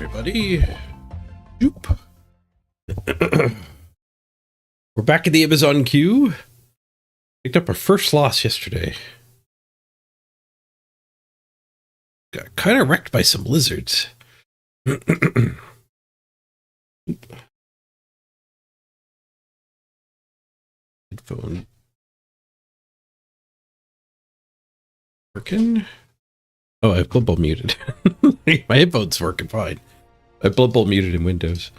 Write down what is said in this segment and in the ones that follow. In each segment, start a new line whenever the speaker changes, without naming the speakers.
everybody. Joop. We're back at the Amazon queue. Picked up our first loss yesterday. Got kind of wrecked by some lizards. Headphone working. Oh, I have Blubble muted. My headphones working fine. I Blubble muted in Windows.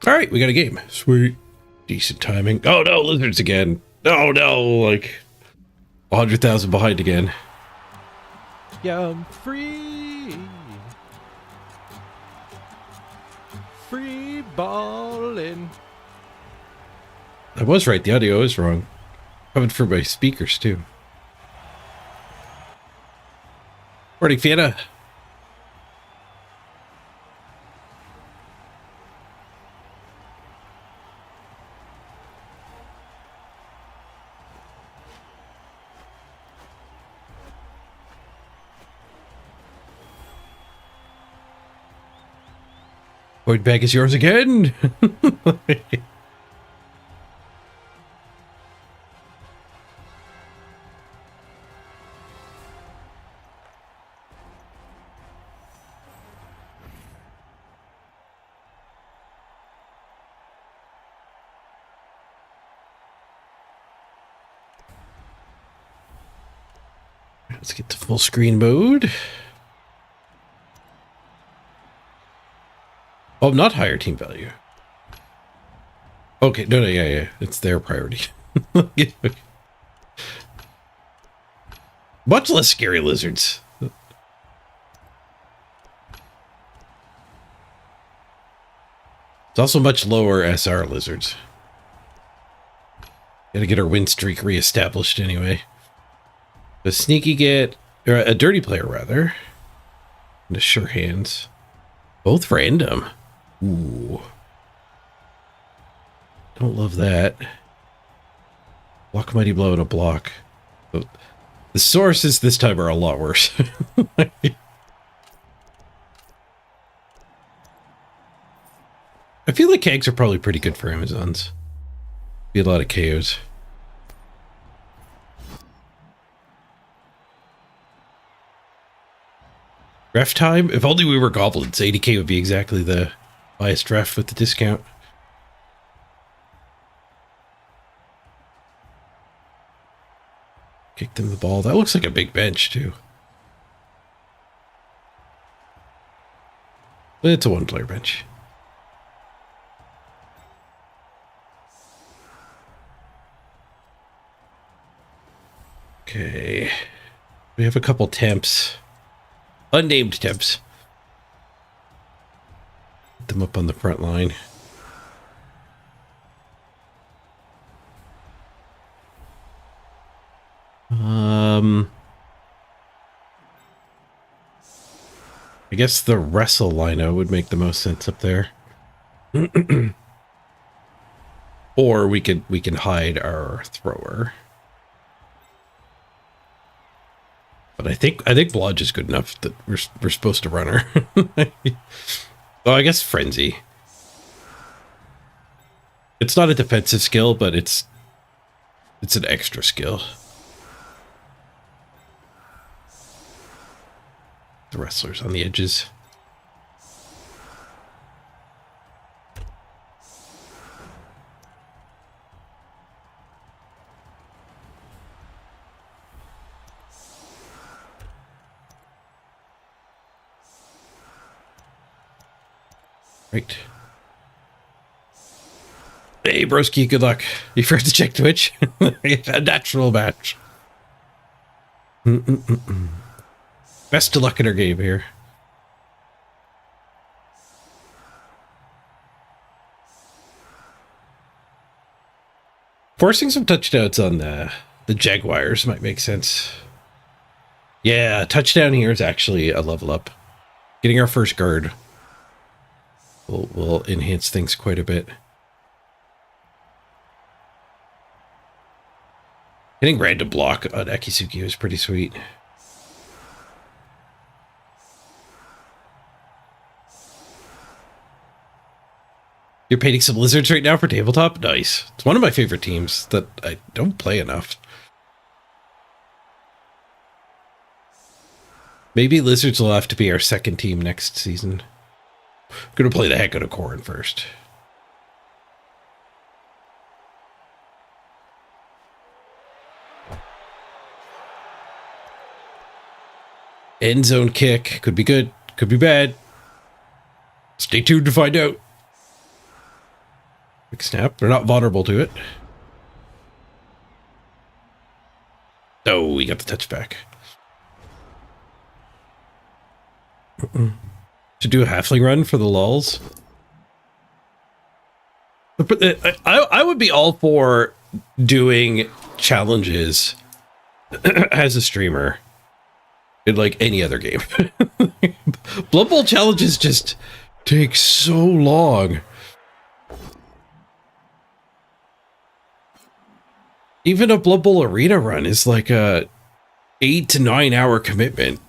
All right, we got a game. Sweet. Decent timing. Oh no, lizards again. Oh no, like 100,000 behind again.
Yeah, I'm free. Free balling.
I was right, the audio is wrong. Coming from my speakers too. Morning, Fiona. Void bag is yours again. Let's get to full screen mode. Oh, not higher team value. Okay, no, yeah. It's their priority. Much less scary lizards. It's also much lower SR lizards. Gotta get our win streak reestablished anyway. A sneaky get, or a dirty player rather, and a sure hands. Both random. Ooh. Don't love that. Block mighty blow and a block. But the sources this time are a lot worse. I feel like kegs are probably pretty good for Amazons. Be a lot of KOs. Ref time? If only we were goblins, 80k would be exactly the highest ref with the discount. Kick them the ball. That looks like a big bench, too. But it's a one-player bench. Okay. We have a couple temps. Unnamed temps. Put them up on the front line. I guess the wrestle lino would make the most sense up there. Or we can hide our thrower. But I think Blodge is good enough that we're supposed to run her. Oh, I guess Frenzy. It's not a defensive skill, but it's an extra skill. The wrestlers on the edges. Right. Hey, broski, good luck. You forgot to check Twitch? A natural match. Best of luck in our game here. Forcing some touchdowns on the Jaguars might make sense. Yeah, touchdown here is actually a level up. Getting our first guard will enhance things quite a bit. Getting random block on Akisugi was pretty sweet. You're painting some lizards right now for tabletop? Nice. It's one of my favorite teams that I don't play enough. Maybe lizards will have to be our second team next season. I'm gonna play the heck out of Corrin first. End zone kick. Could be good. Could be bad. Stay tuned to find out. Quick snap. They're not vulnerable to it. Oh, we got the touchback. Should do a halfling run for the lulz. I would be all for doing challenges as a streamer in like any other game. Blood Bowl challenges just take so long. Even a Blood Bowl arena run is like a 8 to 9 hour commitment.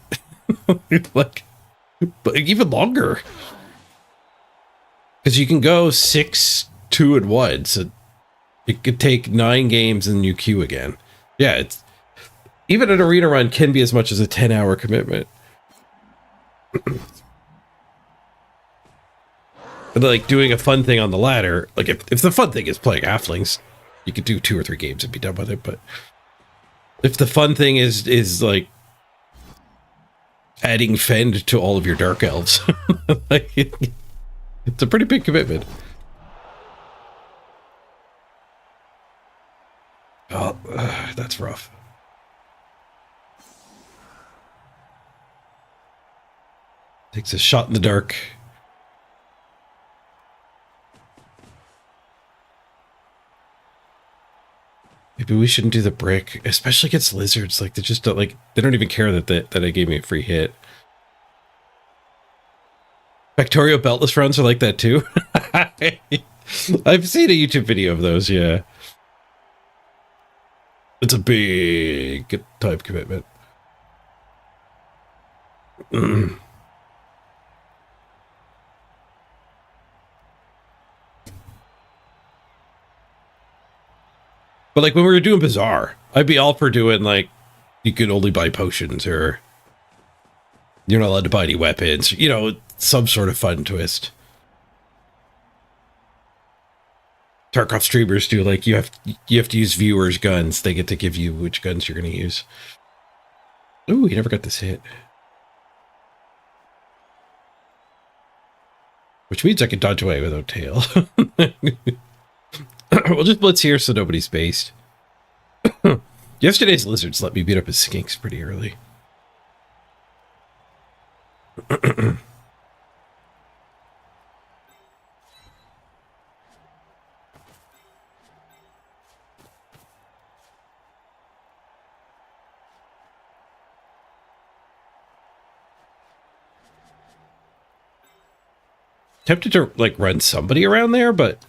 Like, but even longer. Because you can go 6, 2, and 1. So it could take 9 games and you queue again. Yeah, it's even an arena run can be as much as a 10-hour commitment. But like doing a fun thing on the ladder, like if the fun thing is playing halflings, you could do 2 or 3 games and be done with it. But if the fun thing is like adding Fend to all of your dark elves, like it's a pretty big commitment. Oh, that's rough. Takes a shot in the dark. Maybe we shouldn't do the brick, especially against lizards. Like they just don't they don't even care that I gave me a free hit. Factorio beltless runs are like that too. I've seen a YouTube video of those, yeah. It's a big time commitment. But like when we were doing Bazaar, I'd be all for doing like, you could only buy potions or you're not allowed to buy any weapons, you know, some sort of fun twist. Tarkov streamers do like, you have to use viewers' guns. They get to give you which guns you're going to use. Ooh, he never got this hit. Which means I can dodge away without tail. We'll just blitz here so nobody's spaced. Yesterday's lizards let me beat up his skinks pretty early. Tempted to like run somebody around there, but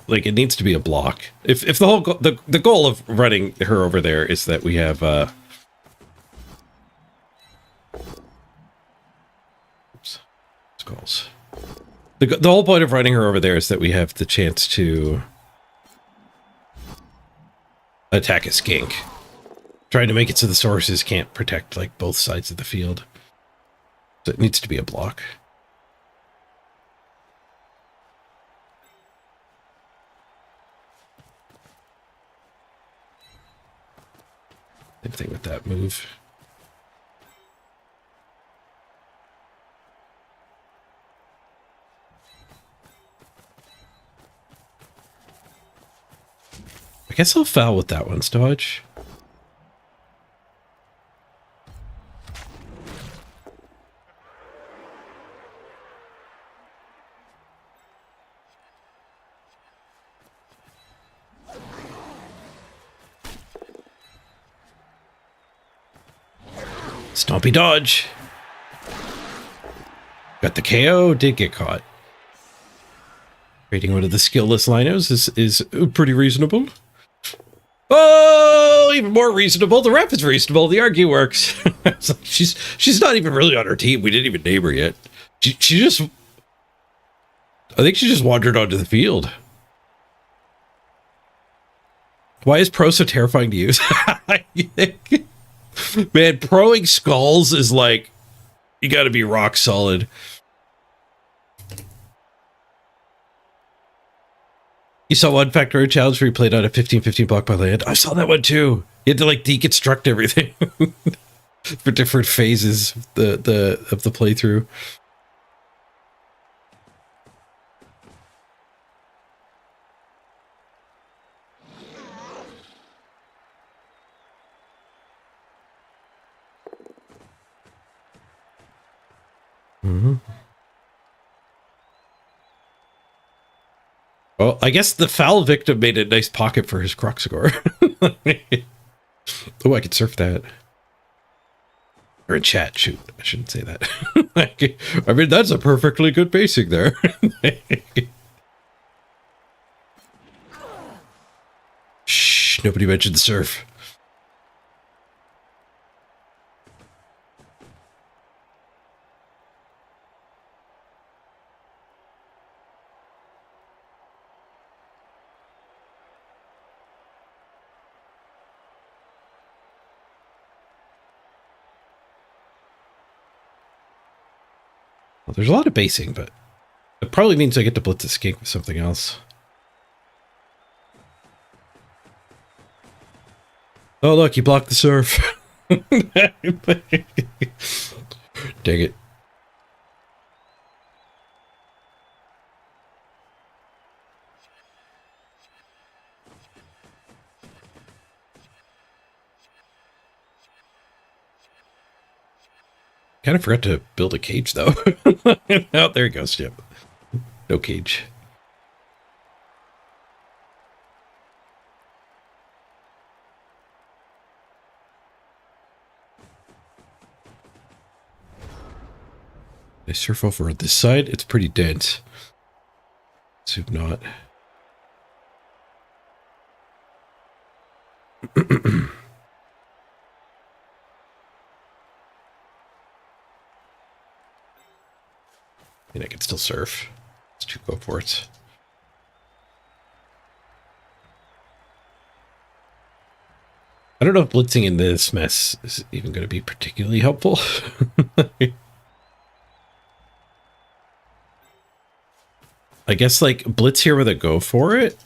like it needs to be a block. If the whole the goal of running her over there is that we have skulls. The whole point of running her over there is that we have the chance to attack a skink. Trying to make it so the sources can't protect like both sides of the field. So it needs to be a block. Same thing with that move. I guess I'll foul with that one's dodge. Stompy dodge. Got the KO, did get caught. Rating one of the skillless linos is pretty reasonable. Oh, even more reasonable. The rep is reasonable. The argue works. It's like she's not even really on our team. We didn't even name her yet. She just, I think she just wandered onto the field. Why is pro so terrifying to use? Man, proing skulls is like, you got to be rock solid. You saw one Factorio challenge where you played out a 15-15 block by land. I saw that one too. You had to like deconstruct everything for different phases of the playthrough. Mm-hmm. Well, I guess the foul victim made a nice pocket for his Croxagore. Oh, I could surf that. Or in chat, shoot. I shouldn't say that. I mean, that's a perfectly good basing there. Shh, nobody mentioned the surf. Well, there's a lot of basing, but it probably means I get to blitz a skink with something else. Oh, look, you blocked the surf. Dang it. Kind of forgot to build a cage, though. Oh, there he goes, Jim. No cage. I surf over on this side. It's pretty dense. Soup not. I mean, I can still surf. Let's just go for it. I don't know if blitzing in this mess is even going to be particularly helpful. I guess like blitz here with a go for it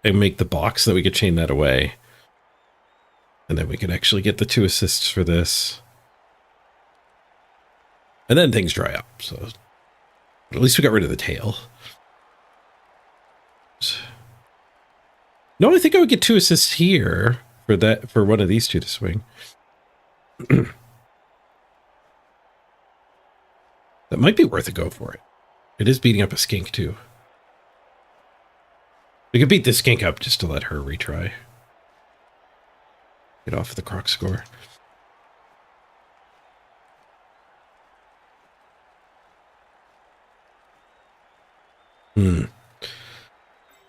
and make the box so that we could chain that away. And then we can actually get the 2 assists for this. And then things dry up. So at least we got rid of the tail. No, I think I would get 2 assists here for that, for one of these 2 to swing. That might be worth a go for it. It is beating up a skink too. We could beat this skink up just to let her retry. Get off of the Croxagore.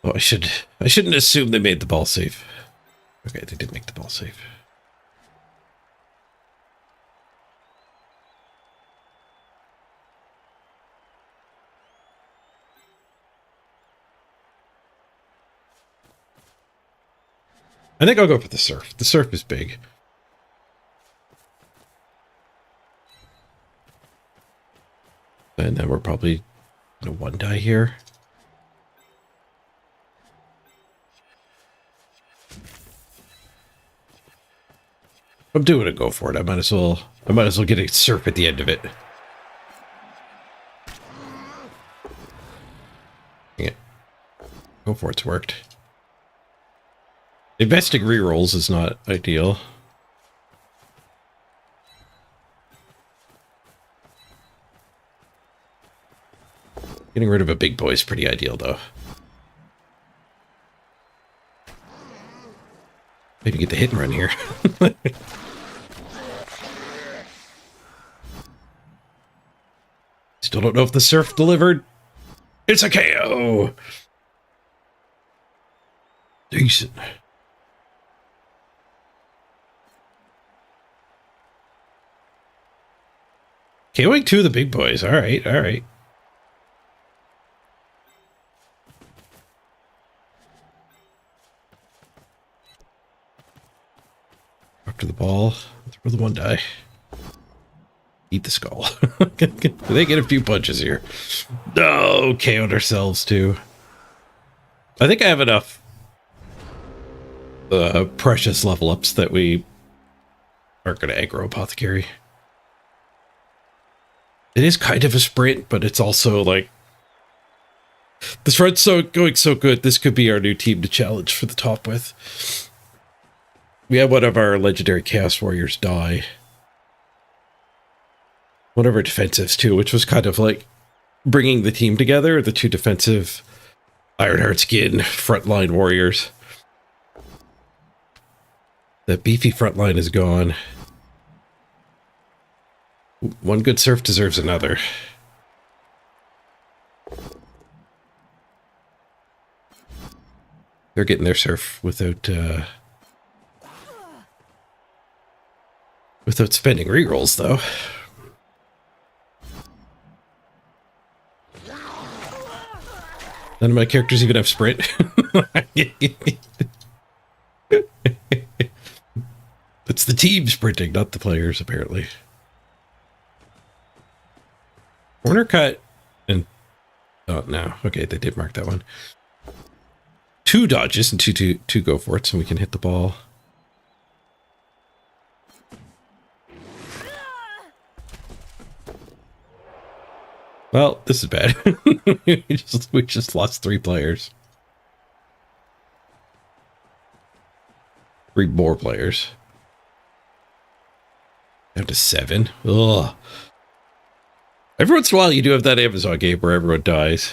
Oh, I shouldn't assume they made the ball safe. Okay, they did make the ball safe. I think I'll go for the surf. The surf is big. And then we're probably going to 1-die here. I'm doing a go for it. I might as well get a surf at the end of it. Yeah. Go for it's worked. Investing rerolls is not ideal. Getting rid of a big boy is pretty ideal, though. Maybe get the hit and run here. Still don't know if the surf delivered. It's a KO. Decent. KOing two of the big boys. All right, all right. After the ball, throw the one die. Eat the skull. They get a few punches here. No, KO'd ourselves too. I think I have enough precious level ups that we aren't going to aggro Apothecary. It is kind of a sprint, but it's also like this front's going so good. This could be our new team to challenge for the top with. We had one of our legendary Chaos Warriors die. One of our defensives too, which was kind of like bringing the team together. The two defensive Ironheart Skin frontline warriors. The beefy frontline is gone. One good surf deserves another. They're getting their surf without spending rerolls, though. None of my characters even have sprint. It's the team sprinting, not the players, apparently. Corner cut and... Oh, no. Okay, they did mark that one. 2 dodges and two go for it, so we can hit the ball. Well, this is bad. we just lost 3 players. 3 more players. Down to 7. Ugh. Every once in a while, you do have that Amazon game where everyone dies.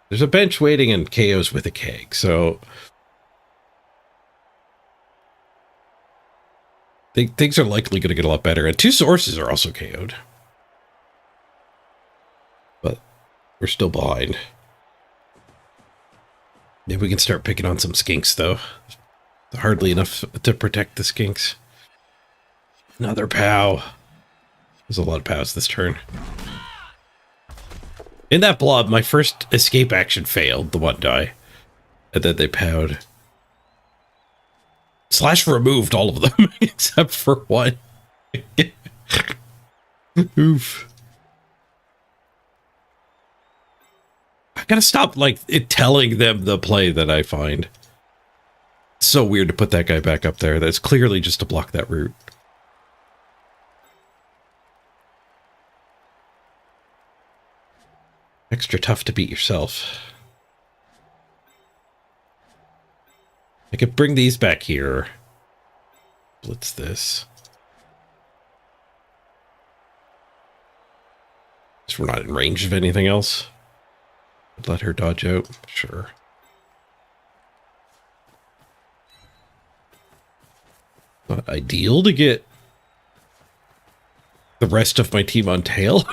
There's a bench waiting and KOs with a keg, so... things are likely going to get a lot better. And 2 sources are also KO'd. But we're still behind. Maybe we can start picking on some skinks, though. Hardly enough to protect the skinks. Another POW. There's a lot of POWs this turn. In that blob, my first escape action failed, the one die. And then they POW'd. Slash removed all of them, except for one. Oof. I gotta stop, like, telling them the play that I find. It's so weird to put that guy back up there. That's clearly just to block that route. Extra tough to beat yourself. I could bring these back here. Blitz this. So we're not in range of anything else. Let her dodge out. Sure. Not ideal to get the rest of my team on tail.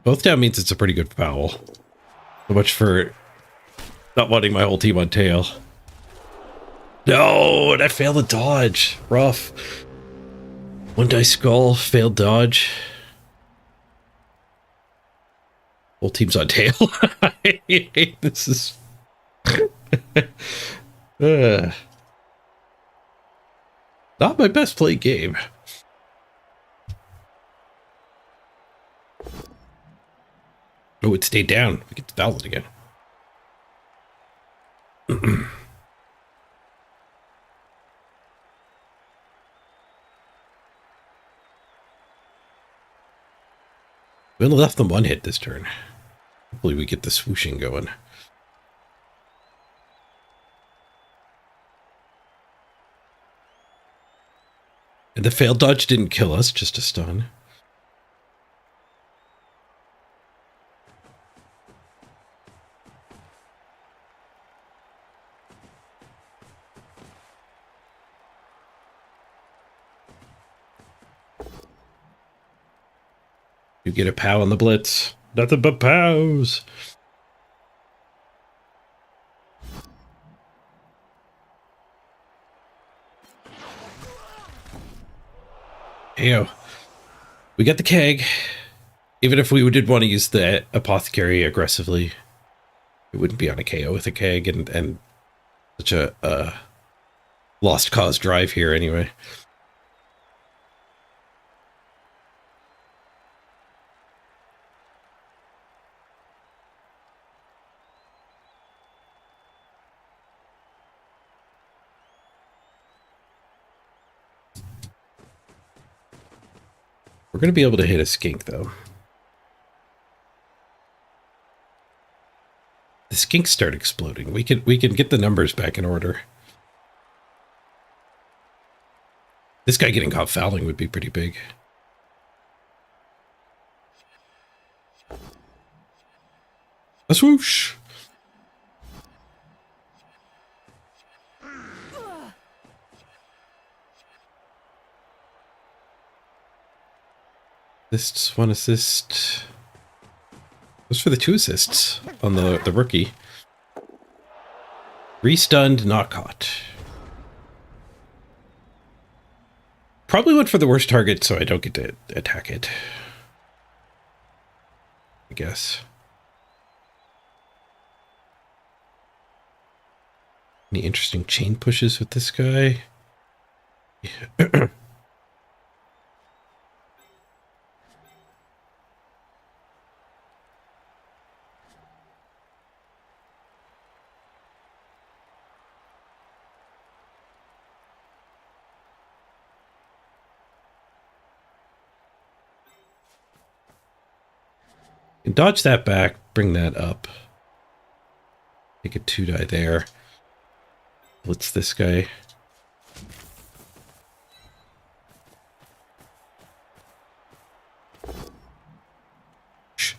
Both down means it's a pretty good foul. So much for not wanting my whole team on tail. No, and I failed the dodge. Rough. One die skull, failed dodge. Whole team's on tail. This is... not my best played game. Oh, it stayed down. We get to foul it again. We only left them 1 hit this turn. Hopefully we get the swooshing going. And the failed dodge didn't kill us, just a stun. You get a pow on the blitz. Nothing but pows. Ew. We got the keg. Even if we did want to use the apothecary aggressively, it wouldn't be on a KO with a keg and such a lost cause drive here anyway. We're going to be able to hit a skink, though. The skinks start exploding. We can get the numbers back in order. This guy getting caught fouling would be pretty big. A swoosh. Assists, 1 assist. Those for the 2 assists on the rookie. Re-stunned, not caught. Probably went for the worst target so I don't get to attack it. I guess. Any interesting chain pushes with this guy? Yeah. Dodge that back, bring that up. Take a 2-die there. Blitz this guy. Shh.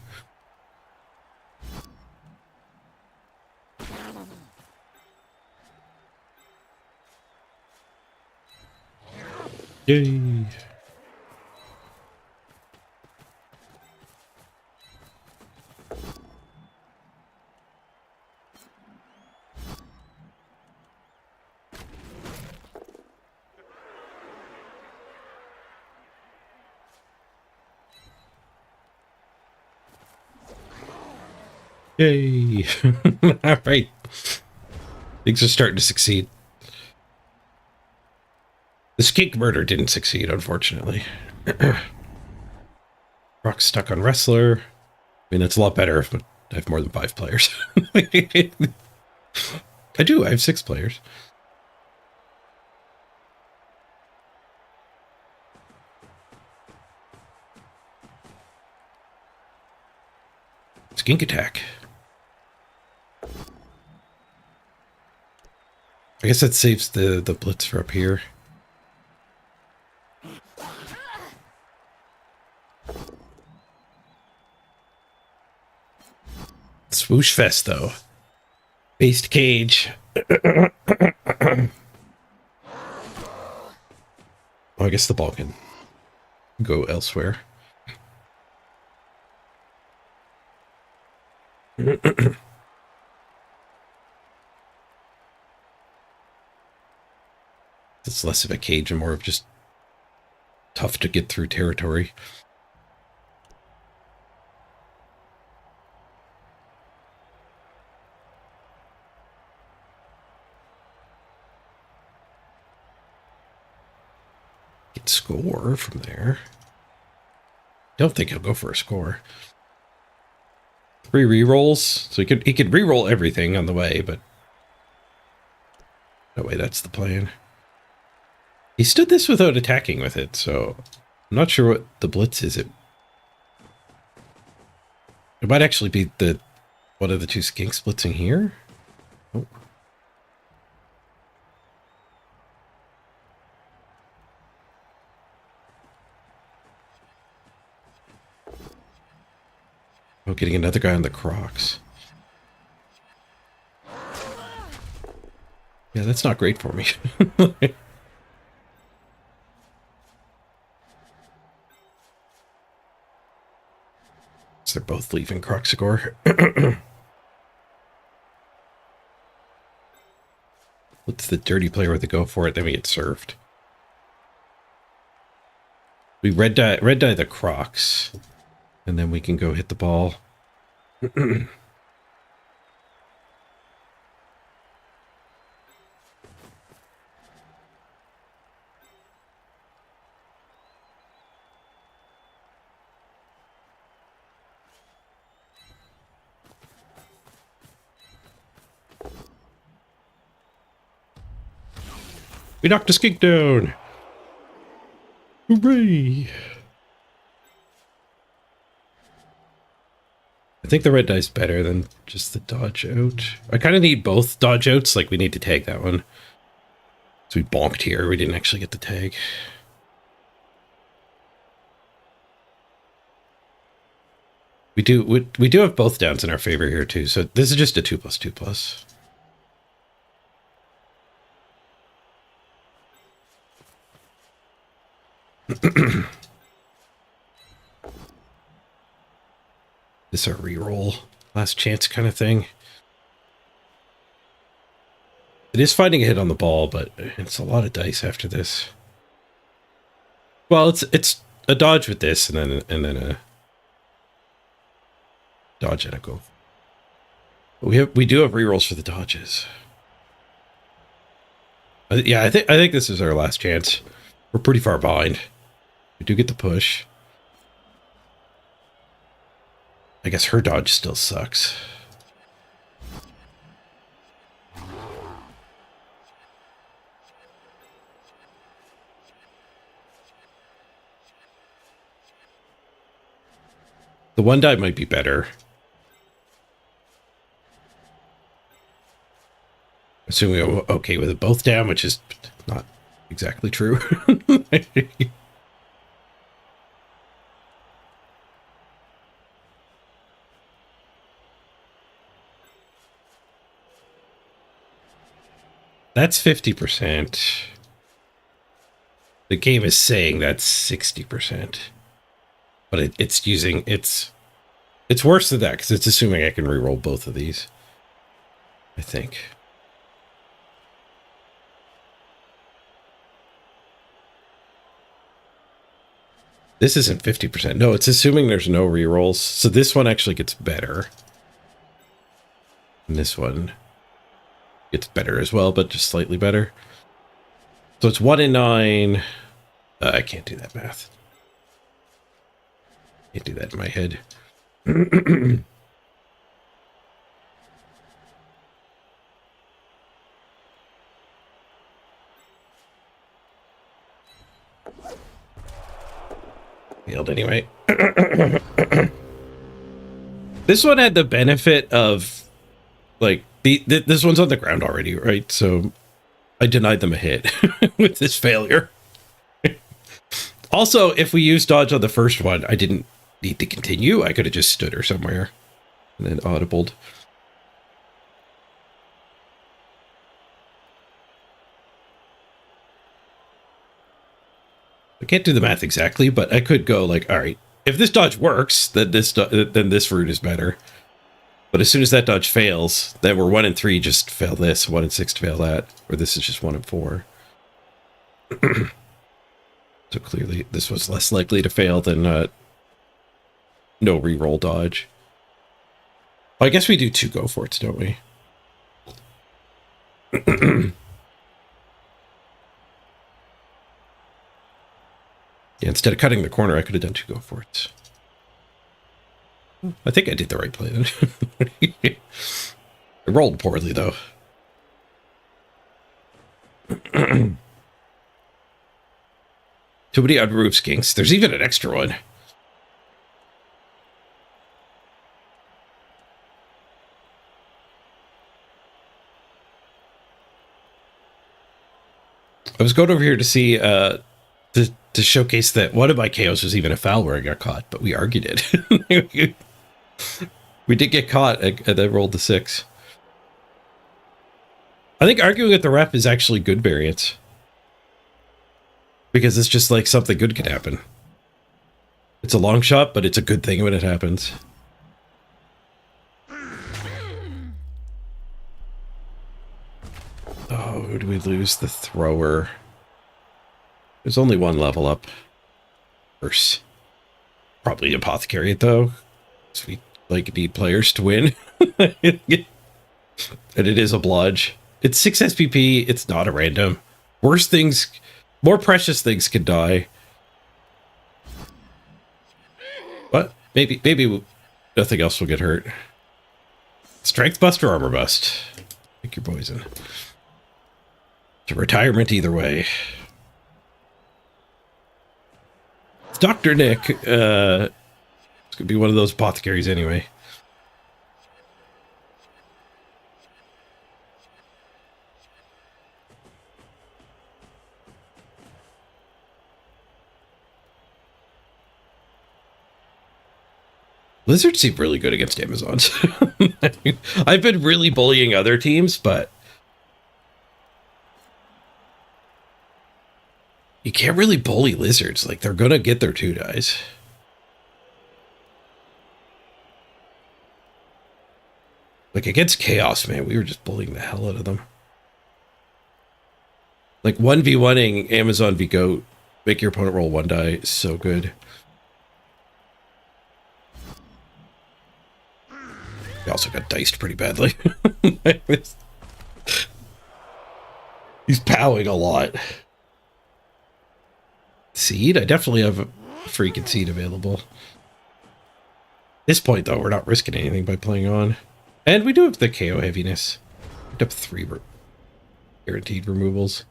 Yay. Yay. All right. Things are starting to succeed. The skink murder didn't succeed, unfortunately. Rock's stuck on wrestler. I mean, it's a lot better if I have more than 5 players. I do. I have 6 players. Skink attack. I guess that saves the blitz for up here. Swoosh fest, though. Based cage. Oh, I guess the ball can go elsewhere. It's less of a cage and more of just tough to get through territory. Get score from there. Don't think he'll go for a score. 3 rerolls, so he could reroll everything on the way, but no way, that's the plan. He stood this without attacking with it, so I'm not sure what the blitz is. It might actually be one of the 2 skinks blitzing here. Oh. Oh, getting another guy on the Crocs. Yeah, that's not great for me. They're both leaving Croxagore. What's the dirty player with the go for it? Then we get served. We red dye the Crocs, and then we can go hit the ball. We knocked a skink down. Hooray! I think the red die's better than just the dodge out. I kind of need both dodge outs. Like, we need to tag that one. So we bonked here. We didn't actually get the tag. We do have both downs in our favor here too. So this is just a 2+2+. This a reroll, last chance kind of thing. It is finding a hit on the ball, but it's a lot of dice after this. Well, it's a dodge with this, and then a dodge and a go. But we do have rerolls for the dodges. Yeah, I think this is our last chance. We're pretty far behind. We do get the push. I guess her dodge still sucks. The one die might be better. Assuming we're okay with it both down, which is not exactly true. That's 50%. The game is saying that's 60%. But it's using... It's worse than that, because it's assuming I can reroll both of these. I think. This isn't 50%. No, it's assuming there's no rerolls. So this one actually gets better. And this one gets better as well, but just slightly better. So it's 1 in 9. I can't do that math. Can't do that in my head. Failed anyway. This one had the benefit of, like, this one's on the ground already, right? So I denied them a hit with this failure. Also, if we used dodge on the first one, I didn't need to continue. I could have just stood her somewhere and then audibled. I can't do the math exactly, but I could go like, all right, if this dodge works, then this route is better. But as soon as that dodge fails, then we're 1 in 3 just fail this, 1 in 6 to fail that, or this is just 1 in 4. So clearly this was less likely to fail than no reroll dodge. Well, I guess we do 2 go for it, don't we? Yeah, instead of cutting the corner, I could have done 2 go for it. I think I did the right play then. I rolled poorly though. Too many unroofed skinks. There's even an extra one. I was going over here to see to showcase that one of my KOs was even a foul where I got caught, but we argued it. We did get caught and then rolled the 6. I think arguing with the ref is actually good variance. Because it's just like something good can happen. It's a long shot, but it's a good thing when it happens. Oh, do we lose the thrower? There's only one level up. Worse. Probably apothecary it though. So we like need players to win. And it is a bludge. It's 6 SPP. It's not a random. Worse things, more precious things can die. But maybe nothing else will get hurt. Strength bust or armor bust. Pick your poison. It's a retirement either way. It's Dr. Nick. It's gonna be one of those apothecaries anyway. Lizards seem really good against Amazons. I've been really bullying other teams, but you can't really bully lizards. Like, they're gonna get their 2 dies. Like, against Chaos, man, we were just bullying the hell out of them. Like, 1v1ing Amazon v Goat, make your opponent roll 1 die is so good. He also got diced pretty badly. He's powing a lot. Seed? I definitely have a freaking seed available. At this point, though, we're not risking anything by playing on. And we do have the KO heaviness. Picked up 3 guaranteed removals.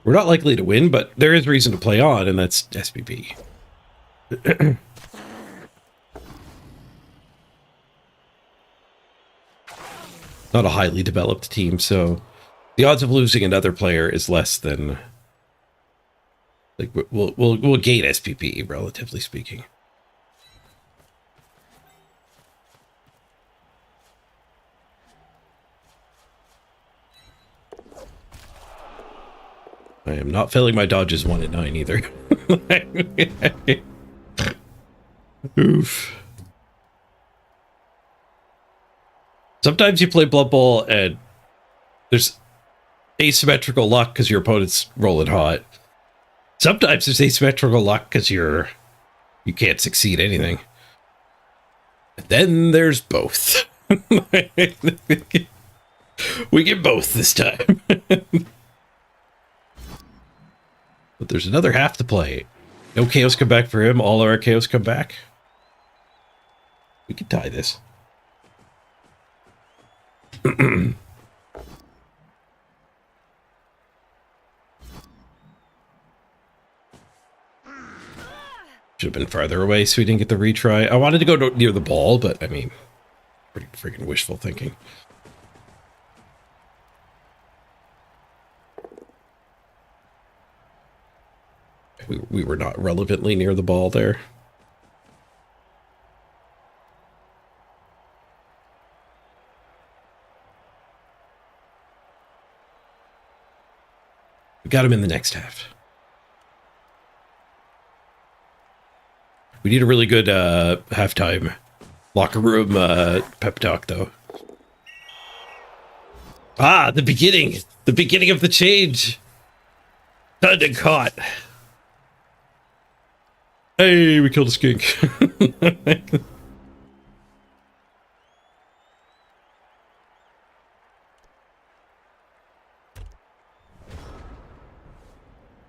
We're not likely to win, but there is reason to play on, and that's SPP. Not a highly developed team, so the odds of losing another player is less than, like, we'll gain SPP, relatively speaking. I am not failing my dodges 1 at 9 either. Oof. Sometimes you play Blood Bowl and there's asymmetrical luck because your opponent's rolling hot. Sometimes there's asymmetrical luck because you can't succeed anything. And then there's both. We get both this time. But there's another half to play. No chaos come back for him. All our chaos come back. We can tie this. Should have been farther away so we didn't get the retry. I wanted to go near the ball, but I mean, pretty freaking wishful thinking. We were not relevantly near the ball there. We got him in the next half. We need a really good halftime locker room pep talk, though. Ah, the beginning of the change. Done and caught. Hey, we killed a skink.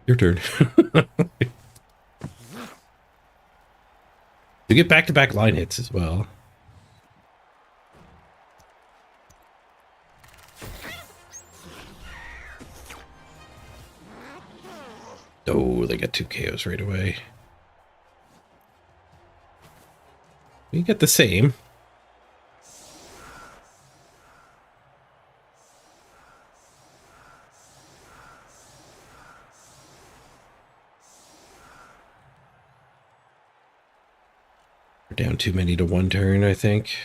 Your turn. You get back-to-back line hits as well. Oh, they got 2 KOs right away. We get the same. We're down too many to 1 turn, I think.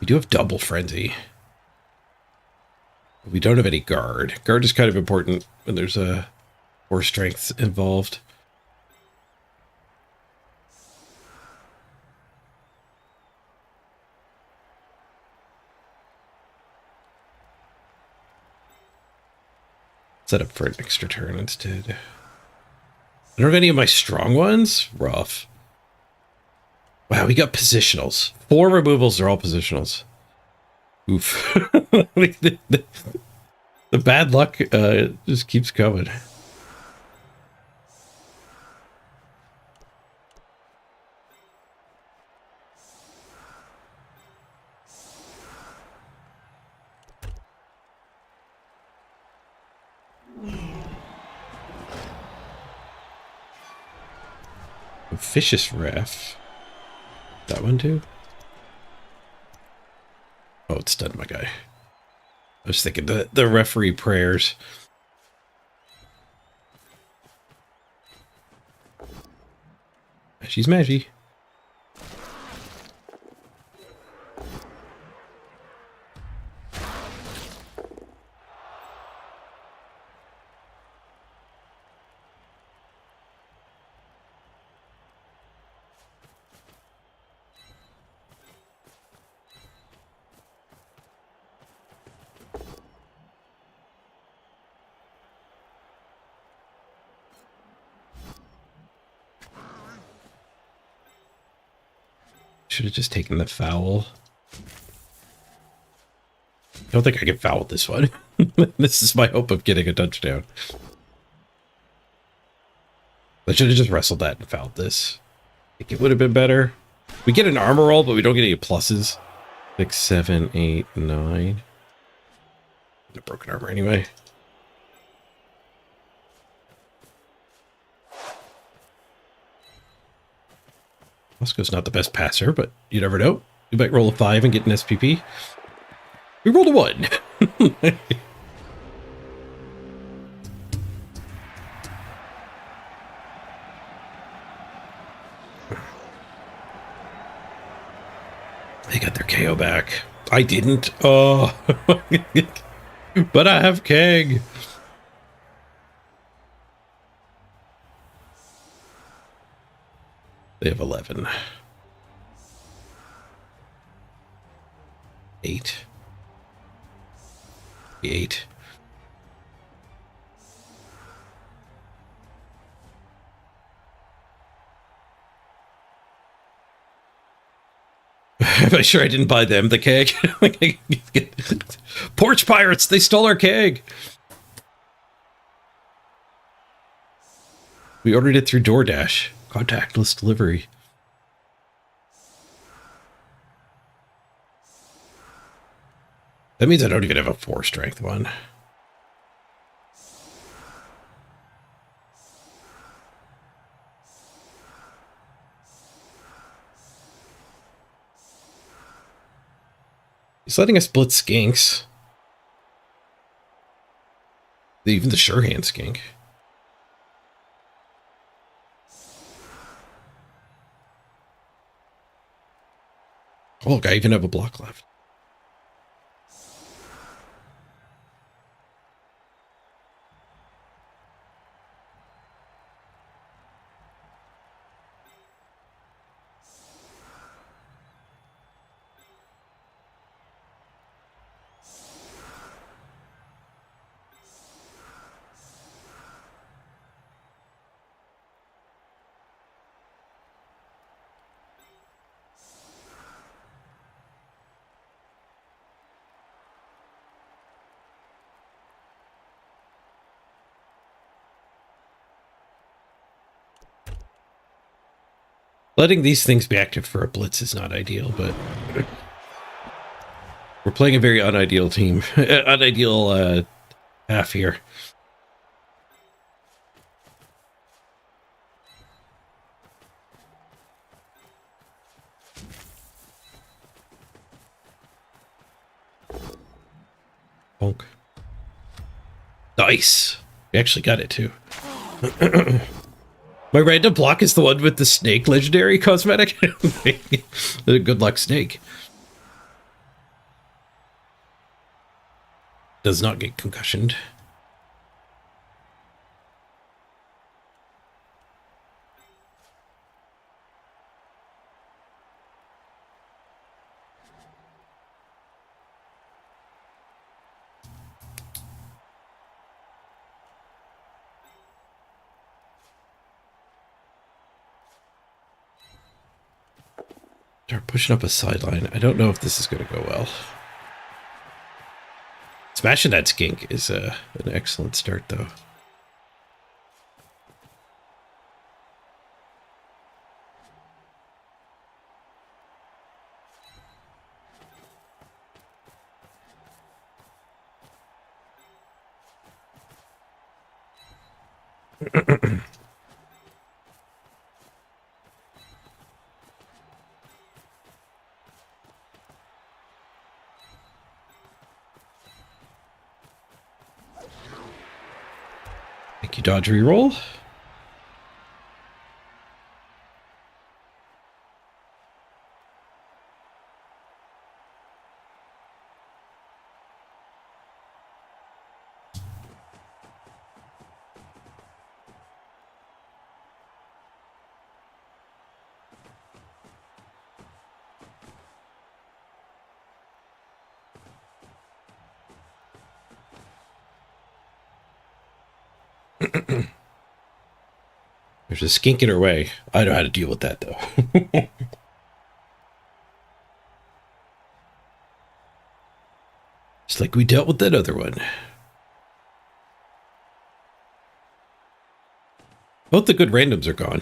We do have double frenzy. We don't have any guard. Guard is kind of important when there's a 4 strength involved. Set up for an extra turn instead. I don't have any of my strong ones. Rough. Wow, we got positionals. 4 removals are all positionals. Oof. the bad luck just keeps coming. Vicious Ref. That one too? Oh, it's done, my guy. I was thinking the referee prayers. She's Maggie. Should have just taken the foul. I don't think I can foul this one. This is my hope of getting a touchdown. I should have just wrestled that and fouled this. I think it would have been better. We get an armor roll, but we don't get any pluses. 6, 7, 8, 9. The broken armor anyway. Moscow's not the best passer, but you never know. You might roll a 5 and get an SPP. We rolled a 1. They got their KO back. I didn't. Oh. But I have Keg. They have 11. 8. 8. Am I sure I didn't buy them the keg? Porch pirates, they stole our keg. We ordered it through DoorDash. Contactless delivery. That means I don't even have a 4 strength one. He's letting us blitz skinks. Even the sure hand skink. Oh, look, I even have a block left. Letting these things be active for a blitz is not ideal, but we're playing a very unideal team. Unideal half here. Bonk. Nice. We actually got it too. My random block is the one with the snake legendary cosmetic. Good luck, snake. does not get concussioned. Start pushing up a sideline. I don't know if this is going to go well. Smashing that skink is an excellent start, though. Thank you, dodge reroll. There's a skink in her way. I know how to deal with that, though. Just like we dealt with that other one. Both the good randoms are gone.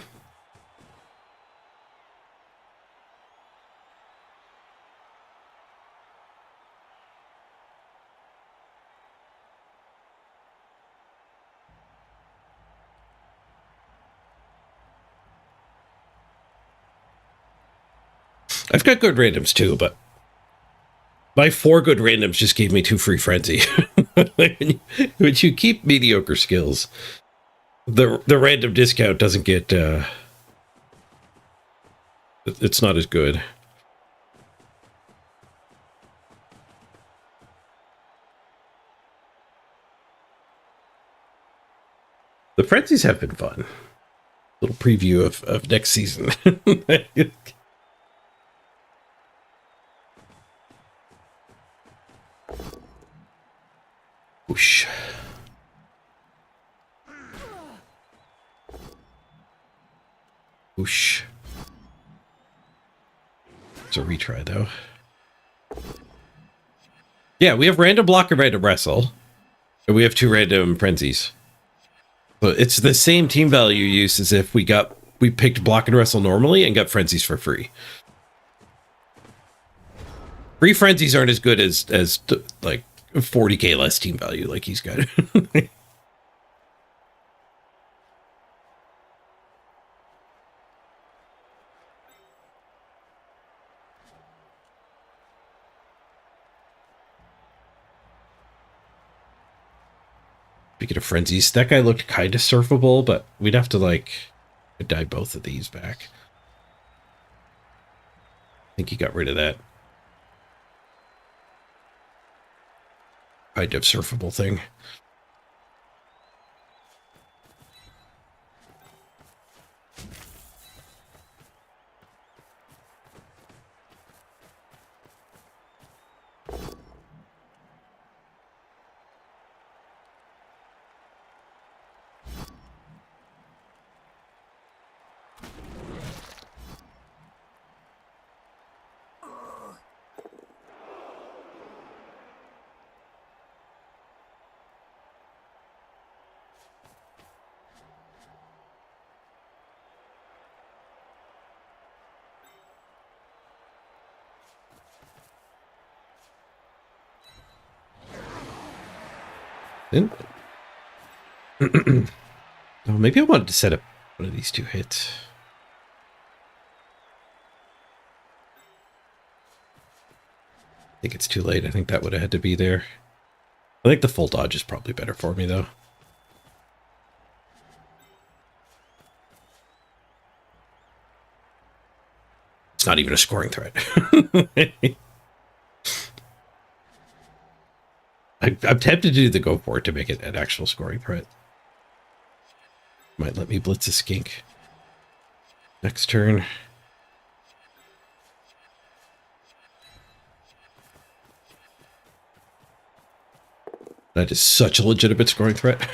I've got good randoms too, but my 4 good randoms just gave me 2 free frenzy. When you keep mediocre skills, the random discount doesn't get it's not as good. The frenzies have been fun. Little preview of next season. Whoosh. Whoosh. It's a retry, though. Yeah, we have random block and random wrestle. And we have 2 random frenzies. So it's the same team value use as if we picked block and wrestle normally and got frenzies for free. Free frenzies aren't as good as like 40k less team value like he's got. Speaking of frenzies, that guy looked kind of surfable, but we'd have to like dye both of these back. I think he got rid of that kind of surfable thing. Oh, maybe I wanted to set up one of these 2 hits. I think it's too late. I think that would have had to be there. I think the full dodge is probably better for me, though. It's not even a scoring threat. I'm tempted to do the go for it to make it an actual scoring threat. Might let me blitz a skink. Next turn. That is such a legitimate scoring threat.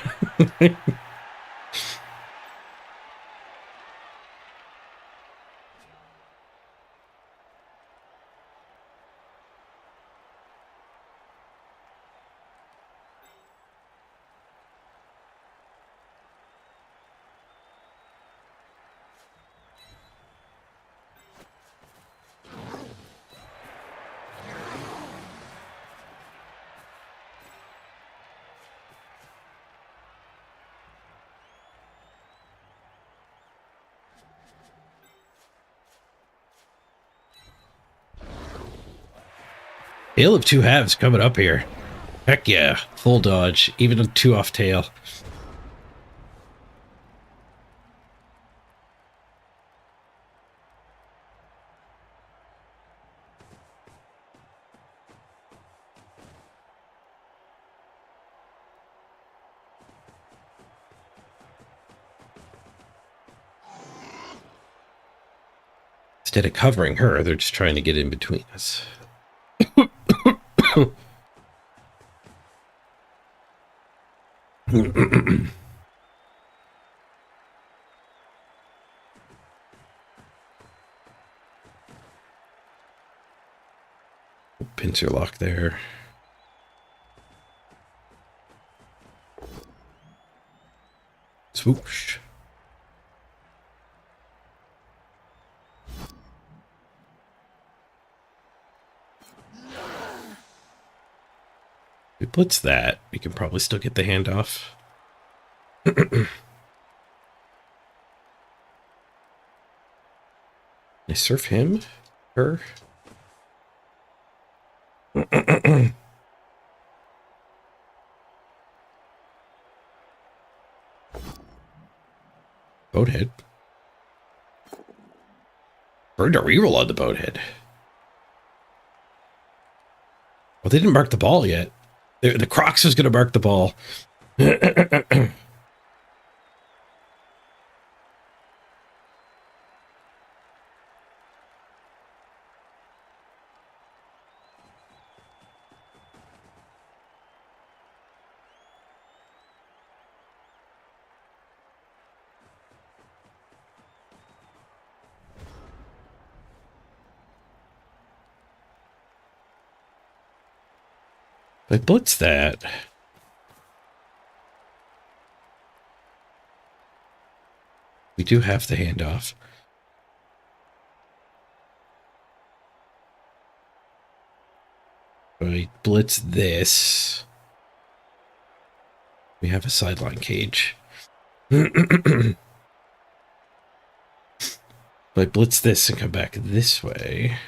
Tale of Two Halves coming up here. Heck yeah. Full dodge. Even a 2 off tail. Instead of covering her, they're just trying to get in between us. Pincer lock there. Swoosh. We blitz that. We can probably still get the handoff. I surf him? Her? Boathead. Burned a reroll on the boathead. Well, they didn't mark the ball yet. The Crocs was going to mark the ball. I blitz that. We do have the handoff. I blitz this. We have a sideline cage. I blitz this and come back this way.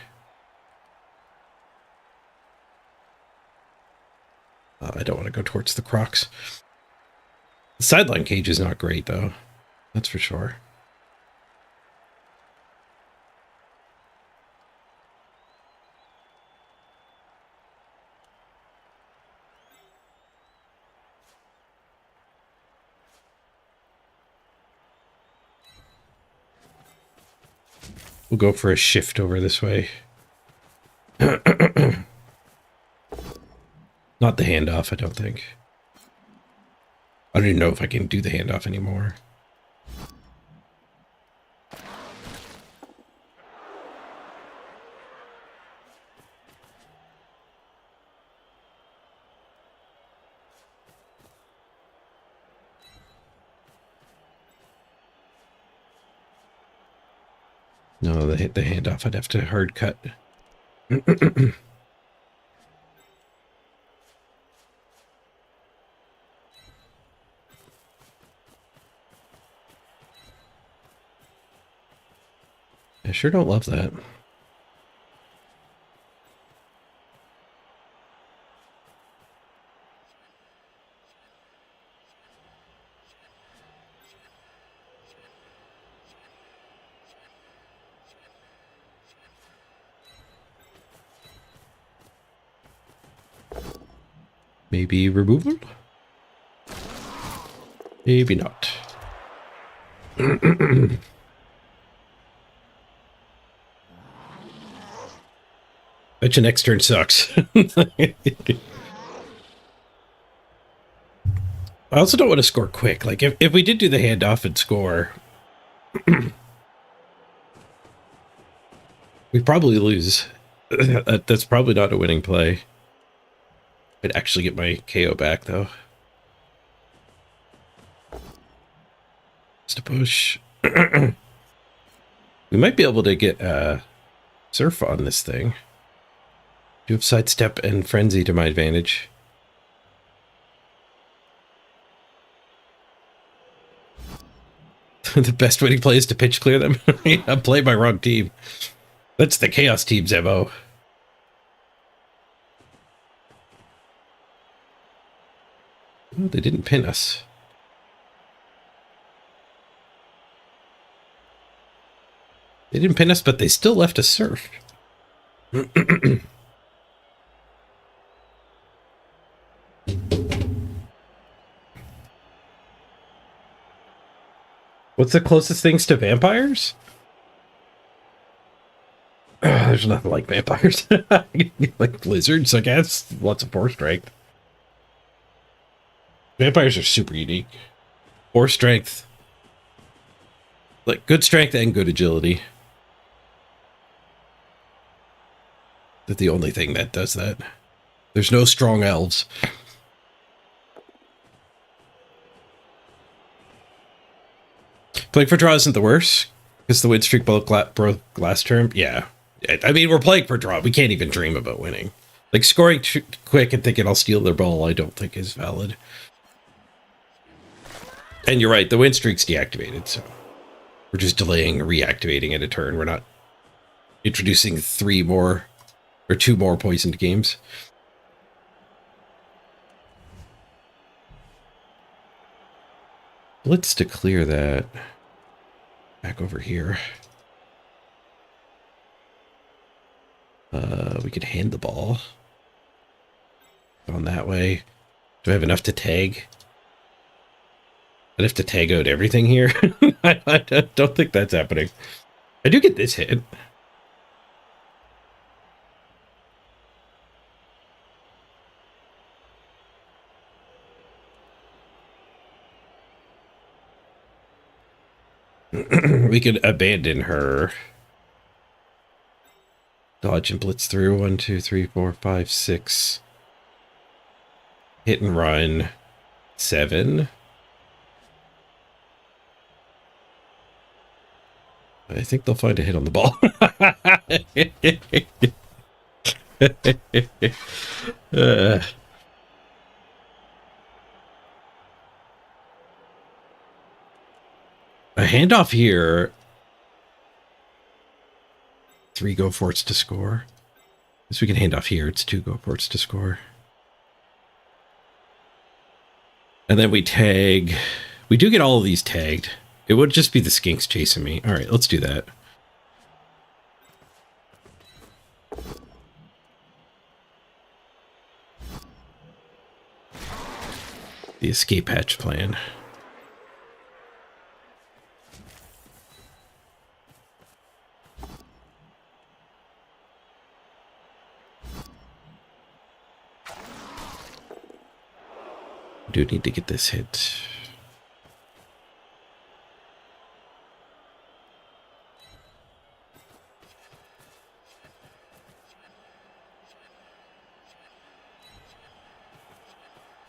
I don't want to go towards the Crocs. The sideline cage is not great, though. That's for sure. We'll go for a shift over this way. Not the handoff, I don't think. I don't even know if I can do the handoff anymore. No, the handoff, I'd have to hard cut. I sure don't love that. Maybe removal? Maybe not. Bet your next turn sucks. I also don't want to score quick. Like, if we did do the handoff and score, we'd probably lose. That's probably not a winning play. I'd actually get my KO back, though. Just a push. We might be able to get Surf on this thing. Do have Sidestep and Frenzy to my advantage. The best winning play is to pitch clear them. I'm playing my wrong team. That's the Chaos Team's MO. Oh, they didn't pin us. They didn't pin us, but they still left us Surf. What's the closest things to vampires? There's nothing like vampires. Like lizards, I guess. Lots of 4 strength. Vampires are super unique. 4 strength. Like good strength and good agility. That's the only thing that does that. There's no strong elves. Playing for draw isn't the worst, because the win streak broke last term. Yeah. I mean, we're playing for draw. We can't even dream about winning. Like, scoring quick and thinking I'll steal their ball, I don't think is valid. And you're right, the win streak's deactivated, so we're just delaying reactivating it a turn. We're not introducing 3 more or 2 more poisoned games. Blitz to clear that. Back over here. We could hand the ball. On that way. Do I have enough to tag? I'd have to tag out everything here. I don't think that's happening. I do get this hit. We could abandon her. Dodge and blitz through. 1, 2, 3, 4, 5, 6. Hit and run. 7. I think they'll find a hit on the ball. A handoff here. 3 go forts to score. Guess we can hand off here. It's 2 go forts to score. And then we tag. We do get all of these tagged. It would just be the skinks chasing me. All right, let's do that. The escape hatch plan. Do need to get this hit.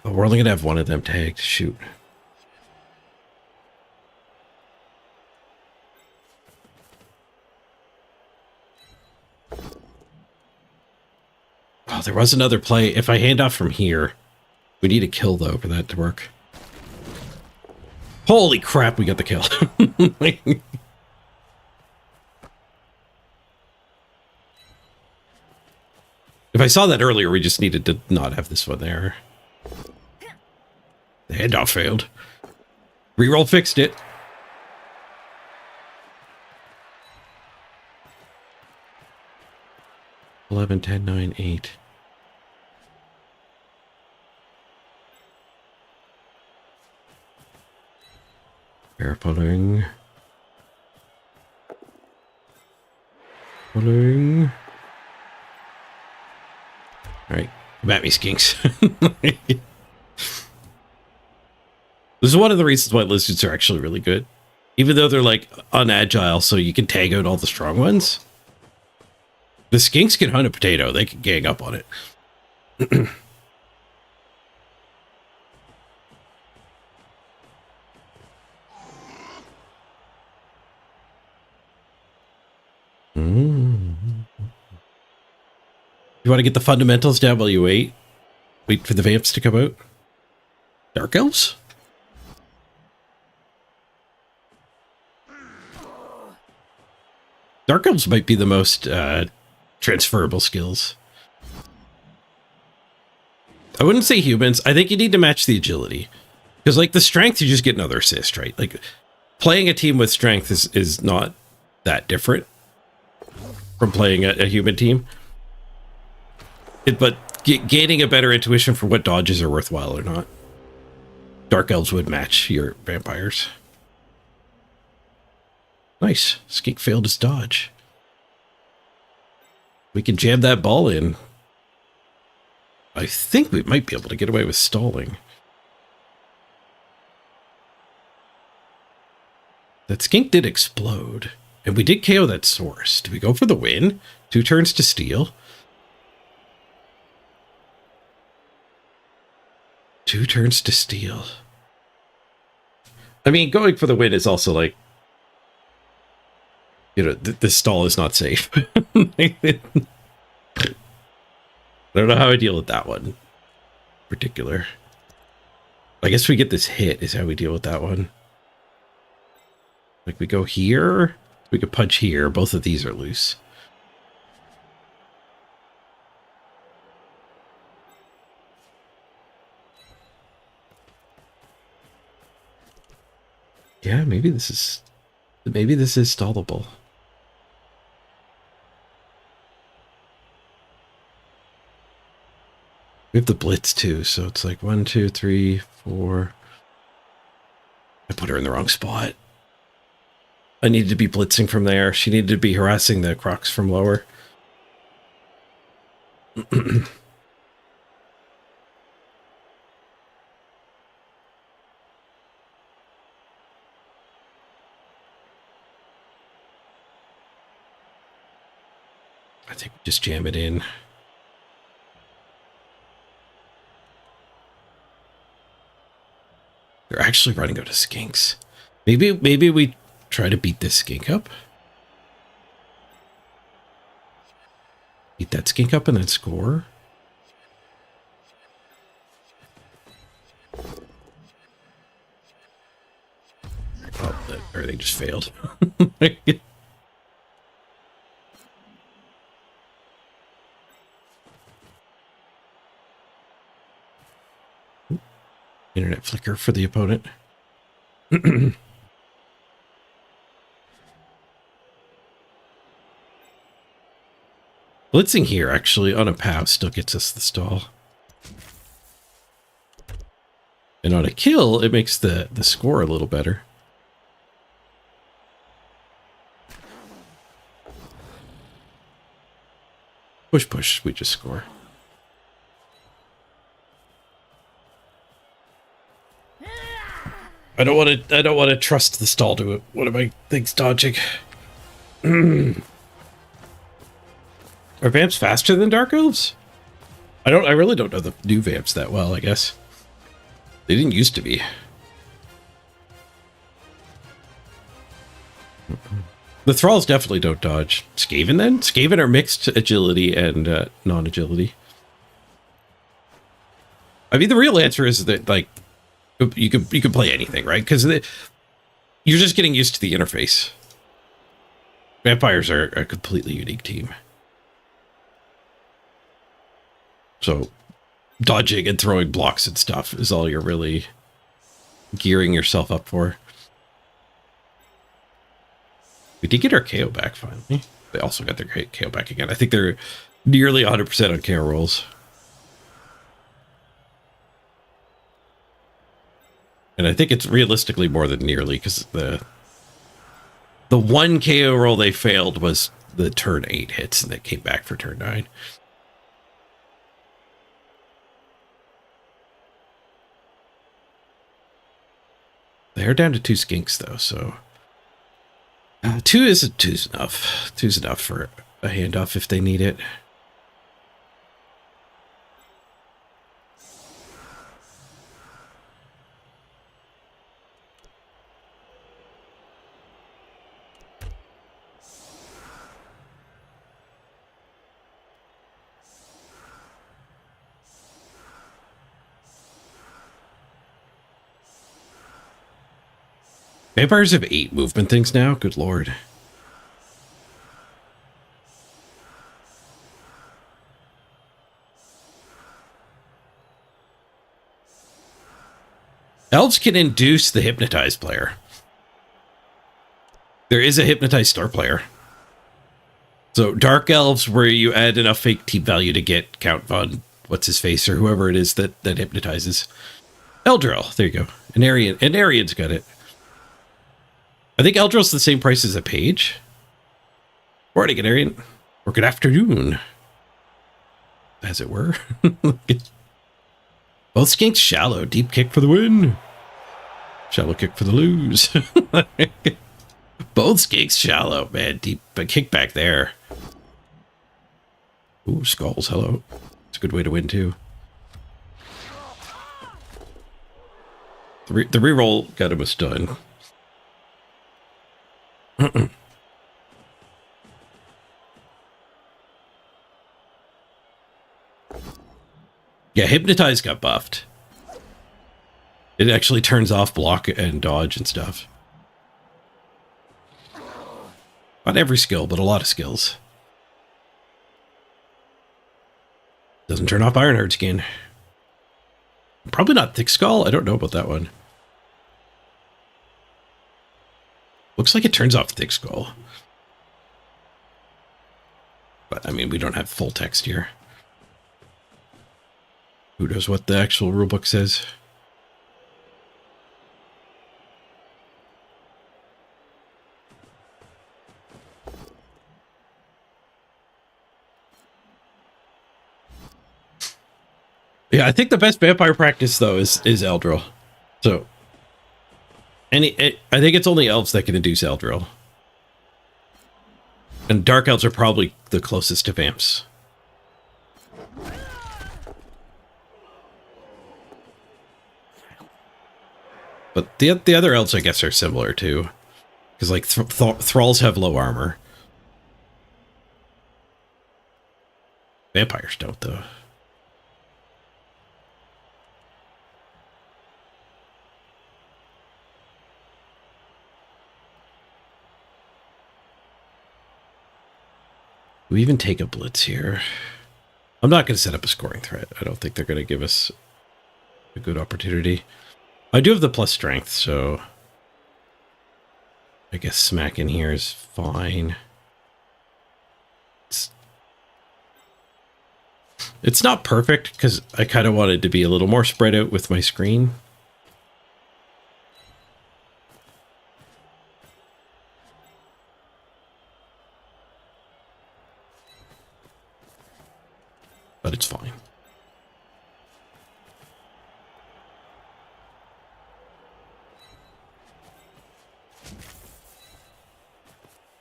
Oh, we're only gonna have one of them tagged. Shoot. Oh, there was another play. If I hand off from here, we need a kill, though, for that to work. Holy crap, we got the kill. If I saw that earlier, we just needed to not have this one there. The handoff failed. Reroll fixed it. $11, $10, $9, $8. Air pulling. Pulling. Alright, come at me, skinks. This is one of the reasons why lizards are actually really good. Even though they're like unagile, so you can tag out all the strong ones. The skinks can hunt a potato. They can gang up on it. You want to get the fundamentals down while you wait? Wait for the vamps to come out? Dark elves? Dark elves might be the most transferable skills. I wouldn't say humans. I think you need to match the agility. Because like the strength, you just get another assist, right? Like playing a team with strength is not that different from playing a human team. But gaining a better intuition for what dodges are worthwhile or not. Dark elves would match your vampires. Nice. Skink failed his dodge. We can jam that ball in. I think we might be able to get away with stalling. That skink did explode. And we did KO that source. Do we go for the win? 2 turns to steal. 2 turns to steal. I mean, going for the win is also like, you know, this stall is not safe. I don't know how I deal with that one in particular. I guess we get this hit is how we deal with that one. Like we go here, we could punch here. Both of these are loose. Yeah, maybe this is stallable. We have the blitz too, so it's like 1, 2, 3, 4. I put her in the wrong spot. I needed to be blitzing from there. She needed to be harassing the crocs from lower. I think we just jam it in. They're actually running out of skinks. Maybe we try to beat this skink up. Beat that skink up and then score. Oh, everything just failed. Internet flicker for the opponent. Blitzing here actually on a POW still gets us the stall. And on a kill, it makes the score a little better. Push, we just score. I don't want to trust the stall to it. What am I things dodging? Are vamps faster than dark elves? I really don't know the new vamps that well, I guess. They didn't used to be. The thralls definitely don't dodge. Skaven then? Skaven are mixed agility and non-agility. I mean, the real answer is that, like, you can play anything, right? Because you're just getting used to the interface. Vampires are a completely unique team. So dodging and throwing blocks and stuff is all you're really gearing yourself up for. We did get our KO back finally. They also got their KO back again. I think they're nearly 100% on KO rolls. And I think it's realistically more than nearly, because the one KO roll they failed was the turn 8 hits, and they came back for turn 9. They're down to 2 skinks, though, so... 2's enough. 2's enough for a handoff if they need it. Vampires have 8 movement things now? Good lord. Elves can induce the hypnotized player. There is a hypnotized star player. So dark elves, where you add enough fake team value to get Count Von what's his face or whoever it is that hypnotizes. Eldril, there you go. Anarian's got it. I think Eldril's the same price as a page. Morning, Anarian. Or good afternoon, as it were. Both skinks shallow. Deep kick for the win. Shallow kick for the lose. Both skinks shallow, man. Deep kick back there. Ooh, skulls. Hello. It's a good way to win, too. The reroll got him a stun. Yeah, Hypnotize got buffed. It actually turns off block and dodge and stuff. Not every skill, but a lot of skills. Doesn't turn off Ironheart skin. Probably not Thick Skull. I don't know about that one. Looks like it turns off Thick Skull. But, I mean, we don't have full text here. Who knows what the actual rulebook says? Yeah, I think the best vampire practice, though, is Eldril. So... I think it's only elves that can induce Eldril. And dark elves are probably the closest to vamps. But the other elves, I guess, are similar, too. Because, like, thralls have low armor. Vampires don't, though. We even take a blitz here. I'm not going to set up a scoring threat. I don't think they're going to give us a good opportunity. I do have the plus strength, so I guess smack in here is fine. It's not perfect because I kind of wanted to be a little more spread out with my screen. But it's fine.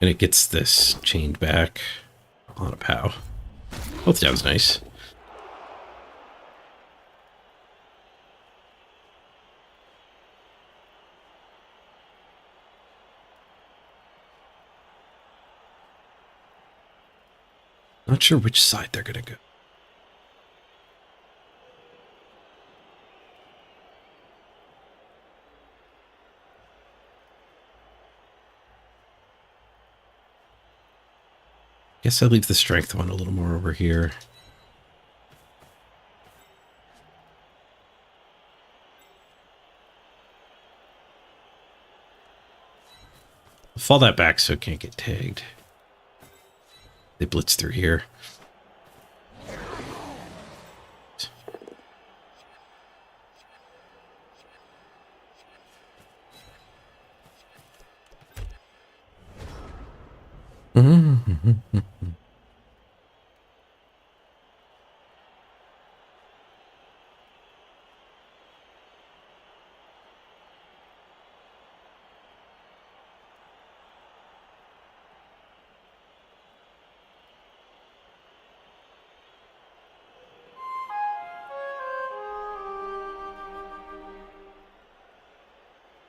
And it gets this chained back on a POW. Both downs nice. Not sure which side they're going to go. Guess I leave the strength one a little more over here. I'll fall that back so it can't get tagged. They blitz through here.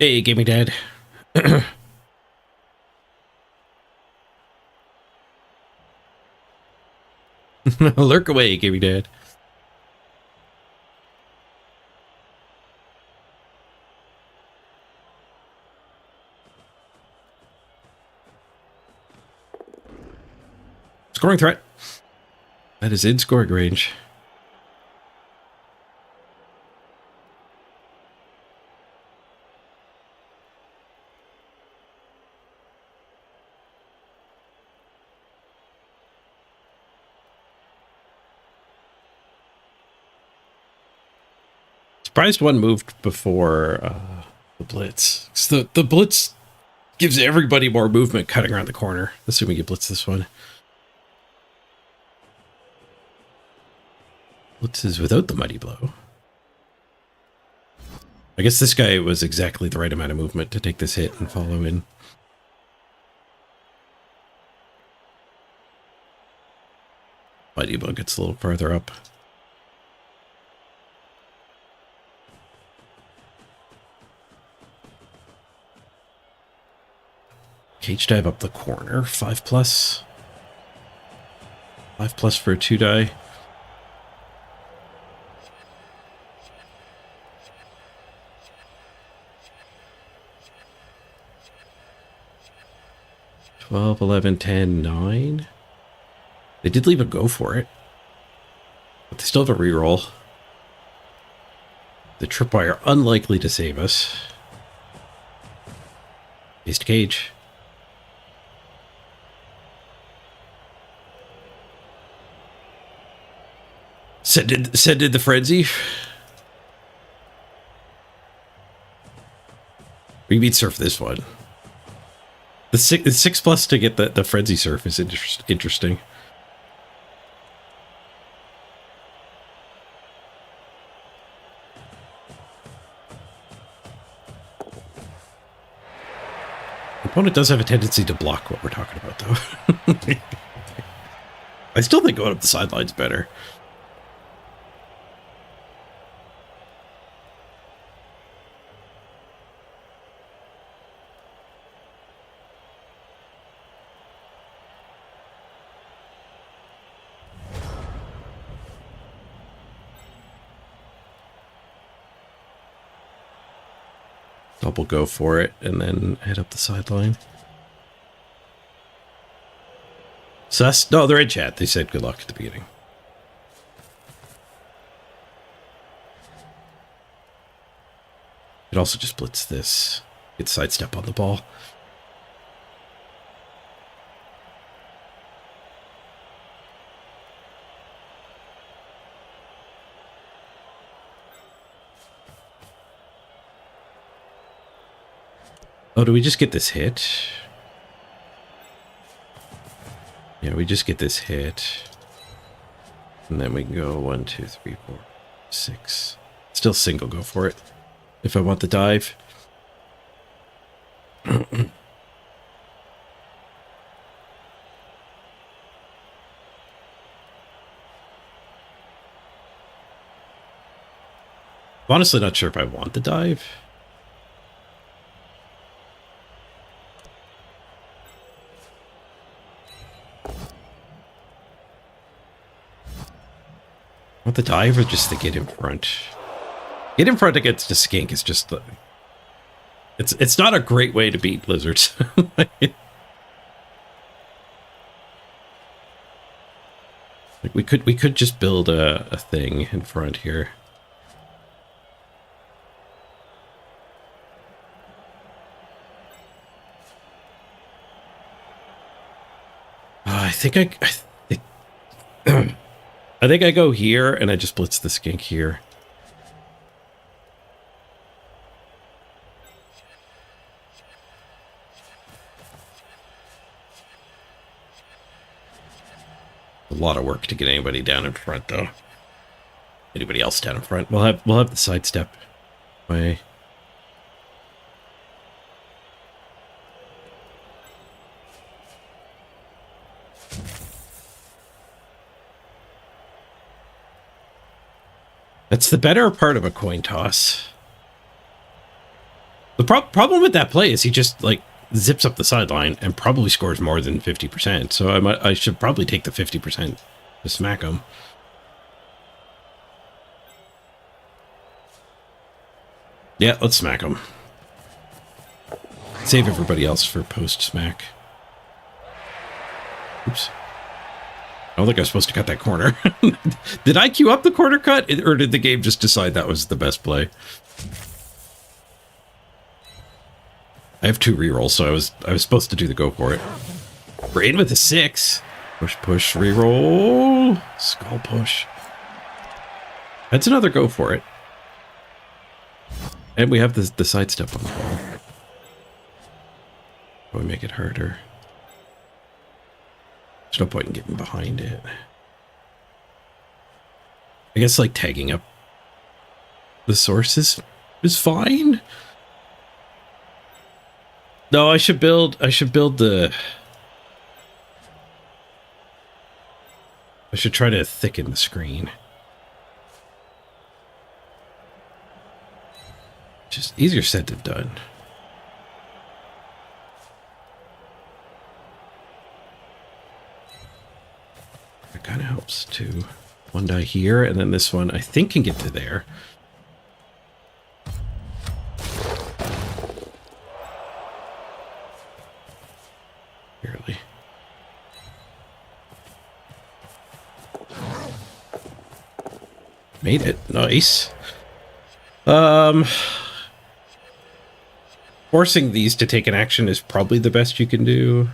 Hey, gaming dad. Lurk away, gaming dad. Scoring threat. That is in scoring range. Surprised one moved before the blitz. So the blitz gives everybody more movement cutting around the corner, assuming you blitz this one. Blitz is without the muddy blow. I guess this guy was exactly the right amount of movement to take this hit and follow in. Muddy blow gets a little farther up. Cage dive up the corner, 5+. 5+ for a 2-die. $12, $11, $10, $9. They did leave a go for it, but they still have a reroll. The tripwire unlikely to save us. Ace to cage. Sended the frenzy. We beat surf this one. The 6+ to get the frenzy surf is interesting. The opponent does have a tendency to block what we're talking about, though. I still think going up the sideline's better. Double go for it and then head up the sideline. Sus? No, they're in chat. They said good luck at the beginning. It also just blitz this. Get sidestep on the ball. Oh, do we just get this hit? Yeah, we just get this hit. And then we can go 1, 2, 3, 4, 6. Still single go for it. If I want the dive. Honestly, not sure if I want the dive. Want the dive or just to get in front? Get in front against a skink is just the... It's not a great way to beat lizards. Like we could just build a thing in front here. I think I think I go here and I just blitz the skink here. A lot of work to get anybody down in front, though. Anybody else down in front? We'll have the sidestep way. That's the better part of a coin toss. The problem with that play is he just like zips up the sideline and probably scores more than 50%. So I should probably take the 50% to smack him. Yeah, let's smack him. Save everybody else for post smack. Oops. I don't think I was supposed to cut that corner. Did I queue up the corner cut, or did the game just decide that was the best play? I have 2 rerolls, so I was supposed to do the go for it. We're in with a 6. Push, push, reroll. Skull push. That's another go for it. And we have the sidestep on the ball. How do we make it harder? There's no point in getting behind it. I guess like tagging up the sources is fine. No, I should build the... I should try to thicken the screen. Just easier said than done. It kind of helps too. 1 die here, and then this one I think can get to there. Barely. Made it. Nice. Forcing these to take an action is probably the best you can do.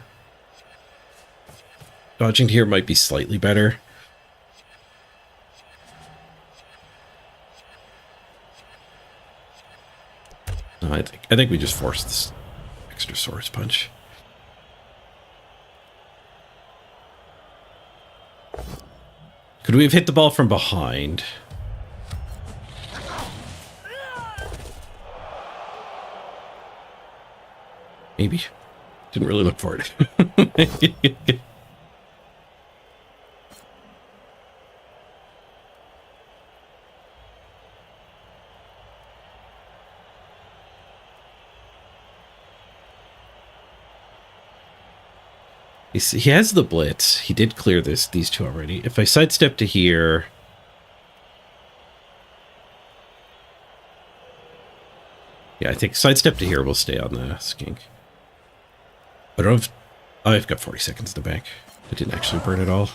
Dodging here might be slightly better. No, I think we just forced this extra swords punch. Could we have hit the ball from behind? Maybe. Didn't really look for it. He has the blitz. He did clear these 2 already. If I sidestep to here... Yeah, I think sidestep to here will stay on the skink. I don't have... Oh, I've got 40 seconds in the bank. I didn't actually burn it all.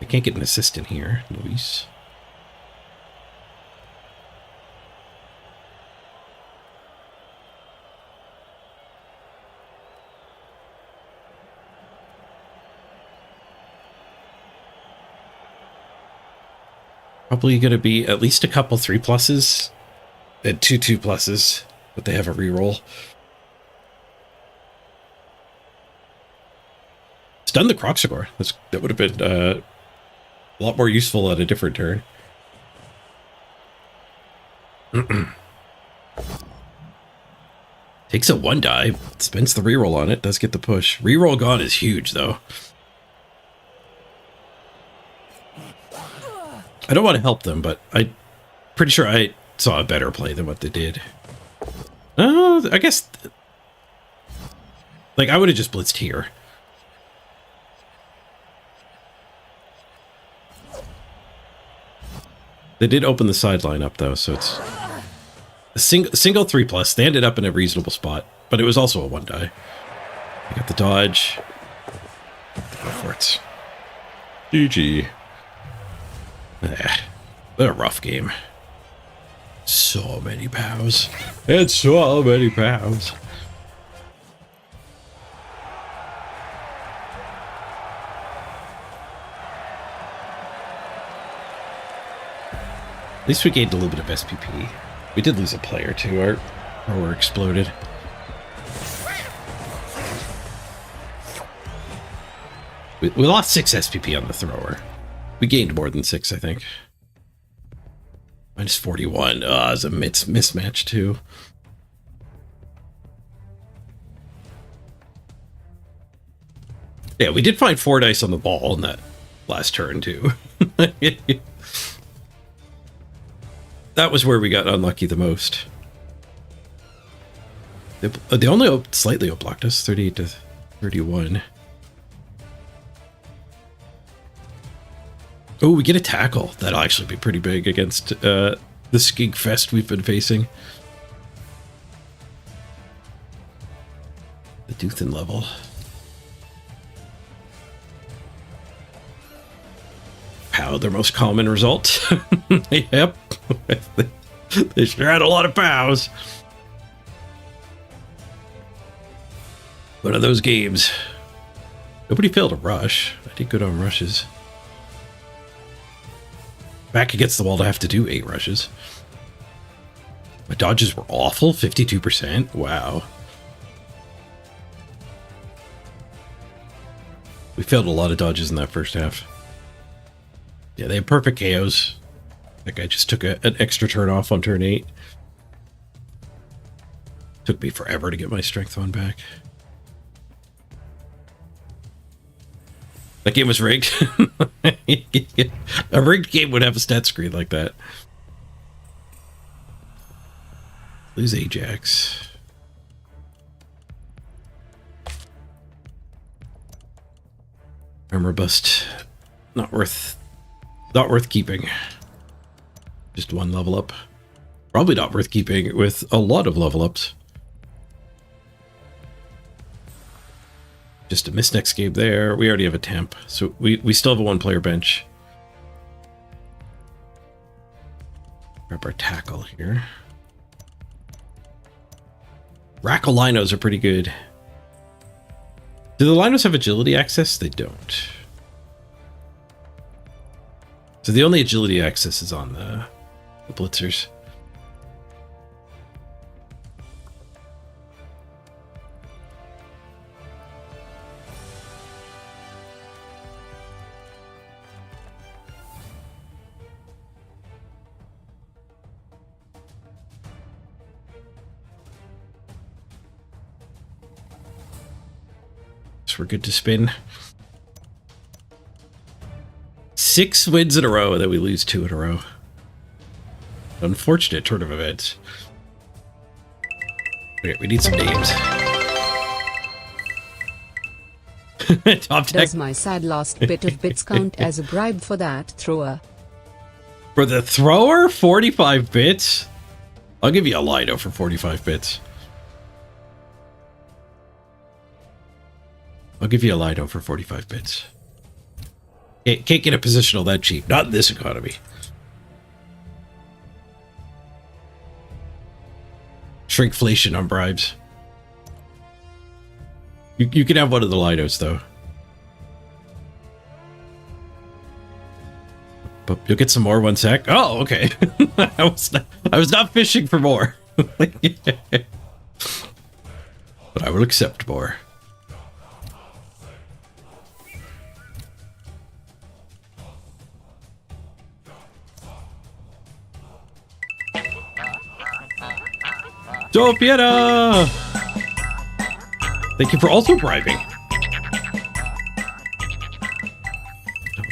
I can't get an assist in here, Luis. Probably going to be at least a couple 3+s and 2 2+s, but they have a reroll. Stun the Kroxigor. That would have been a lot more useful at a different turn. Takes a 1 die, spends the reroll on it, does get the push. Reroll gone is huge, though. I don't want to help them, but I'm pretty sure I saw a better play than what they did. I guess... Like, I would have just blitzed here. They did open the sideline up, though, so it's... A single 3+. They ended up in a reasonable spot, but it was also a 1 die. I got the dodge. Go for it. GG. What a rough game. So many pows. And so many pows. At least we gained a little bit of SPP. We did lose a player too. Our thrower exploded. We lost 6 SPP on the thrower. We gained more than 6, I think. Minus 41. Oh, it's a mismatch, too. Yeah, we did find 4 dice on the ball in that last turn, too. That was where we got unlucky the most. They only slightly outblocked us, 38 to 31. Oh, we get a tackle. That'll actually be pretty big against the skink fest we've been facing. The Duthin level. Pow, their most common result. Yep. They sure had a lot of pows. One of those games. Nobody failed a rush. I did good on rushes. Back against the wall to have to do 8 rushes. My dodges were awful, 52%. Wow. We failed a lot of dodges in that first half. Yeah, they had perfect KOs. That guy just took an extra turn off on turn 8. Took me forever to get my strength one back. That game was rigged. A rigged game would have a stat screen like that. Lose Ajax. Armor bust. Not worth keeping. Just 1 level up. Probably not worth keeping with a lot of level ups. Just a miss next game there. We already have a temp, so we still have a 1-player bench. Grab our tackle here. Rackle Linos are pretty good. Do the Linos have agility access? They don't. So the only agility access is on the Blitzers. So we're good to spin. 6 wins in a row, and then we lose 2 in a row. Unfortunate turn of events. Okay, we need some names. Top deck.
Does my sad lost bit of bits count as a bribe for that thrower?
For the thrower, 45 bits? I'll give you a Lido for 45 bits. I'll give you a Lido for 45 bits. It can't get a positional that cheap. Not in this economy. Shrinkflation on bribes. You can have one of the Lidos, though. But you'll get some more 1 sec. Oh, okay. I was not fishing for more. But I will accept more. Sofieta! Thank you for also bribing.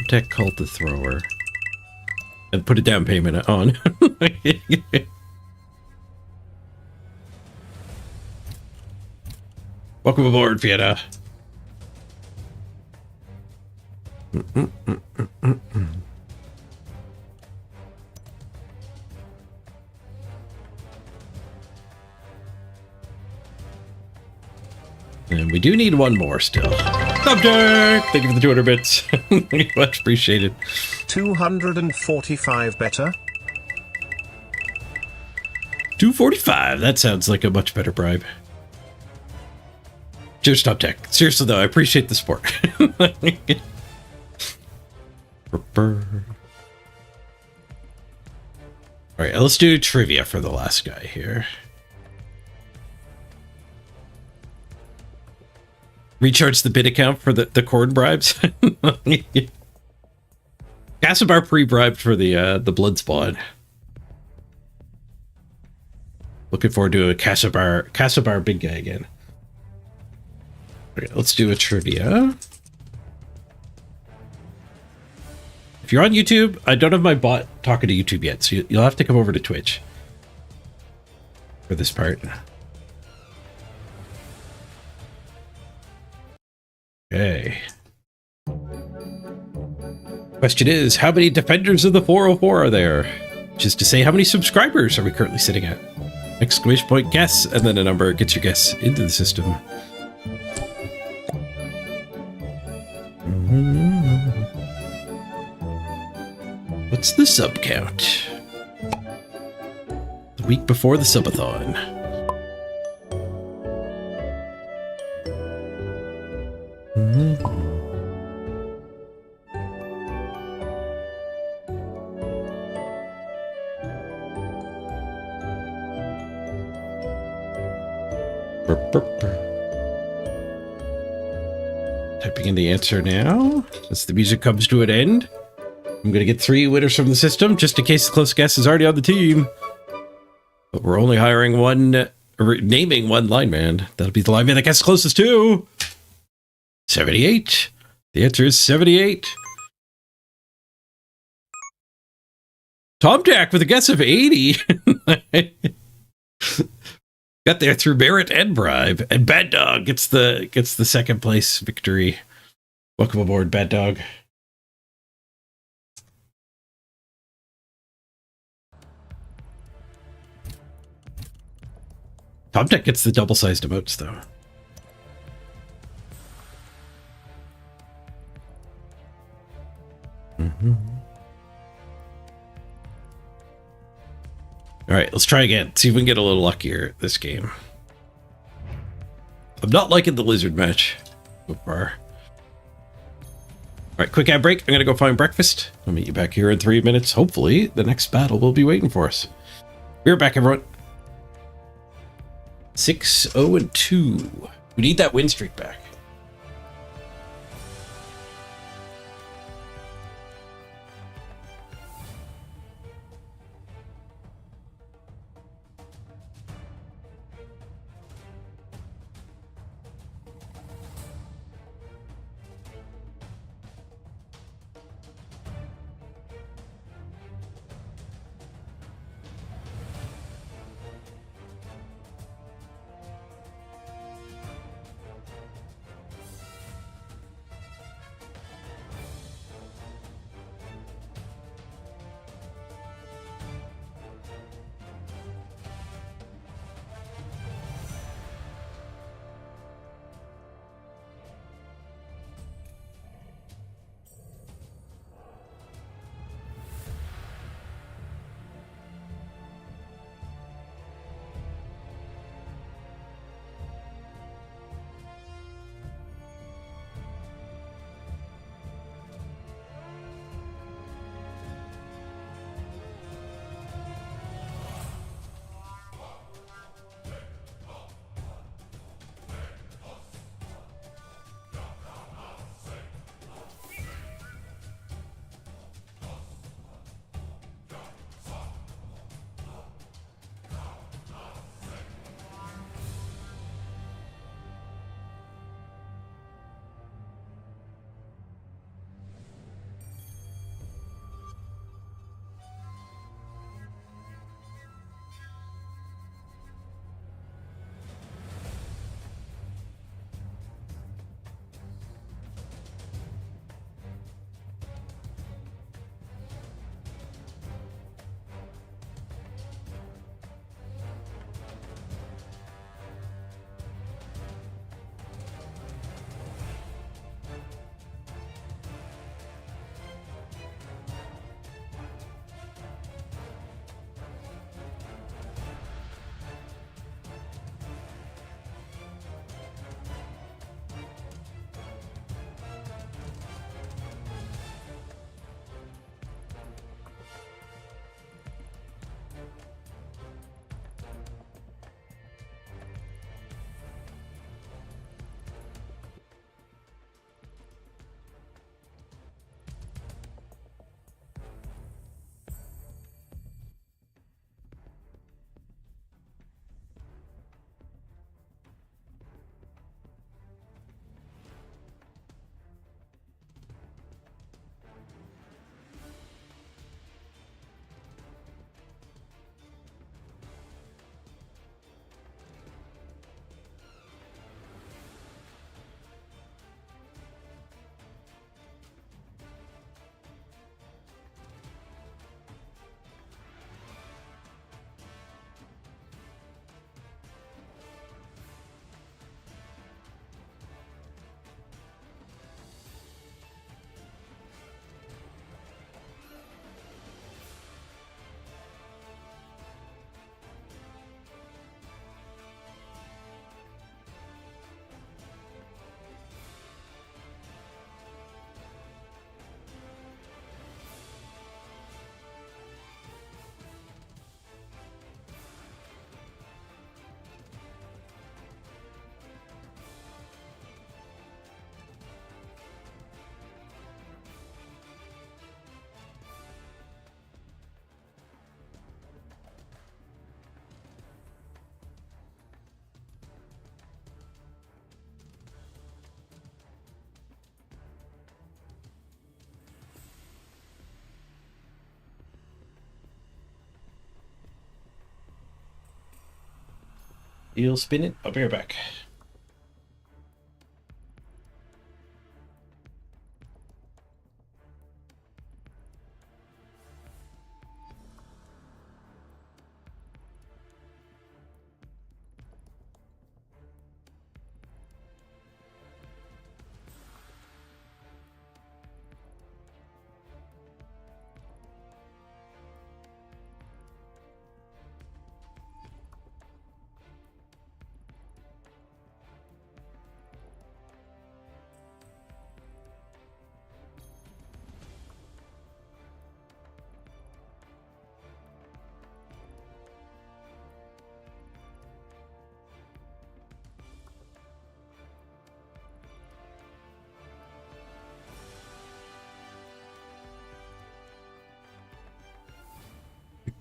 Tech called the thrower. And put a down payment on. Welcome aboard, Fieta. And we do need 1 more still. Subject! Thank you for the 200 bits. Much appreciated.
245 better.
245. That sounds like a much better bribe. Cheers, Top Tech. Seriously though, I appreciate the support. Alright, let's do trivia for the last guy here. Recharge the bid account for the corn bribes. Castlebar pre-bribed for the blood spawn. Looking forward to a Castlebar big guy again. Okay, let's do a trivia. If you're on YouTube, I don't have my bot talking to YouTube yet, so you'll have to come over to Twitch for this part. Okay. Question is, how many defenders of the 404 are there? Just to say, how many subscribers are we currently sitting at? Exclamation point guess, and then a number gets your guess into the system. What's the sub count? The week before the subathon. Typing in the answer now as the music comes to an end. I'm going to get 3 winners from the system, just in case the close guess is already on the team. But we're only hiring one, or naming one lineman. That'll be the lineman that gets closest to 78. The answer is 78. Tom Jack with a guess of 80. Got there through merit and bribe. And Bad Dog gets the second place victory. Welcome aboard, Bad Dog. Tom Jack gets the double-sized emotes, though. All right, let's try again. See if we can get a little luckier this game. I'm not liking the lizard match so far. All right, quick ad break. I'm going to go find breakfast. I'll meet you back here in 3 minutes. Hopefully, the next battle will be waiting for us. Be right back, everyone. 6-0-2. We need that win streak back. Wheel spinning. I'll be right back.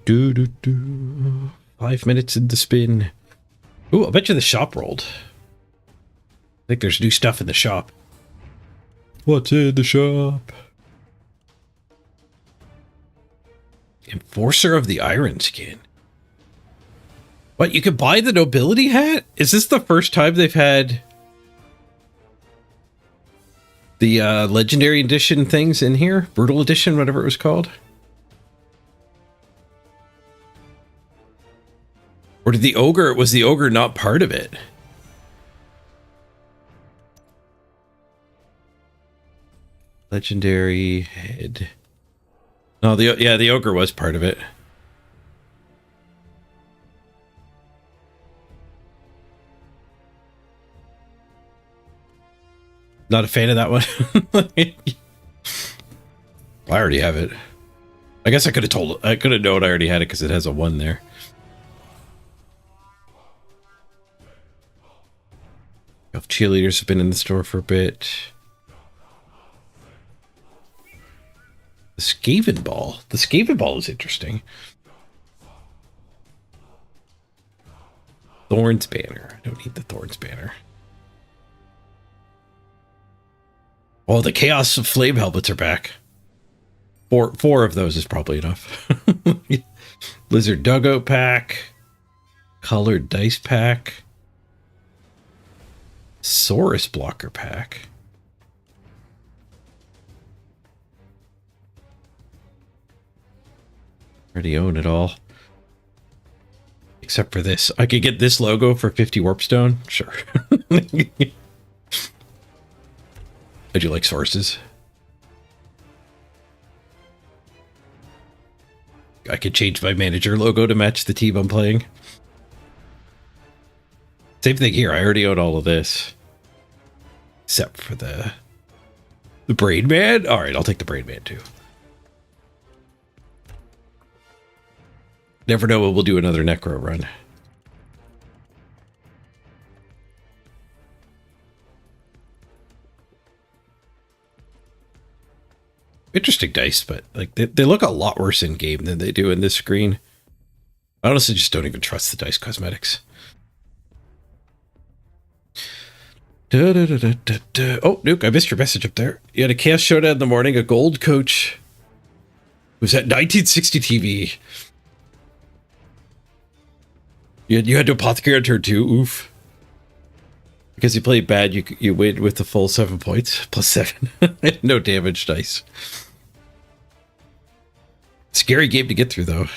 Do, do, do. 5 minutes in the spin. Ooh, I bet you the shop rolled. I think there's new stuff in the shop. What's in the shop? Enforcer of the Iron Skin. What, you could buy the nobility hat? Is this the first time they've had the legendary edition things in here? Brutal edition, whatever it was called? Or did the ogre, was the ogre not part of it? Legendary head. No, the ogre was part of it. Not a fan of that one. I already have it. I guess I could have known I already had it because it has a 1 there. Elf cheerleaders have been in the store for a bit. The Skaven Ball. The Skaven Ball is interesting. Thorns Banner. I don't need the Thorns Banner. Oh, the Chaos Flame Helmets are back. Four of those is probably enough. Lizard Dugout Pack. Colored Dice Pack. Saurus Blocker Pack. Already own it all. Except for this. I could get this logo for 50 Warpstone? Sure. I do like sources. I could change my manager logo to match the team I'm playing. Same thing here. I already own all of this. Except for the Braid Man. All right, I'll take the Braid Man too. Never know when we'll do another Necro run. Interesting dice, but like they look a lot worse in game than they do in this screen. I honestly just don't even trust the dice cosmetics. Oh, Nuke, I missed your message up there. You had a Chaos Showdown in the morning, a gold coach. Was that 1960 TV? You had to Apothecary on turn 2. Oof. Because you played bad, you win with the full 7 points. Plus 7. No damage dice. Scary game to get through, though.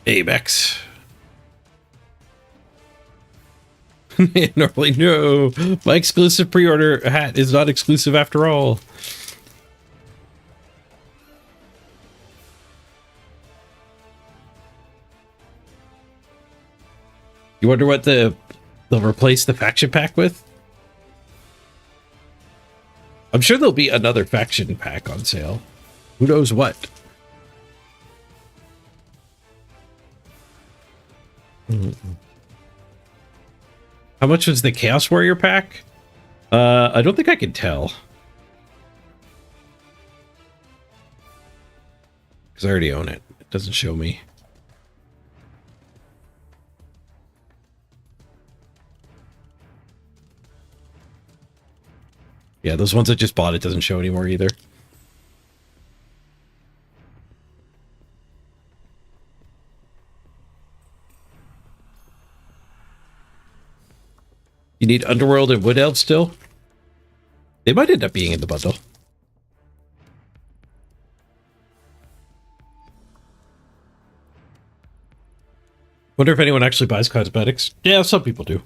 Amex. Normally, no. My exclusive pre-order hat is not exclusive after all. You wonder what they'll replace the faction pack with? I'm sure there'll be another faction pack on sale. Who knows what? How much was the Chaos Warrior pack? I don't think I can tell. Because I already own it. It doesn't show me. Yeah, those ones I just bought, it doesn't show anymore either. You need Underworld and Wood Elves still? They might end up being in the bundle. Wonder if anyone actually buys cosmetics. Yeah, some people do.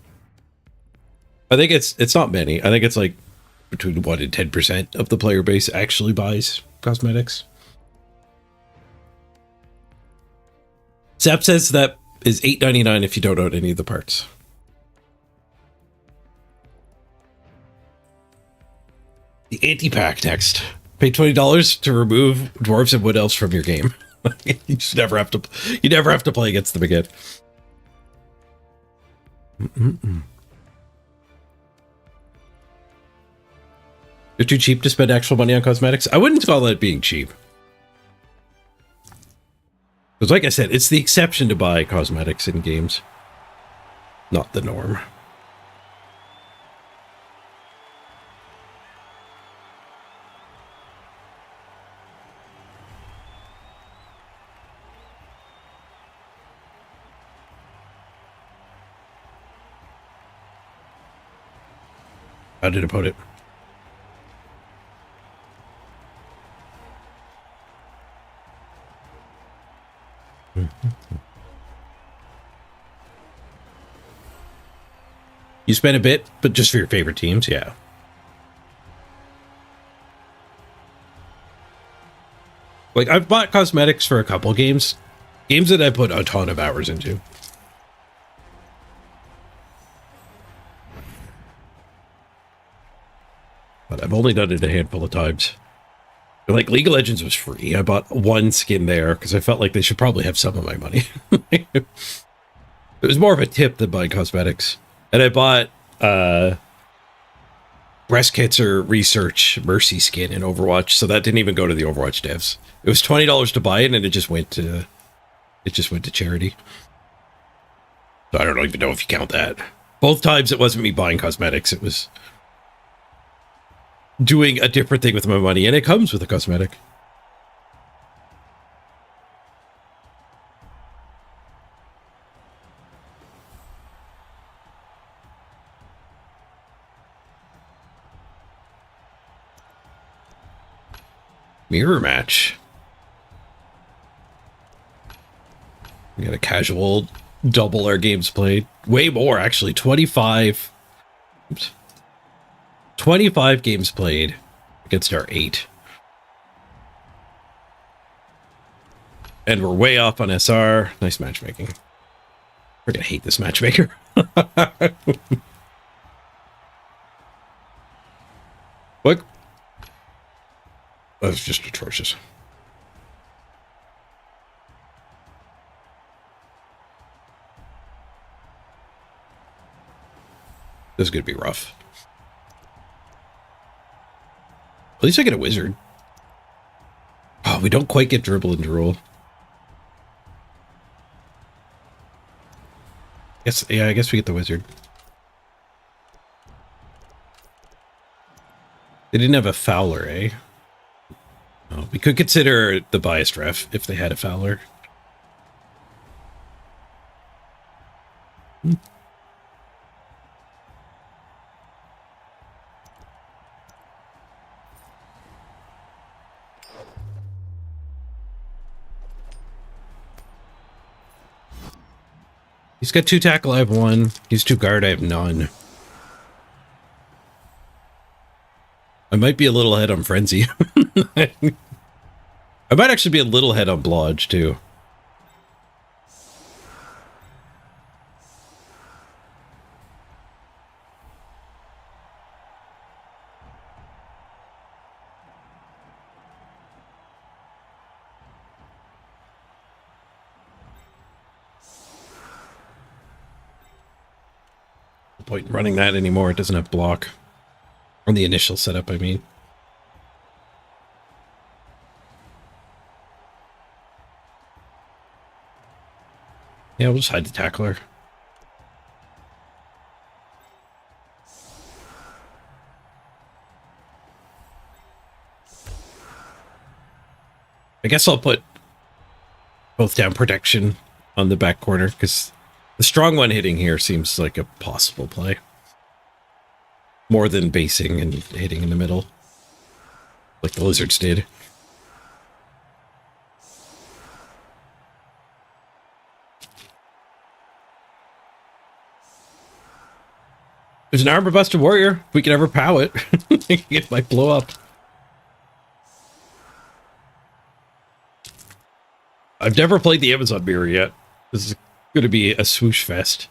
I think it's not many. I think it's like between 1 and 10% of the player base actually buys cosmetics. Zap says that is $8.99 if you don't own any of the parts. The anti-pack next. Pay $20 to remove dwarves and wood elves from your game. You just never have to. You never have to play against them again. They're too cheap to spend actual money on cosmetics. I wouldn't call that being cheap. Because like I said, it's the exception to buy cosmetics in games, not the norm. How did I put it? You spend a bit, but just for your favorite teams, yeah. Like, I've bought cosmetics for a couple games. Games that I put a ton of hours into. But I've only done it a handful of times. Like, League of Legends was free. I bought one skin there because I felt like they should probably have some of my money. It was more of a tip than buying cosmetics. And I bought breast cancer research Mercy skin in Overwatch, so that didn't even go to the Overwatch devs. It was $20 to buy it, and it just went to charity. So I don't even know if you count that. Both times it wasn't me buying cosmetics, it was doing a different thing with my money, and it comes with a cosmetic. Mirror match. We got a casual double our games played. Way more, actually. 25 games played against our 8. And we're way off on SR. Nice matchmaking. We're gonna hate this matchmaker. What? That's just atrocious. This is gonna be rough. At least I get a wizard. Oh, we don't quite get dribble and drool. Yes, yeah, I guess we get the wizard. They didn't have a Fowler, eh? Oh, we could consider the biased ref if they had a Fowler. He's got 2 tackle, I have 1. He's 2 guard, I have none. I might be a little ahead on Frenzy. I might actually be a little ahead on Blodge, too. No point in running that anymore. It doesn't have block. On the initial setup, I mean. Yeah, we'll just hide the tackler. I guess I'll put both down protection on the back corner because the strong one hitting here seems like a possible play. more than basing and hitting in the middle, like the lizards did. There's an armor busted warrior. If we can ever POW it, it might blow up. I've never played the Amazon mirror yet. This is going to be a swoosh fest.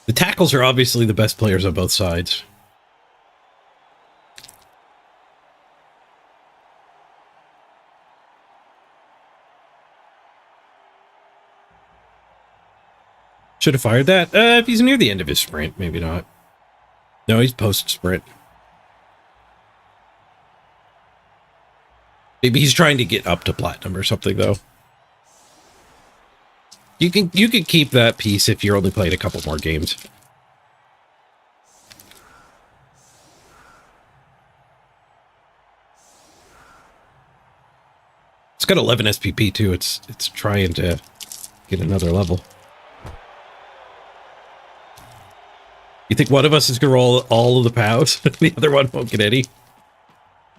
The tackles are obviously the best players on both sides. Should have fired that. If he's near the end of his sprint, maybe not. No, he's post-sprint. Maybe he's trying to get up to platinum or something, though. You can keep that piece if you're only playing a couple more games. It's got 11 SPP too. It's trying to get another level. You think one of us is gonna roll all of the POWs? The other one won't get any?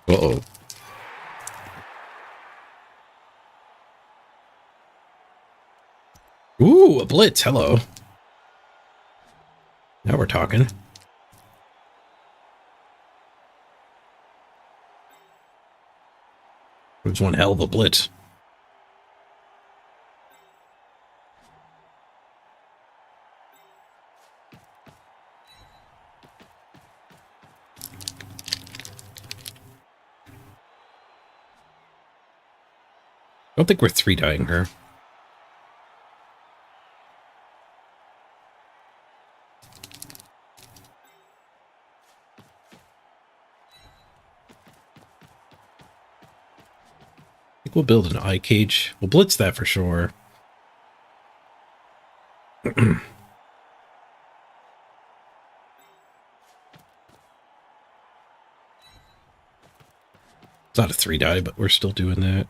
Uh-oh. Ooh, a blitz. Hello. Now we're talking. It was one hell of a blitz. I don't think we're 3-dying her. I think we'll build an eye cage. We'll blitz that for sure. It's not a 3-die, but we're still doing that.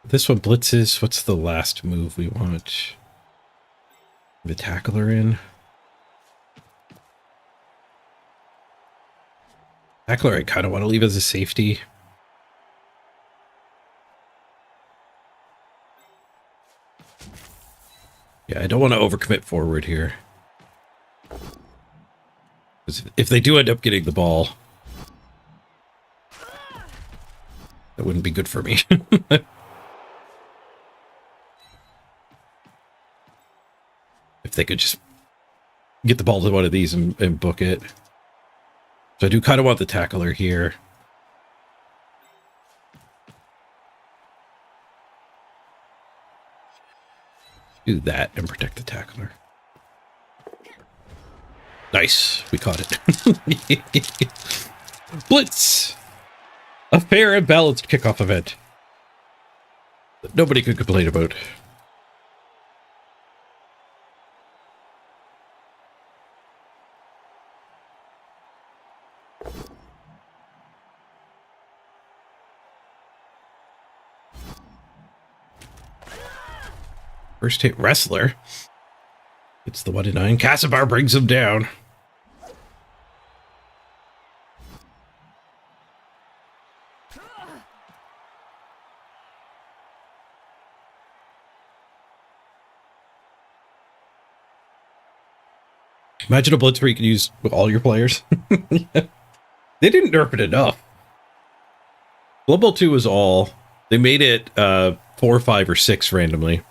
This one blitzes. What's the last move we want? The tackler in. Tackler I kind of want to leave as a safety. Yeah, I don't want to overcommit forward here. Because if they do end up getting the ball, that wouldn't be good for me. If they could just get the ball to one of these and book it. So I do kind of want the tackler here. Do that and protect the tackler. Nice. We caught it. Blitz! A fair and balanced kickoff event that nobody could complain about. First hit wrestler. It's the 1-9. Casabar brings him down. Imagine a blitz where you can use with all your players. They didn't nerf it enough. Blood Bowl 2 was all. They made it 4, 5, or 6 randomly.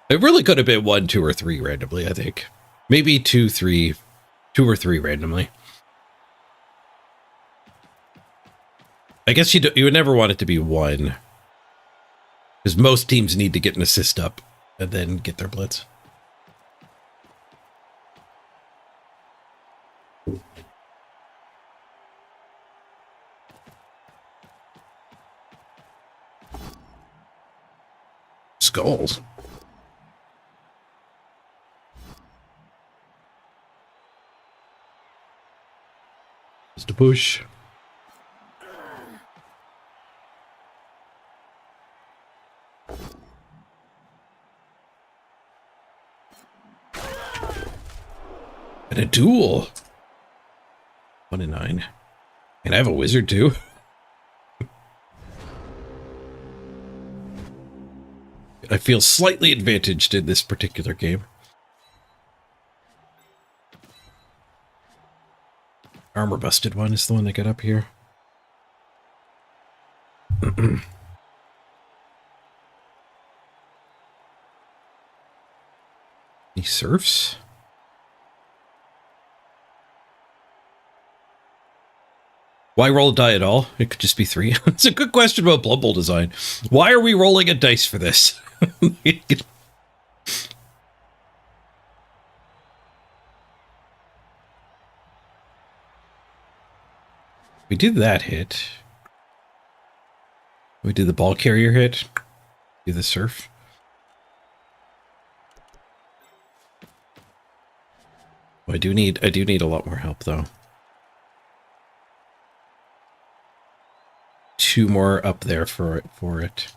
It really could have been 1, 2, or 3 randomly, I think. Maybe 2, 3, 2 or 3 randomly. I guess you would never want it to be 1. Because most teams need to get an assist up and then get their blitz. Skulls. Just a push. And a duel. 1 and 9. And I have a wizard too. I feel slightly advantaged in this particular game. Armor busted one is the one that got up here. He surfs. Why roll a die at all? It could just be 3. It's a good question about Blood Bowl design. Why are we rolling a dice for this? We did that hit. We did the ball carrier hit. Do the surf. Oh, I do need a lot more help though. 2 more up there for it.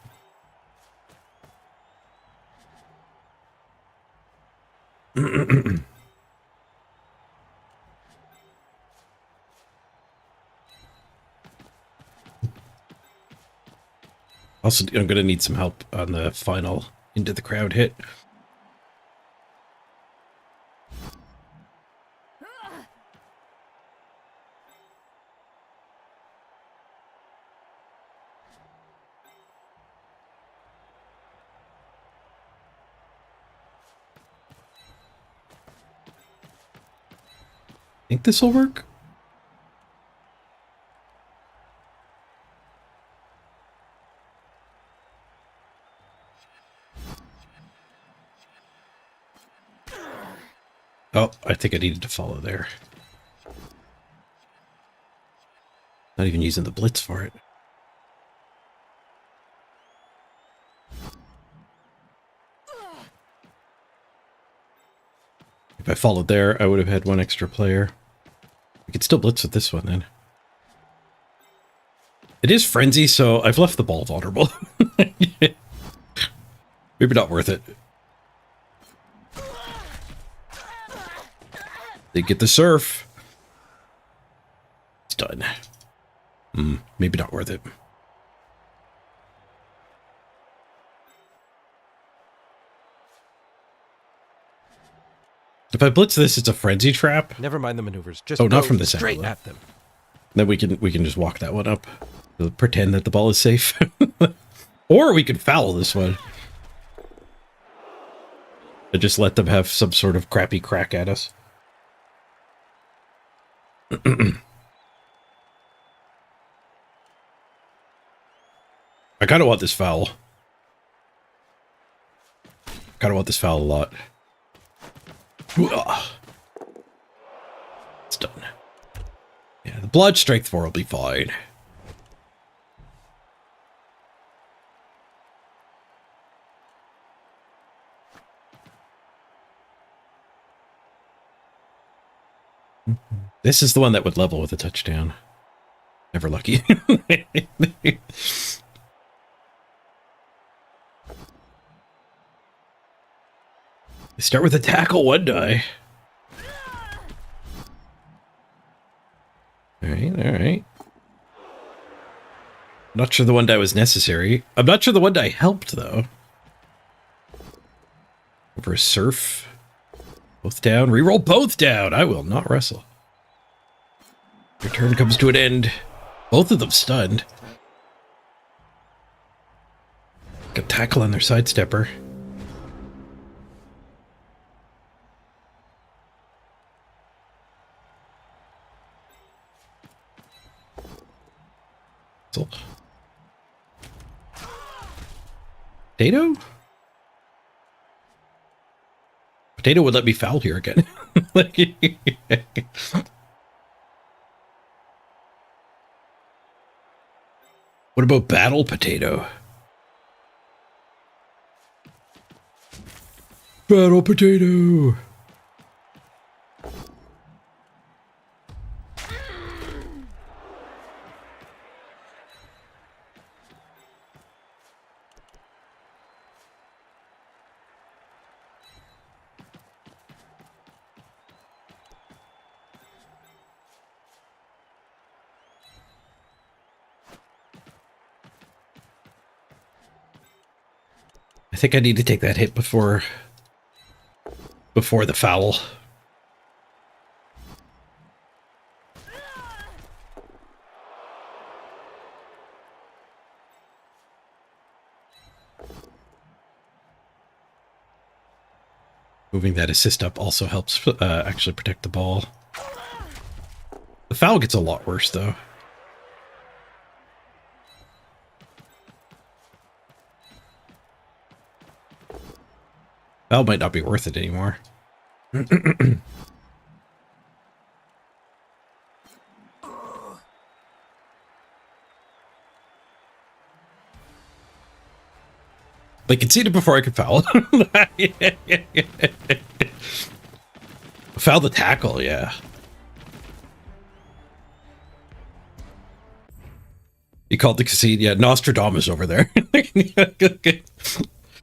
Also, I'm going to need some help on the final into the crowd hit. Think this will work? Oh, I think I needed to follow there. Not even using the blitz for it. If I followed there, I would have had 1 extra player. We could still blitz with this one then. It is frenzy, so I've left the ball vulnerable. Maybe not worth it. They get the surf. It's done. Maybe not worth it. If I blitz this, it's a frenzy trap.
Never mind the maneuvers. Just
Oh, not
go
from this
straight
angle, though.
at them.
Then we can just walk that one up. We'll pretend that the ball is safe. Or we could foul this one. And just let them have some sort of crappy crack at us. I kind of want this foul. Kind of want this foul a lot. It's done. Yeah, the blood strength 4 will be fine. This is the one that would level with a touchdown. Never lucky. They start with a tackle 1 die. Alright. Not sure the 1 die was necessary. I'm not sure the 1 die helped, though. Over a surf. Both down. Reroll both down. I will not wrestle. Your turn comes to an end. Both of them stunned. Got tackle on their sidestepper. Potato? Potato would let me foul here again. What about Battle Potato? Battle Potato! I think I need to take that hit before the foul. Moving that assist up also helps actually protect the ball. The foul gets a lot worse, though. Foul might not be worth it anymore. They conceded before I could foul. Foul the tackle, yeah. You called the concede, yeah. Nostradamus over there.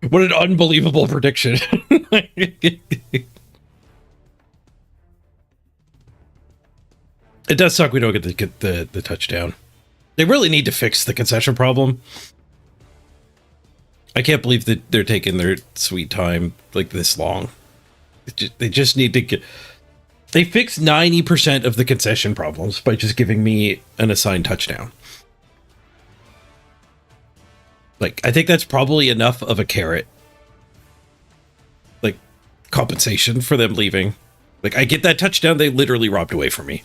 What an unbelievable prediction. It does suck we don't get the touchdown. They really need to fix the concession problem. I can't believe that they're taking their sweet time like this long. They just need to get... They fix 90% of the concession problems by just giving me an assigned touchdown. Like, I think that's probably enough of a carrot. Like, compensation for them leaving. Like, I get that touchdown they literally robbed away from me.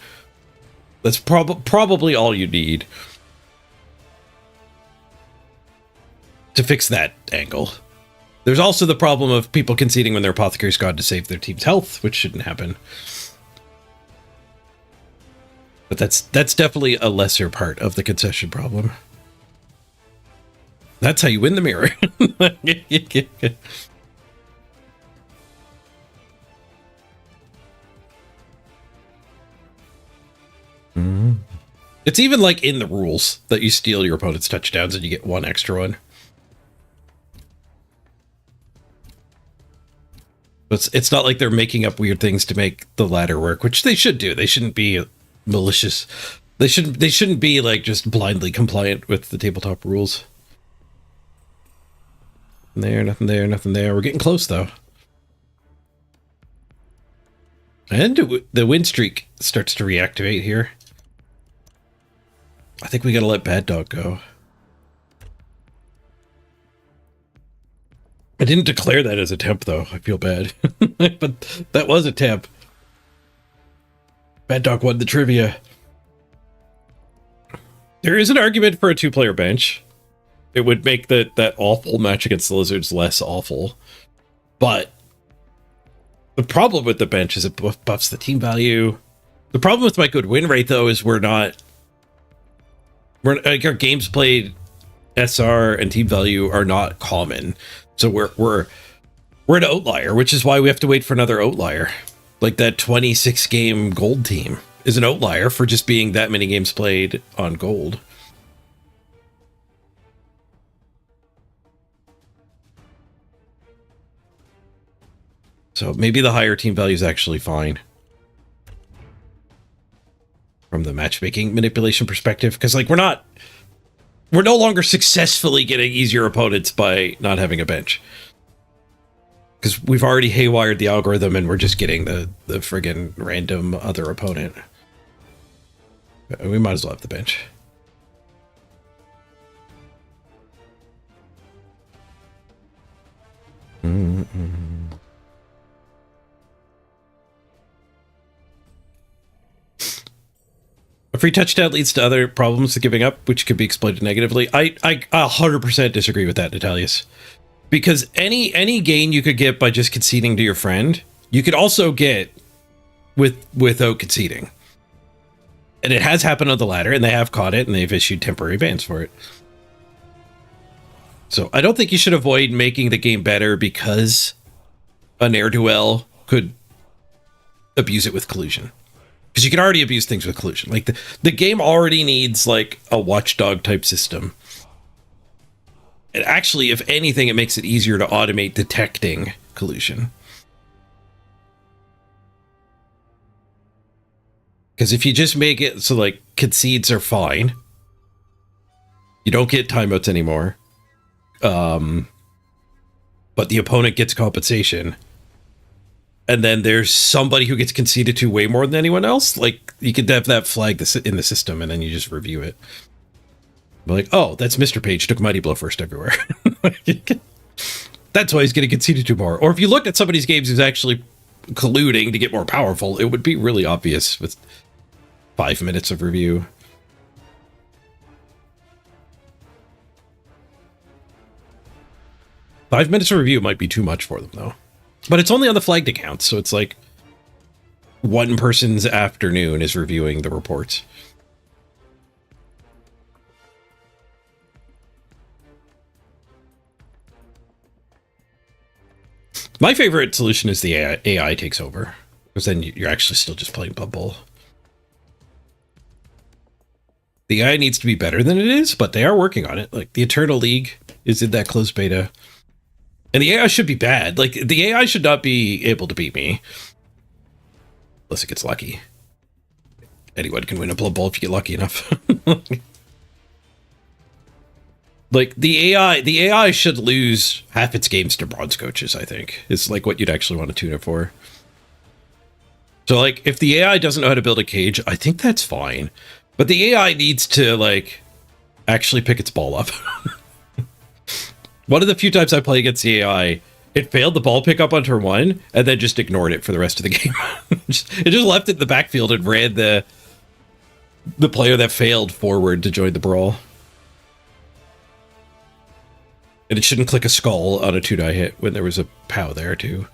That's probably all you need to fix that angle. There's also the problem of people conceding when their apothecary's gone to save their team's health, which shouldn't happen. But that's definitely a lesser part of the concession problem. That's how you win the mirror. It's even like in the rules that you steal your opponent's touchdowns and you get one extra one. It's not like they're making up weird things to make the ladder work, which they should do. They shouldn't be malicious. They shouldn't be like just blindly compliant with the tabletop rules. Nothing there, nothing there. We're getting close though. And the win streak starts to reactivate here. I think we gotta let Bad Dog go. I didn't declare that as a temp, though. I feel bad. But that was a temp. Bad Dog won the trivia. There is an argument for a two-player bench. It would make that awful match against the Lizards less awful. But the problem with the bench is it buffs the team value. The problem with my good win rate, though, is we're like our games played SR and team value are not common. So we're an outlier, which is why we have to wait for another outlier. Like that 26 game gold team is an outlier for just being that many games played on gold. So maybe the higher team value is actually fine from the matchmaking manipulation perspective, because like we're no longer successfully getting easier opponents by not having a bench. Because we've already haywired the algorithm and we're just getting the friggin' random other opponent. We might as well have the bench. A free touchdown leads to other problems of giving up, which could be exploited negatively. I 100% disagree with that, Natalius. Because any gain you could get by just conceding to your friend, you could also get without conceding. And it has happened on the ladder, and they have caught it, and they've issued temporary bans for it. So I don't think you should avoid making the game better because a ne'er-do-well could abuse it with collusion. Because you can already abuse things with collusion. Like the game already needs like a watchdog type system. And actually, if anything, it makes it easier to automate detecting collusion. Because if you just make it so like concedes are fine, you don't get timeouts anymore. but the opponent gets compensation. And then there's somebody who gets conceded to way more than anyone else. Like, you could have that flag in the system, and then you just review it. But like, oh, that's Mr. Page took Mighty Blow first everywhere. That's why he's getting conceded to more. Or if you looked at somebody's games who's actually colluding to get more powerful, it would be really obvious with 5 minutes of review. Five minutes of review might be too much for them, though. But it's only on the flagged accounts, so it's like one person's afternoon is reviewing the reports. My favorite solution is the AI takes over, because then you're actually still just playing Blood Bowl. The AI needs to be better than it is, but they are working on it. Like, the Eternal League is in that closed beta. And the AI should be bad. Like, the AI should not be able to beat me. Unless it gets lucky. Anyone can win a Blood Bowl if you get lucky enough. Like, the AI should lose half its games to bronze coaches, I think. It's like what you'd actually want to tune it for. So, like, if the AI doesn't know how to build a cage, I think that's fine. But the AI needs to, like, actually pick its ball up. One of the few times I played against the AI, it failed the ball pickup on turn 1, and then just ignored it for the rest of the game. It just left it in the backfield and ran the player that failed forward to join the brawl. And it shouldn't click a skull on a 2-die hit when there was a POW there, too.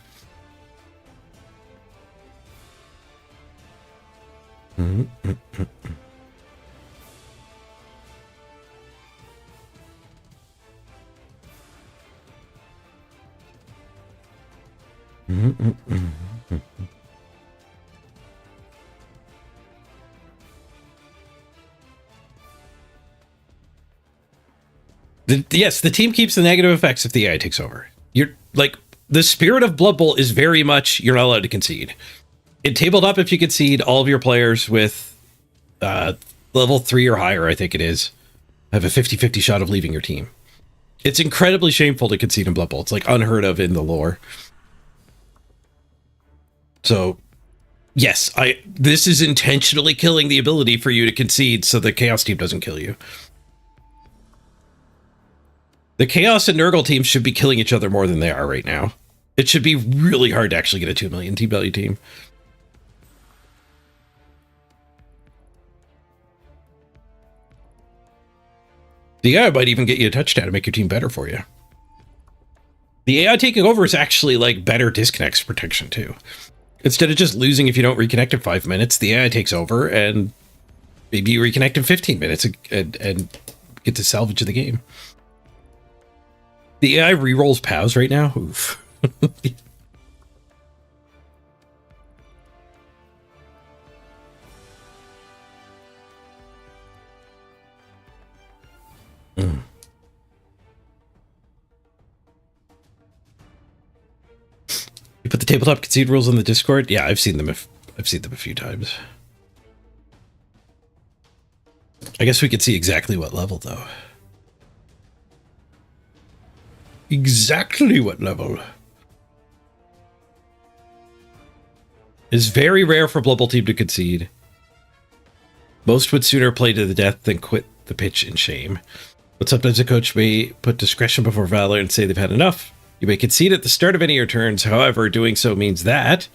Yes, the team keeps the negative effects if the AI takes over. You're like, the spirit of Blood Bowl is very much you're not allowed to concede. It tabled up if you concede all of your players with level 3 or higher, I think it is, have a 50-50 shot of leaving your team. It's incredibly shameful to concede in Blood Bowl. It's like unheard of in the lore. So, yes, this is intentionally killing the ability for you to concede so the Chaos team doesn't kill you. The Chaos and Nurgle teams should be killing each other more than they are right now. It should be really hard to actually get a 2 million team value team. The AI might even get you a touchdown to make your team better for you. The AI taking over is actually like better disconnects protection too. Instead of just losing if you don't reconnect in 5 minutes, the AI takes over and maybe you reconnect in 15 minutes and get to salvage the game. The AI rerolls POWs right now. Oof. You put the tabletop concede rules on the Discord? Yeah, I've seen them. I've seen them a few times. I guess we could see exactly what level, though. Exactly what level? It's very rare for Blood Bowl team to concede. Most would sooner play to the death than quit the pitch in shame. But sometimes a coach may put discretion before valor and say they've had enough. You may concede at the start of any of your turns. However, doing so means that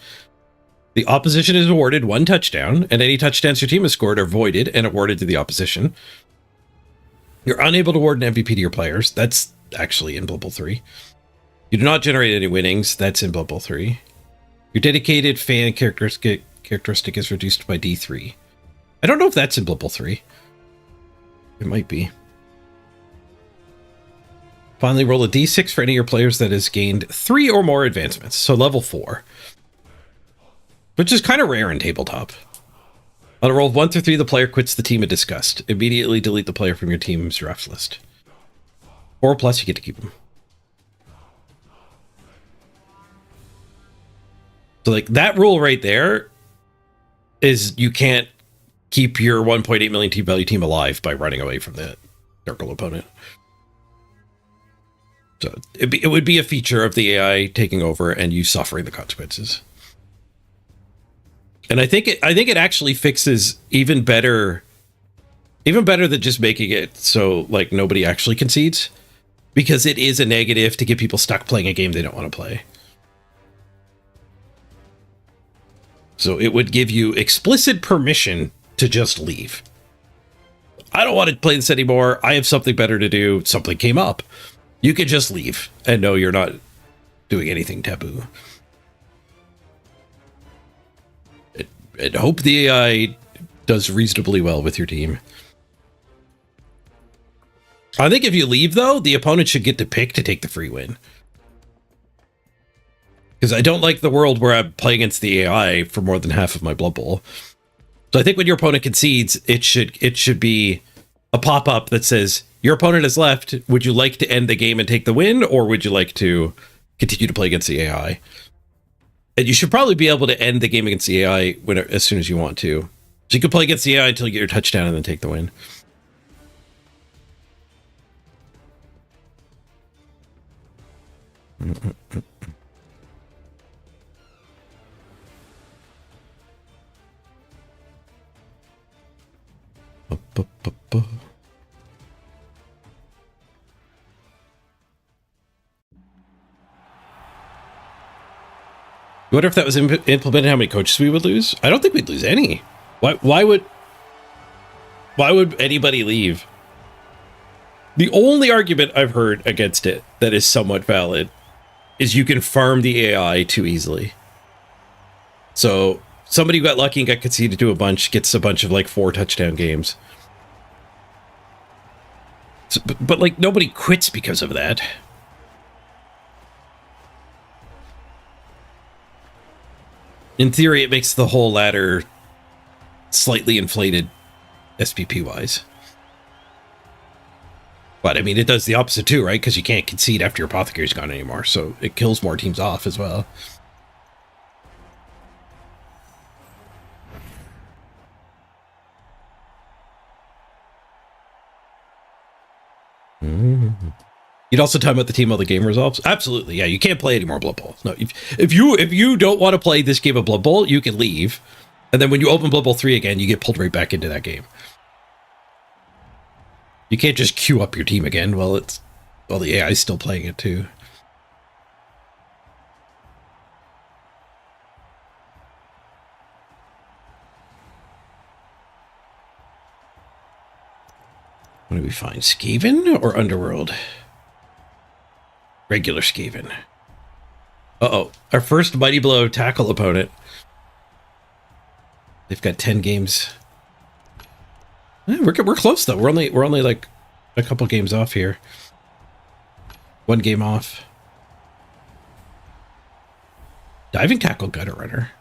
the opposition is awarded 1 touchdown, and any touchdowns your team has scored are voided and awarded to the opposition. You're unable to award an MVP to your players. That's actually in Blood Bowl 3. You do not generate any winnings. That's in Blood Bowl 3. Your dedicated fan characteristic is reduced by D3. I don't know if that's in Blood Bowl 3. It might be. Finally, roll a D6 for any of your players that has gained 3 or more advancements, so level 4. Which is kind of rare in tabletop. On a roll of 1 through 3, the player quits the team in disgust. Immediately delete the player from your team's draft list. 4+, you get to keep them. So, like, that rule right there is you can't keep your 1.8 million team value team alive by running away from the Nurgle opponent. So it would be a feature of the AI taking over and you suffering the consequences. And I think it actually fixes even better than just making it so like nobody actually concedes, because it is a negative to get people stuck playing a game they don't want to play. So it would give you explicit permission to just leave. I don't want to play this anymore. I have something better to do. Something came up. You could just leave and know you're not doing anything taboo. And hope the AI does reasonably well with your team. I think if you leave, though, the opponent should get to pick to take the free win. Because I don't like the world where I'm playing against the AI for more than half of my Blood Bowl. So I think when your opponent concedes, it should be a pop-up that says, your opponent has left. Would you like to end the game and take the win, or would you like to continue to play against the AI? And you should probably be able to end the game against the AI as soon as you want to. So you can play against the AI until you get your touchdown and then take the win. I wonder if that was implemented, how many coaches we would lose? I don't think we'd lose any. Why would anybody leave? The only argument I've heard against it that is somewhat valid is you can farm the AI too easily. So somebody who got lucky and got conceded to a bunch gets a bunch of like 4 touchdown games. So, but like nobody quits because of that. In theory, it makes the whole ladder slightly inflated SPP wise. But I mean, it does the opposite too, right? Because you can't concede after your apothecary's gone anymore. So it kills more teams off as well. You'd also talk about the team while the game resolves. Absolutely, yeah. You can't play any more Blood Bowl. No, if you don't want to play this game of Blood Bowl, you can leave, and then when you open Blood Bowl 3 again, you get pulled right back into that game. You can't just queue up your team again while the AI is still playing it too. What do we find? Skaven or Underworld? Regular Skaven. Uh-oh. Our first Mighty Blow tackle opponent. They've got 10 games. We're close though. We're only like a couple games off here. 1 game off. Diving tackle gutter runner.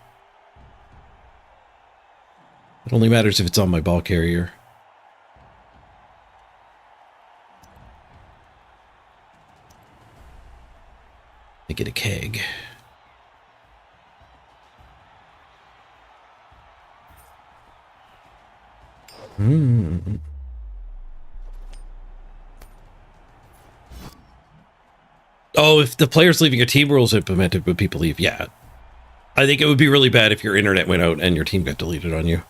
It only matters if it's on my ball carrier. I get a keg. Oh, if the player's leaving, a team rules implemented, would people leave? Yeah. I think it would be really bad if your internet went out and your team got deleted on you.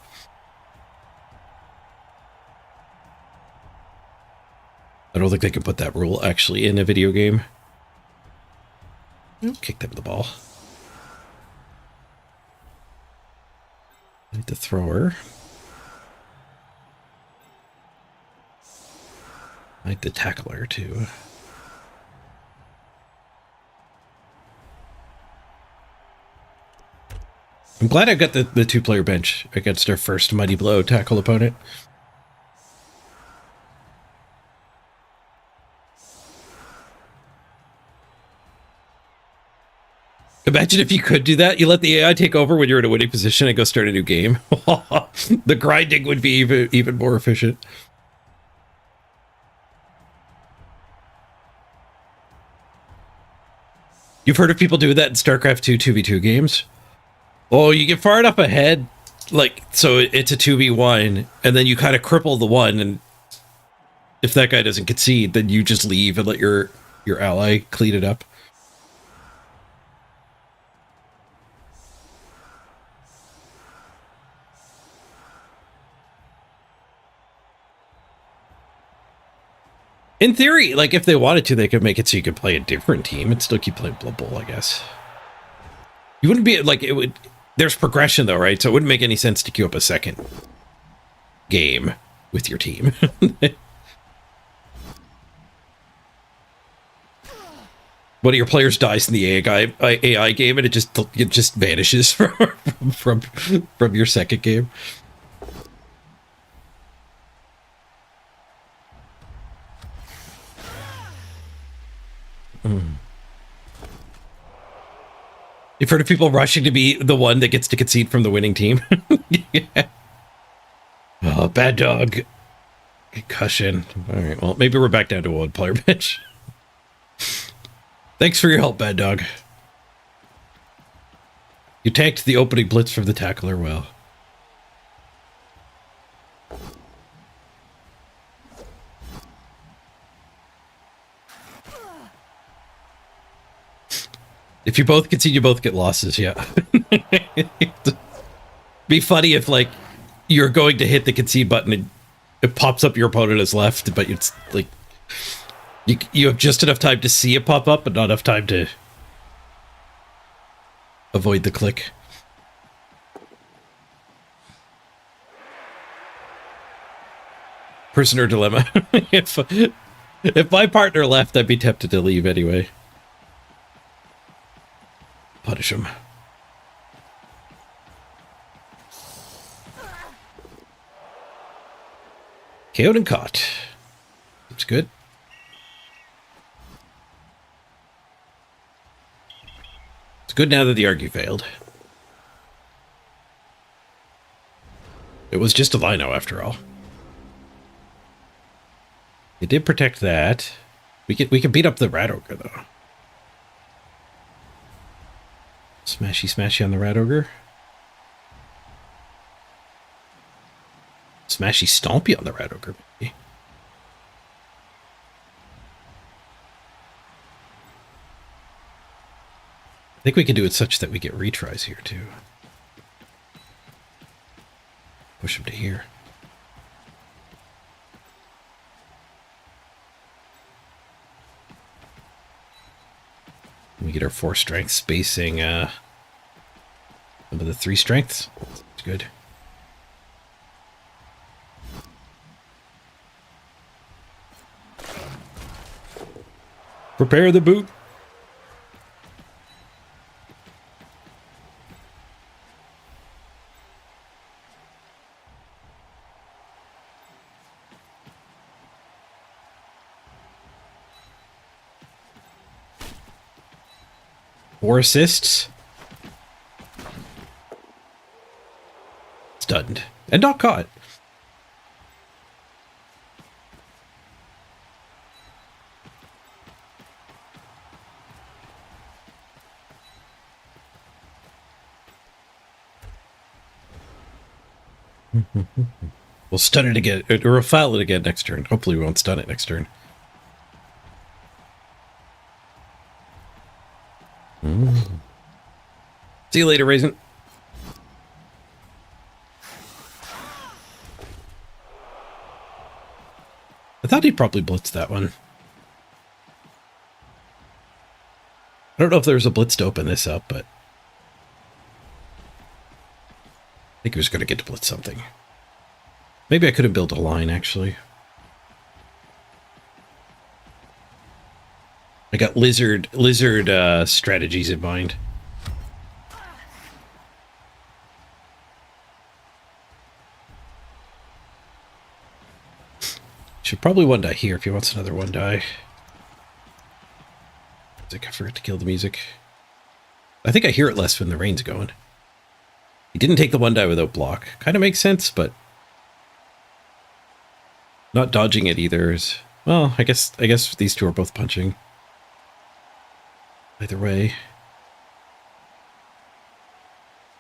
I don't think they can put that rule actually in a video game. I'll kick them the ball. I need the thrower. I need the tackler too. I'm glad I got the 2-player bench against our first Mighty Blow tackle opponent. Imagine if you could do that. You let the AI take over when you're in a winning position and go start a new game. The grinding would be even more efficient. You've heard of people doing that in StarCraft 2 2v2 games? Oh, you get far enough ahead, like, so it's a 2v1, and then you kind of cripple the one, and if that guy doesn't concede, then you just leave and let your your ally clean it up. In theory, like if they wanted to, they could make it so you could play a different team and still keep playing Blood Bowl, I guess. You wouldn't be like it would. There's progression though, right? So it wouldn't make any sense to queue up a second game with your team. One of your players dies in the AI game, and it just vanishes from your second game. You've heard of people rushing to be the one that gets to concede from the winning team. Yeah. Oh, bad dog. Concussion. All right, well, maybe we're back down to a one-player bench. Thanks for your help, bad dog. You tanked the opening blitz from the tackler well. If you both concede, you both get losses, yeah. Be funny if, like, you're going to hit the concede button and it pops up your opponent as left, but it's, like, you have just enough time to see it pop up, but not enough time to avoid the click. Prisoner dilemma. If my partner left, I'd be tempted to leave anyway. Punish him. KO'd and caught. Looks good. It's good now that the argue failed. It was just a lino after all. It did protect that. We can beat up the rat ogre though. Smashy smashy on the rat ogre. Smashy stompy on the rat ogre, maybe. I think we can do it such that we get retries here too. Push him to here. We get our 4 strength spacing some of the 3 strengths. It's good. Prepare the boot. Four assists. Stunned. And not caught. We'll stun it again, or we'll foul it again next turn. Hopefully we won't stun it next turn. See you later, Raisin. I thought he'd probably blitz that one. I don't know if there's a blitz to open this up, but I think he was going to get to blitz something. Maybe I could have built a line, actually. I got lizard strategies in mind. Should probably one die here if he wants another one die. I forgot to kill the music. I think I hear it less when the rain's going. He didn't take the one die without block. Kind of makes sense, but not dodging it either is, well, I guess these two are both punching. Either way.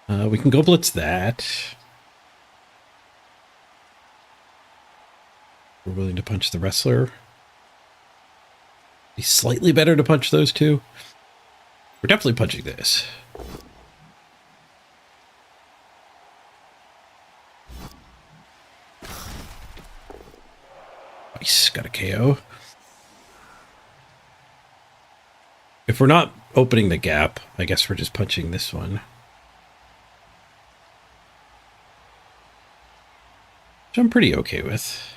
We can go blitz that. We're willing to punch the wrestler. Be slightly better to punch those two. We're definitely punching this. Nice, got a KO. If we're not opening the gap, I guess we're just punching this one. Which I'm pretty okay with.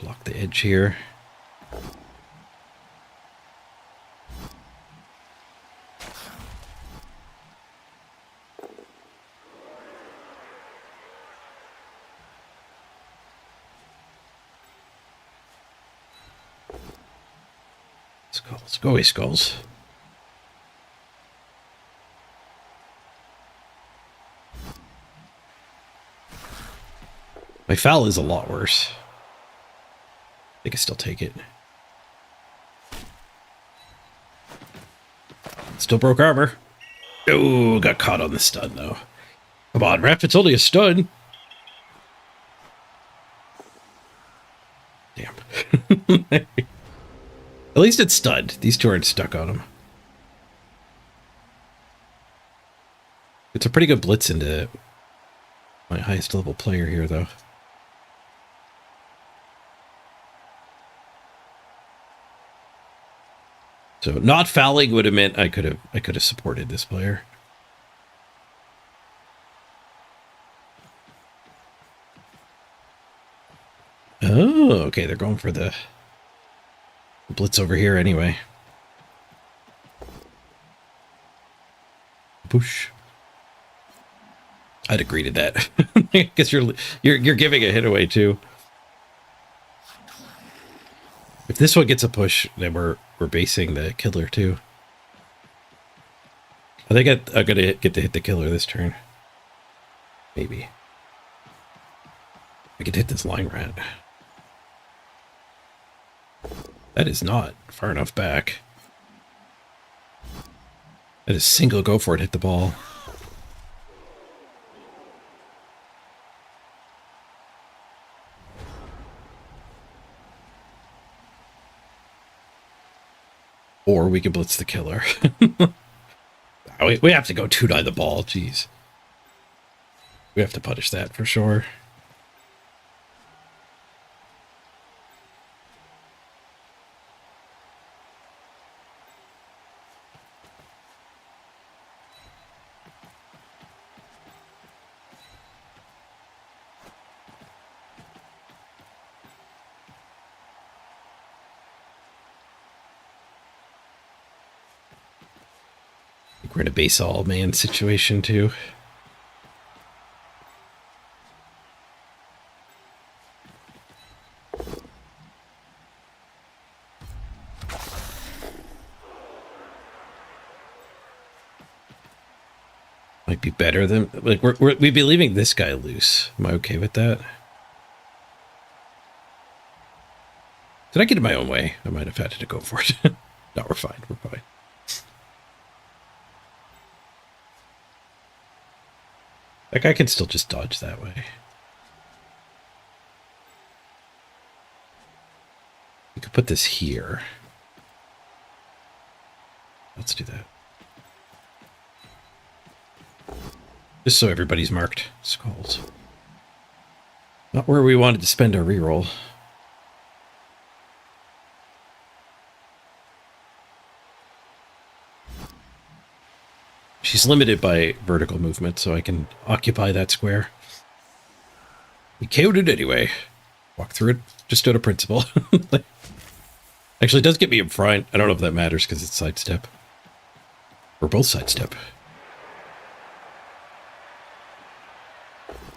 Block the edge here. Skulls. Go away, skulls. My foul is a lot worse. I can still take it. Still broke armor. Oh, got caught on the stun though. Come on, ref, it's only a stun. Damn. At least it's stunned. These two aren't stuck on him. It's a pretty good blitz into my highest level player here though. So not fouling would have meant I could have supported this player. Oh, okay, they're going for the blitz over here anyway. Push. I'd agree to that. I guess you're giving a hit away too. If this one gets a push, then we're basing the killer too. I think I'm gonna get to hit the killer this turn. Maybe. I could hit this line rat. That is not far enough back. That is single go for it, hit the ball. Or we can blitz the killer. We have to go 2-9 the ball, jeez. We have to punish that for sure. We're in a base all man situation too. Might be better than like we'd be leaving this guy loose. Am I okay with that? Did I get in my own way? I might have had to go for it. No, we're fine. We're fine. That guy can still just dodge that way. We could put this here. Let's do that. Just so everybody's marked skulls. Not where we wanted to spend our reroll. She's limited by vertical movement, so I can occupy that square. We KO'd it anyway. Walk through it just out of principle. Actually, it does get me in front. I don't know if that matters because it's sidestep. Or both sidestep.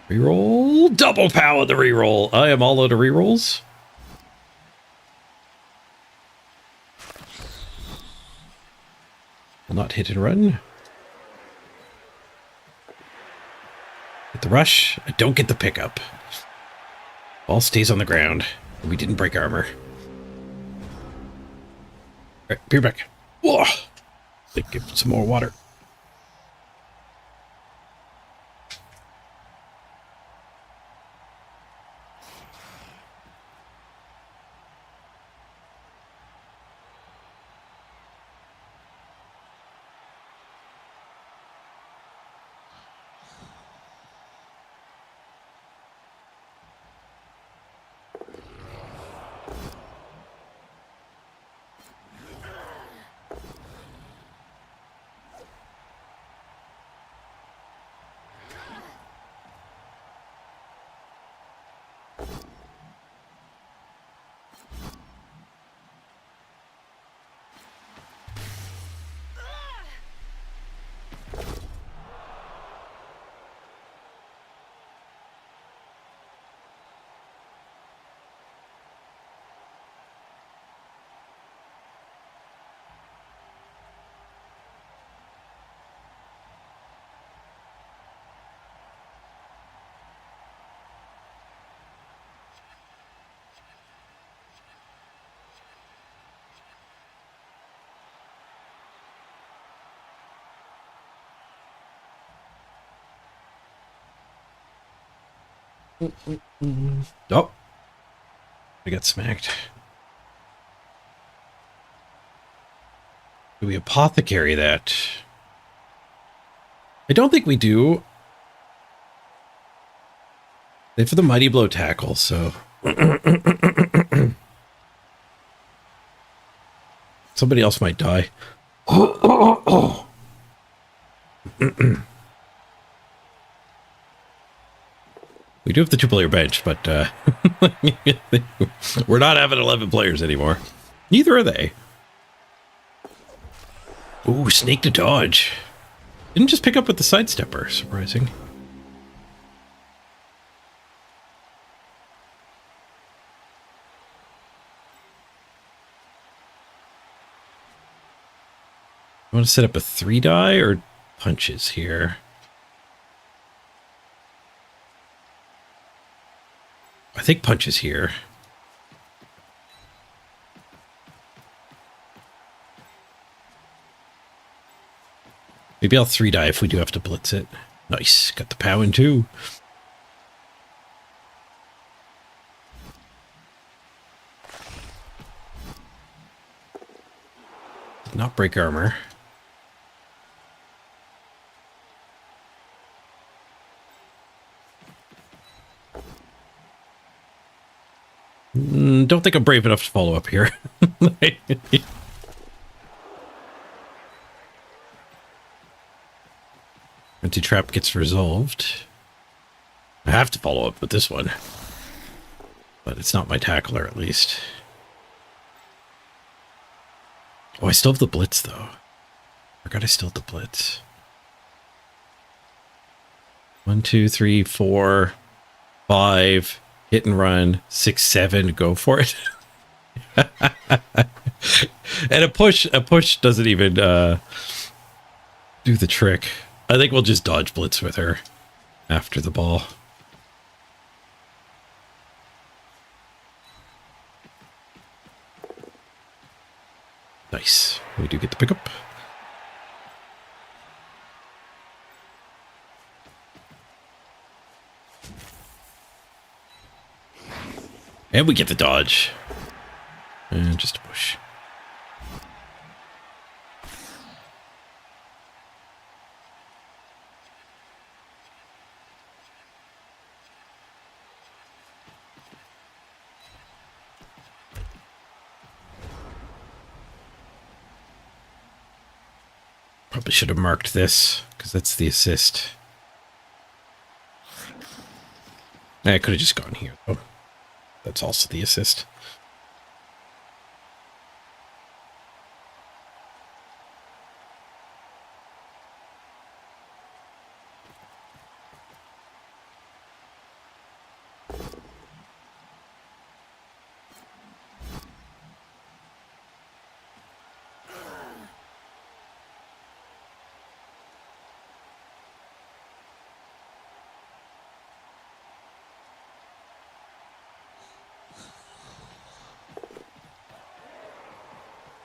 Reroll. Double power the reroll. I am all out of rerolls. Will not hit and run. Get the rush. I don't get the pickup. Ball stays on the ground. We didn't break armor. right, be back. Whoa. Give some more water. Oh, I got smacked. Do we apothecary that? I don't think we do. They for the mighty blow tackle, so somebody else might die. We do have the 2-player bench, but we're not having 11 players anymore. Neither are they. Ooh, snake to dodge. Didn't just pick up with the sidestepper. Surprising. I want to set up a 3-die or punches here. I think punches here. Maybe I'll 3-die if we do have to blitz it. Nice. Got the POW in too. Did not break armor. Don't think I'm brave enough to follow up here. Anti-trap gets resolved. I have to follow up with this one. But it's not my tackler, at least. Oh, I still have the blitz, though. Forgot I still have the blitz. 1, 2, 3, 4, 5... hit and run, 6, 7, go for it. And a push doesn't even do the trick. I think we'll just dodge blitz with her after the ball. Nice. We do get the pickup. And we get the dodge. And just a push. Probably should have marked this, because that's the assist. I could have just gone here, though. That's also the assist.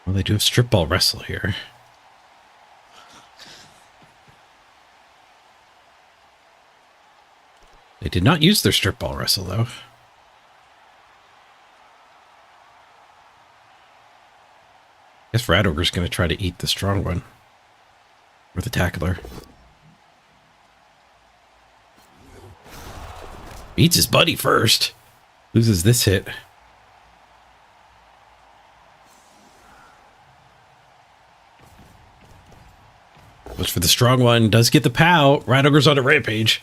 Well, they do have strip ball wrestle here. They did not use their strip ball wrestle, though. Guess Rat Ogre's going to try to eat the strong one. Or the tackler. Eats his buddy first. Loses this hit. Goes for the strong one. Does get the POW. Rat Ogre's on a rampage.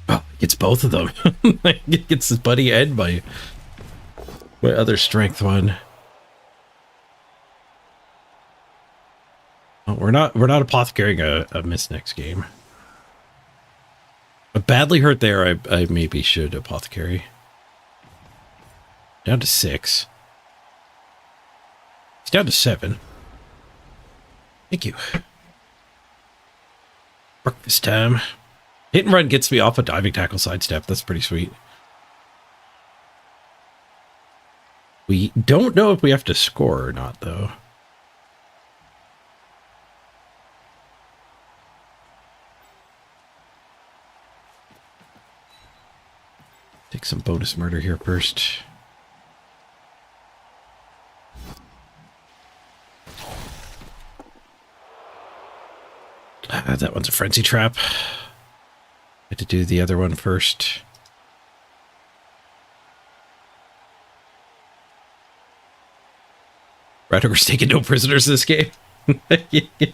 Oh, gets both of them. Gets his buddy Ed by other strength one. Oh, we're not apothecaring a miss next game. A badly hurt there, I maybe should apothecary. Down to 6. He's down to 7. Thank you. Breakfast time. Hit and run gets me off a diving tackle sidestep. That's pretty sweet. We don't know if we have to score or not, though. Take some bonus murder here first. That one's a frenzy trap. Had to do the other one first. Rat Ogre's taking no prisoners this game. The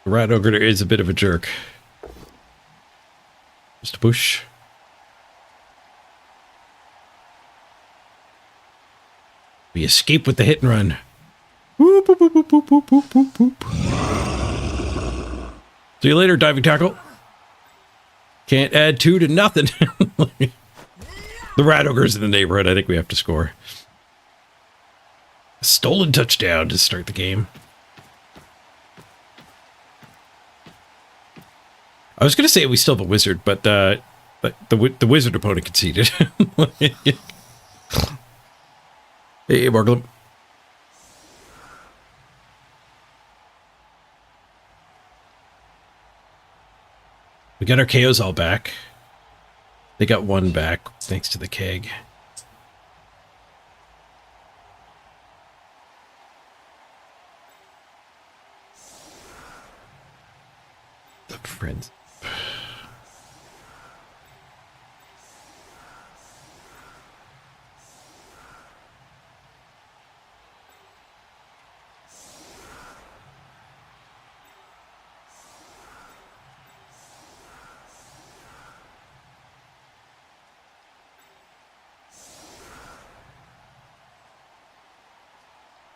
Rat Ogre is a bit of a jerk. Just a push. We escape with the hit and run. Whoop, whoop, whoop, whoop, whoop, whoop, whoop, whoop. See you later, diving tackle. Can't add 2 to nothing. The Rat Ogre's in the neighborhood. I think we have to score. A stolen touchdown to start the game. I was going to say we still have a wizard, but the wizard opponent conceded. Hey, Marglum. We got our KOs all back. They got 1 back, thanks to the keg. The friends.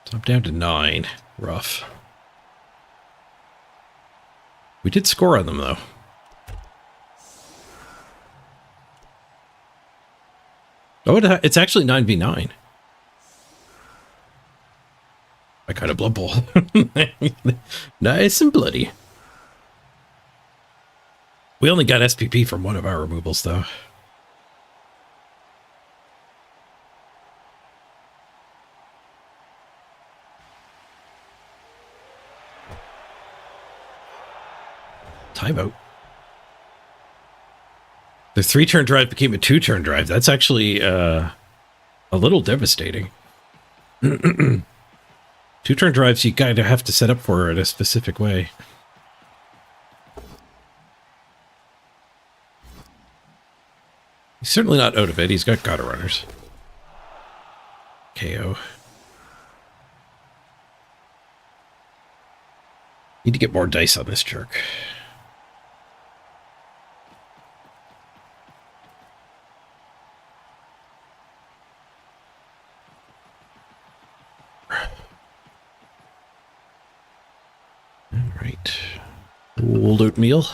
So I'm down to 9. Rough. We did score on them, though. Oh, it's actually 9v9. I kind of blood bowl. Nice and bloody. We only got SPP from one of our removals, though. Timeout. The 3-turn drive became a 2-turn drive. That's actually a little devastating. 2-turn drives you kind of have to set up for in a specific way. He's certainly not out of it. He's got gutter runners. KO. Need to get more dice on this jerk. Alright. Old oatmeal.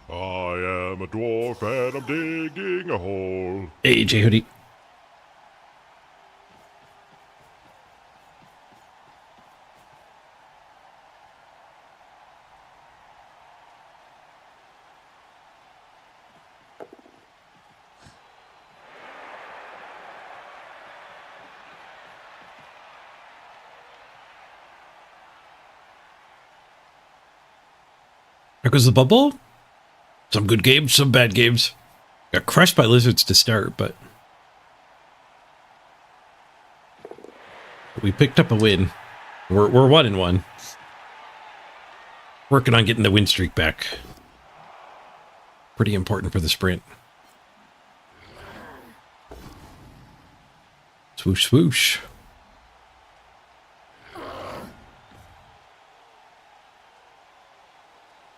I am a dwarf and I'm digging a hole.
Hey, J Hoodie. There goes the bubble. Some good games, some bad games. Got crushed by lizards to start, but we picked up a win. We're 1-1. Working on getting the win streak back. Pretty important for the sprint. Swoosh, swoosh.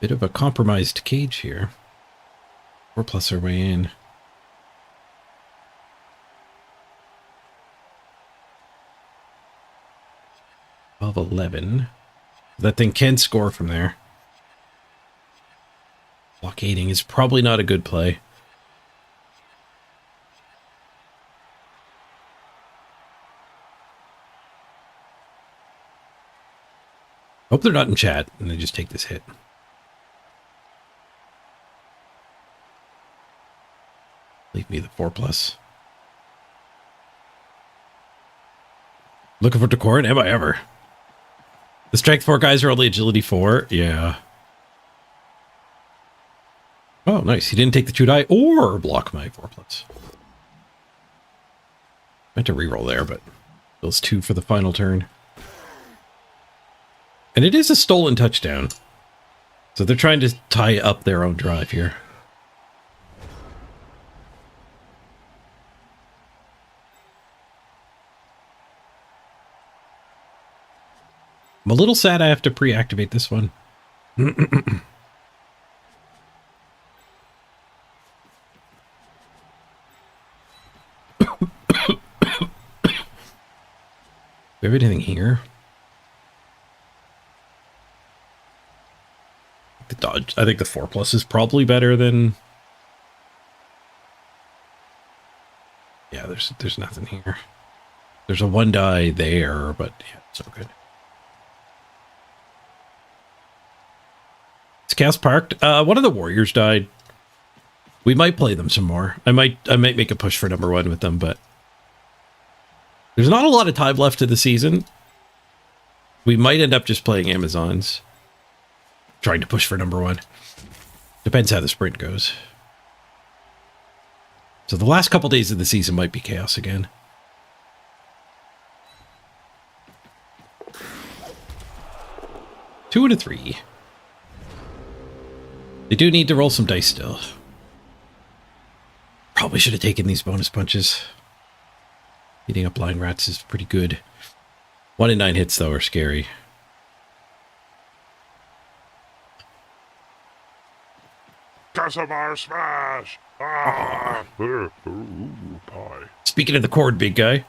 Bit of a compromised cage here. 4+ our way in. 12-11. That thing can score from there. Blockading is probably not a good play. Hope they're not in chat and they just take this hit. Leave me the 4+. Looking for Decorin? Am I ever? The strength 4 guys are only agility 4. Yeah. Oh, nice. He didn't take the 2 die or block my 4+. Meant to reroll there, but those 2 for the final turn. And it is a stolen touchdown. So they're trying to tie up their own drive here. I'm a little sad I have to pre-activate this one. We have anything here? The dodge. I think the 4+ is probably better than. Yeah, there's nothing here. There's a 1 die there, but yeah, it's so good. It's cast parked. One of the warriors died. We might play them some more. I might make a push for number 1 with them, but there's not a lot of time left to the season. We might end up just playing Amazons. Trying to push for number 1. Depends how the sprint goes. So the last couple days of the season might be chaos again. Two and a 3. They do need to roll some dice still. Probably should have taken these bonus punches. Beating up blind rats is pretty good. 1 in 9 hits, though, are scary.
Casimir smash! Ah! Ooh, pie.
Speaking of the cord, big guy.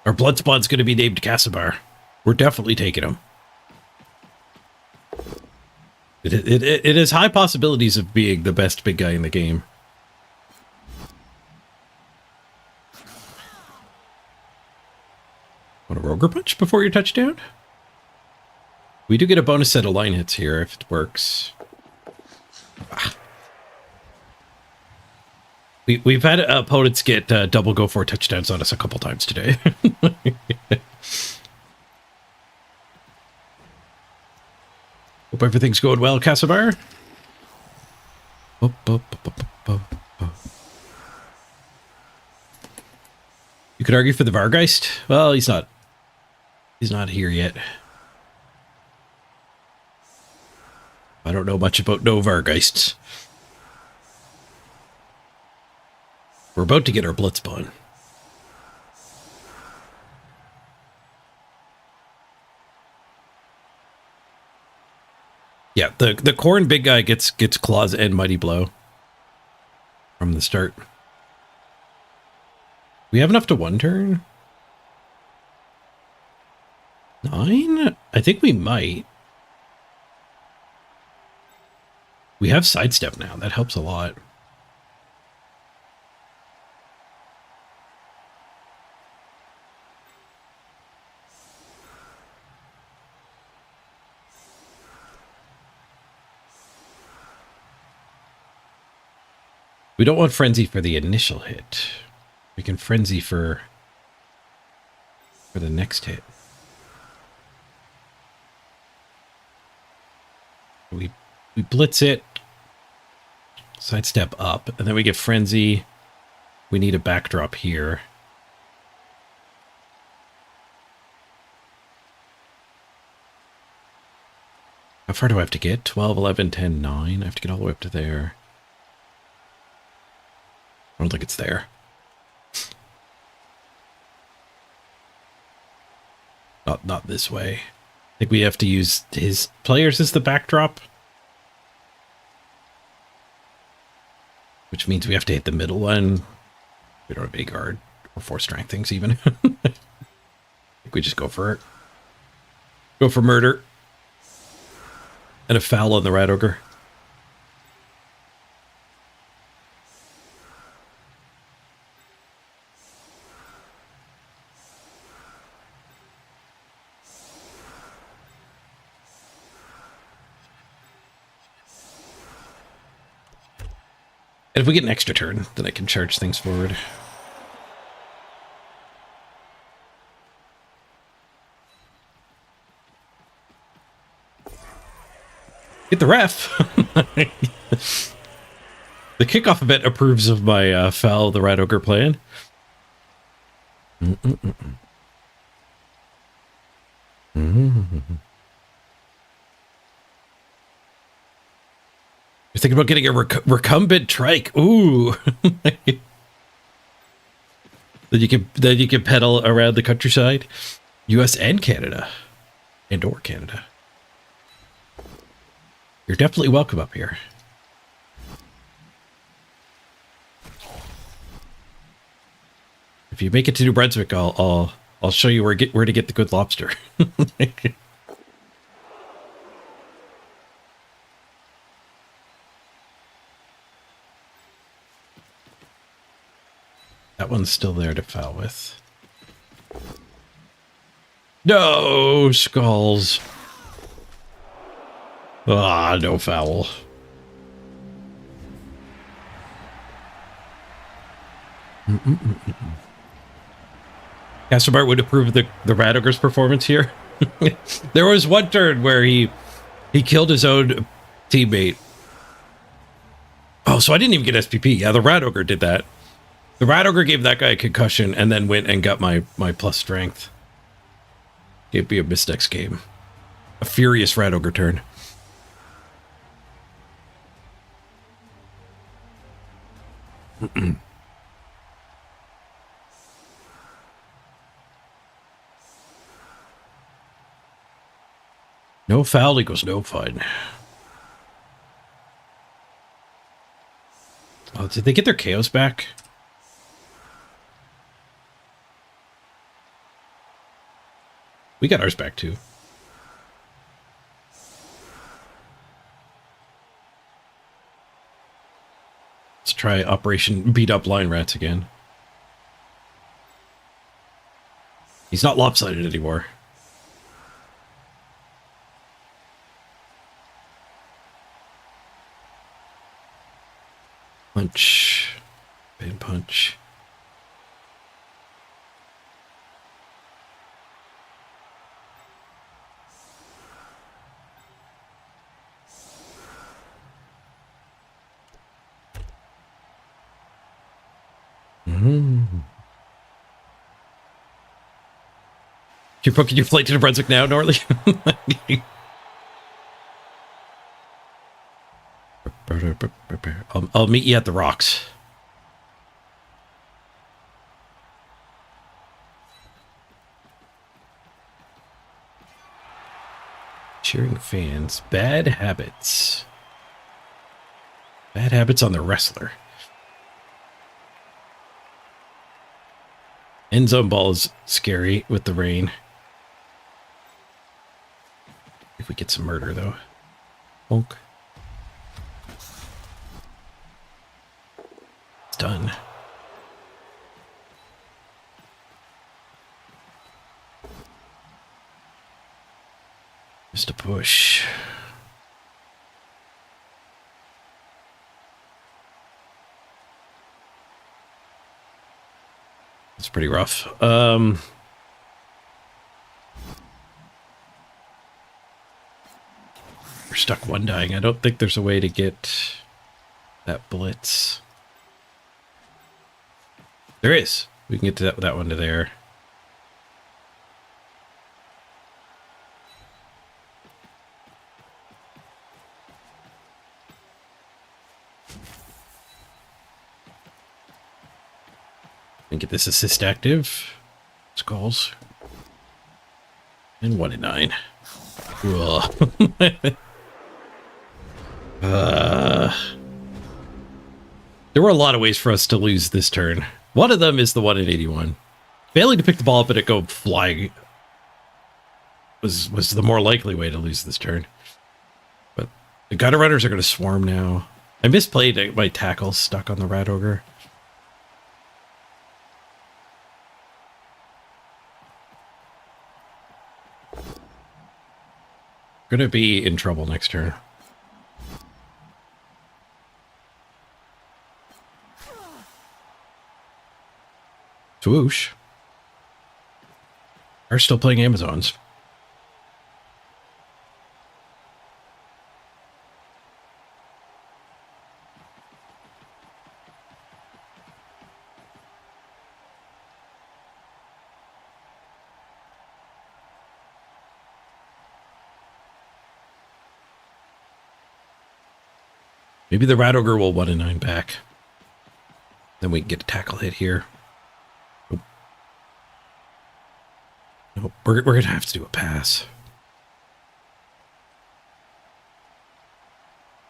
Our blood spawn's going to be named Casimir. We're definitely taking him. It has high possibilities of being the best big guy in the game. Want a Roger Punch before your touchdown? We do get a bonus set of line hits here if it works. Ah. We've had opponents get double go for touchdowns on us a couple times today. Hope everything's going well, Casimir. You could argue for the Vargeist. Well, he's not here yet. I don't know much about no Vargeists. We're about to get our Blitzbon. Yeah, the Corn big guy gets claws and mighty blow from the start. We have enough to 1 turn? 9? I think we might. We have sidestep now. That helps a lot. We don't want Frenzy for the initial hit. We can Frenzy for the next hit. We blitz it. Sidestep up. And then we get Frenzy. We need a backdrop here. How far do I have to get? 12, 11, 10, 9. I have to get all the way up to there. I don't think it's there. Not this way. I think we have to use his players as the backdrop. Which means we have to hit the middle one. We don't have a guard or 4 strength things even. I think we just go for it. Go for murder. And a foul on the Rat Ogre. And if we get an extra turn, then I can charge things forward. Get the ref. The kickoff event approves of my foul the Rat Ogre plan. You're thinking about getting a recumbent trike. Ooh. Then you can pedal around the countryside. US and Canada. And/or Canada. You're definitely welcome up here. If you make it to New Brunswick, I'll show you where to get the good lobster. That one's still there to foul with. No skulls. Ah, no foul. Castlemart would approve the Rat Ogre's performance here. There was one turn where he killed his own teammate. Oh, so I didn't even get SPP. Yeah, the Rat Ogre did that. The Rat Ogre gave that guy a concussion and then went and got my plus strength. It'd be a Mystics game. A furious Rat Ogre turn. No foul equals no fun. Oh, did they get their chaos back? We got ours back too. Let's try Operation Beat Up Line Rats again. He's not lopsided anymore. Punch. Pin punch. You're booking your flight to New Brunswick now, Norley? I'll meet you at the rocks. Cheering fans. Bad habits. Bad habits on the wrestler. End zone ball is scary with the rain. If we get some murder, though. Bonk. It's done. Just a push. It's pretty rough. We're stuck one dying. I don't think there's a way to get that blitz. There is. We can get to that one to there. And get this assist active. Skulls. And 1 in 9. There were a lot of ways for us to lose this turn. One of them is the 1 in 81. Failing to pick the ball up and it go flying was the more likely way to lose this turn. But the gutter runners are going to swarm now. I misplayed my tackle stuck on the Rat Ogre. Gonna be in trouble next turn. Swoosh. Are still playing Amazons. Maybe the Rat Ogre will 1 in 9 back. Then we can get a tackle hit here. Nope. Nope. We're going to have to do a pass.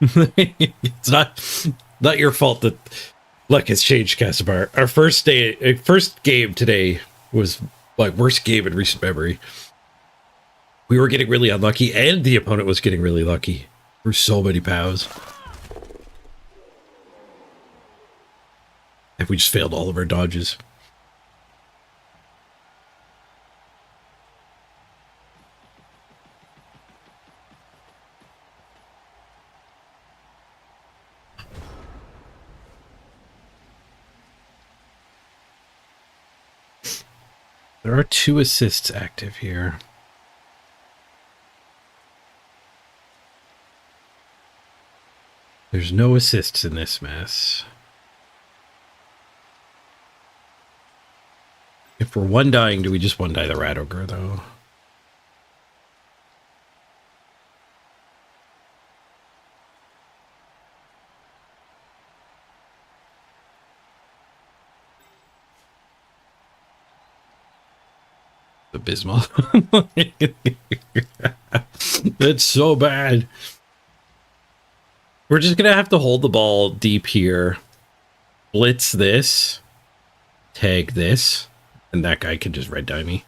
It's not your fault that luck has changed, Casabar. Our first game today was like worst game in recent memory. We were getting really unlucky, and the opponent was getting really lucky. There were so many POWs. And we just failed all of our dodges. There are 2 assists active here. There's no assists in this mess. If we're 1 dying, do we just 1 die the Rat Ogre, though? Abysmal. That's so bad. We're just going to have to hold the ball deep here. Blitz this. Tag this. And that guy can just red dye me.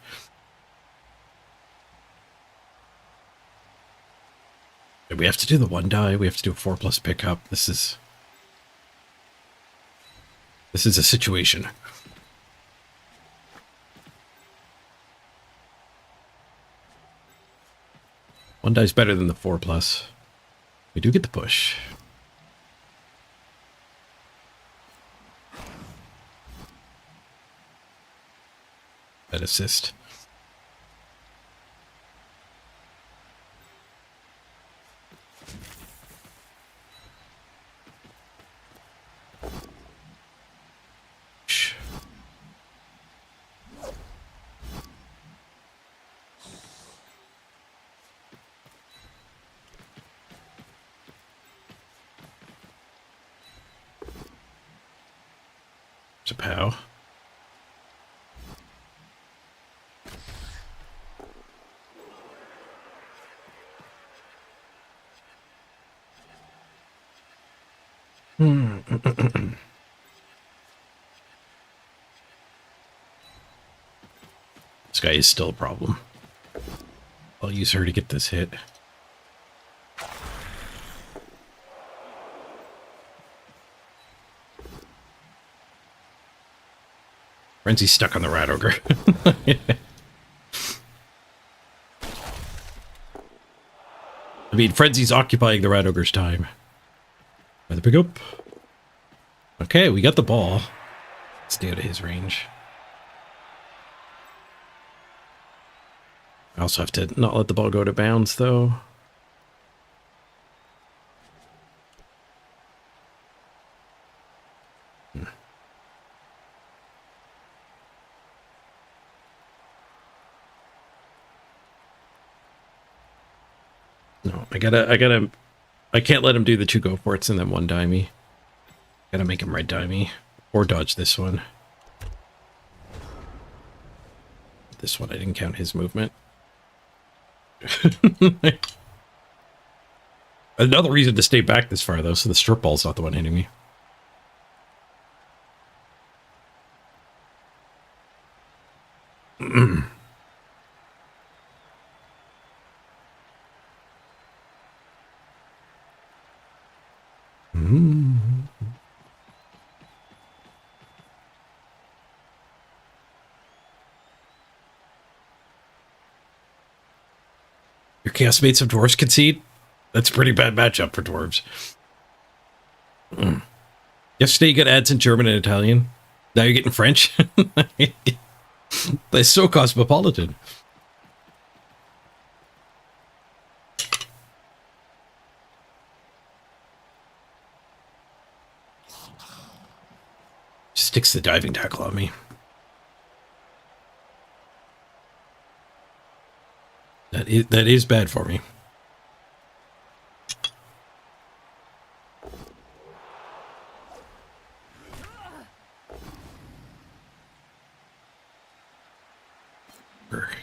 We have to do the 1 die. We have to do a 4+ pickup. This is a situation. One die's better than the 4+. We do get the push. That assist. It's a POW. This guy is still a problem. I'll use her to get this hit. Frenzy's stuck on the Rat Ogre. I mean, Frenzy's occupying the Rat Ogre's time. By the pickup. Okay, we got the ball. Stay out of his range. I also have to not let the ball go to bounds, though. No, I can't let him do the 2 go forts and then 1 die me. Gotta make him red die me. Or dodge this one. This one, I didn't count his movement. Another reason to stay back this far, though, so the strip ball's not the one hitting me. Your chaos mates of dwarves concede? That's a pretty bad matchup for dwarves. Yesterday you got ads in German and Italian. Now you're getting French. They're so cosmopolitan. Sticks the diving tackle on me. That is bad for me.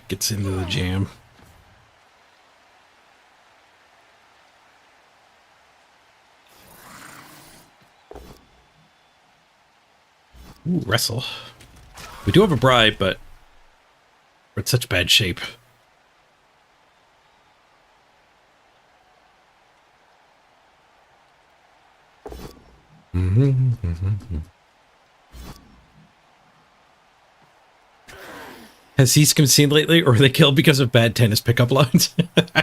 Gets into the jam. Ooh, wrestle. We do have a bribe, but we're in such bad shape. Has Seascom seen lately, or are they killed because of bad tennis pickup lines? I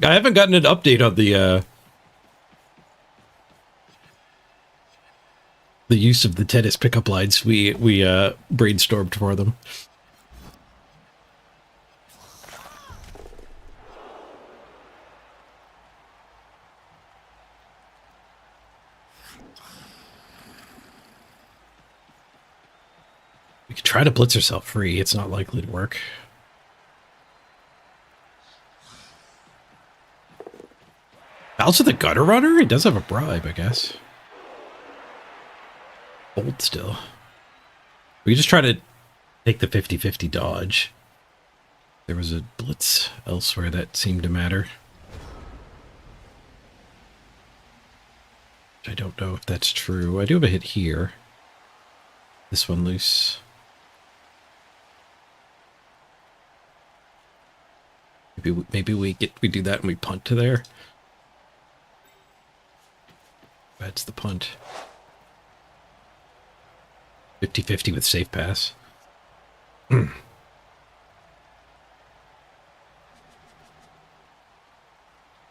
haven't gotten an update on the use of the tennis pickup lines we brainstormed for them. We could try to blitz herself free. It's not likely to work. Also the gutter runner? It does have a bribe, I guess. Hold still. We could just try to take the 50-50 dodge. There was a blitz elsewhere that seemed to matter. I don't know if that's true. I do have a hit here. This one loose. Maybe we do that and we punt to there. That's the punt. 50-50 with safe pass.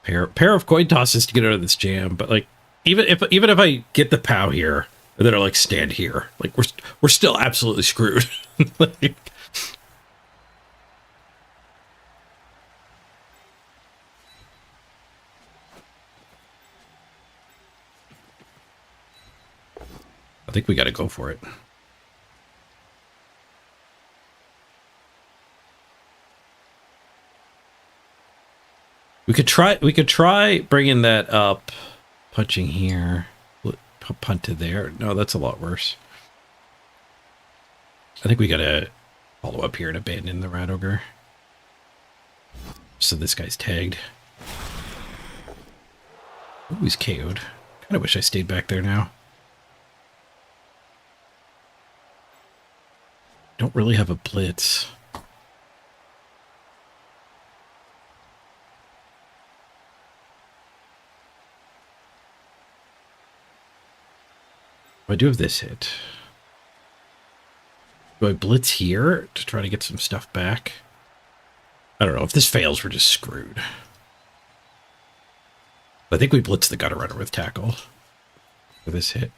Pair of coin tosses to get out of this jam, but like even if I get the POW here, and then I like stand here, like we're still absolutely screwed. Like, I think we got to go for it. We could try bringing that up, punching here, punt to there. No, that's a lot worse. I think we got to follow up here and abandon the Rat Ogre. So this guy's tagged. Oh, he's KO'd. Kind of wish I stayed back there now. Don't really have a blitz. I do have this hit. Do I blitz here to try to get some stuff back? I don't know. If this fails, we're just screwed. I think we blitz the gutter runner with tackle for this hit.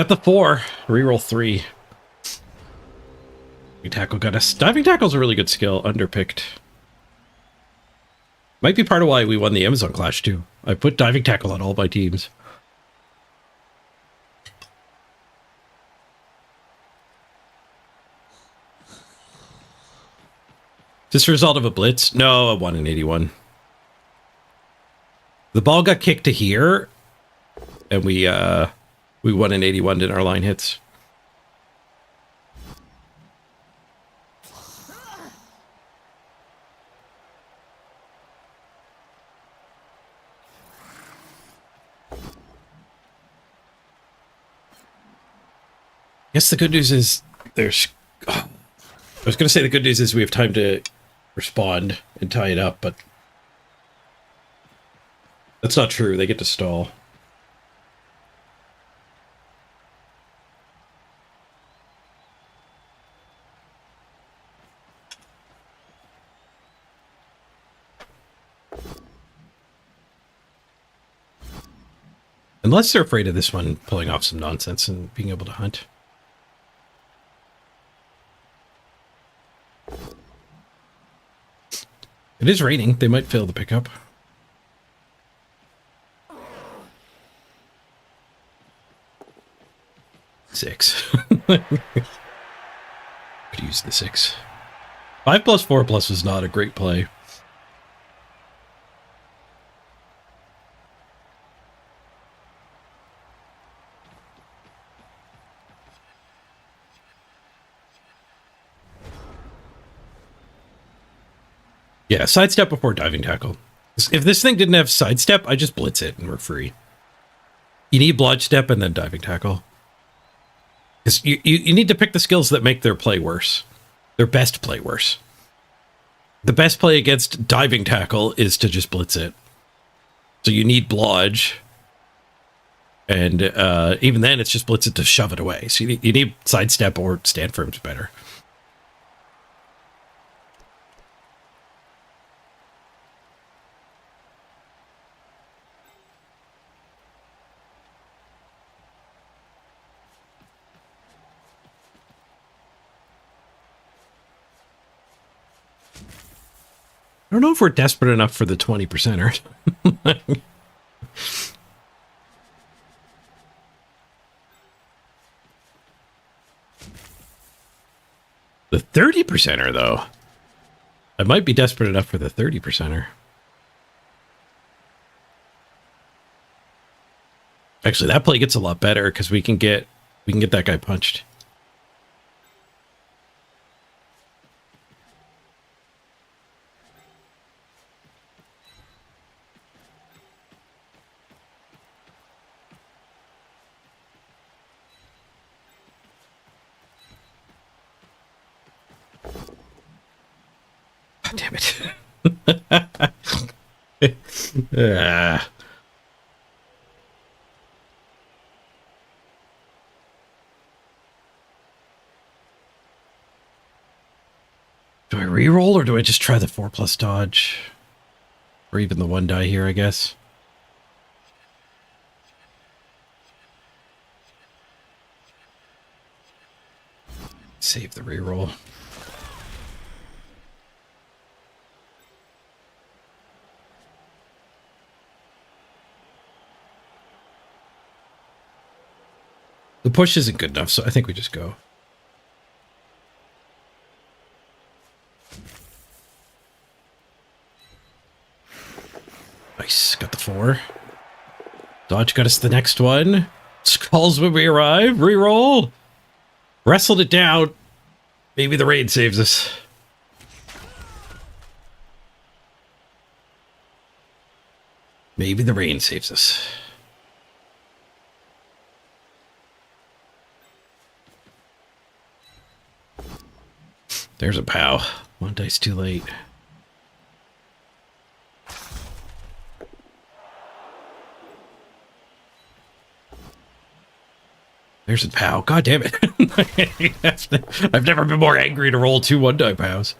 Got the 4. Reroll 3. Diving tackle got us. Diving tackle's a really good skill. Underpicked. Might be part of why we won the Amazon Clash too. I put diving tackle on all my teams. Just a result of a blitz? No, a 1 in 81. The ball got kicked to here, and we won in 81 in our line hits. I guess the good news is there's... I was going to say the good news is we have time to respond and tie it up, but that's not true. They get to stall. Unless they're afraid of this one pulling off some nonsense and being able to hunt. It is raining. They might fail the pickup. Six. Could use the 6. 5 plus 4 plus was not a great play. Yeah, sidestep before diving tackle. If this thing didn't have sidestep, I just blitz it and we're free. You need blodge step and then diving tackle. Because you need to pick the skills that make their play worse. Their best play worse. The best play against diving tackle is to just blitz it. So you need blodge. And even then, it's just blitz it to shove it away. So you need sidestep or stand firm's better. I don't know if we're desperate enough for the 20%er. The 30%er, though. I might be desperate enough for the 30%er. Actually, that play gets a lot better because we can get that guy punched. God damn it. Do I reroll or do I just try the 4+ dodge? Or even the 1 die here, I guess. Save the reroll. The push isn't good enough, so I think we just go. Nice, got the 4. Dodge got us the next one. Skulls when we arrive. Reroll. Wrestled it down. Maybe the raid saves us. Maybe the rain saves us. There's a POW. 1 dice too late. There's a POW. God damn it. I've never been more angry to roll 2 1-die POWs.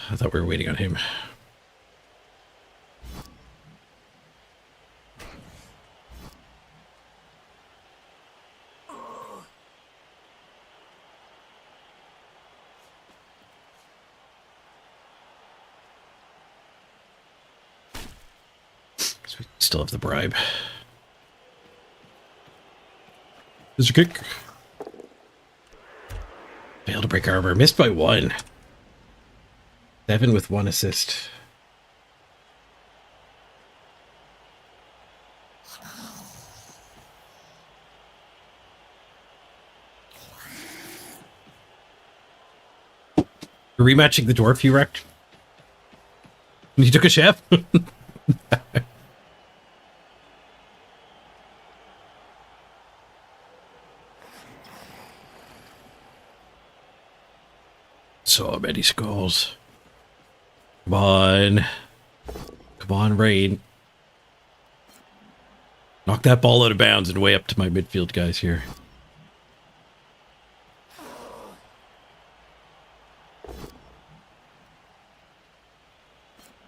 I thought we were waiting on him. So we still have the bribe. There's a kick. Failed to break armor. Missed by 1. 7 with 1 assist. You're rematching the dwarf you wrecked? You took a chef? So many skulls. Come on. Come on, Rain. Knock that ball out of bounds and way up to my midfield guys here.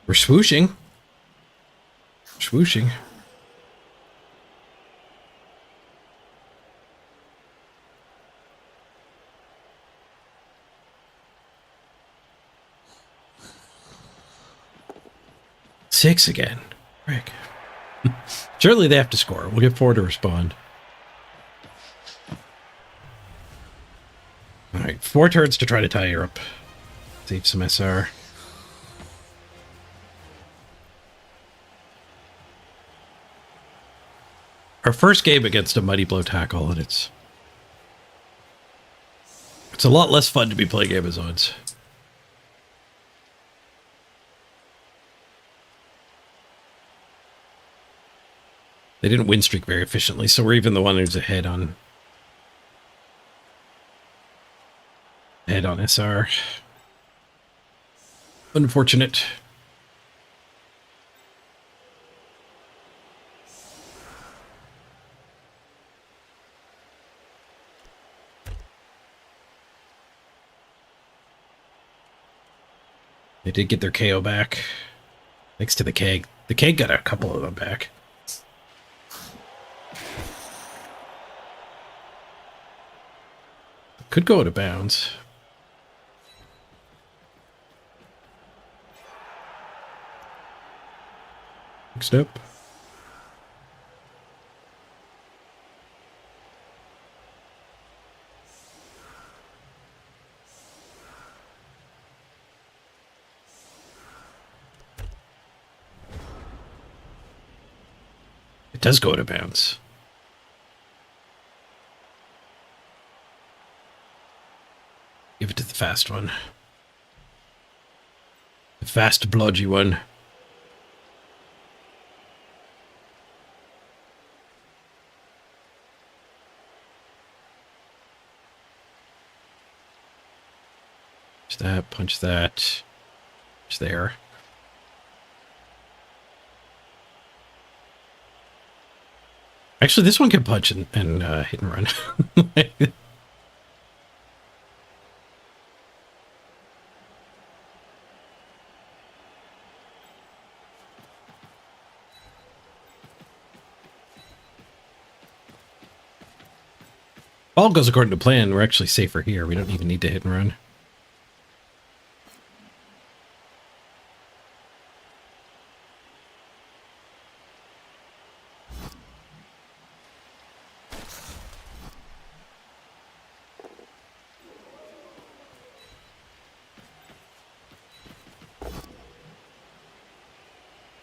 We're swooshing. Swooshing. Six again. Frick. Surely they have to score. We'll get 4 to respond. Alright, 4 turns to try to tie her up. Save some SR. Our first game against a Mighty Blow tackle, and it's a lot less fun to be playing Amazons. They didn't win streak very efficiently, so we're even the one who's ahead on SR. Unfortunate. They did get their KO back. Thanks to the keg. The keg got a couple of them back. Could go out of bounds. Next up. It does go out of bounds. Give it to the fast one. The fast, blodgy one. Punch that, punch that. Punch there. Actually, this one can punch and hit and run. All goes according to plan. We're actually safer here. We don't even need to hit and run.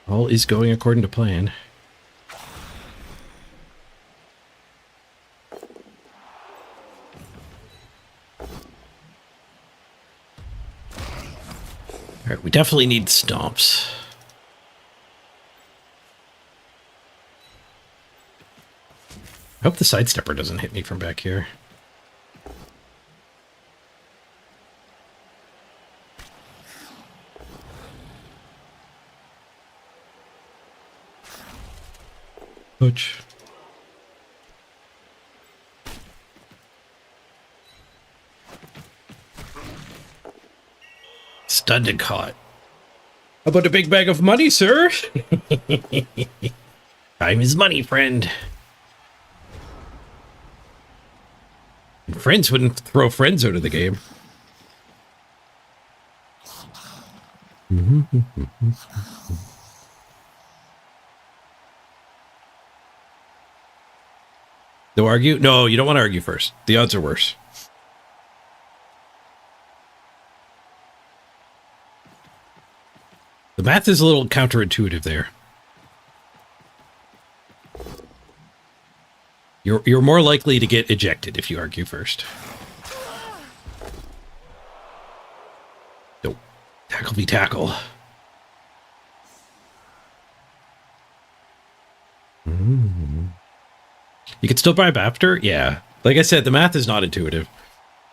All is going according to plan. Alright, we definitely need stomps. I hope the sidestepper doesn't hit me from back here. Touch. Stunned and caught. How about a big bag of money, sir? Time is money, friend. And friends wouldn't throw friends out of the game. No argue? No, you don't want to argue first. The odds are worse. The math is a little counterintuitive there. You're more likely to get ejected if you argue first. Nope. Tackle v tackle. You can still bribe after? Yeah. Like I said, the math is not intuitive.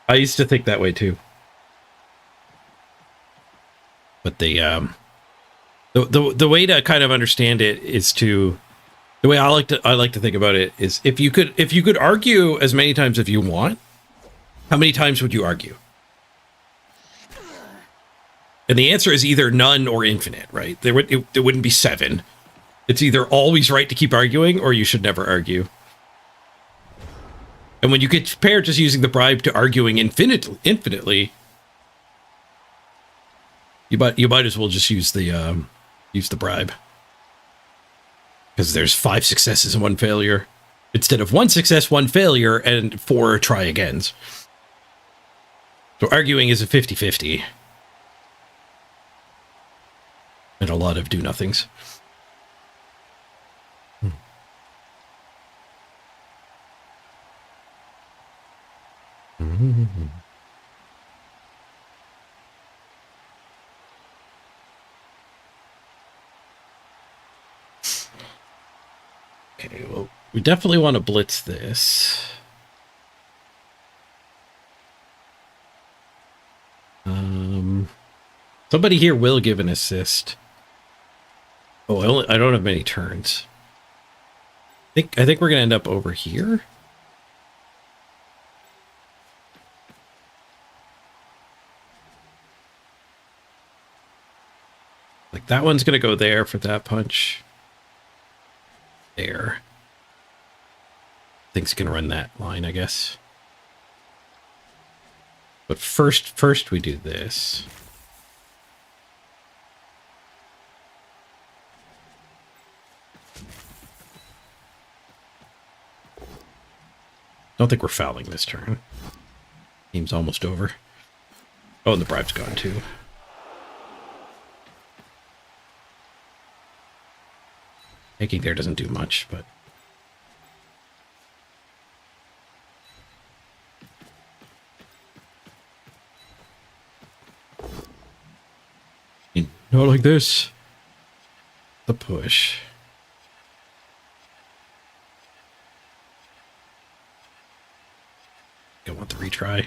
I used to think that way too. But the way to kind of understand it is to, the way I like to think about it is, if you could argue as many times as you want, how many times would you argue? And the answer is either none or infinite, right? There wouldn't be 7. It's either always right to keep arguing, or you should never argue. And when you compare just using the bribe to arguing infinitely, you might as well just use the bribe, because there's 5 successes and 1 failure instead of 1 success, 1 failure, and 4 try agains. So arguing is a 50-50, and a lot of do nothings. Okay, well, we definitely want to blitz this. Somebody here will give an assist. Oh, I don't have many turns. I think we're gonna end up over here. Like, that one's gonna go there for that punch. There. Things can run that line, I guess. But first we do this. Don't think we're fouling this turn. Game's almost over. Oh, and the bribe's gone too. Taking there doesn't do much, but... Not like this. The push. I want the retry.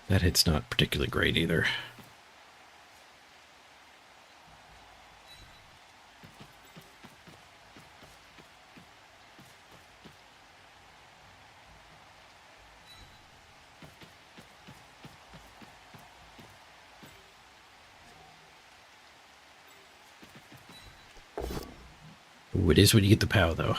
That hit's not particularly great either. Ooh, it is when you get the POW, though.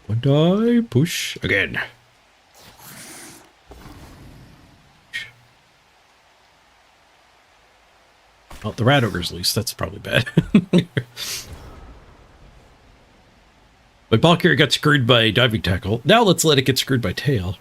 And I push again. Oh, the Rat Ogre's loose. That's probably bad. My Valkyrie got screwed by diving tackle. Now let's let it get screwed by tail.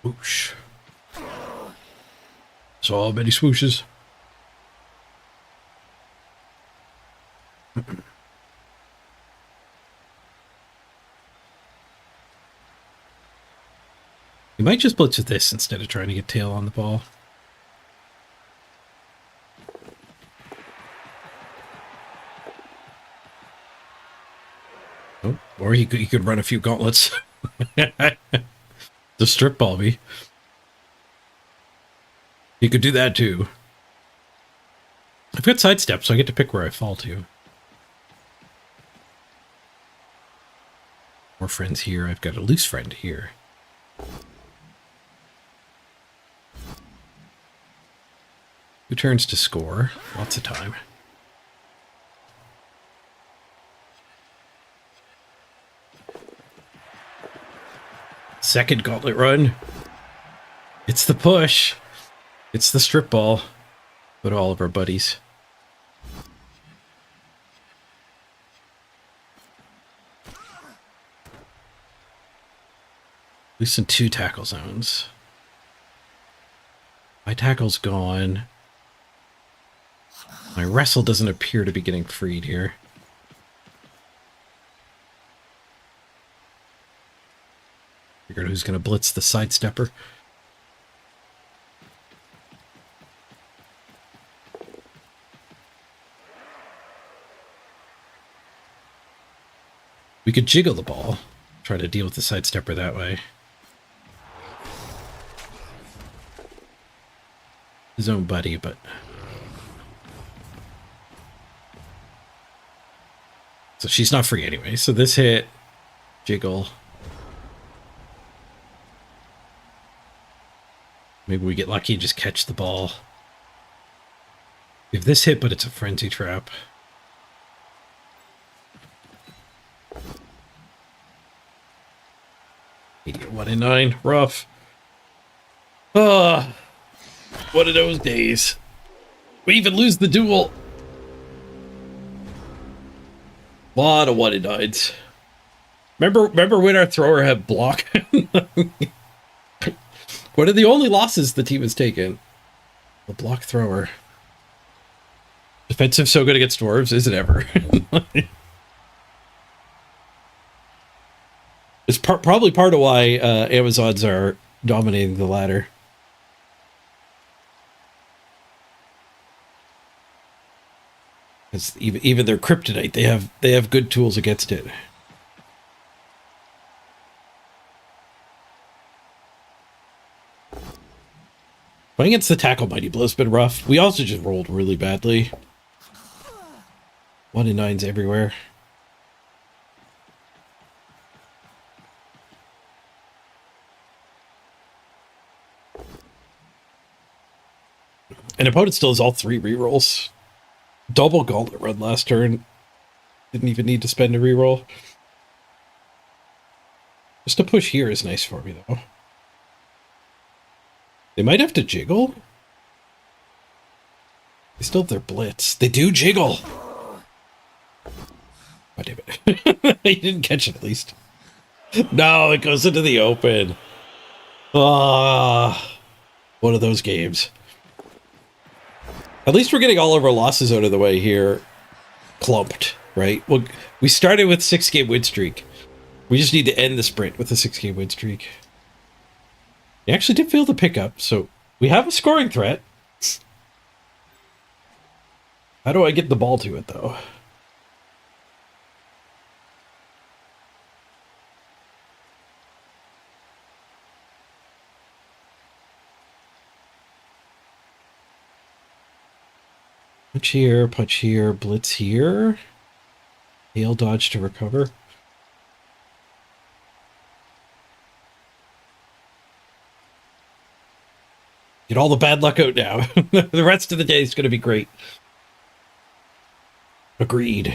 Whoosh. So many swooshes. You might just blitz with this instead of trying to get tail on the ball. Oh, or he could run a few gauntlets. The strip ball me. You could do that too. I've got sidestep, so I get to pick where I fall to. More friends here. I've got a loose friend here. Two turns to score. Lots of time. Second gauntlet run. It's the push. It's the strip ball. Go to all of our buddies. Loosen 2 tackle zones. My tackle's gone. My wrestle doesn't appear to be getting freed here. Figure out who's going to blitz the sidestepper. We could jiggle the ball. Try to deal with the sidestepper that way. His own buddy, but... So she's not free anyway. So this hit, jiggle. Maybe we get lucky and just catch the ball. We have this hit, but it's a frenzy trap. You get 1 in 9. Rough. Ah, one of those days. We even lose the duel. Lot of 1 in 9s. Remember when our thrower had block? What are the only losses the team has taken? The block thrower. Defensive so good against dwarves, is it ever? It's probably part of why Amazons are dominating the ladder. Because even their kryptonite, they have good tools against it. Playing against the tackle Mighty Blow's been rough. We also just rolled really badly. 1 in 9s everywhere. An opponent still has all 3 rerolls. Double gauntlet run last turn. Didn't even need to spend a reroll. Just a push here is nice for me, though. They might have to jiggle. They still have their blitz. They do jiggle. Oh, damn it. He didn't catch it, at least. No, it goes into the open. Ah, one of those games. At least we're getting all of our losses out of the way here. Clumped, right? Well, we started with 6-game win streak. We just need to end the sprint with a 6-game win streak. He actually did fail the pickup, so we have a scoring threat. How do I get the ball to it, though? Punch here, blitz here. Hail dodge to recover. Get all the bad luck out now. The rest of the day is going to be great. Agreed.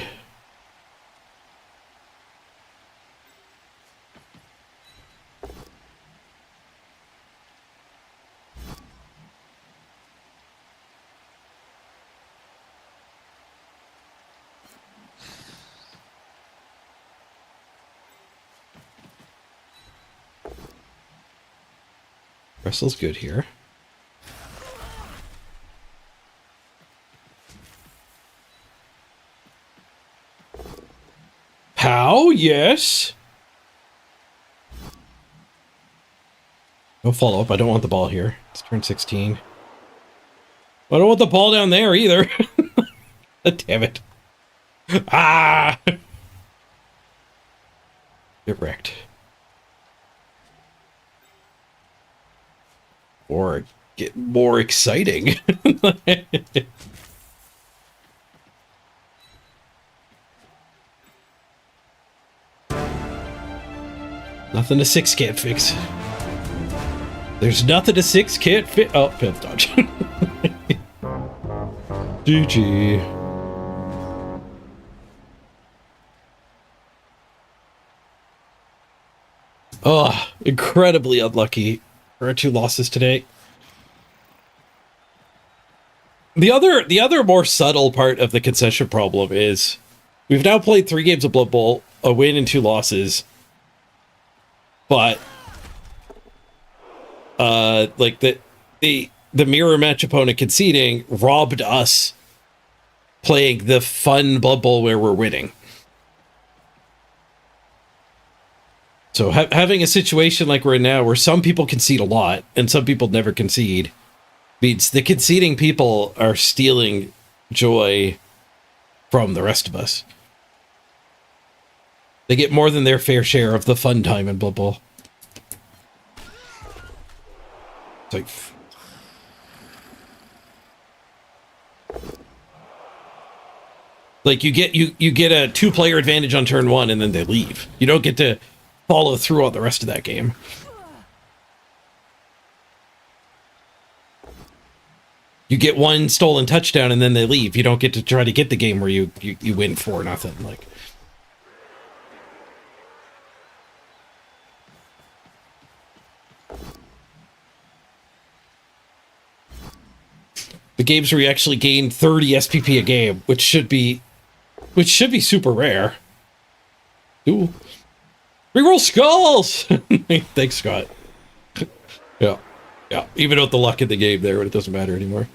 Russell's good here. How? Yes. No follow-up. I don't want the ball here. It's turn 16. I don't want the ball down there either. Damn it. Ah! Get wrecked. Or get more exciting. Nothing a 6 can't fix. There's nothing a 6 can't fit. Oh, pimp dodge. GG. Oh, incredibly unlucky for our 2 losses today. The other more subtle part of the concession problem is we've now played 3 games of Blood Bowl, a win and 2 losses. But like the mirror match opponent conceding robbed us playing the fun Blood Bowl where we're winning. So having a situation like we're in now where some people concede a lot and some people never concede means the conceding people are stealing joy from the rest of us. They get more than their fair share of the fun time in Blood Bowl. It's like you get a 2-player advantage on turn 1 and then they leave. You don't get to follow through on the rest of that game. You get 1 stolen touchdown and then they leave. You don't get to try to get the game where you win 4-0. Like, the games where you actually gain 30 SPP a game, which should be super rare. Ooh. Reroll skulls! Thanks, Scott. Yeah. Yeah. Even with the luck in the game there, it doesn't matter anymore.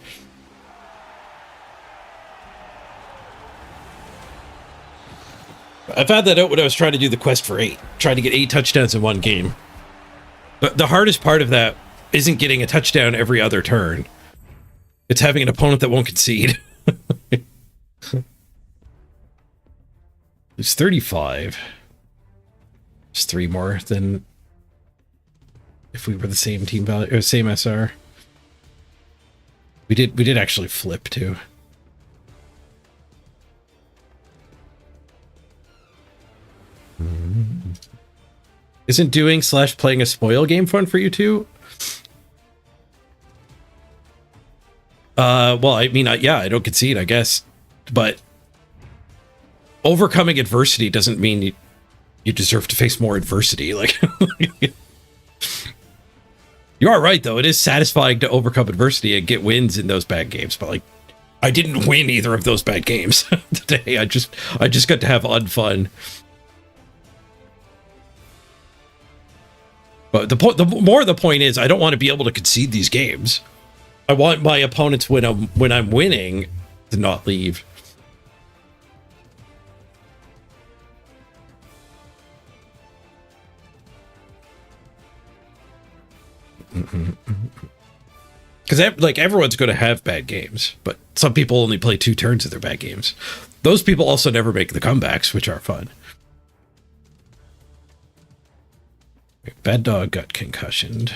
I found that out when I was trying to do the quest for 8. Trying to get 8 touchdowns in one game. But the hardest part of that isn't getting a touchdown every other turn. It's having an opponent that won't concede. It's 35. It's 3 more than if we were the same team value or same SR. We did actually flip too. Isn't doing / playing a spoil game fun for you two? Well, I mean, yeah, I don't concede, I guess, but overcoming adversity doesn't mean you deserve to face more adversity. Like, you are right, though. It is satisfying to overcome adversity and get wins in those bad games, but like, I didn't win either of those bad games today. I just got to have unfun. But the point is, I don't want to be able to concede these games. I want my opponents when I'm winning to not leave. Because like everyone's going to have bad games, but some people only play 2 turns of their bad games. Those people also never make the comebacks, which are fun. Bad dog got concussioned.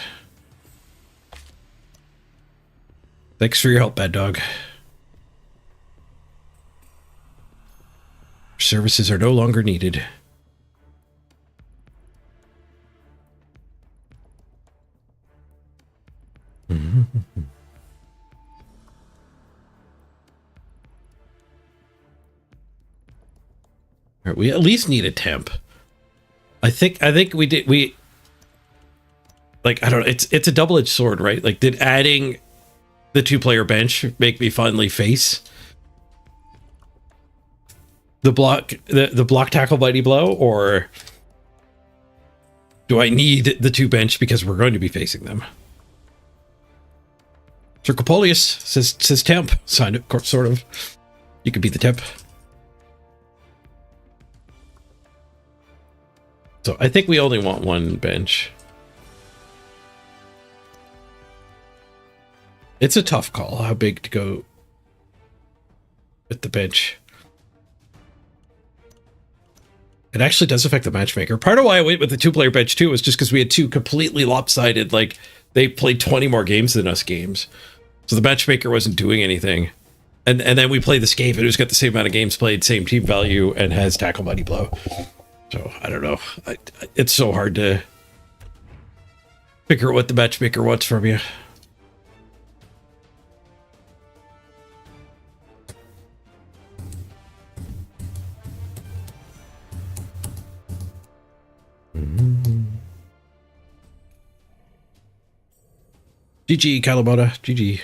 Thanks for your help, bad dog. Services are no longer needed. Right, we at least need a temp. I think we like, I don't know, it's a double-edged sword, right? Like, did adding the 2-player bench make me finally face the block tackle mighty blow, or do I need the 2 bench because we're going to be facing them? Circopolius says temp. Signed it, sort of. You could be the temp. So I think we only want one bench. It's a tough call how big to go with the bench. It actually does affect the matchmaker. Part of why I went with the 2-player bench too was just because we had two completely lopsided, like they played 20 more games than us games. So the matchmaker wasn't doing anything. And then we play this game and who's got the same amount of games played, same team value, and has tackle money blow. So I don't know. It's so hard to figure out what the matchmaker wants from you. GG, Calabota. GG.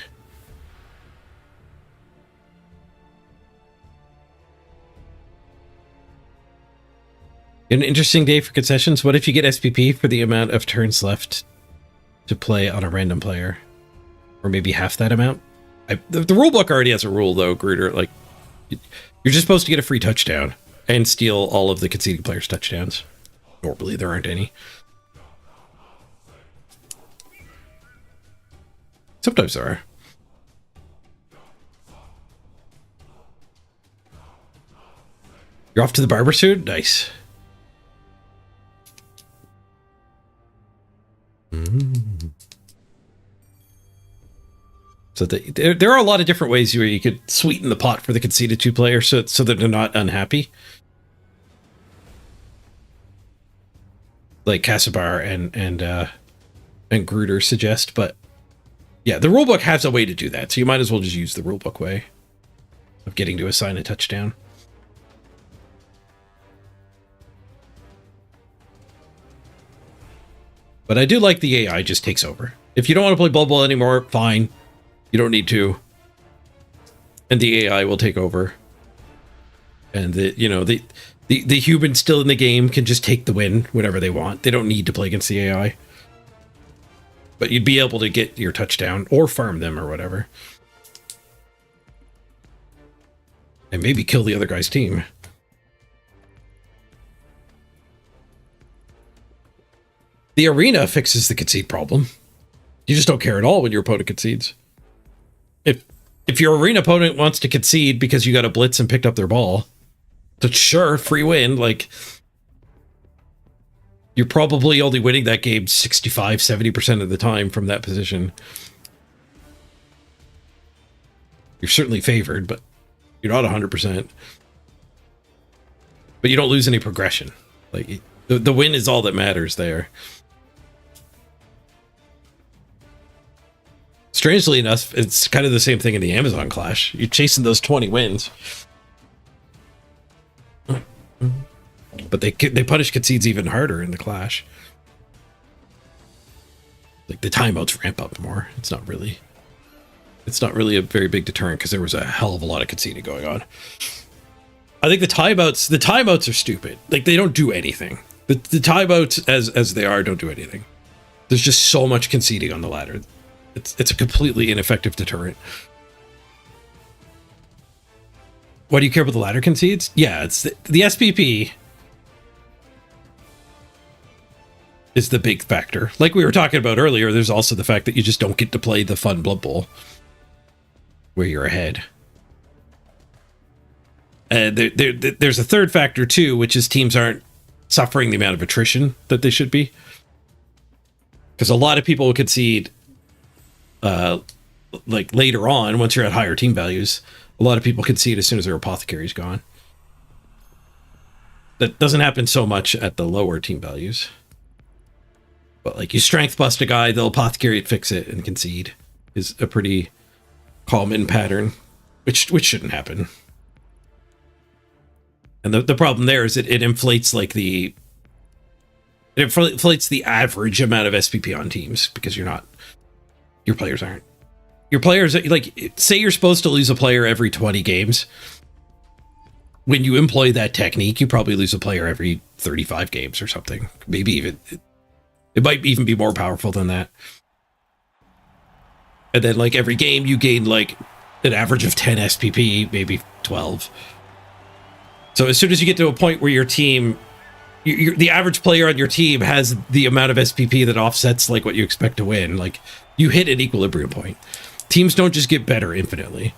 An interesting day for concessions. What if you get SPP for the amount of turns left to play on a random player? Or maybe half that amount? The rulebook already has a rule, though, Gruder. Like, you're just supposed to get a free touchdown and steal all of the conceding players' touchdowns. Normally, there aren't any. Sometimes there are. You're off to the barber soon? Nice. So there are a lot of different ways where you could sweeten the pot for the conceded 2-player so that they're not unhappy. Like Casabar and Gruder suggest, but yeah, the rulebook has a way to do that, so you might as well just use the rulebook way of getting to assign a touchdown. But I do like the AI just takes over. If you don't want to play Blood Bowl anymore, fine. You don't need to. And the AI will take over. And the human still in the game can just take the win whenever they want. They don't need to play against the AI. But you'd be able to get your touchdown or farm them or whatever. And maybe kill the other guy's team. The arena fixes the concede problem. You just don't care at all when your opponent concedes. If your arena opponent wants to concede because you got a blitz and picked up their ball, so sure, free win, like, you're probably only winning that game 65, 70% of the time from that position. You're certainly favored, but you're not 100%. But you don't lose any progression. Like, the win is all that matters there. Strangely enough, it's kind of the same thing in the Amazon Clash. You're chasing those 20 wins. But they punish concedes even harder in the Clash. Like, the timeouts ramp up more. It's not really a very big deterrent because there was a hell of a lot of conceding going on. I think the timeouts are stupid. Like, they don't do anything. The timeouts as they are don't do anything. There's just so much conceding on the ladder. It's a completely ineffective deterrent. Why do you care about the ladder concedes? Yeah, it's the SPP is the big factor. Like we were talking about earlier, there's also the fact that you just don't get to play the fun Blood Bowl where you're ahead. And there's a third factor too, which is teams aren't suffering the amount of attrition that they should be. Because a lot of people will concede like later on, once you're at higher team values, a lot of people concede as soon as their apothecary's gone. That doesn't happen so much at the lower team values. But like, you strength bust a guy, they'll apothecary it, fix it, and concede is a pretty common pattern, which shouldn't happen. And the problem there is it inflates like it inflates the average amount of SPP on teams because your players aren't. Your players, like, say you're supposed to lose a player every 20 games. When you employ that technique, you probably lose a player every 35 games or something. Maybe even, it might even be more powerful than that. And then like every game you gain like an average of 10 SPP, maybe 12. So as soon as you get to a point where your team, the average player on your team has the amount of SPP that offsets like what you expect to win, like you hit an equilibrium point. Teams don't just get better infinitely.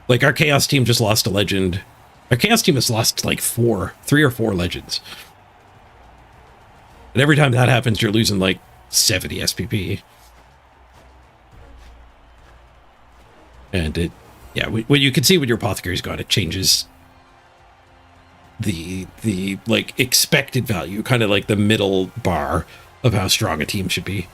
Like our Chaos team just lost a legend. Our Chaos team has lost like 3 or 4 legends. And every time that happens, you're losing like 70 SPP. And it, yeah, when you can see when your Apothecary's gone, it changes the like expected value, kind of like the middle bar of how strong a team should be.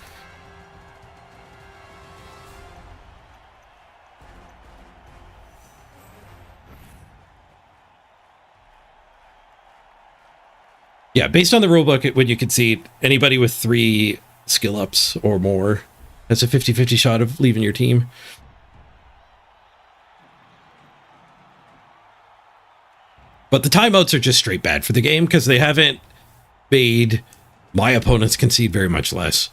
Yeah, based on the rulebook, when you concede, anybody with 3 skill ups or more has a 50-50 shot of leaving your team. But the timeouts are just straight bad for the game because they haven't made my opponents concede very much less.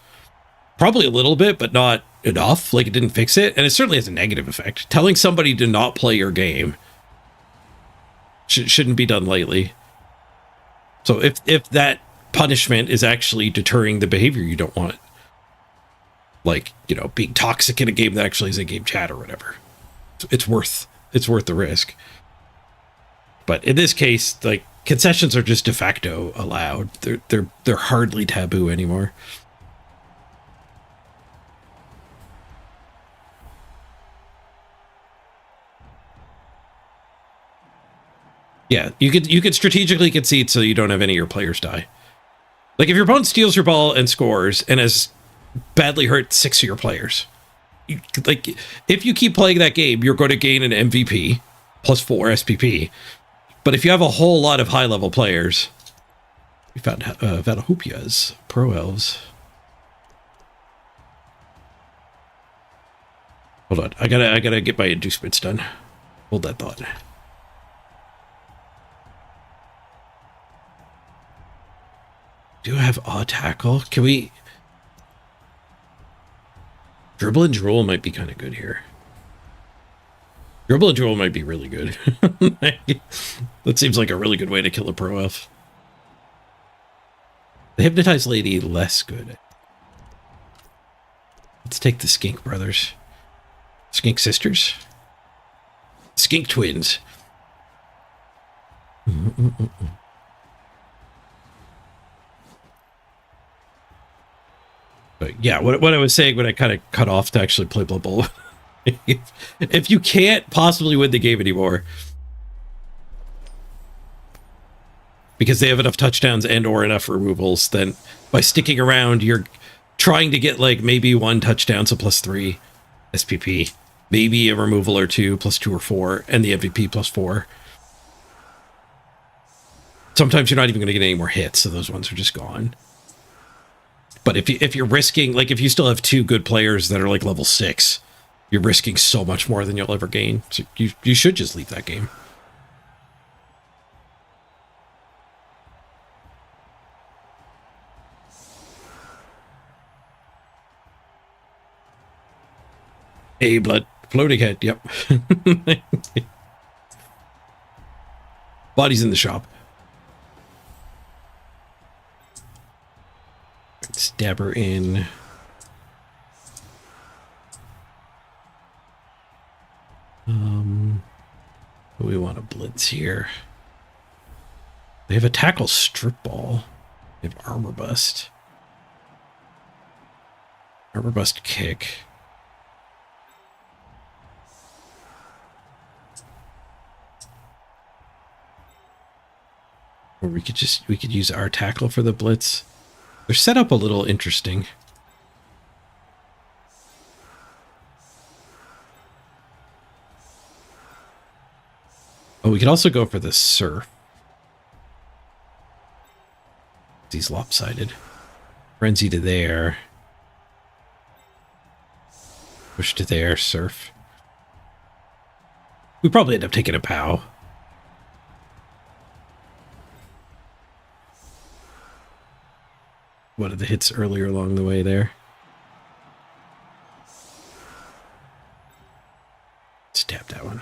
Probably a little bit, but not enough. Like, it didn't fix it, and it certainly has a negative effect. Telling somebody to not play your game shouldn't be done lightly. So if that punishment is actually deterring the behavior you don't want, like, you know, being toxic in a game that actually is a game chat or whatever, it's worth the risk. But in this case, like, concessions are just de facto allowed. They're hardly taboo anymore. Yeah, you could strategically concede so you don't have any of your players die. Like, if your opponent steals your ball and scores and has badly hurt 6 of your players, like, if you keep playing that game, you're going to gain an MVP plus 4 SPP. But if you have a whole lot of high-level players, we found Vatahupias, Pro Elves. Hold on, I gotta get my inducements done. Hold that thought. Do I have odd tackle? Can we... Dribble and Drool might be kind of good here. Dribble and Drool might be really good. That seems like a really good way to kill a Pro Elf. The Hypnotized Lady, less good. Let's take the Skink Brothers. Skink Sisters? Skink Twins. But yeah, what I was saying when I kind of cut off to actually play Blood Bowl, if you can't possibly win the game anymore because they have enough touchdowns and or enough removals, then by sticking around, you're trying to get like maybe 1 touchdown, so plus 3 SPP, maybe a removal or 2, plus 2 or 4, and the MVP plus 4. Sometimes you're not even going to get any more hits, so those ones are just gone. But if you're risking, like, if you still have 2 good players that are like level 6, you're risking so much more than you'll ever gain. So you should just leave that game. A blood floating head. Yep. Body's in the shop. Stab her in. We want a blitz here. They have a tackle strip ball. They have armor bust. Armor bust kick. Or we could use our tackle for the blitz. They're set up a little interesting. Oh, we could also go for the surf. He's lopsided. Frenzy to there. Push to there, surf. We probably end up taking a POW. One of the hits earlier along the way there. tap that one.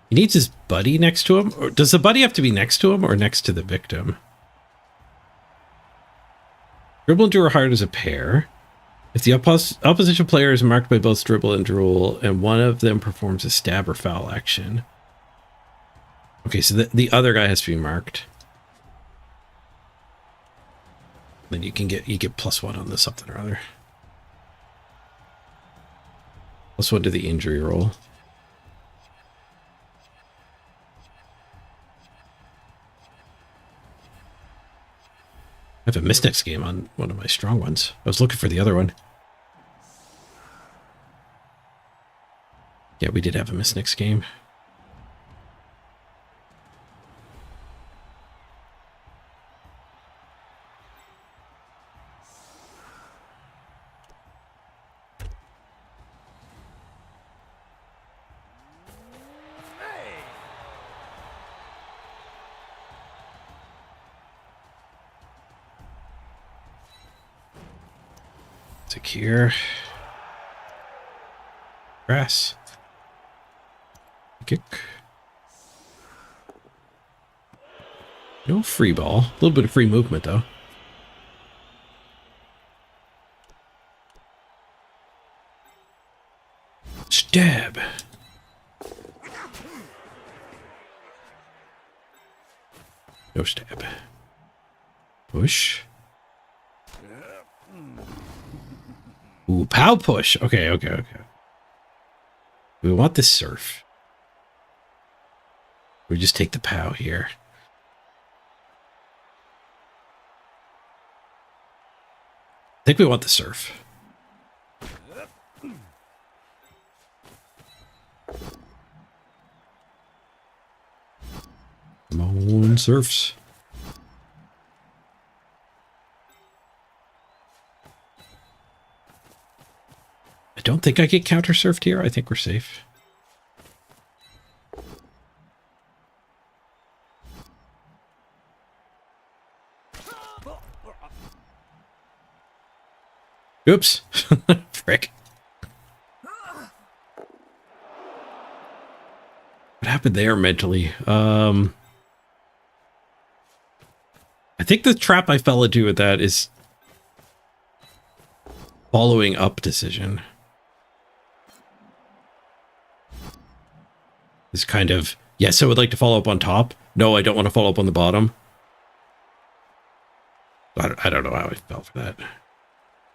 He needs his buddy next to him. Or does the buddy have to be next to him or next to the victim? Dribble and Drool are hired as a pair. If the opposition player is marked by both Dribble and Drool, and one of them performs a stab or foul action. Okay, so the other guy has to be marked. Then you get +1 on the something or other. +1 to the injury roll. I have a miss next game on one of my strong ones. I was looking for the other one. Yeah, we did have a miss next game. Secure. Grass. Kick. No free ball. A little bit of free movement, though. Stab. No stab. Push. Ooh, pow push. Okay. We want this surf. We just take the pow here. I think we want the surf. Come on, surfs. I don't think I get counter surfed here. I think we're safe. Oops. Frick. What happened there mentally? I think the trap I fell into with that is following up decision. This kind of, yes, I would like to follow up on top. No, I don't want to follow up on the bottom. I don't know how I fell for that.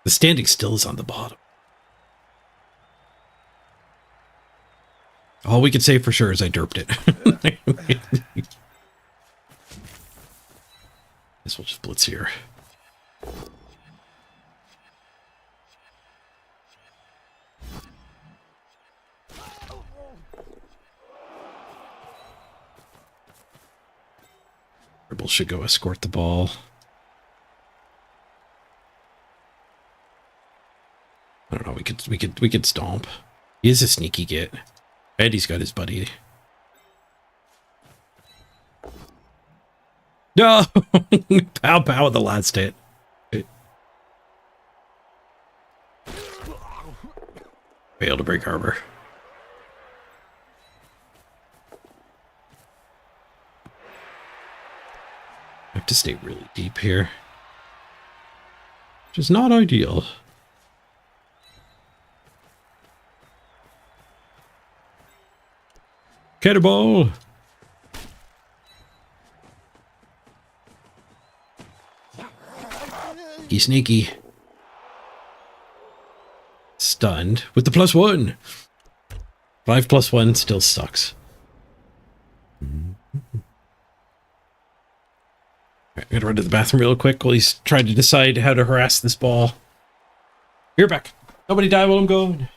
The standing still is on the bottom. All we could say for sure is I derped it. Guess we'll just blitz here. Dribble should go escort the ball. I don't know. We could stomp. He is a sneaky git. And he's got his buddy. No! Pow pow at the last hit. Failed to break harbor. I have to stay really deep here. Which is not ideal. Cannonball! He's sneaky. Stunned with the +1. 5 + 1 still sucks. I gotta run to the bathroom real quick while he's trying to decide how to harass this ball. You're back. Nobody die while I'm going.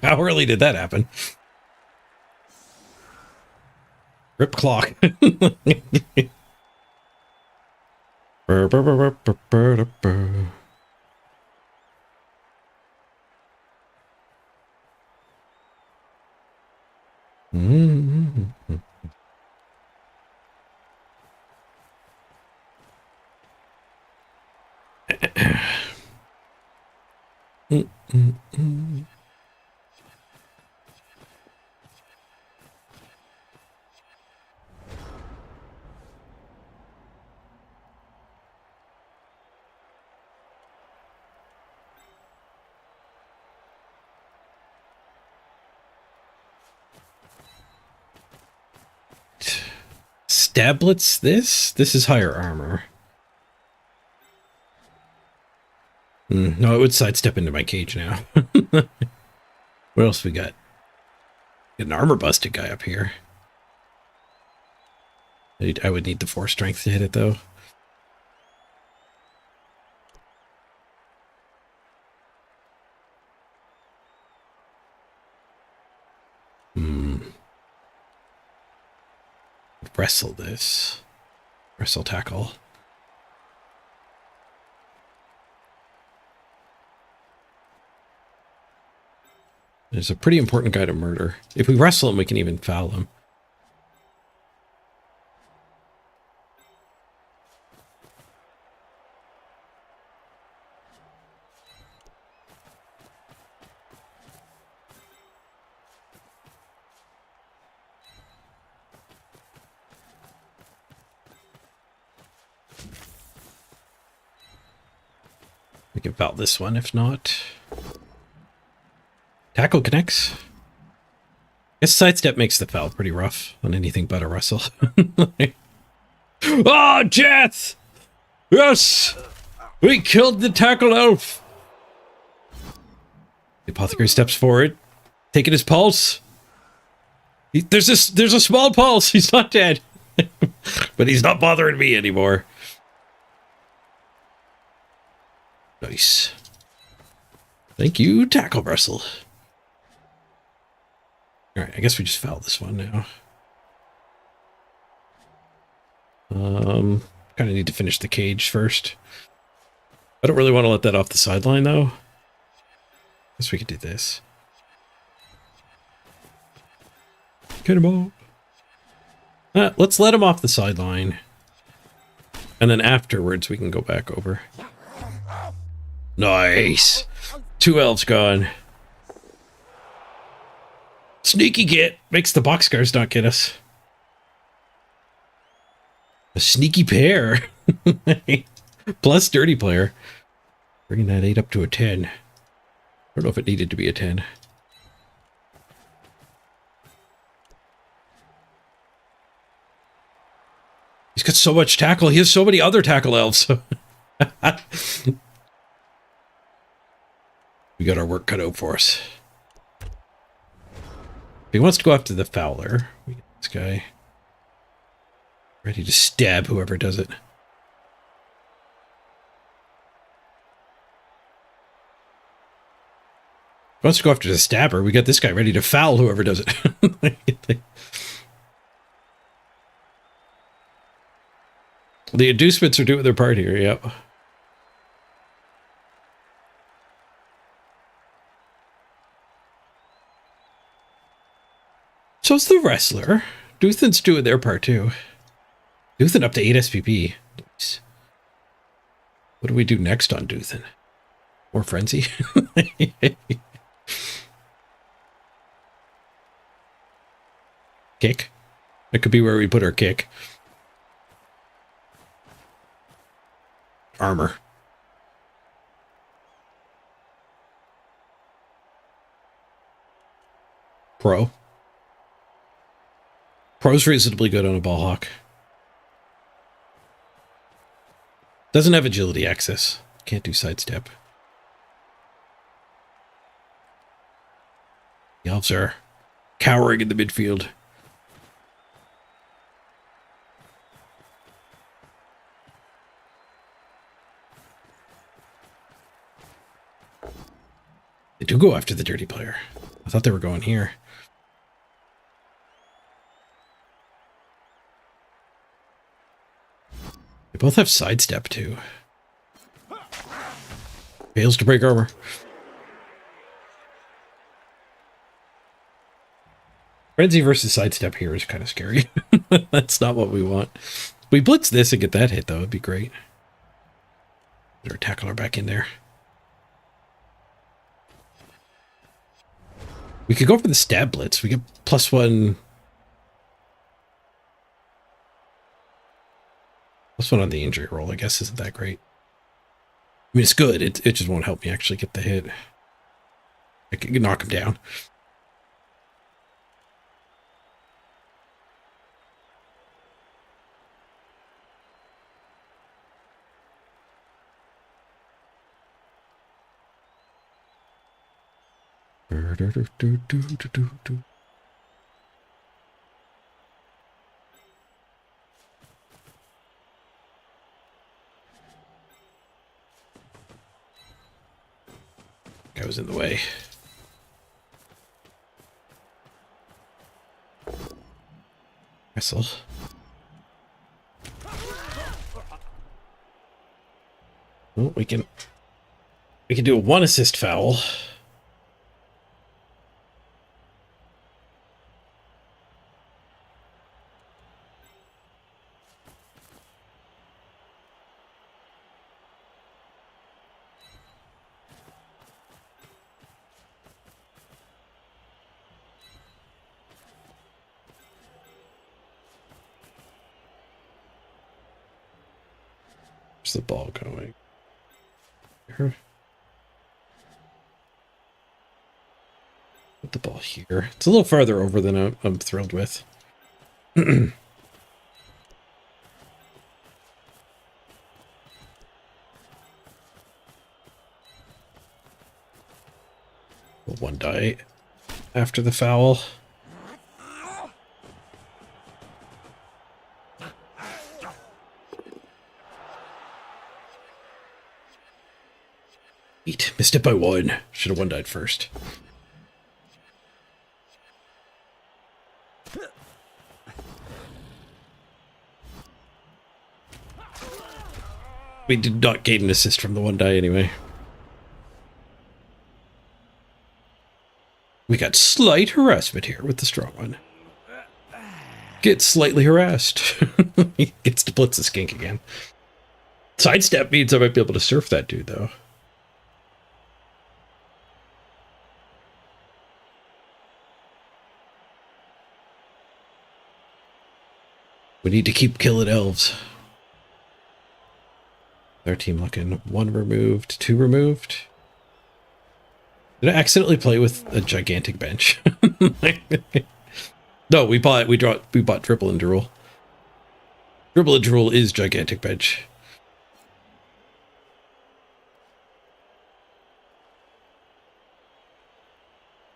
How early did that happen? Rip clock. Stablets this? This is higher armor. No, it would sidestep into my cage now. What else we got? An armor busted guy up here. I would need the 4 strength to hit it though. Wrestle this. Wrestle tackle. There's a pretty important guy to murder. If we wrestle him, we can even foul him. We can foul this one if not. Tackle connects. Guess sidestep makes the foul pretty rough on anything but a wrestle. Oh, Jeth! Yes! We killed the tackle elf! The apothecary steps forward, taking his pulse. There's a small pulse. He's not dead, but he's not bothering me anymore. Nice. Thank you, Tackle Bristle. All right, I guess we just foul this one now. Kind of need to finish the cage first. I don't really want to let that off the sideline, though. Guess we could do this. Get him off. Let's let him off the sideline. And then afterwards, we can go back over. Nice. 2 elves gone. Sneaky get. Makes the boxcars not get us. A sneaky pair. Plus dirty player. Bringing that 8 up to a 10. I don't know if it needed to be a 10. He's got so much tackle. He has so many other tackle elves. We got our work cut out for us. If he wants to go after the Fowler, we get this guy ready to stab whoever does it. If he wants to go after the Stabber, we got this guy ready to foul whoever does it. The inducements are doing their part here, yep. So's the Wrestler. Duthan's doing their part too. Duthan up to 8 SPP. Nice. What do we do next on Duthan? More Frenzy? Kick? That could be where we put our kick. Armor. Pro. Pro's reasonably good on a ball hawk. Doesn't have agility access. Can't do sidestep. The elves are cowering in the midfield. They do go after the dirty player. I thought they were going here. They both have sidestep too. Fails to break armor. Frenzy versus sidestep here is kind of scary. That's not what we want. We blitz this and get that hit though. It'd be great. Get our tackler back in there. We could go for the stab blitz. We get +1. +1 on the injury roll, I guess, isn't that great. I mean, it's good. It just won't help me actually get the hit. I can knock him down. Guy was in the way. Wrestle. Well, we can do a 1 assist foul. Where's the ball going? Here. Put the ball here. It's a little farther over than I'm thrilled with. die after the foul. Missed it by 1. Should have 1-died first. We did not gain an assist from the 1-die anyway. We got slight harassment here with the strong one. Gets slightly harassed. He gets to blitz the skink again. Sidestep means I might be able to surf that dude, though. We need to keep killing elves. Our team looking 1 removed, 2 removed. Did I accidentally play with a gigantic bench? No, we bought Dribble and Drool. Dribble and Drool is gigantic bench.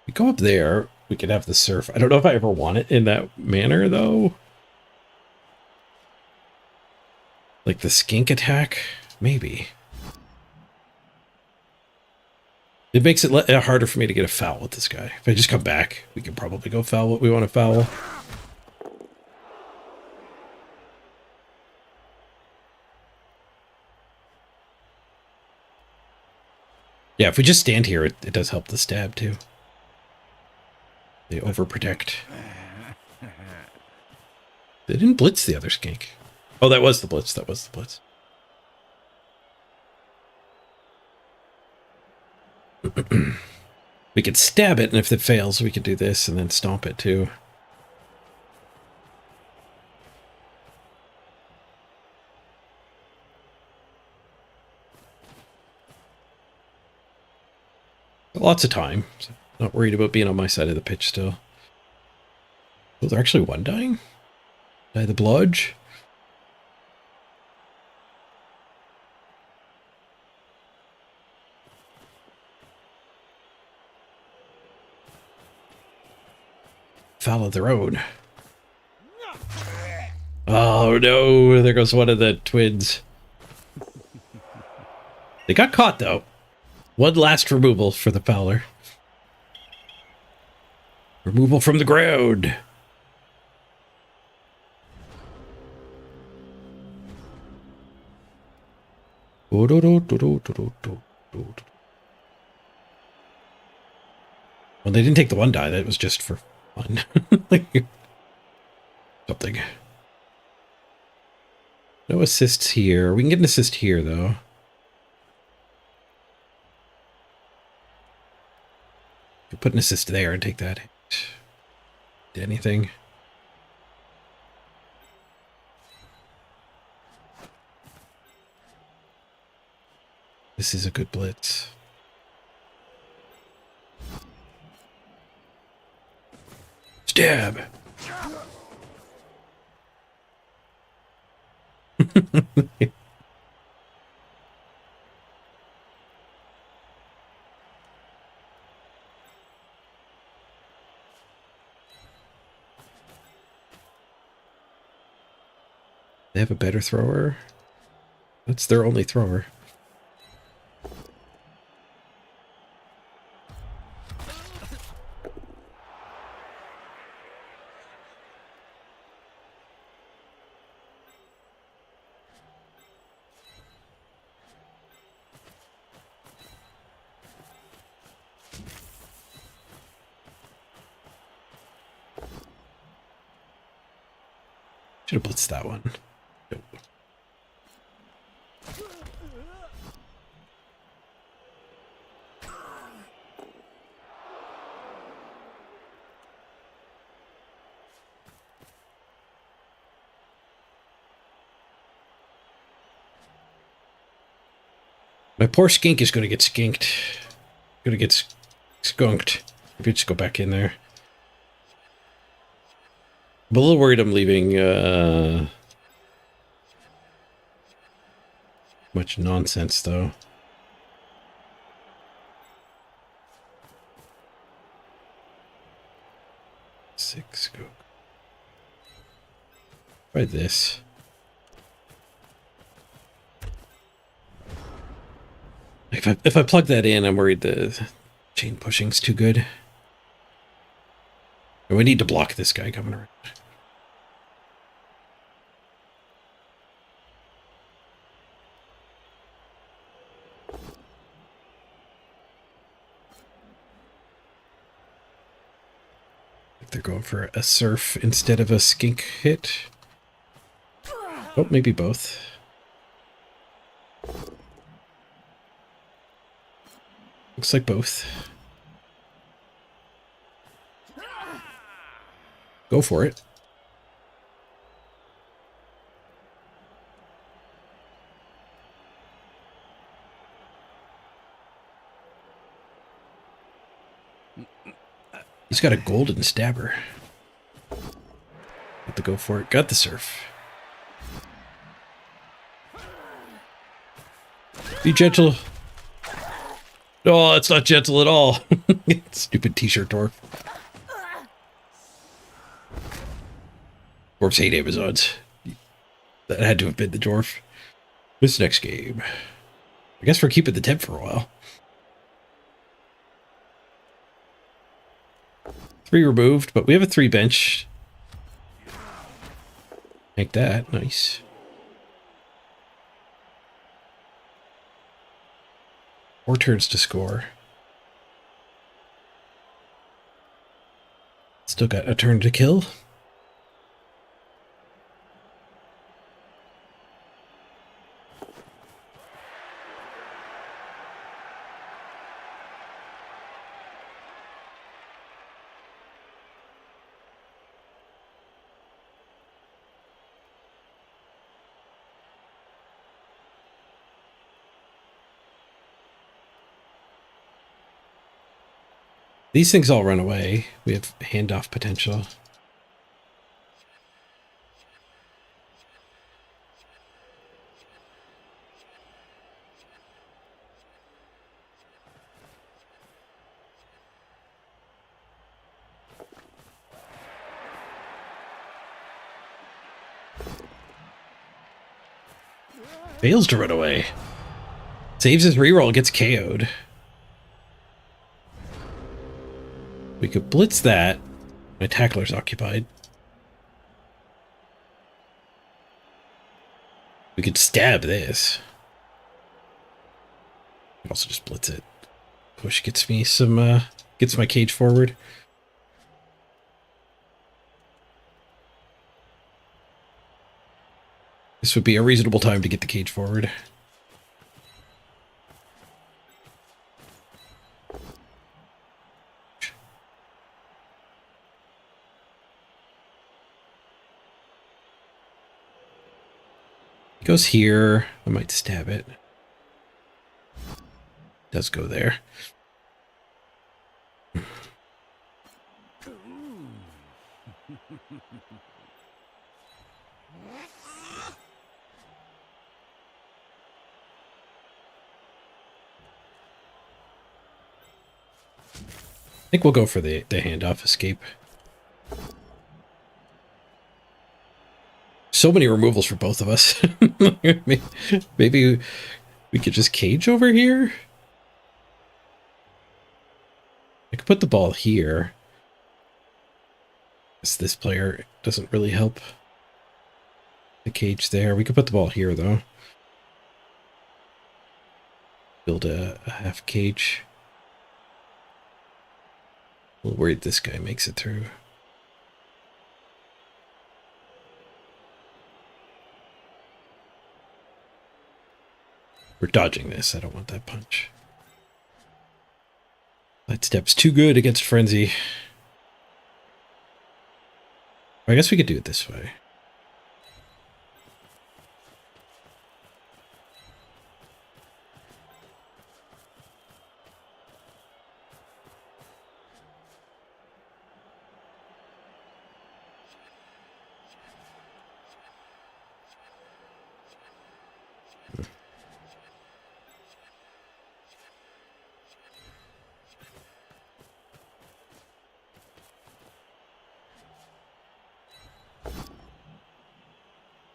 We go up there, we could have the surf. I don't know if I ever want it in that manner though. Like the skink attack? Maybe. It makes it harder for me to get a foul with this guy. If I just come back, we can probably go foul what we want to foul. Yeah, if we just stand here, it does help the stab too. They overprotect. They didn't blitz the other skink. Oh, that was the blitz. That was the blitz. We could stab it, and if it fails, we could do this and then stomp it too. Lots of time. So not worried about being on my side of the pitch still. Oh, they're actually 1-dying? Die the bludge? Foul of their own. Oh no, there goes one of the twins. They got caught though. 1 last removal for the fowler. Removal from the ground. Well, they didn't take the 1-die. That was just for fun. Something. No assists here. We can get an assist here, though. You put an assist there and take that. Did anything? This is a good blitz. Stab. They have a better thrower. That's their only thrower. Should have blitzed that one. Nope. My poor skink is going to get skinked. Going to get skunked. Maybe just go back in there. I'm a little worried I'm leaving much nonsense, though. 6. Go. Try this. If I plug that in, I'm worried the chain pushing's too good. And we need to block this guy coming around. They're going for a surf instead of a skink hit. Oh, maybe both. Looks like both. Go for it. He's got a golden stabber. Got to go for it. Got the surf. Be gentle. No, it's not gentle at all. Stupid t-shirt dwarf. Dwarves hate Amazons. That had to have been the dwarf. This next game. I guess we're keeping the temp for a while. 3 removed, but we have a 3 bench. Make that nice. Four turns to score. Still got a turn to kill. These things all run away. We have handoff potential. Fails to run away. Saves his reroll, gets KO'd. We could blitz that. My tackler's occupied. We could stab this. We could also just blitz it. Push gets me some, gets my cage forward. This would be a reasonable time to get the cage forward. Goes here. I might stab it. Does go there. I think we'll go for the handoff escape. So many removals for both of us. Maybe we could just cage over here. I could put the ball here. This player doesn't really help. The cage there. We could put the ball here, though. Build a half cage. A little worried this guy makes it through. We're dodging this. I don't want that punch. That step's too good against Frenzy. I guess we could do it this way.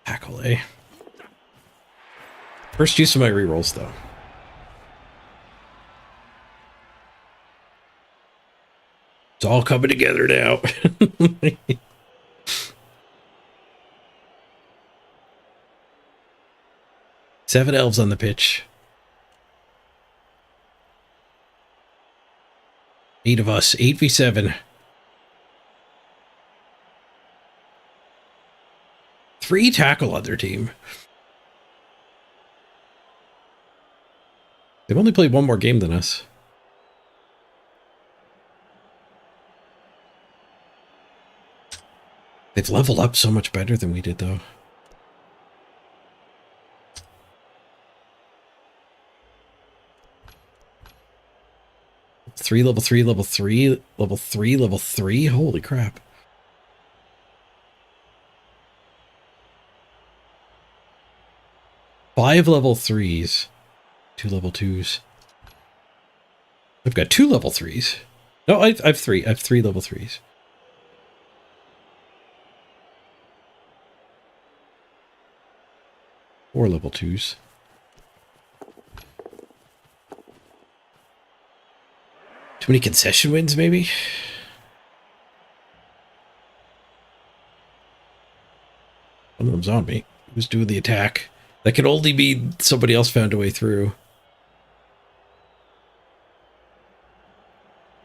Tackle, eh? First use of my rerolls, though. It's all coming together now. 7 elves on the pitch. 8 of us. 8v7. 3 tackle on their team. They've only played one more game than us. They've leveled up so much better than we did, though. Level 3, level 3, level 3, level 3. Holy crap. Five level 3s. 2 level 2s. I've got 2 level 3s. No, I've 3. I have 3 level 3s. Four level 2s. Too many concession wins, maybe? One of them's on me. Who's doing the attack? That can only be somebody else found a way through.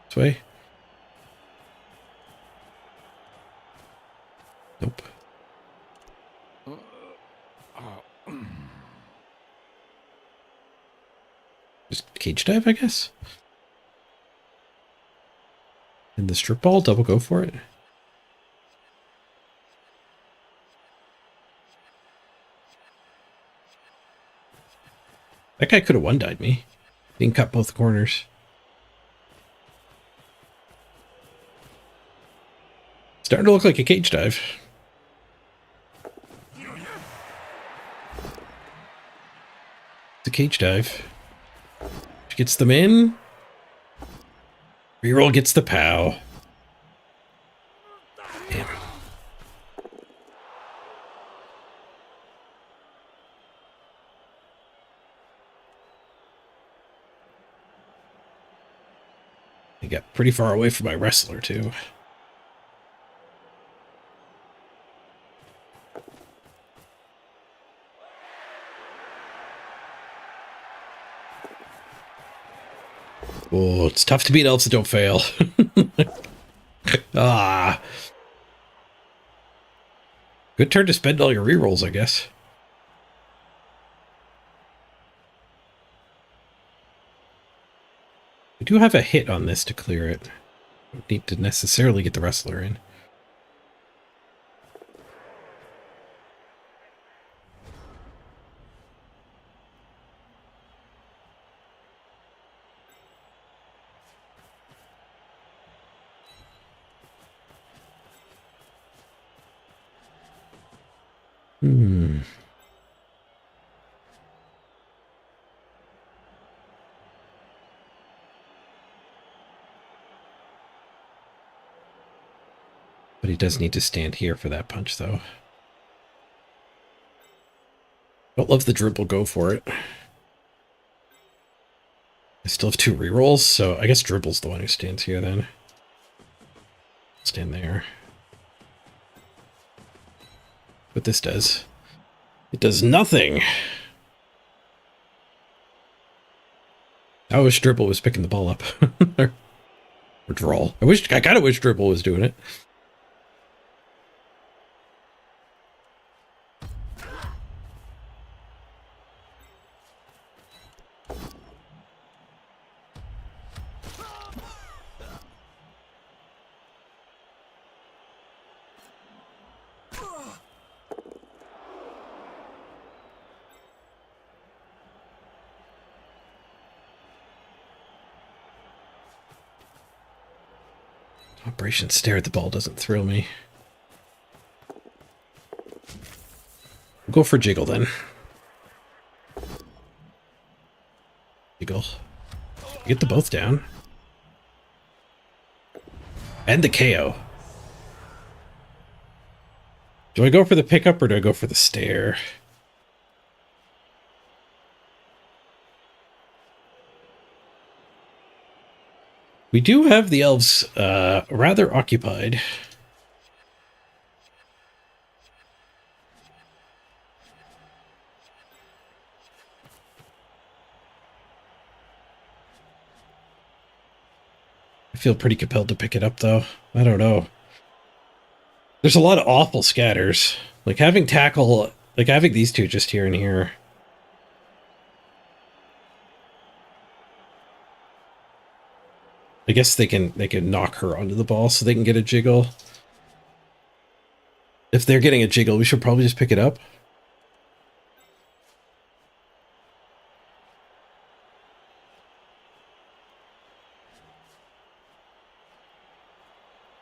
This way? Nope. Just cage dive, I guess? And the strip ball, double go for it. That guy could have one-died me. He can cut both corners. Starting to look like a cage dive. It's a cage dive. She gets them in. Reroll gets the POW. Damn. I got pretty far away from my wrestler, too. Oh, it's tough to beat elves that don't fail. Ah. Good turn to spend all your rerolls, I guess. We do have a hit on this to clear it. Don't need to necessarily get the wrestler in. But he does need to stand here for that punch, though. Don't love the dribble, go for it. I still have 2 rerolls, so I guess dribble's the one who stands here then. Stand there. What this does. It does nothing. I wish dribble was picking the ball up. Or draw. I kind of wish dribble was doing it. Operation Stare at the Ball doesn't thrill me. We'll go for Jiggle then. Jiggle. Get the both down. And the KO. Do I go for the pickup or do I go for the stare? We do have the elves rather occupied. I feel pretty compelled to pick it up, though. I don't know. There's a lot of awful scatters. Like, having tackle... Like, having these two just here and here. I guess they can knock her onto the ball so they can get a jiggle. If they're getting a jiggle, we should probably just pick it up.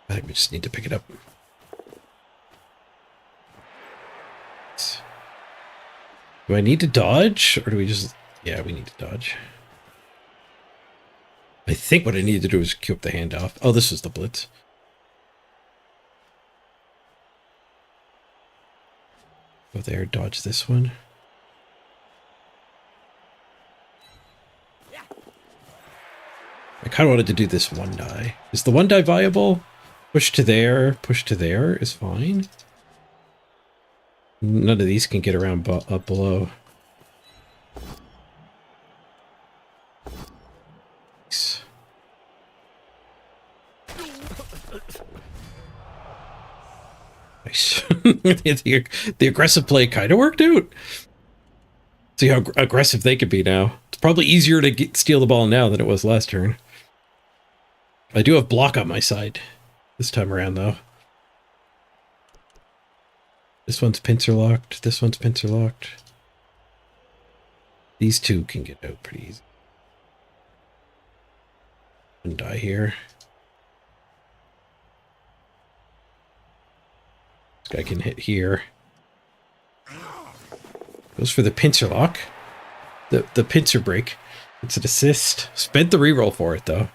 I think we just need to pick it up. Do I need to dodge, or do we just... Yeah, we need to dodge. I think what I need to do is queue up the handoff. Oh, this is the blitz. Go there, dodge this one. I kind of wanted to do this one die. Is the one die viable? Push to there is fine. None of these can get around up below. Nice. the aggressive play kind of worked out. See how aggressive they could be now. It's probably easier to steal the ball now than it was last turn. I do have block on my side this time around, though. This one's pincer locked. This one's pincer locked. These two can get out pretty easy. And die here. This guy can hit here. Goes for the pincer lock. The pincer break. It's an assist. Spent the reroll for it, though.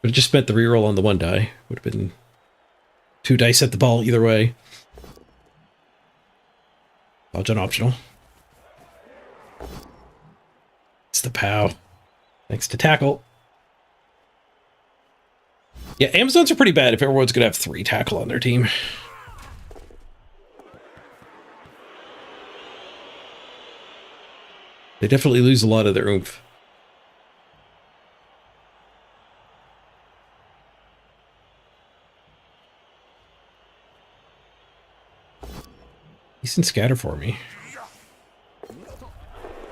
But it just spent the reroll on the one die. Would have been 2 dice at the ball either way. Dodge on optional. It's the POW. Thanks to tackle. Yeah, Amazons are pretty bad if everyone's going to have 3 tackle on their team. They definitely lose a lot of their oomph. Decent scatter for me.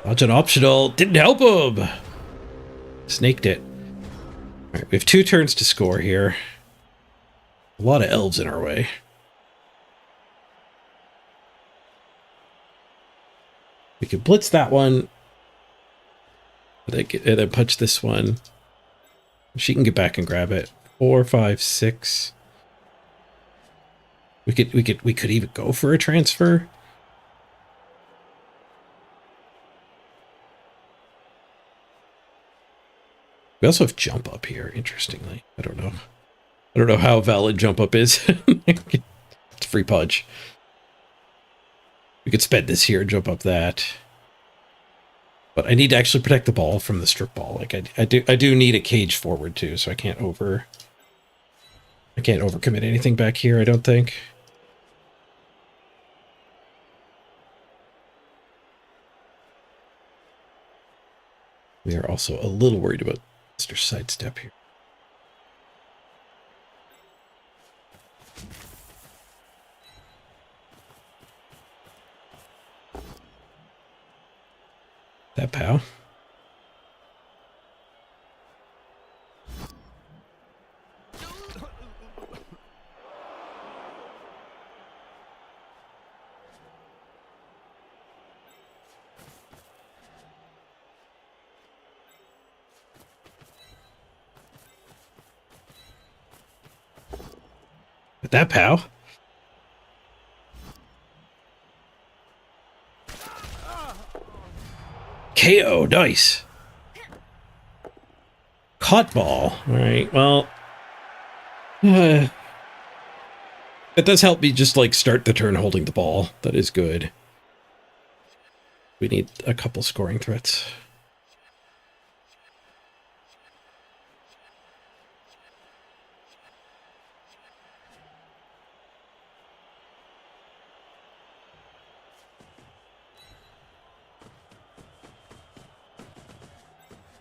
Dodge an optional. Didn't help him. Snaked it. All right, we have 2 turns to score here. A lot of elves in our way. We could blitz that one. And then punch this one. She can get back and grab it. 4, 5, 6. We could even go for a transfer. We also have jump up here, interestingly. I don't know how valid jump up is. It's free punch. We could spend this here and jump up that. But I need to actually protect the ball from the strip ball. Like I do need a cage forward too, so I can't overcommit anything back here, I don't think. We are also a little worried about Mr. Sidestep here. That POW. With that POW. KO, nice. Caught ball. All right, well. That does help me just like start the turn holding the ball. That is good. We need a couple scoring threats.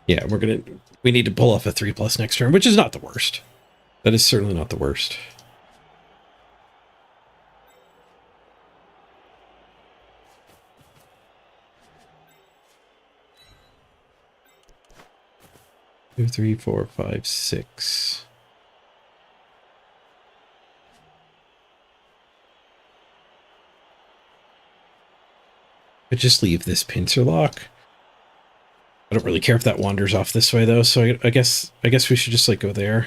Yeah, we need to pull off a 3+ next turn, which is not the worst. That is certainly not the worst. Two, three, four, five, six. But just leave this pincer lock. I don't really care if that wanders off this way though, so I guess we should just like go there.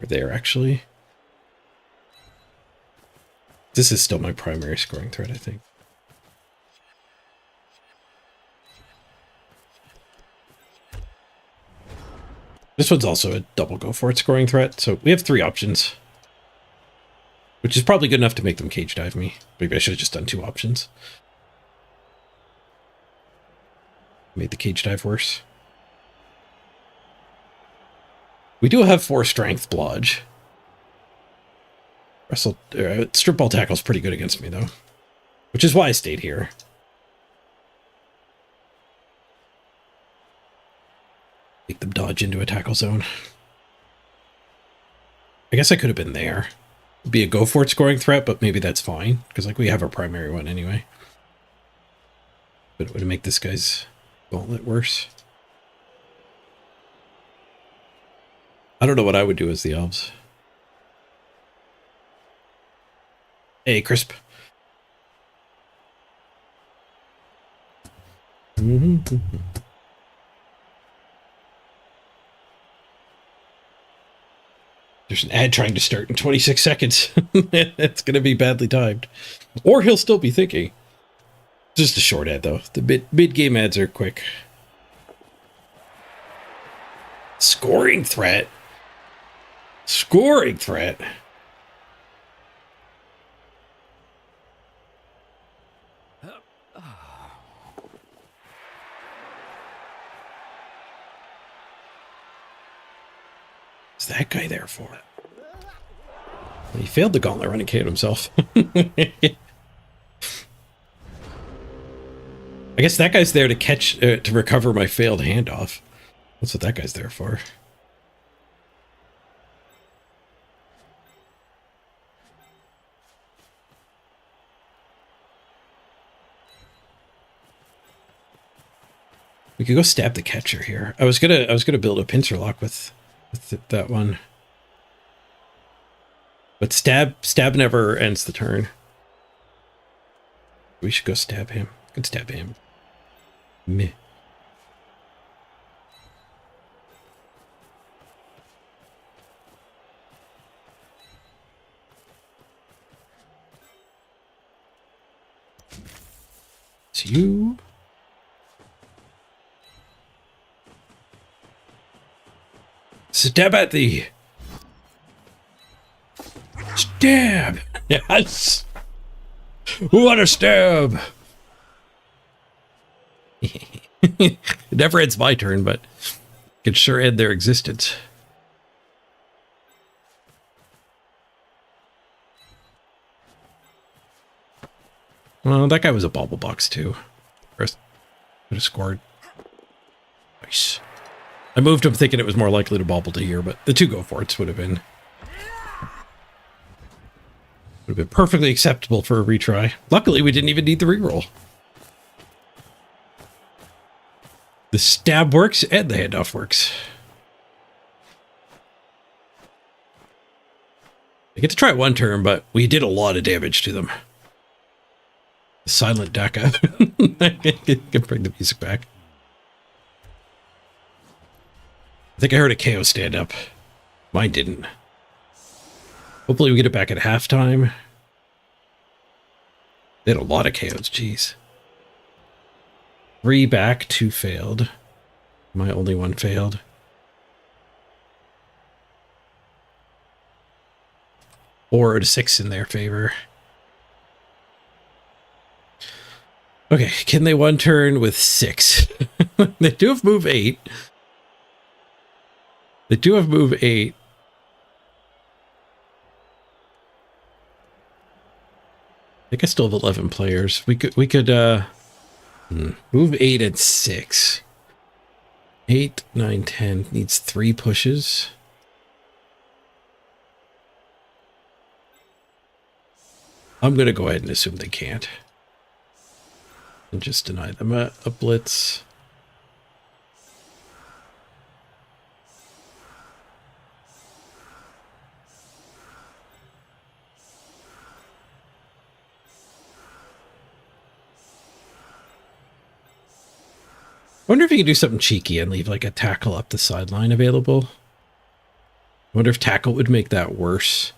Or there actually. This is still my primary scoring threat, I think. This one's also a double go for it scoring threat, so we have 3 options. Which is probably good enough to make them cage dive me. Maybe I should have just done 2 options. Made the cage dive worse. We do have 4 strength blodge. Strip ball tackle's pretty good against me though. Which is why I stayed here. Make them dodge into a tackle zone. I guess I could have been there. It'd be a go for it scoring threat, but maybe that's fine. Because like we have our primary one anyway. But it would make this guy's gauntlet worse. I don't know what I would do as the elves. Hey, Crisp. There's an ad trying to start in 26 seconds. It's going to be badly timed. Or he'll still be thinking. Just a short ad, though. The mid-game ads are quick. Scoring threat. Scoring threat. What's that guy there for? Well, he failed the gauntlet run and KO'd himself. I guess that guy's there to catch, to recover my failed handoff. That's what that guy's there for. We could go stab the catcher here. I was gonna build a pincer lock with that one. But stab never ends the turn. We should go stab him. Could stab him. Meh. It's you. Stab at thee. Stab. Yes. What a stab. It never ends my turn, but it can sure end their existence. Well, that guy was a bauble box too. First, could have scored. Nice. I moved him thinking it was more likely to bauble to here, but the 2 go for it would have been perfectly acceptable for a retry. Luckily, we didn't even need the reroll. The stab works and the handoff works. I get to try it 1 turn, but we did a lot of damage to them. The silent Daka. Can bring the music back. I think I heard a KO stand up. Mine didn't. Hopefully we get it back at halftime. They had a lot of KOs, jeez. 3 back, 2 failed. My only one failed. 4 to 6 in their favor. Okay, can they one turn with 6? They do have move 8. They do have move 8. I think I still have 11 players. We could move 8 and 6. 8, 9, 10 needs 3 pushes. I'm going to go ahead and assume they can't. And just deny them a blitz. I wonder if you could do something cheeky and leave like a tackle up the sideline available. I wonder if tackle would make that worse.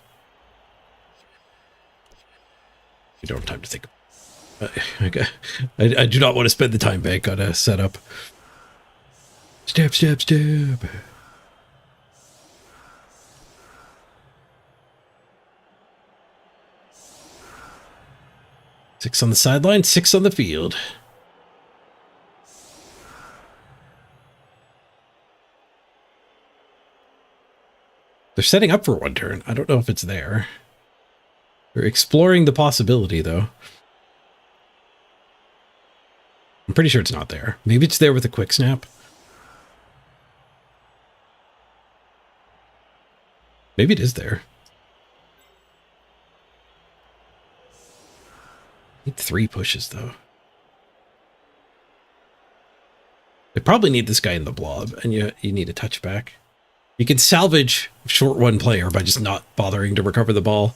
You don't have time to think. Okay. I do not want to spend the time bank on a setup. Stab, stab, stab. Six on the sideline, 6 on the field. They're setting up for one turn. I don't know if it's there. They're exploring the possibility, though. I'm pretty sure it's not there. Maybe it's there with a quick snap. Maybe it is there. Need 3 pushes, though. They probably need this guy in the blob, and you need a touchback. You can salvage short one player by just not bothering to recover the ball.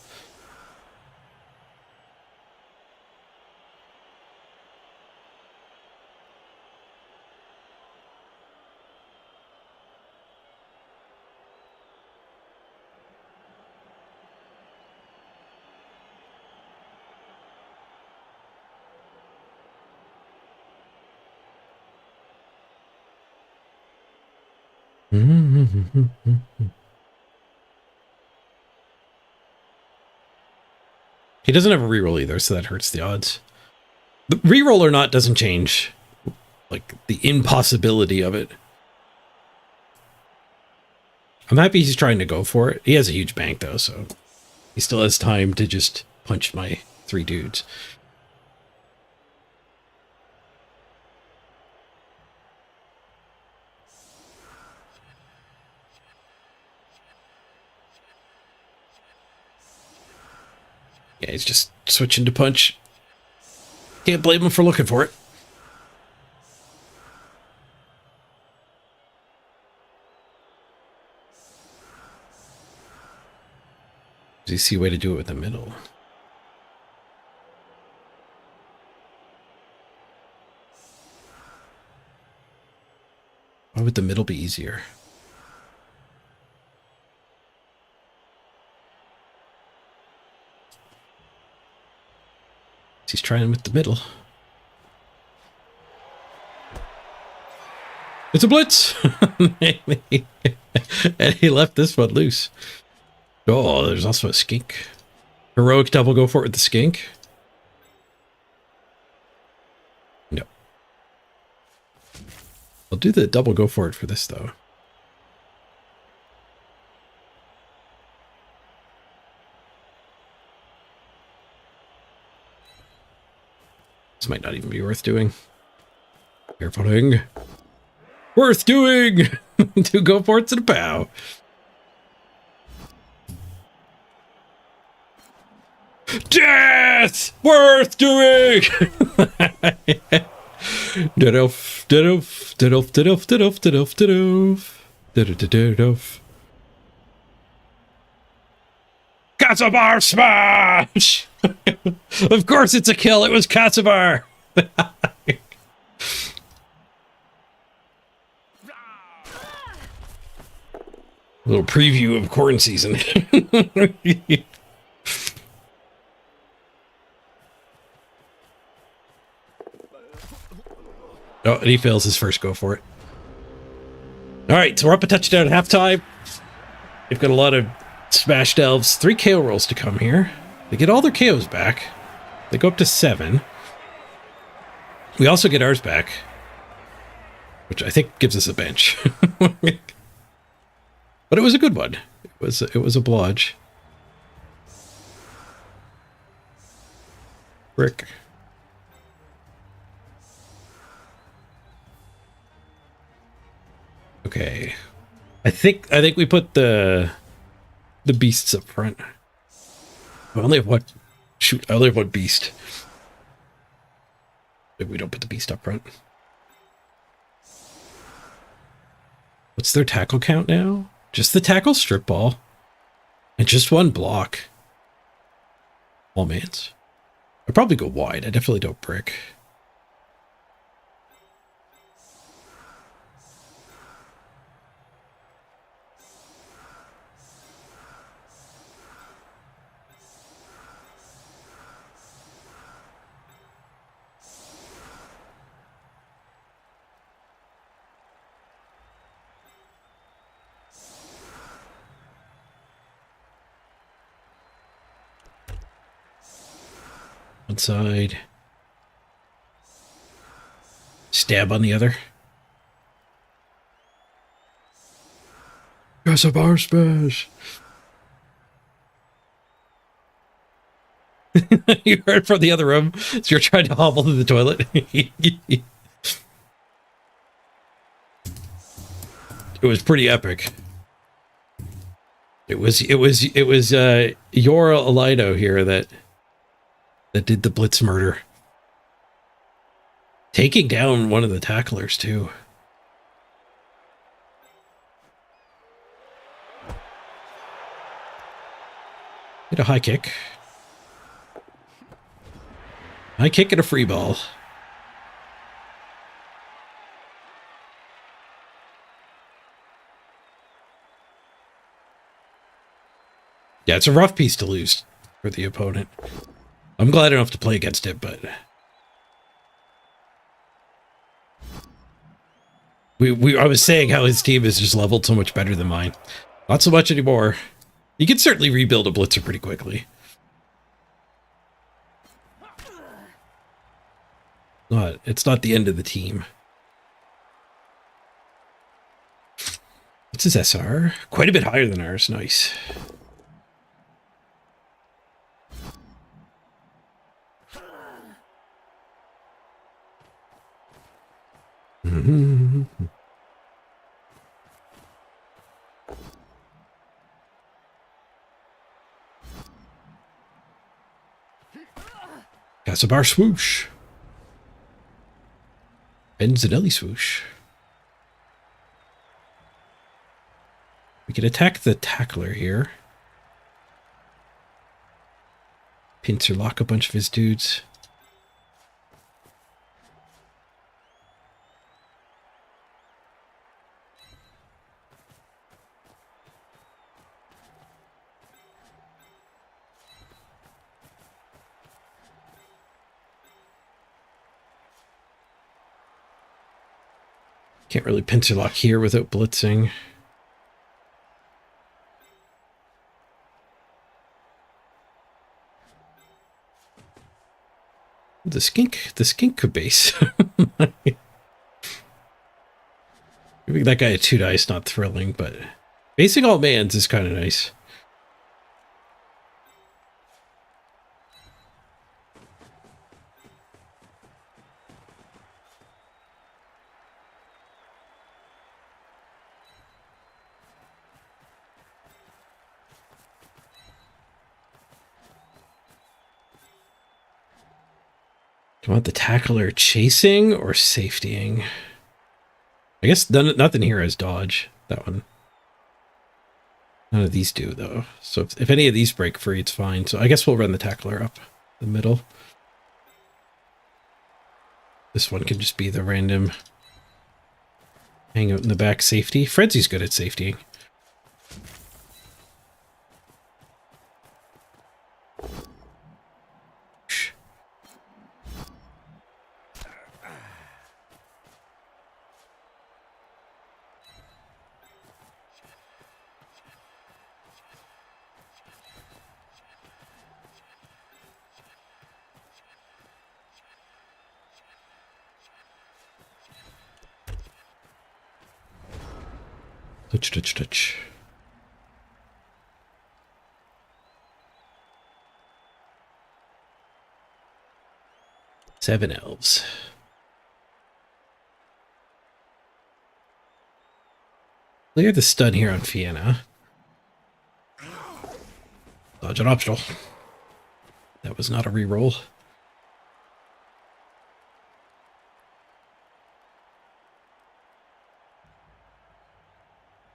He doesn't have a reroll either, so that hurts the odds. The reroll or not doesn't change, like, the impossibility of it. I'm happy he's trying to go for it. He has a huge bank, though, so he still has time to just punch my 3 dudes. Yeah, he's just switching to punch. Can't blame him for looking for it. Does he see a way to do it with the middle? Why would the middle be easier? He's trying with the middle. It's a blitz! And he left this one loose. Oh, there's also a skink. Heroic double go for it with the skink. No. I'll do the double go for it for this, though. This might not even be worth doing. Careful-ing. Worth doing! 2 go for it and a pow. Death! Worth doing! Da-doof, da-doof, da-doof, da-doof, da-doof, da-doof, da-doof. Da-da-da-da-doof. Katsubar smash! Of course it's a kill. It was Katsubar. Little preview of corn season. Oh, and he fails his first go for it. All right, so we're up a touchdown at halftime. They've got a lot of Smashed Elves, 3 KO rolls to come here. They get all their KOs back. They go up to 7. We also get ours back, which I think gives us a bench. But it was a good one. It was a blodge. Brick. Okay. I think we put the beasts up front. I only have one. Shoot, I only have one beast. Maybe we don't put the beast up front. What's their tackle count now? Just the tackle strip ball. And just one block. All mans. I'd probably go wide. I definitely don't brick. One side. Stab on the other. That's a bar smash. You heard from the other room, so you're trying to hobble to the toilet. It was pretty epic. It was your Alido here that did the blitz murder. Taking down one of the tacklers, too. Hit a high kick. High kick and a free ball. Yeah, it's a rough piece to lose for the opponent. I'm glad I don't have to play against it, but I was saying how his team is just leveled so much better than mine. Not so much anymore. You can certainly rebuild a blitzer pretty quickly. It's not the end of the team. What's his SR? Quite a bit higher than ours. Nice. Casabar swoosh. Ben Zanelli swoosh. We can attack the tackler here. Pincer lock a bunch of his dudes. Can't really pincer lock here without blitzing. The skink could base. Giving that guy a 2 dice, not thrilling, but basing all mans is kind of nice. Do you want the tackler chasing or safetying? I guess nothing here has dodge. That one. None of these do, though. So if any of these break free, it's fine. So I guess we'll run the tackler up the middle. This one can just be the random hang out in the back safety. Frenzy's good at safetying. Touch, touch, touch. Seven elves. Clear the stun here on Fianna. Dodge an optional. That was not a reroll.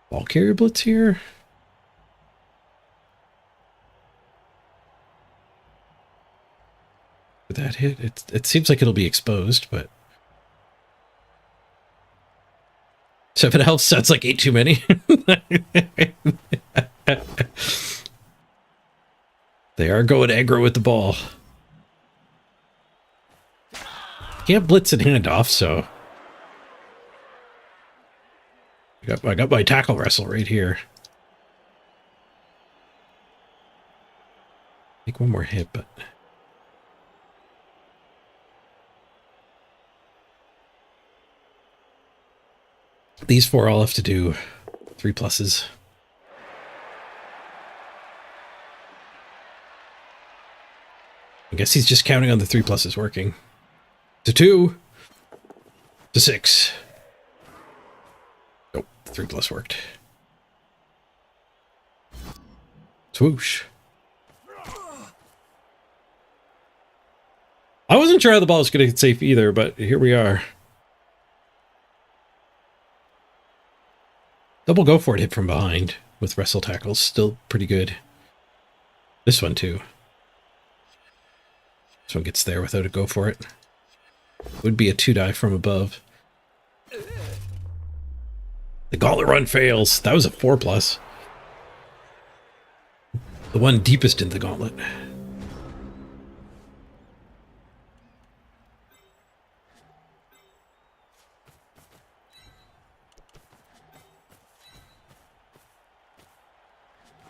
Ball carrier blitz here. With that hit, it seems like it'll be exposed, but 7 health sounds like 8 too many. They are going aggro with the ball. Can't blitz and hand off, so I got my tackle wrestle right here. Take one more hit, but these 4 all have to do 3 pluses. I guess he's just counting on the 3 pluses working. To 2. To 6. Nope, 3 plus worked. Swoosh. I wasn't sure how the ball was going to hit safe either, but here we are. Double go for it hit from behind with wrestle tackles. Still pretty good. This one too. This one gets there without a go for it. Would be a 2-die from above. The gauntlet run fails. That was a 4 plus. The one deepest in the gauntlet.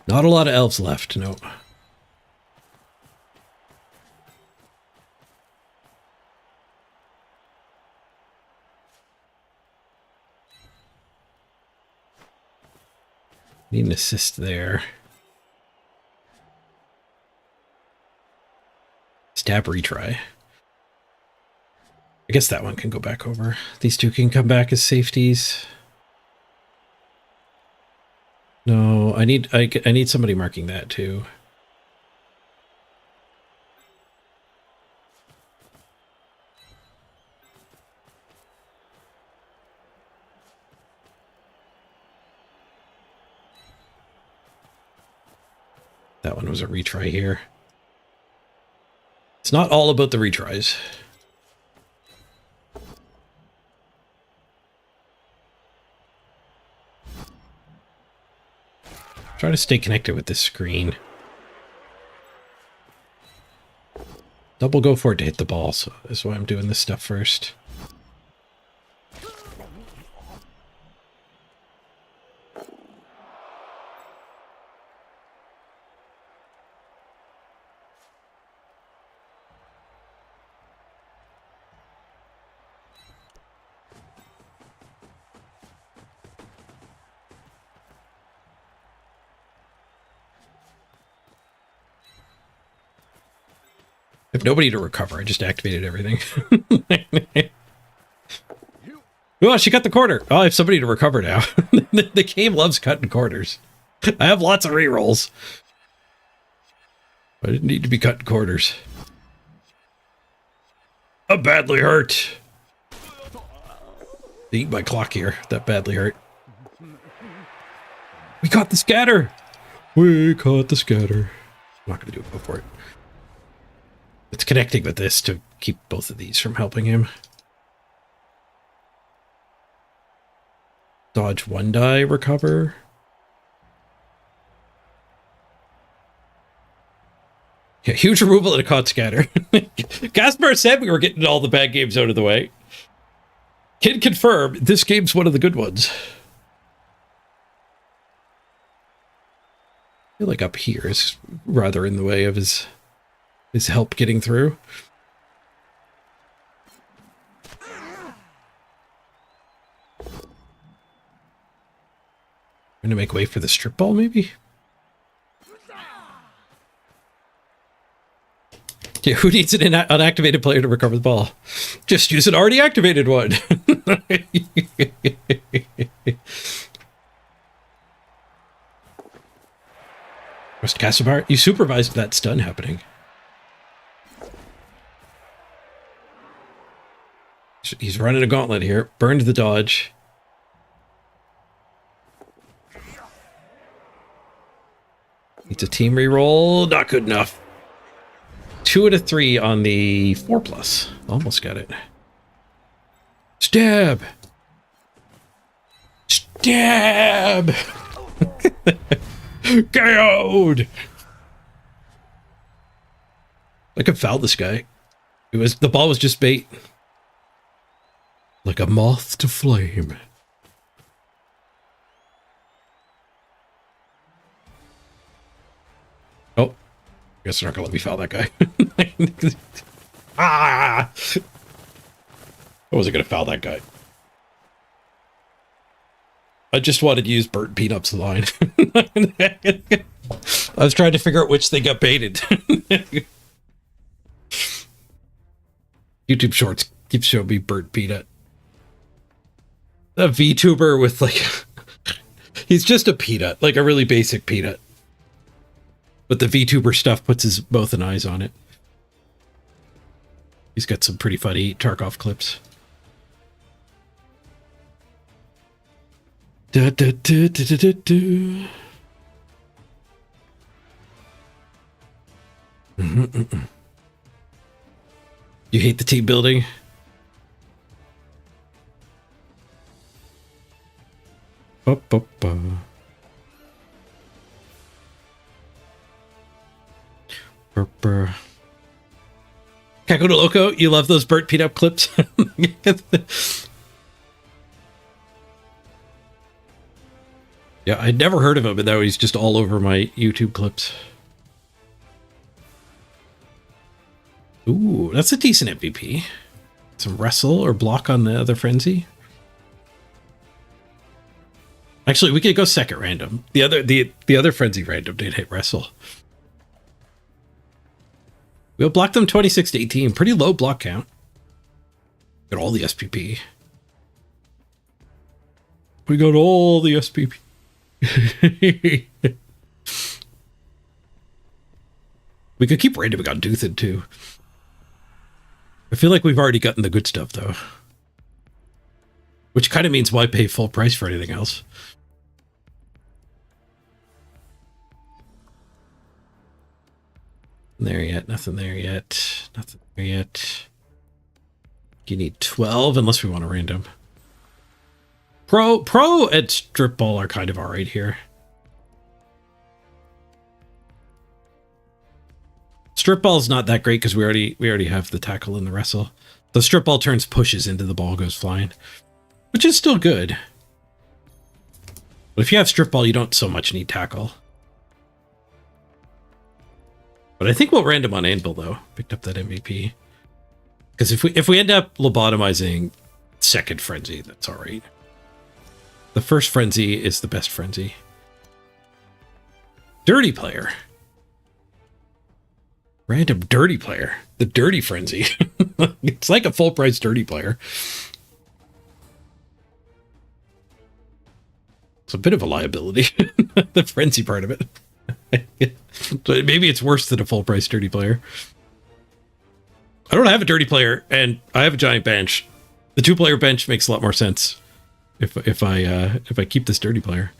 Not a lot of elves left, no. Need an assist there. Stab retry. I guess that one can go back over. These 2 can come back as safeties. No, I need somebody marking that too. That one was a retry here. It's not all about the retries. Try to stay connected with this screen. Double go for it to hit the ball, so that's why I'm doing this stuff first. I have nobody to recover. I just activated everything. Oh, she cut the corner. Oh, I have somebody to recover now. The game loves cutting corners. I have lots of rerolls. I didn't need to be cutting corners. I'm badly hurt. They eat my clock here. That badly hurt. We caught the scatter. We caught the scatter. I'm not going to do it before it. It's connecting with this to keep both of these from helping him. Dodge 1 die, recover. Yeah, huge removal and a caught scatter. Gaspar said we were getting all the bad games out of the way. Can confirm this game's one of the good ones. I feel like up here is rather in the way of his help getting through. Trying to make way for the strip ball, maybe? Yeah, who needs an unactivated player to recover the ball? Just use an already activated one. Rust Casimir, you supervised that stun happening. He's running a gauntlet here. Burned the dodge. Needs a team reroll. Not good enough. 2 out of 3 on the 4+. Almost got it. Stab! Stab! KO'd! I could foul this guy. The ball was just bait. Like a moth to flame. Oh. I guess they're not gonna let me foul that guy. Ah! I wasn't gonna foul that guy. I just wanted to use Burt Peanut's line. I was trying to figure out which they got baited. YouTube Shorts keeps showing me Burt Peanut. A VTuber with like... he's just a peanut, like a really basic peanut. But the VTuber stuff puts his mouth and eyes on it. He's got some pretty funny Tarkov clips. Da, da, da, da, da, da, da. You hate the team building? Ba, ba, ba. Burr, burr. Caco de Loco, you love those Burt Peanut clips? Yeah, I'd never heard of him, but now he's just all over my YouTube clips. Ooh, that's a decent MVP. Some wrestle or block on the other frenzy. Actually, we could go second random. The other frenzy random did hit wrestle. We'll block them 26 to 18. Pretty low block count. Got all the SPP. We got all the SPP. We could keep randoming on Duthin too. I feel like we've already gotten the good stuff though. Which kind of means why pay full price for anything else? There yet, nothing there yet, nothing there yet. You need 12 unless we want a random. Pro and strip ball are kind of alright here. Strip ball's not that great because we already have the tackle and the wrestle. The strip ball turns pushes into the ball goes flying, which is still good. But if you have strip ball, you don't so much need tackle. But I think we'll random on Anvil though. Picked up that MVP. Because if we end up lobotomizing second frenzy, that's alright. The first frenzy is the best frenzy. Dirty player. Random dirty player. The dirty frenzy. It's like a full price dirty player. It's a bit of a liability. The frenzy part of it. So maybe it's worse than a full price dirty player. I don't have a dirty player and I have a giant bench. The 2-player bench makes a lot more sense if I keep this dirty player.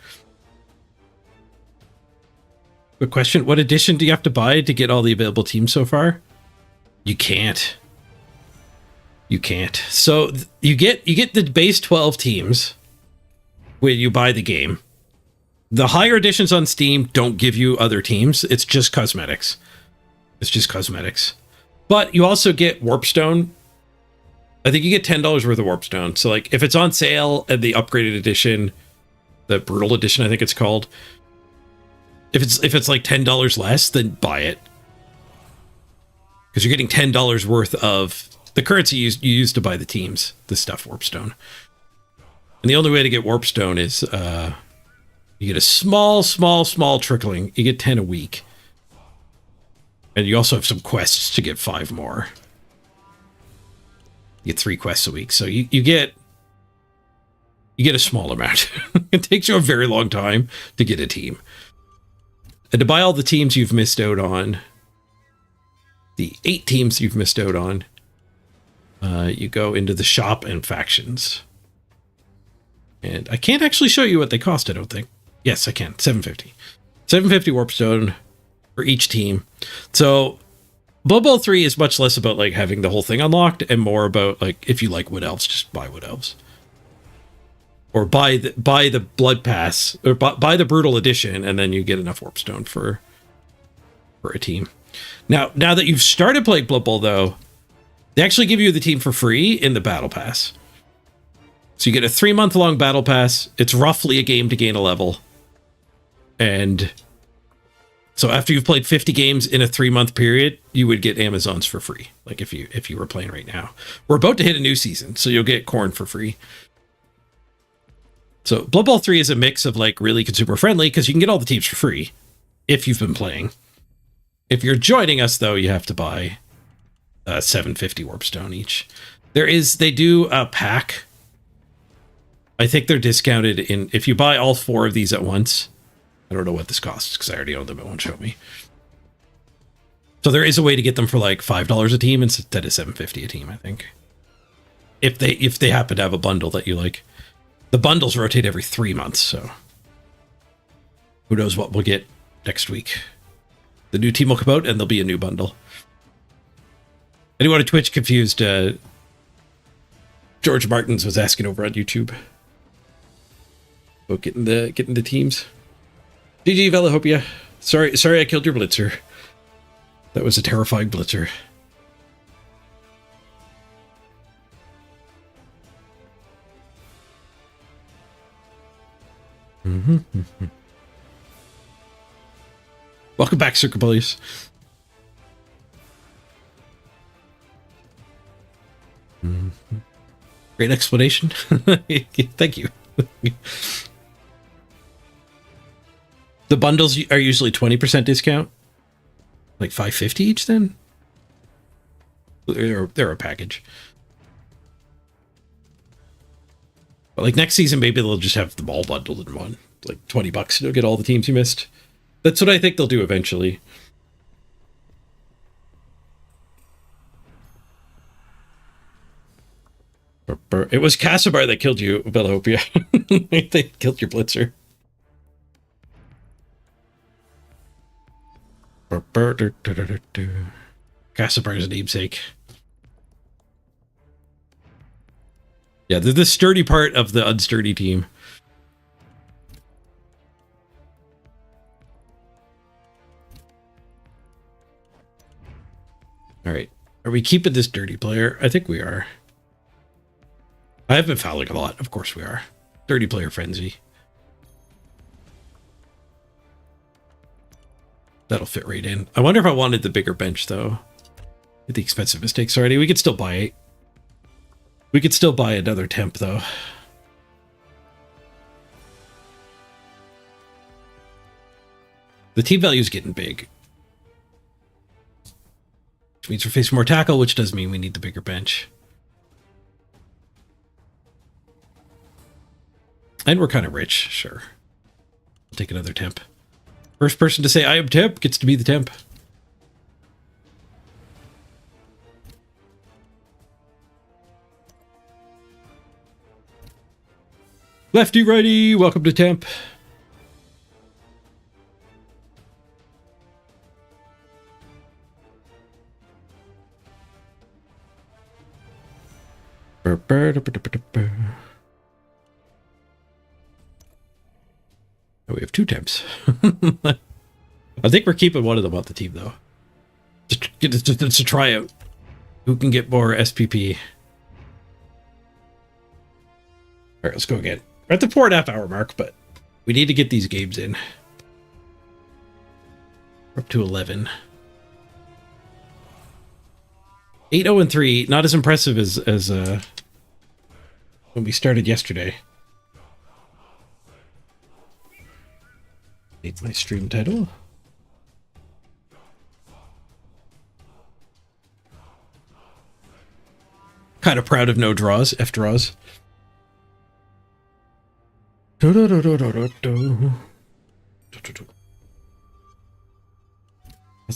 Good question. What edition do you have to buy to get all the available teams so far? You can't. You can't. So you get the base 12 teams when you buy the game. The higher editions on Steam don't give you other teams. It's just cosmetics. It's just cosmetics. But you also get Warpstone. I think you get $10 worth of Warpstone. So like if it's on sale at the upgraded edition, the Brutal edition, I think it's called. If it's like $10 less, then buy it. Because you're getting $10 worth of the currency you use to buy the teams, the stuff Warpstone. And the only way to get Warpstone is You get a small trickling. You get 10 a week. And you also have some quests to get 5 more. You get 3 quests a week. So you get a small amount. It takes you a very long time to get a team. And to buy all the teams you've missed out on, the 8 teams you've missed out on, you go into the shop and factions. And I can't actually show you what they cost, I don't think. Yes, I can. $750. $750 Warpstone for each team. So Blood Bowl 3 is much less about like having the whole thing unlocked and more about like if you like Wood Elves, just buy Wood Elves. Or buy the Blood Pass, or buy the Brutal Edition, and then you get enough Warpstone for a team. Now that you've started playing Blood Bowl, though, they actually give you the team for free in the Battle Pass. So you get a 3-month-long Battle Pass. It's roughly a game to gain a level. And so after you've played 50 games in a 3-month period, you would get Amazons for free. Like if you were playing right now. We're about to hit a new season, so you'll get Corn for free. So Blood Bowl 3 is a mix of like really consumer friendly because you can get all the teams for free if you've been playing. If you're joining us though, you have to buy $750 Warpstone each. They do a pack. I think they're discounted in if you buy all 4 of these at once. I don't know what this costs because I already own them. It won't show me. So there is a way to get them for like $5 a team instead of $750 a team, I think. If they happen to have a bundle that you like. The bundles rotate every 3 months, so who knows what we'll get next week. The new team will come out and there'll be a new bundle. Anyone on Twitch confused? George Martins was asking over on YouTube about getting the teams. GG Velahopia. Sorry I killed your blitzer. That was a terrifying blitzer. Welcome back, Circuit Bullies. Great explanation. Thank you. The bundles are usually 20% discount. Like $550 each then? They're a package. But like next season, maybe they'll just have them all bundled in one. Like $20 to get all the teams you missed. That's what I think they'll do eventually. It was Casibar that killed you, Bellopia. They killed your blitzer. Casibar's namesake. Yeah, they're the sturdy part of the unsturdy team. All right. Are we keeping this dirty player? I think we are. I have been fouling a lot. Of course we are. Dirty player frenzy. That'll fit right in. I wonder if I wanted the bigger bench, though. With the expensive mistakes already. We could still buy it. We could still buy another temp, though. The team value is getting big. Which means we're facing more tackle, which does mean we need the bigger bench. And we're kind of rich, sure. I'll take another temp. First person to say I am temp gets to be the temp. Lefty righty, welcome to temp. Oh, we have 2 temps. I think we're keeping one of them off the team, though. It's a tryout. Who can get more SPP? All right, let's go again. We're at the 4.5 hour mark, but we need to get these games in. We're up to 11. 8-0-3, not as impressive as when we started yesterday. It's my stream title. Kind of proud of no draws, F draws. That's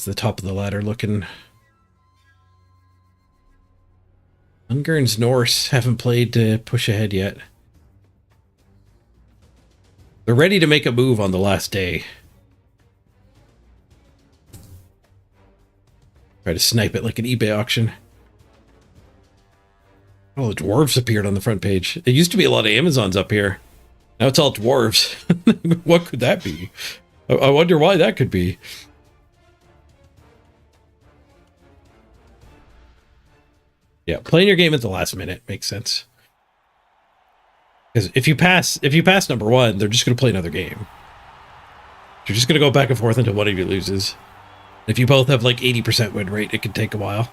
the top of the ladder looking. Ungern's Norse haven't played to push ahead yet. They're ready to make a move on the last day. Try to snipe it like an eBay auction. Oh, the dwarves appeared on the front page. There used to be a lot of Amazons up here. Now it's all dwarves. What could that be? I wonder why that could be. Yeah, playing your game at the last minute makes sense. Because if you pass number one, they're just going to play another game. You're just going to go back and forth until one of you loses. If you both have like 80% win rate, it could take a while.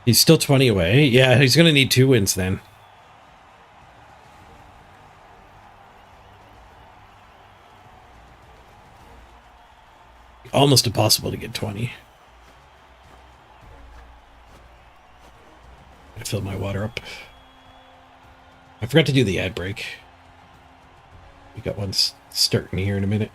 He's still 20 away. Yeah, he's going to need 2 wins then. Almost impossible to get 20. Gotta fill my water up. I forgot to do the ad break. We got one starting here in a minute.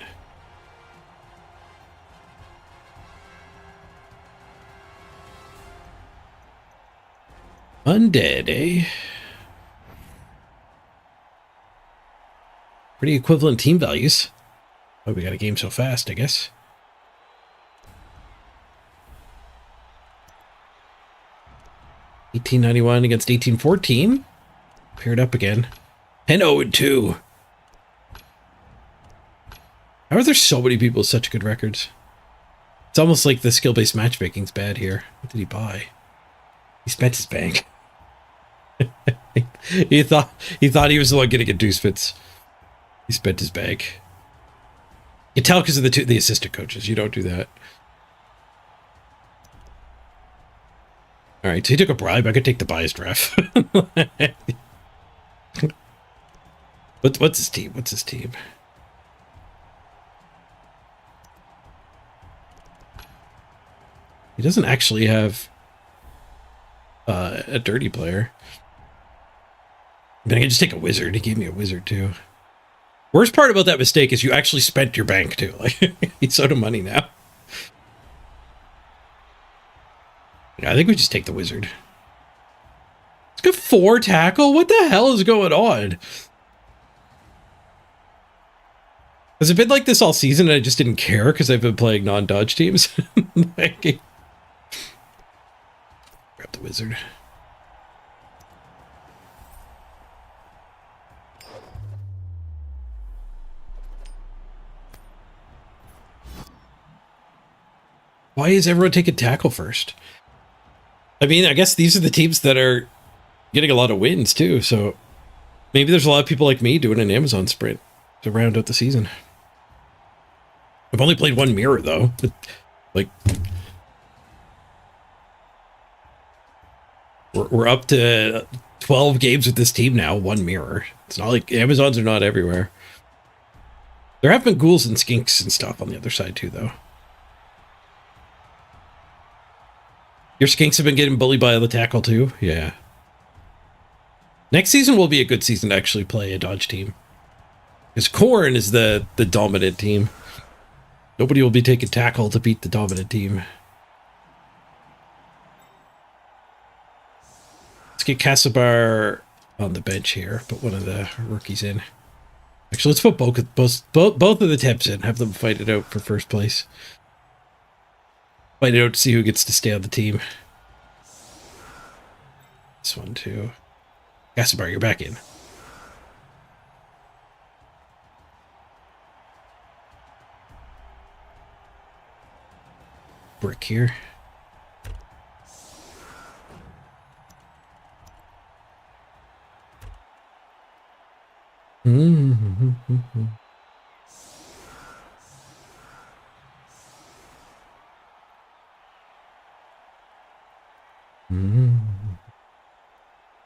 Undead, eh? Pretty equivalent team values. Oh, we got a game so fast, I guess. 1891 against 1814. Paired up again. 10-0-2. How are there so many people with such good records? It's almost like the skill-based matchmaking's bad here. What did he buy? He spent his bank. he thought he was the one getting a deuce fits. He spent his bank. You tell because of the assistant coaches. You don't do that. All right, so he took a bribe. I could take the biased ref. What's his team? What's his team? He doesn't actually have a dirty player. Then I can just take a wizard. He gave me a wizard too. Worst part about that mistake is you actually spent your bank too. Like he's out of money now. I think we just take the wizard. It's got 4 tackle. What the hell is going on? Has it been like this all season and I just didn't care because I've been playing non-dodge teams? Like, grab the wizard. Why is everyone taking tackle first? I mean, I guess these are the teams that are getting a lot of wins too, so maybe there's a lot of people like me doing an Amazon sprint to round out the season. I've only played 1 mirror though. Like, we're up to 12 games with this team now, 1 mirror. It's not like Amazons are not everywhere. There have been ghouls and skinks and stuff on the other side too, though. Your skinks have been getting bullied by the tackle too? Yeah. Next season will be a good season to actually play a dodge team. Because Khorne is the dominant team. Nobody will be taking tackle to beat the dominant team. Let's get Castlebar on the bench here. Put one of the rookies in. Actually, let's put both of the temps in. Have them fight it out for first place. Fight it out to see who gets to stay on the team. This one too. Castlebar, you're back in. Brick here.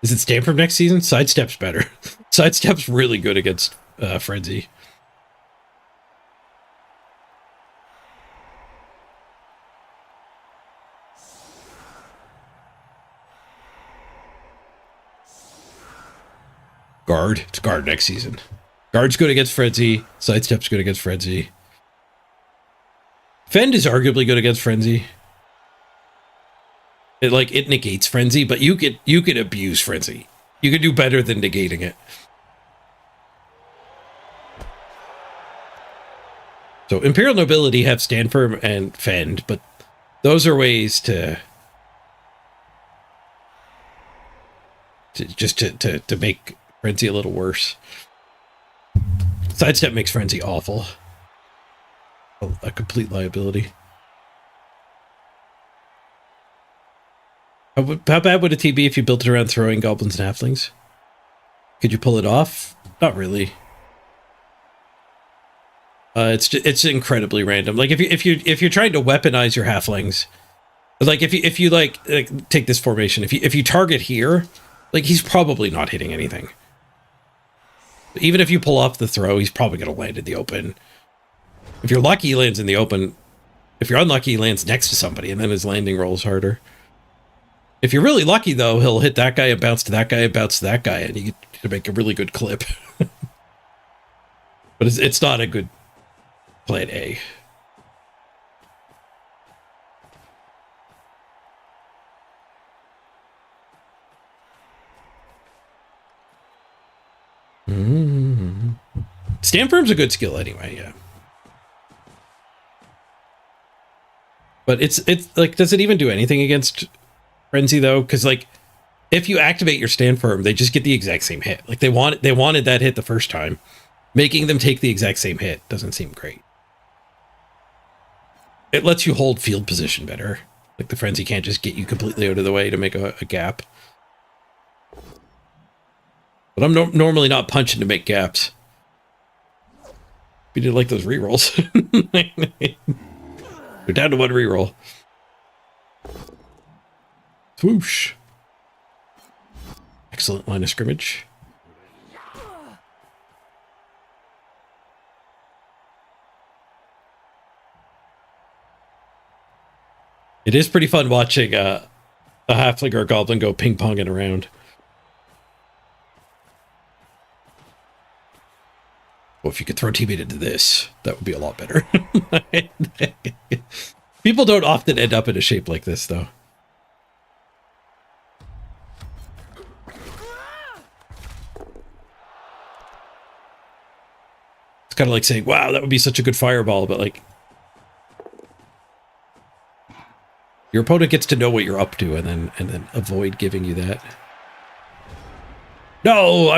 Is it Stanford next season? Sidestep's better. Sidestep's really good against Frenzy. Guard. It's guard next season. Guard's good against Frenzy. Sidestep's good against Frenzy. Fend is arguably good against Frenzy. It negates Frenzy, but you could abuse Frenzy. You could do better than negating it. So Imperial Nobility have Stand Firm and Fend, but those are ways to make Frenzy a little worse. Sidestep makes Frenzy awful. A complete liability. How bad would a TB if you built it around throwing goblins and halflings? Could you pull it off? Not really. It's incredibly random. Like if you're trying to weaponize your halflings, like if you take this formation, if you target here, like he's probably not hitting anything. Even if you pull off the throw, he's probably going to land in the open. If you're lucky, he lands in the open. If you're unlucky, he lands next to somebody, and then his landing rolls harder. If you're really lucky, though, he'll hit that guy and bounce to that guy and bounce to that guy, and you get to make a really good clip. But it's not a good plan A. Stand Firm's a good skill anyway, yeah. But it's like, does it even do anything against Frenzy though? Because like, if you activate your Stand Firm, they just get the exact same hit. Like they wanted that hit the first time. Making them take the exact same hit doesn't seem great. It lets you hold field position better. Like the Frenzy can't just get you completely out of the way to make a gap. But I'm normally not punching to make gaps. We did like those rerolls. We're down to one reroll. Swoosh. Excellent line of scrimmage. It is pretty fun watching a halfling or a goblin go ping-ponging around. Well, if you could throw teammate into this, that would be a lot better. People don't often end up in a shape like this, though. It's kind of like saying, wow, that would be such a good fireball, but like, your opponent gets to know what you're up to and then avoid giving you that. No,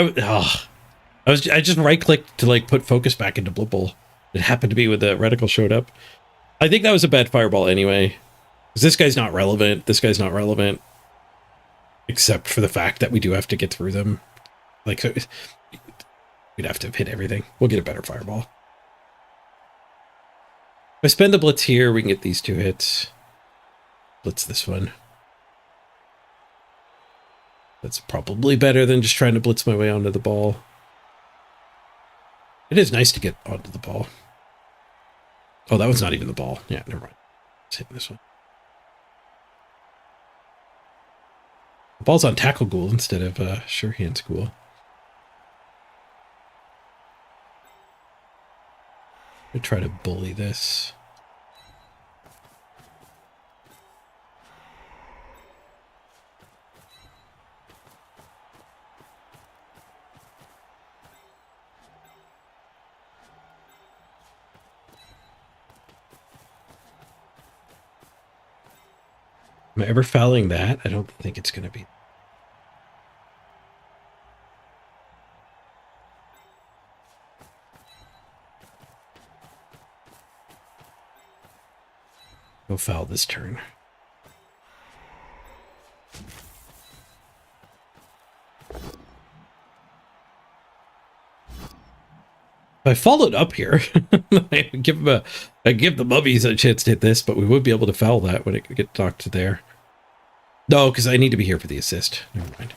I just right-clicked to like put focus back into Blood Bowl. It happened to be when the reticle showed up. I think that was a bad fireball anyway. Because this guy's not relevant. This guy's not relevant. Except for the fact that we do have to get through them. Like, we'd have to hit everything. We'll get a better fireball. If I spend the blitz here, we can get these 2 hits. Blitz this one. That's probably better than just trying to blitz my way onto the ball. It is nice to get onto the ball. Oh, that was not even the ball. Yeah, never mind. Let's hit this one. The ball's on Tackle Ghoul instead of Sure Hands Ghoul. I'm gonna try to bully this. Am I ever fouling that? I don't think it's going to be. Go foul this turn. If I followed up here, I give the mummies a chance to hit this, but we would be able to foul that when it gets knocked to there. No, because I need to be here for the assist. Never mind.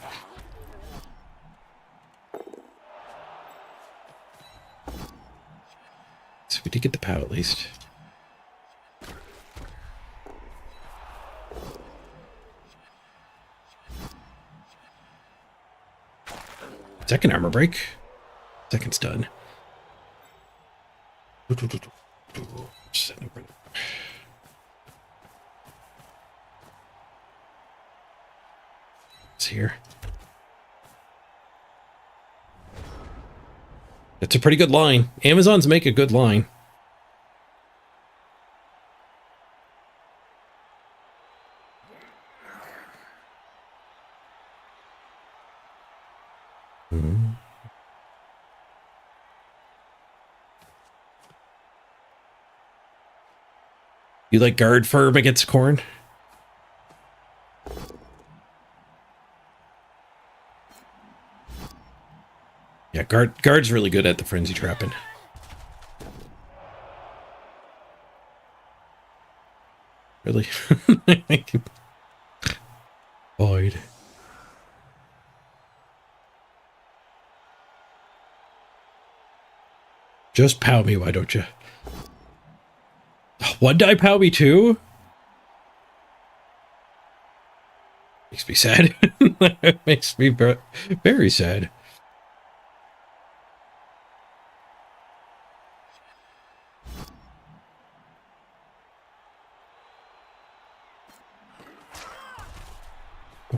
We did get the POW at least. Second armor break. Second's done. It's here. It's a pretty good line. Amazons make a good line. You like guard firm against corn? Yeah, guard's really good at the frenzy trapping. Really? Void. Just POW me, why don't you? One die POW me too? Makes me sad. Makes me very sad.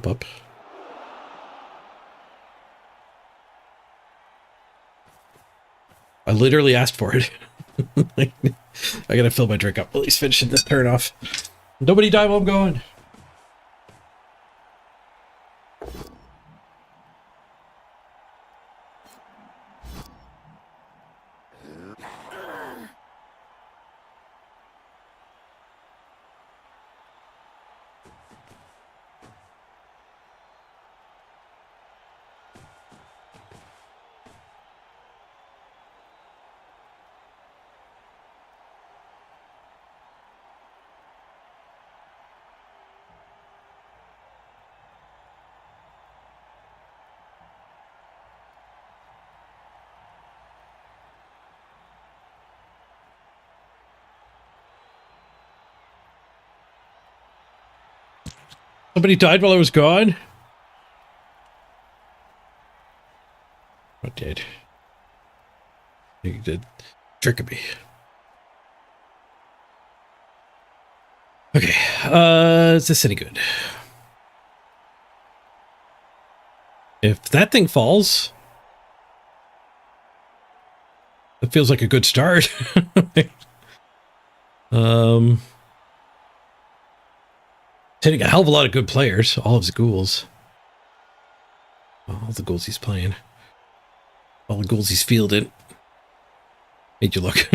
Up. I literally asked for it. I gotta fill my drink up. At least finishing this turn off. Nobody die while I'm going. Somebody died while I was gone? What did? You did trick me. Okay, is this any good? If that thing falls, that feels like a good start. Hitting a hell of a lot of good players. All of his ghouls. All the ghouls he's playing. All the ghouls he's fielded. Made you look.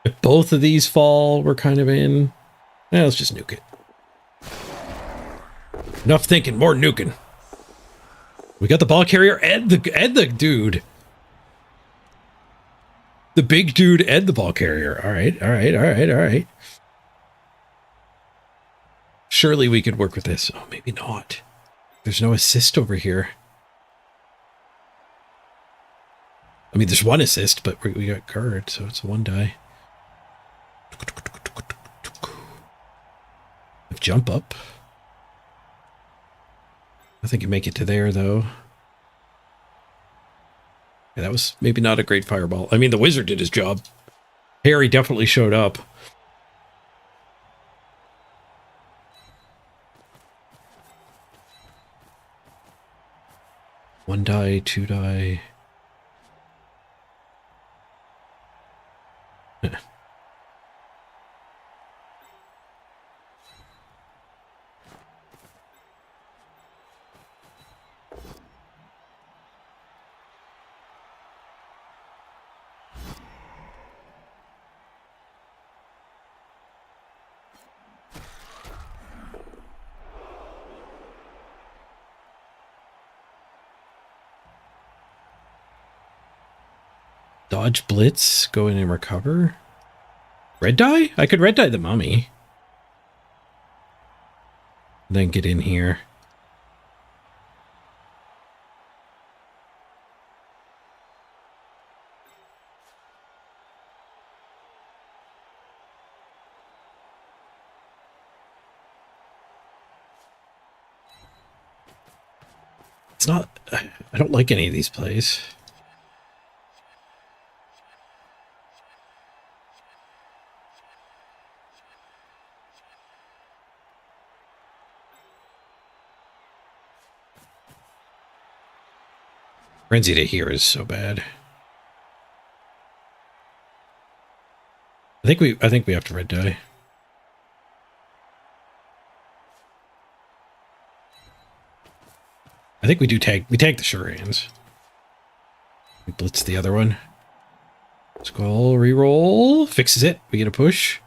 If both of these fall, we're kind of in. Let's just nuke it. Enough thinking, more nuking. We got the ball carrier and the dude. The big dude and the ball carrier. All right. Surely we could work with this. Oh, maybe not. There's no assist over here. I mean, there's one assist, but we got guard, so it's a one die. Jump up. I think you make it to there, though. Yeah, that was maybe not a great fireball. I mean, the wizard did his job. Harry definitely showed up. One die, two die. Dodge blitz, go in and recover. Red die? I could red die the mummy. Then get in here. It's not... I don't like any of these plays. Frenzy to here is so bad. I think we have to red die. I think we tag the sure hands. We blitz the other one. Skull reroll. Fixes it. We get a push.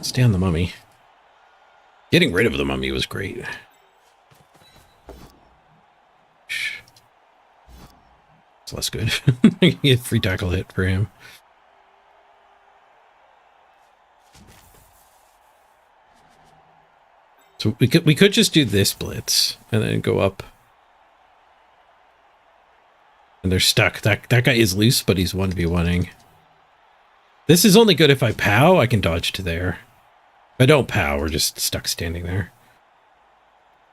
Stay on the mummy. Getting rid of the mummy was great. It's less good. Get free tackle hit for him. So we could just do this blitz and then go up. And they're stuck. That guy is loose, but he's 1v1ing. This is only good if I POW. I can dodge to there. If I don't POW, we're just stuck standing there.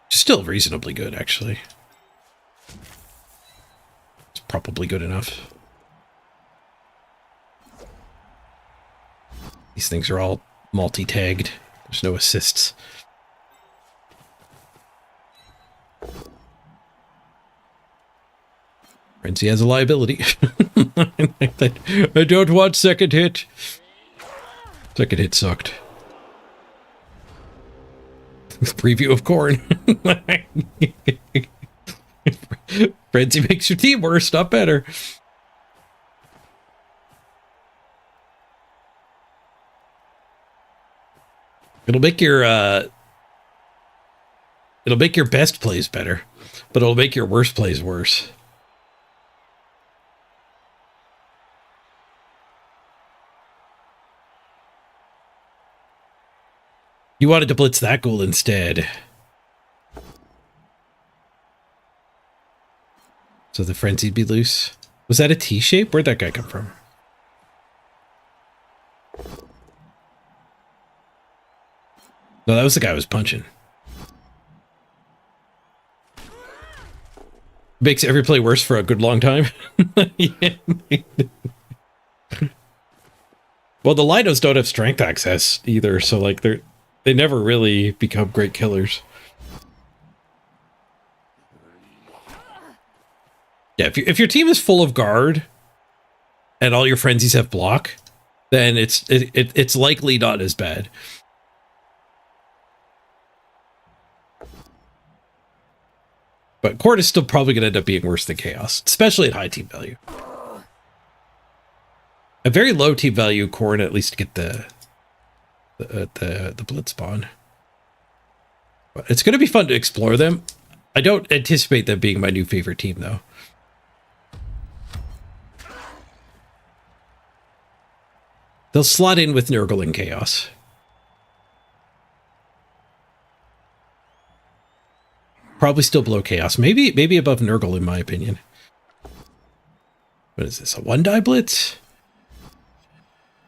Still reasonably good, actually. It's probably good enough. These things are all multi-tagged. There's no assists. Frenzy has a liability. I don't want second hit. Second hit sucked. Preview of corn. Frenzy makes your team worse, not better. It'll make your best plays better, but it'll make your worst plays worse. You wanted to blitz that goal instead. So the frenzied be loose. Was that a T shape? Where'd that guy come from? No, that was the guy I was punching. Makes every play worse for a good long time. Yeah. Well, the Linos don't have strength access either, so like they never really become great killers. Yeah, if your team is full of guard and all your frenzies have block, then it's likely not as bad. But Court is still probably going to end up being worse than Chaos, especially at high team value. At very low team value, Court at least get the blitz spawn. But it's going to be fun to explore them. I don't anticipate them being my new favorite team, though. They'll slot in with Nurgle and Chaos. Probably still below Chaos. Maybe above Nurgle, in my opinion. What is this? A 1-die blitz?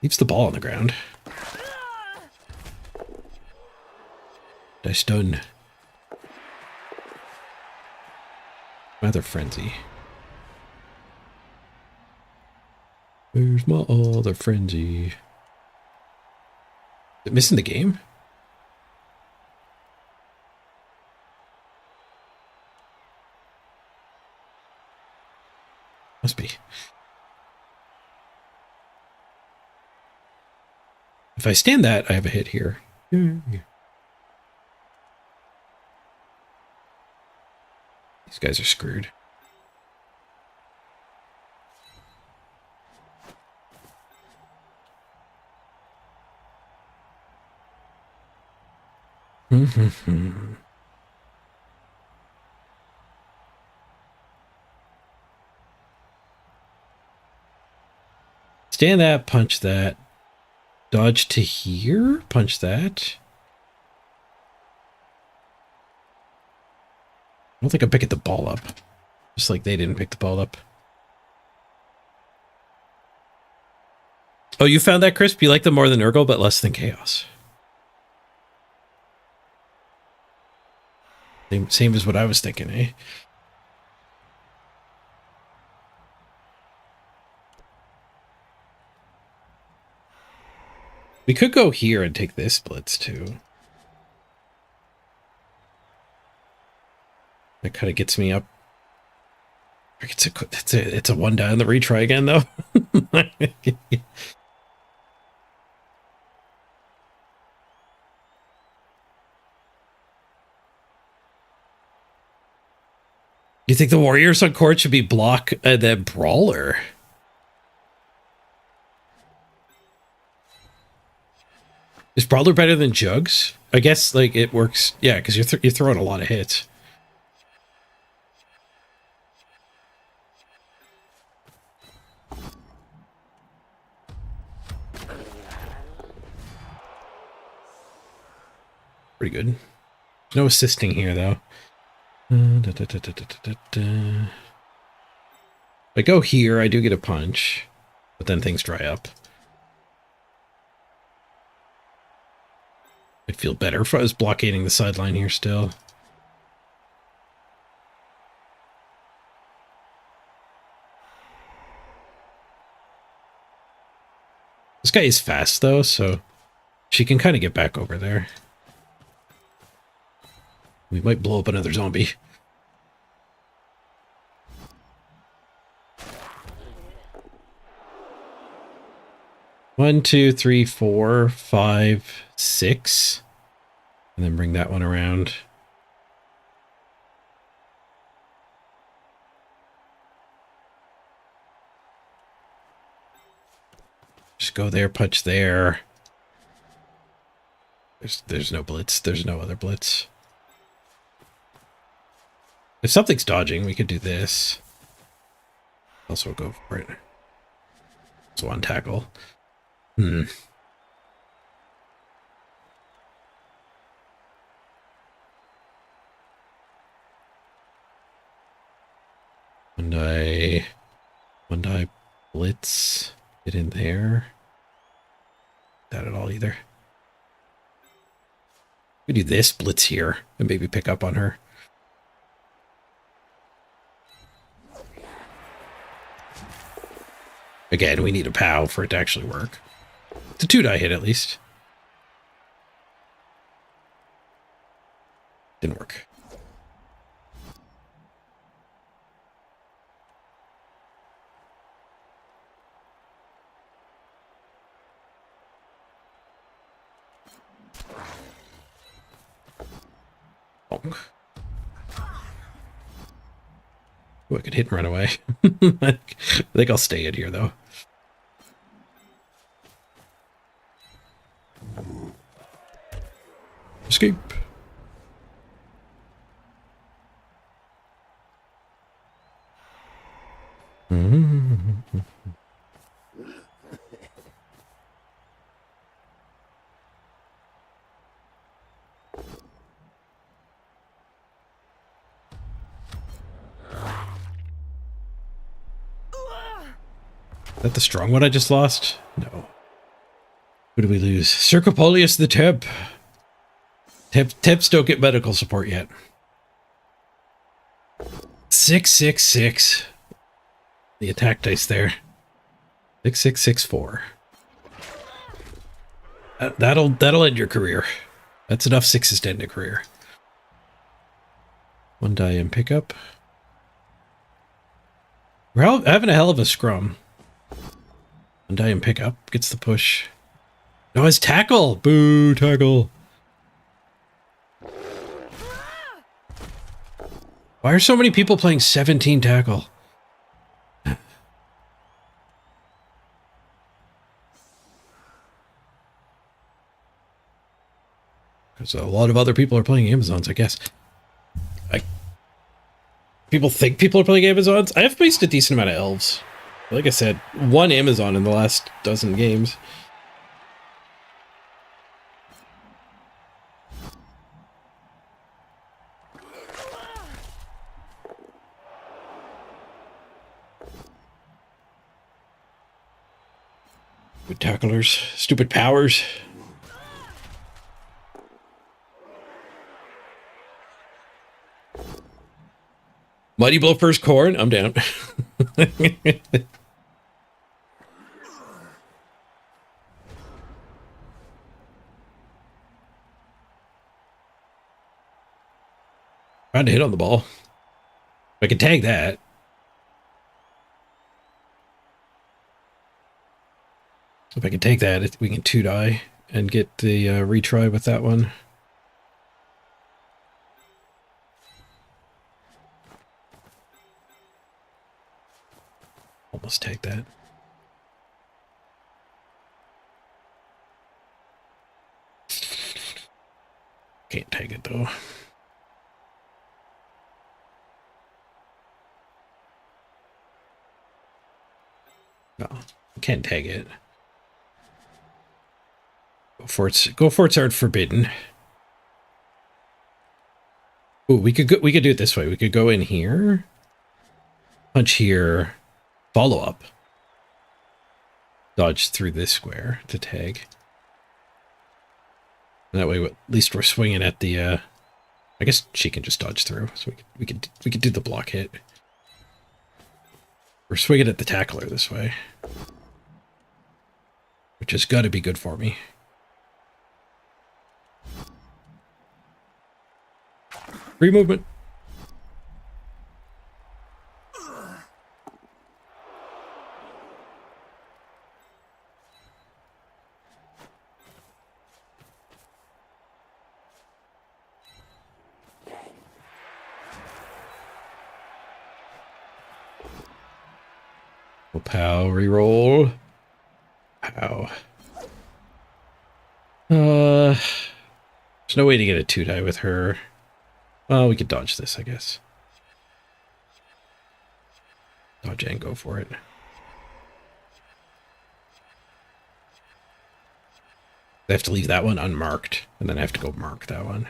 Leaves the ball on the ground. Die stun. Rather frenzy. Where's my other frenzy? Is it missing the game? Must be. If I stand that, I have a hit here. Yeah. These guys are screwed. Stand that, punch that. Dodge to here, punch that. I don't think I'm picking the ball up. Just like they didn't pick the ball up. Oh, you found that, Crisp? You like them more than Nurgle, but less than Chaos. Same as what I was thinking, eh? We could go here and take this blitz too. That kind of gets me up. It's a one die on the retry again, though. You think the Warriors on court should be block and then brawler? Is brawler better than Jugs? I guess like it works. Yeah, because you're throwing a lot of hits. Pretty good. No assisting here though. If I go here, I do get a punch, but then things dry up. I'd feel better if I was blockading the sideline here still. This guy is fast though, so she can kind of get back over there. We might blow up another zombie. One, two, three, four, 5, 6. And then bring that one around. Just go there, punch there. There's no blitz. There's no other blitz. If something's dodging, we could do this. Also go for it. So on tackle. And one die blitz. Get in there. Not at all either. We do this blitz here and maybe pick up on her. Again, we need a POW for it to actually work. It's a 2-die hit at least. Didn't work. Bonk. Oh, I could hit and run away. I think I'll stay in here though. Escape. Is that the strong one I just lost? No. Who did we lose? Circopolius the Temp. Temps don't get medical support yet. 666. The attack dice there. 6664. That'll end your career. That's enough sixes to end a career. One die and pickup. We're having a hell of a scrum. One die and pickup gets the push. No, his tackle. Boo, tackle. Why are so many people playing 17 tackle? Because a lot of other people are playing Amazons, I guess. People think people are playing Amazons. I have placed a decent amount of elves. Like I said, one Amazon in the last dozen games. Stupid tacklers. Stupid powers. Mighty Blow first corn. I'm down. Trying to hit on the ball. I can tag that. So if I can take that, we can 2-die and get the retry with that one. Almost take that. Can't take it though. No, can't take it. Go forts aren't forbidden. Ooh, we could do it this way. We could go in here, punch here, follow up, dodge through this square to tag. And that way, at least we're swinging at the. I guess she can just dodge through, so we could do the block hit. We're swinging at the tackler this way, which has got to be good for me. Free movement. Pow, reroll. Pow. There's no way to get a 2-die with her. Well, we could dodge this, I guess. Dodge and go for it. I have to leave that one unmarked, and then I have to go mark that one.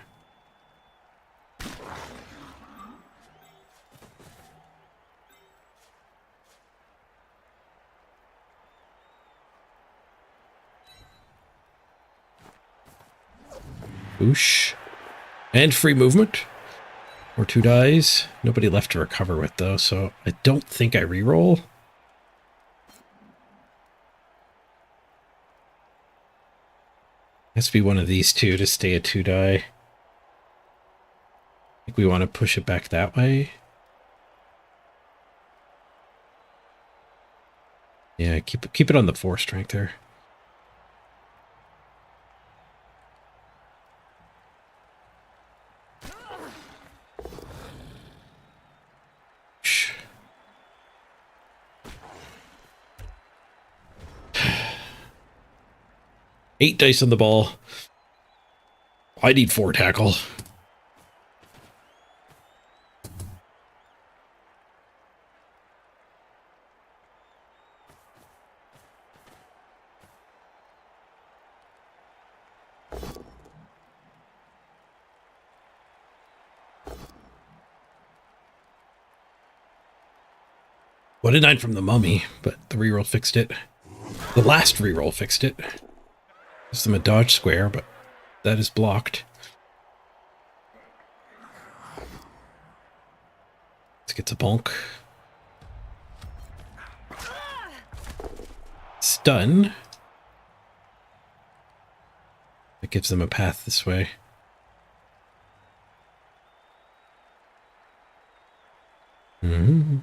Boosh. And free movement. Or 2 dies. Nobody left to recover with, though, so I don't think I reroll. Has to be one of these two to stay a 2-die. I think we want to push it back that way. Yeah, keep it on the 4 strength there. Eight dice on the ball. I need 4 tackle. What a 9 from the mummy, but the reroll fixed it. The last reroll fixed it. Gives them a dodge square, but that is blocked. Let's get to bonk. Stun. That gives them a path this way. Mm-hmm.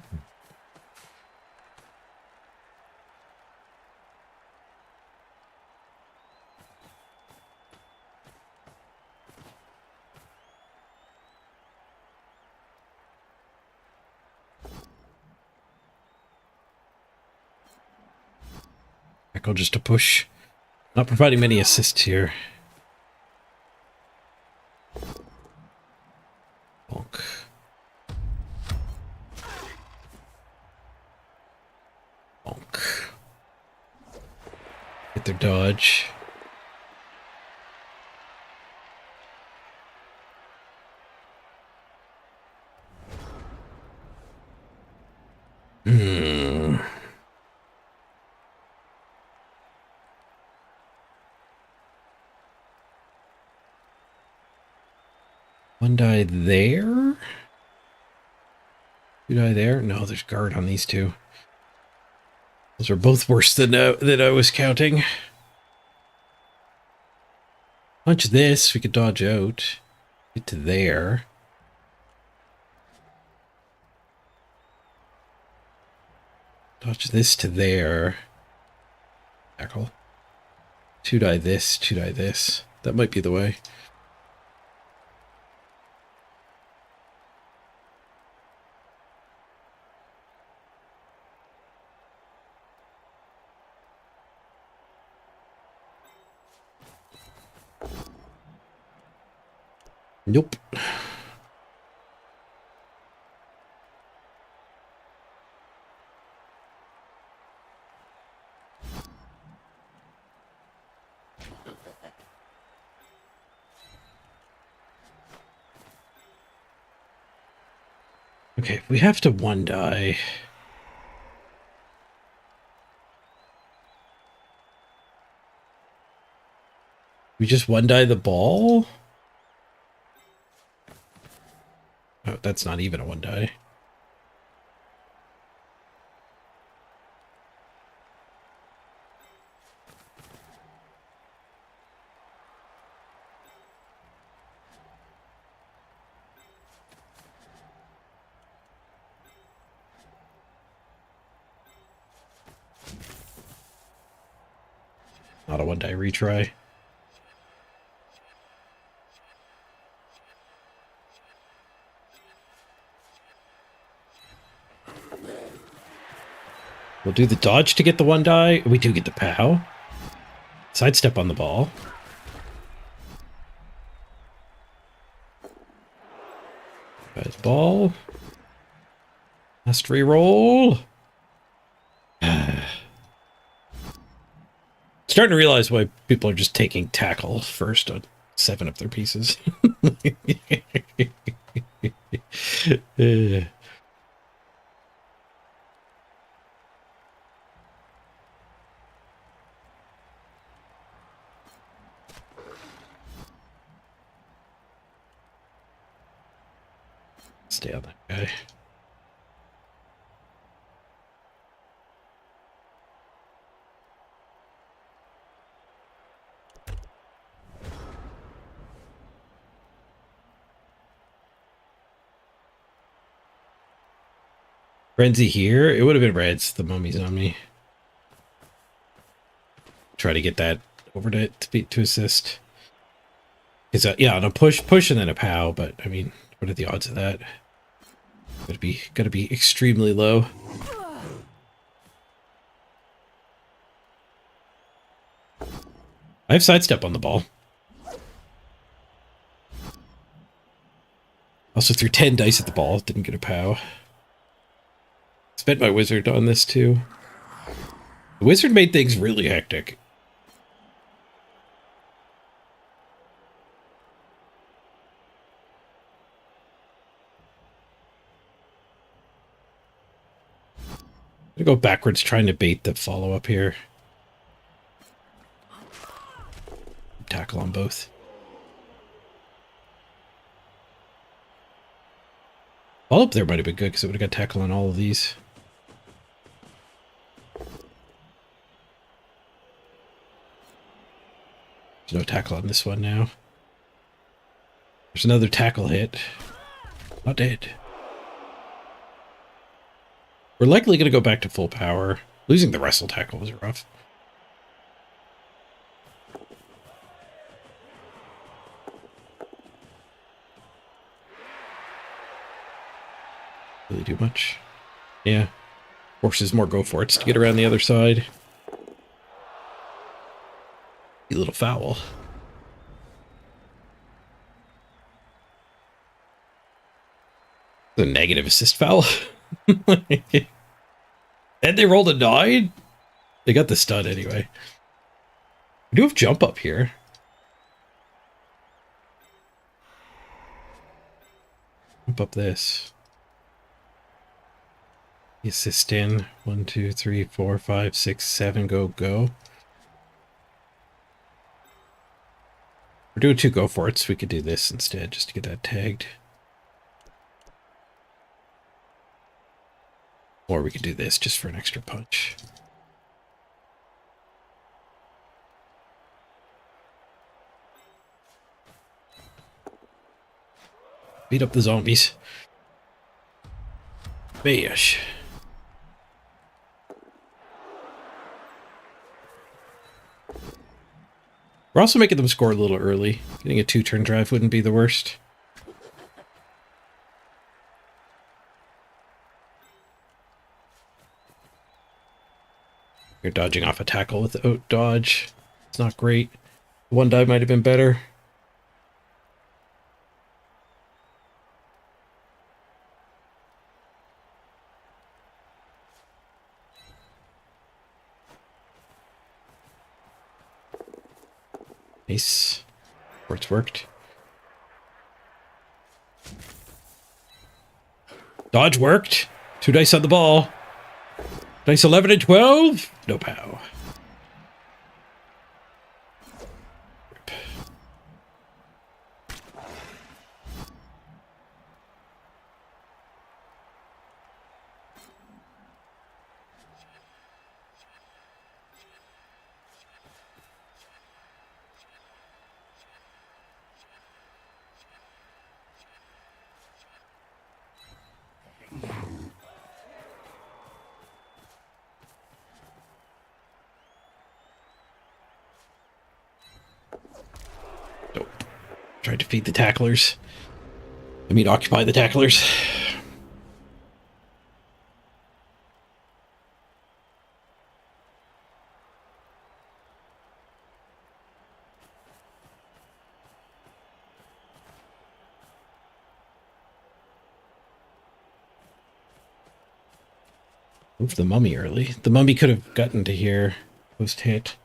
Echo just a push. Not providing many assists here. Bonk. Bonk. Get their dodge. One die there? Two die there? No, there's guard on these two. Those are both worse than I was counting. Punch this, we could dodge out. Get to there. Dodge this to there. Tackle. Two die this, two die this. That might be the way. Nope. Okay, we have to one die. We just one die the ball? Oh, that's not even a one die. Not a one die retry. We'll do the dodge to get the one die. We do get the POW. Sidestep on the ball. Guys, ball. Last reroll. Starting to realize why people are just taking tackle first on 7 of their pieces. Stay on that guy. Frenzy here. It would have been reds. The mummy's on me. Try to get that over to assist. Because yeah, on a push and then a POW. But I mean, what are the odds of that? Gotta be extremely low. I have sidestep on the ball. Also threw 10 dice at the ball. Didn't get a POW. Spent my wizard on this too. The wizard made things really hectic. I'm gonna go backwards trying to bait the follow-up here. Tackle on both. Follow-up there might have been good because it would have got tackle on all of these. There's no tackle on this one now. There's another tackle hit. Not dead. We're likely going to go back to full power. Losing the wrestle tackle was rough. Really do much. Yeah. Forces more go for it to get around the other side. A little foul. The negative assist foul. And they rolled a 9. They got the stud anyway. We do have jump up here. Jump up this. The assist in. 1, 2, 3, 4, 5, 6, 7. Go, go. We're doing 2 go for it, so we could do this instead just to get that tagged. Or we could do this just for an extra punch. Beat up the zombies. Bish. We're also making them score a little early. Getting a 2-turn drive wouldn't be the worst. You're dodging off a tackle with the out dodge. It's not great. 1 dive might have been better. Nice. It's worked. Dodge worked. 2 dice on the ball. Dice 11 and 12. No pow. Rip. Nope. Tried to feed the tacklers. I mean, occupy the tacklers. Move the mummy early. The mummy could have gotten to here post hit.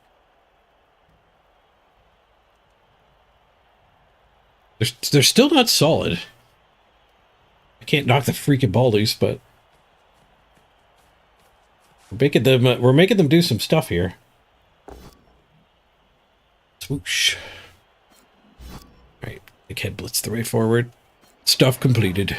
They're still not solid. I can't knock the freaking ball loose, but we're making them do some stuff here. Swoosh. Alright, big head blitz the way forward. Stuff completed.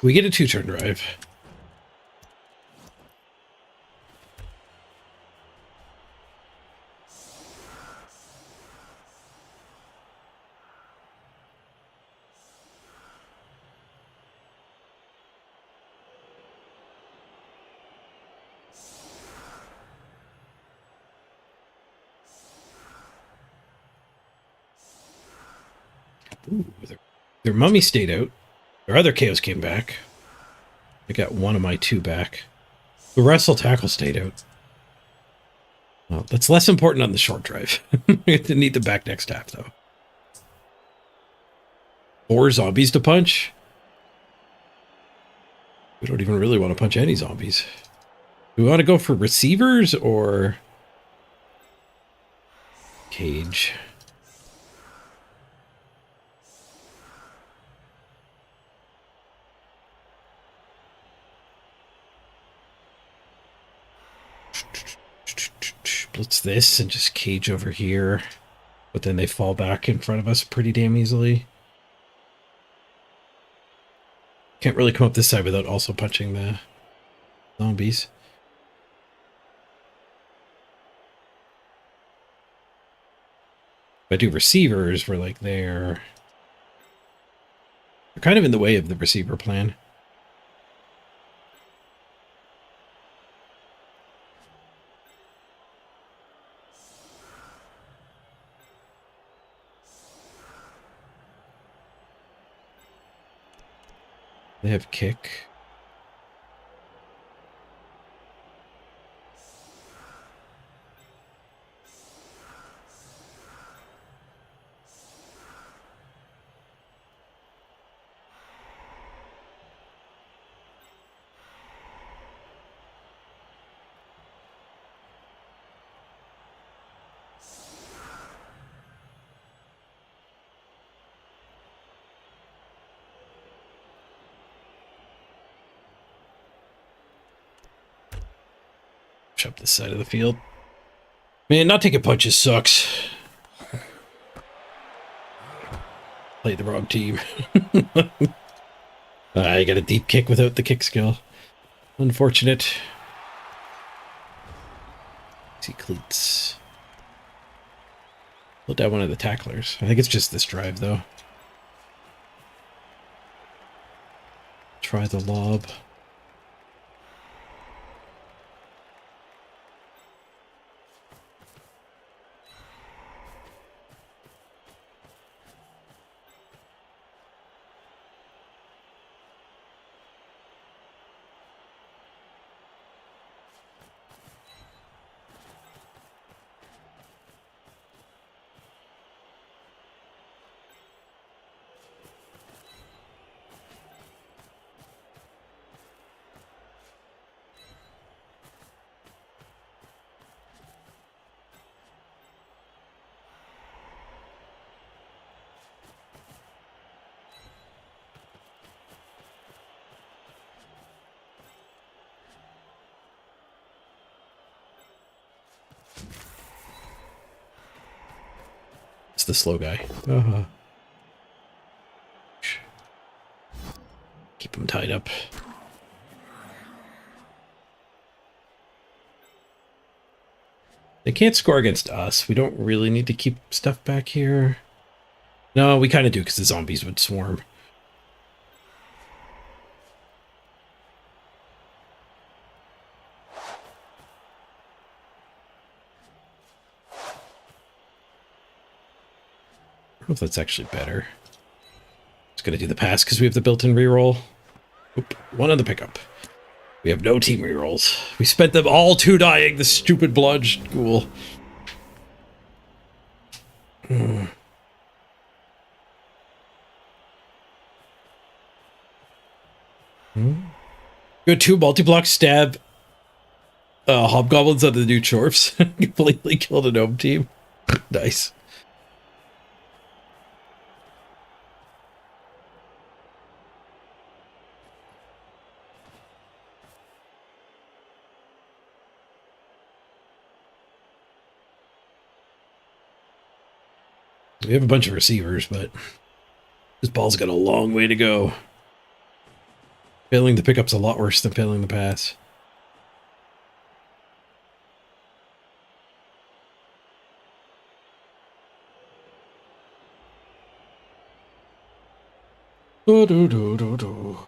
We get a 2-turn drive. Ooh, their mummy stayed out. Their other chaos came back. I got 1 of my 2 back. The wrestle tackle stayed out. Well, that's less important on the short drive. We need them back next half, though. 4 zombies to punch. We don't even really want to punch any zombies. Do we want to go for receivers or cage? Blitz this and just cage over here. But then they fall back in front of us pretty damn easily. Can't really come up this side without also punching the zombies. If I do receivers, we're like there. We're kind of in the way of the receiver plan. They have kick. Push up this side of the field. Man, not taking punches sucks. Played the wrong team. I got a deep kick without the kick skill. Unfortunate. See cleats. Pull down one of the tacklers. I think it's just this drive, though. Try the lob. It's the slow guy. Keep him tied up. They can't score against us. We don't really need to keep stuff back here. No, we kind of do because the zombies would swarm. I don't know if that's actually better. Just gonna do the pass because we have the built-in reroll. Oop, one on the pickup. We have no team rerolls. We spent them all two dying, the stupid bludge ghoul. Good 2 multi-block stab hobgoblins on the new chorfs. Completely killed a gnome team. Nice. We have a bunch of receivers, but this ball's got a long way to go. Failing the pickup's a lot worse than failing the pass. Do-do-do-do-do.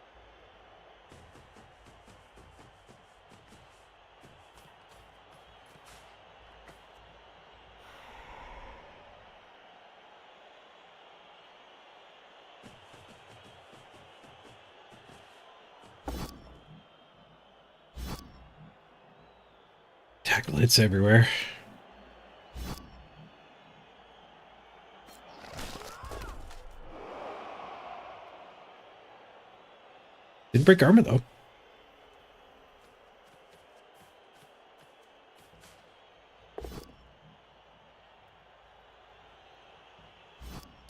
Tackle hits everywhere. Didn't break armor though.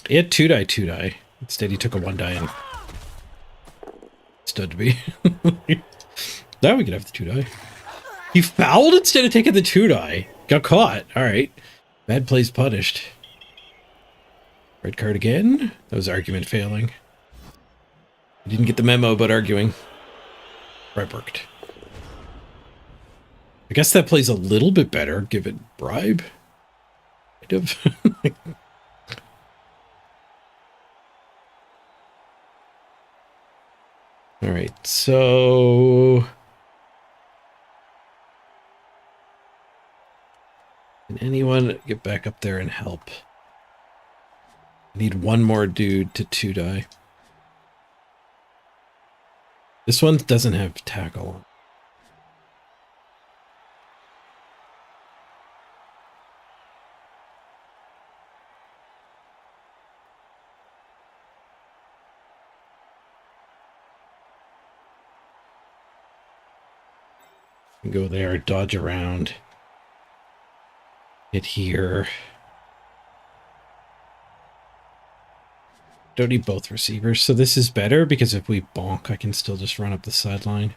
He had 2-die. Instead he took a 1-die and stood to be. Now we can have the 2-die. He fouled instead of taking the 2-die. Got caught. Alright. Bad plays punished. Red card again. That was argument failing. I didn't get the memo about arguing. Right, worked. I guess that plays a little bit better, given bribe. Kind of. Alright, so... Can anyone get back up there and help? I need one more dude to 2-die. This one doesn't have tackle. Go there, dodge around. Hit here. Don't need both receivers, so this is better because if we bonk, I can still just run up the sideline.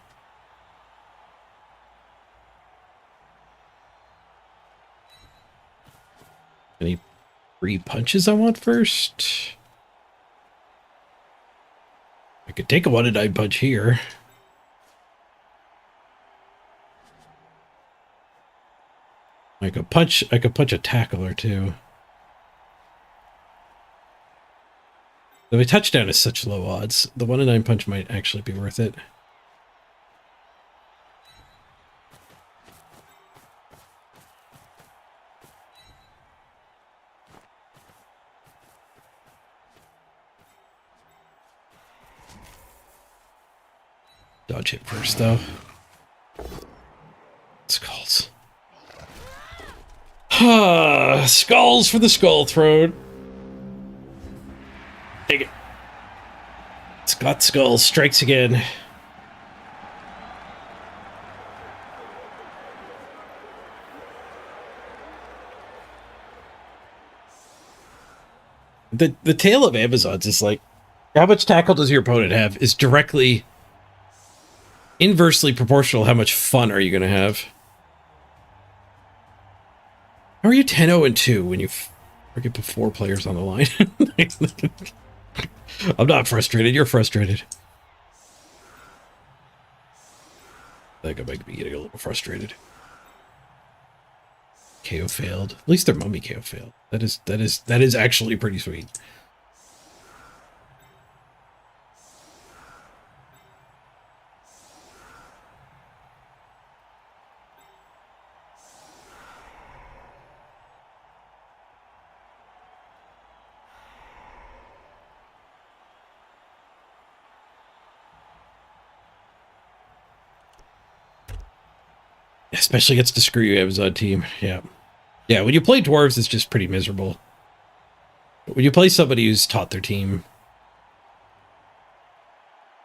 Any free punches I want first? I could take a 1-9 punch here. I could punch a tackle or two. Though a touchdown is such low odds, the 1-9 punch might actually be worth it. Dodge it first, though. Skulls. Skulls for the skull throne. Take it. Scott Skull strikes again. The tale of Amazons is like, how much tackle does your opponent have is directly inversely proportional how much fun are you going to have. How are you 10-0-2 when you forget put 4 players on the line? I'm not frustrated. You're frustrated. I think I might be getting a little frustrated. KO failed. At least their mummy KO failed. That is actually pretty sweet. Especially against the screw you Amazon team. Yeah. Yeah, when you play dwarves, it's just pretty miserable. But when you play somebody who's taught their team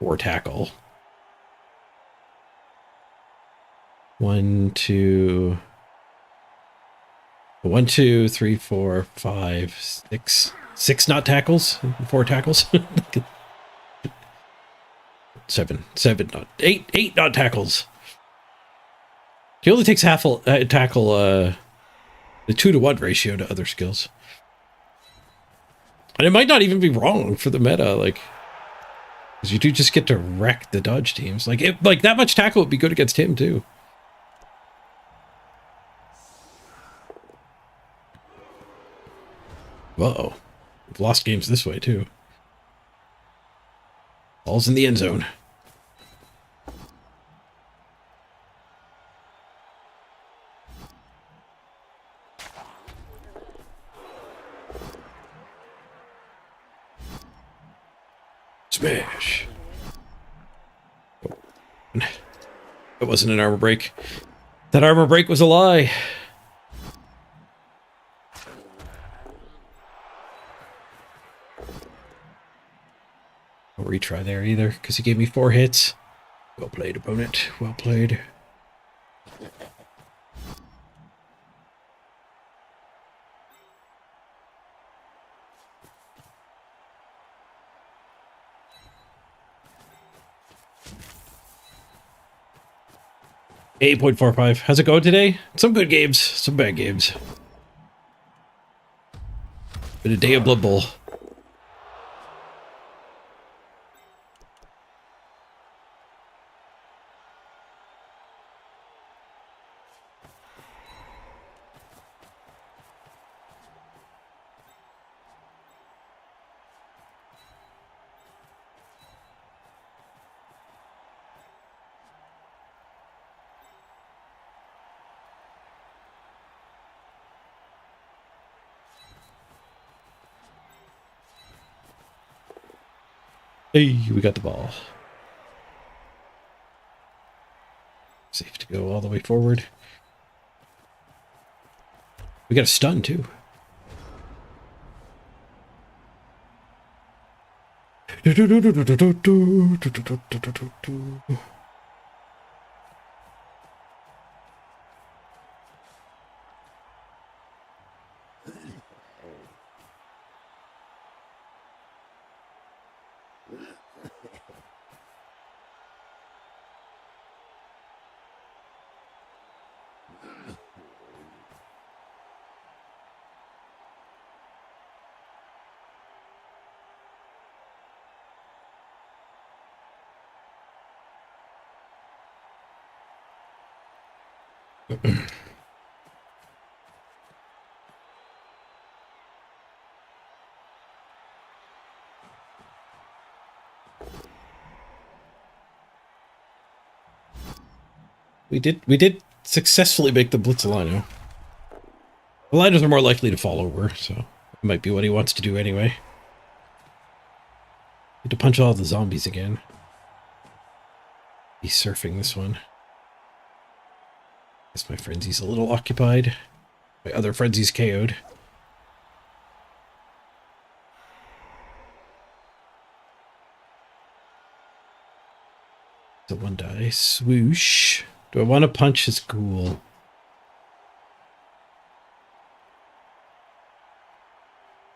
or tackle. 1, 2, 3, 4, 5, 6. 6 not tackles, 4 tackles. 7 not 8 not tackles. He only takes half tackle the 2-to-1 ratio to other skills. And it might not even be wrong for the meta, like, because you do just get to wreck the dodge teams. Like, like that much tackle would be good against him too. Uh-oh. We've lost games this way too. Ball's in the end zone. Smash. It wasn't an armor break. That armor break was a lie. No retry there either, because he gave me 4 hits. Well played, opponent. Well played. $8.45. How's it going today? Some good games, some bad games. Been a day of Blood Bowl. Hey, we got the ball. Safe to go all the way forward. We got a stun too. We did successfully make the blitz Alino. Alinos are more likely to fall over, so it might be what he wants to do anyway. Need to punch all the zombies again. He's surfing this one. Guess my frenzy's a little occupied. My other frenzy's KO'd. So one die. Swoosh. Do I want to punch his ghoul?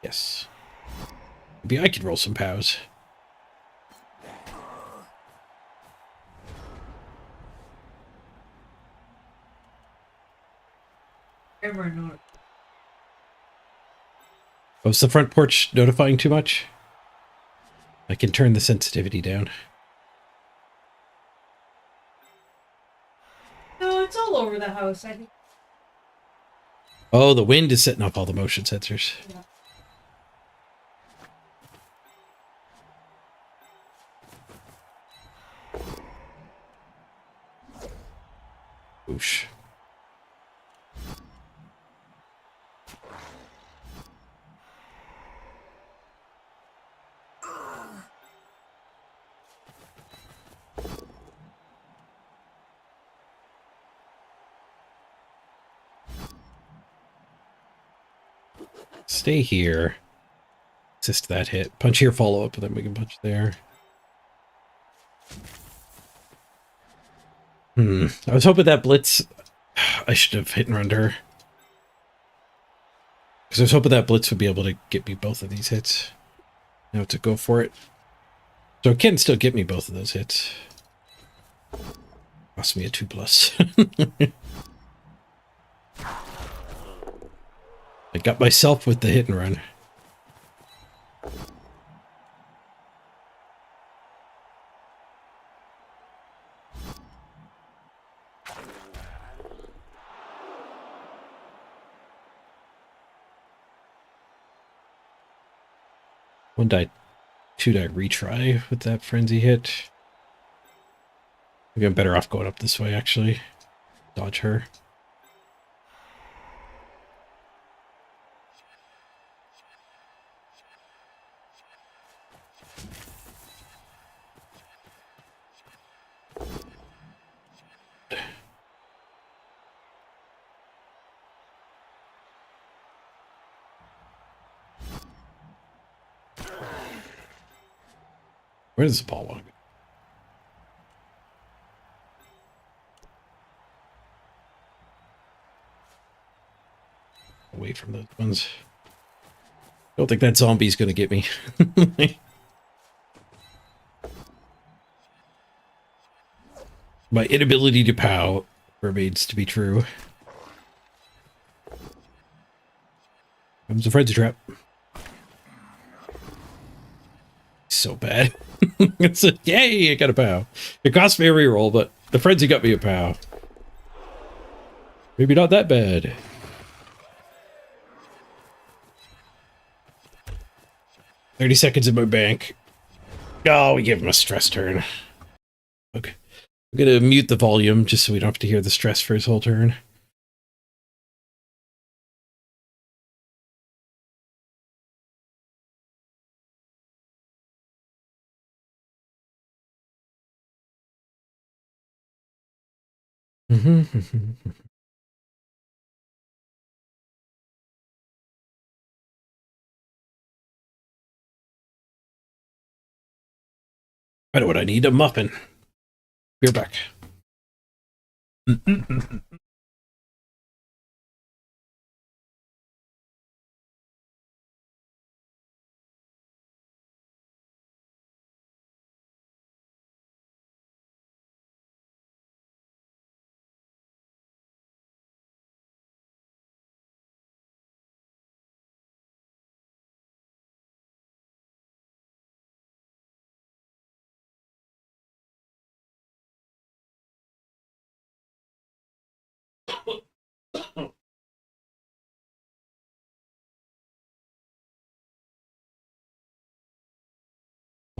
Yes. Maybe I could roll some pows. Oh, is the front porch notifying too much? I can turn the sensitivity down.
No, it's all over the house. I think.
Oh, the wind is setting off all the motion sensors.
Yeah.
Whoosh. Stay here. Assist that hit. Punch here, follow up, and then we can punch there. I was hoping that blitz... I should have hit and run her. Because I was hoping that blitz would be able to get me both of these hits. Now to go for it. So it can still get me both of those hits. Cost me a 2+. I got myself with the hit and run. One die, two die retry with that frenzy hit. Maybe I'm better off going up this way, actually. Dodge her. Where does the ball want to go? Away from those ones. Don't think that zombie's gonna get me. My inability to pow remains to be true. Comes a frenzy trap. So bad. It's a yay, I got a pow. It cost me a reroll, but the frenzy got me a pow. Maybe not that bad. $30 seconds in my bank. Oh, we give him a stress turn. Okay. I'm gonna mute the volume just so we don't have to hear the stress for his whole turn. I know what I need, a muffin. We're back.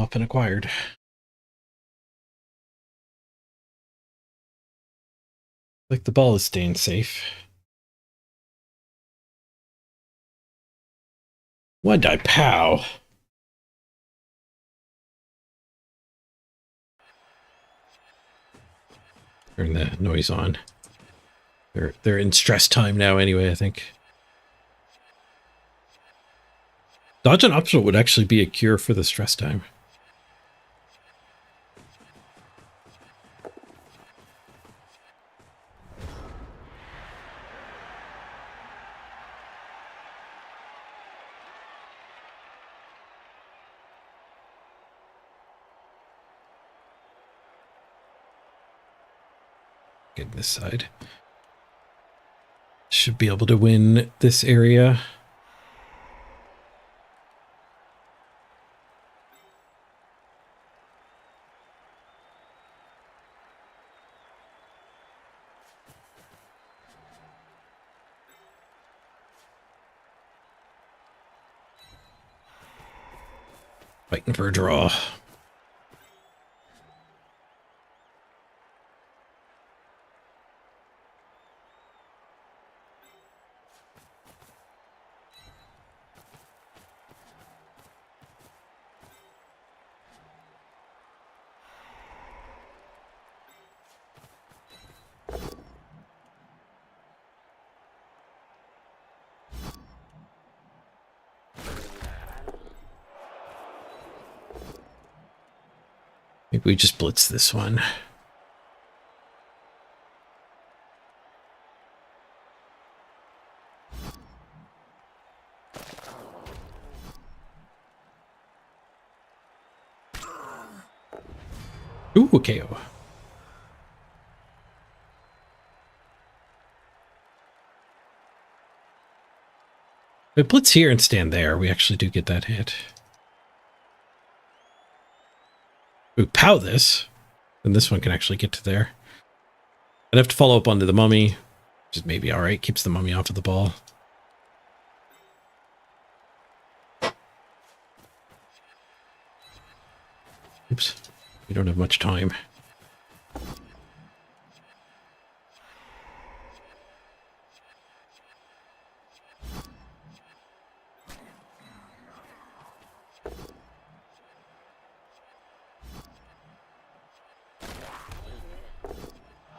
Often acquired. Like the ball is staying safe. Why'd I pow? Turn the noise on. They're in stress time now anyway, I think. Dodge and optional would actually be a cure for the stress time. Get this side. Should be able to win this area. Fighting for a draw. Maybe we just blitz this one. Ooh, a KO. We blitz here and stand there. We actually do get that hit. We pow this, and this one can actually get to there. I'd have to follow up onto the mummy, which is maybe all right. Keeps the mummy off of the ball. Oops, we don't have much time.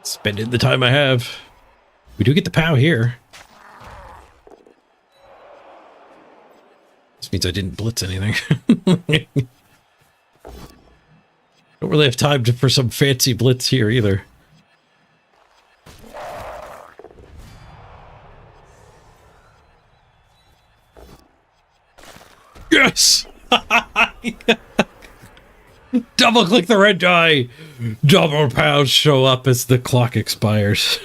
Spending the time I have. We do get the POW here. This means I didn't blitz anything. Don't really have time for some fancy blitz here either. Yes! Double click the red die. Double pounds show up as the clock expires.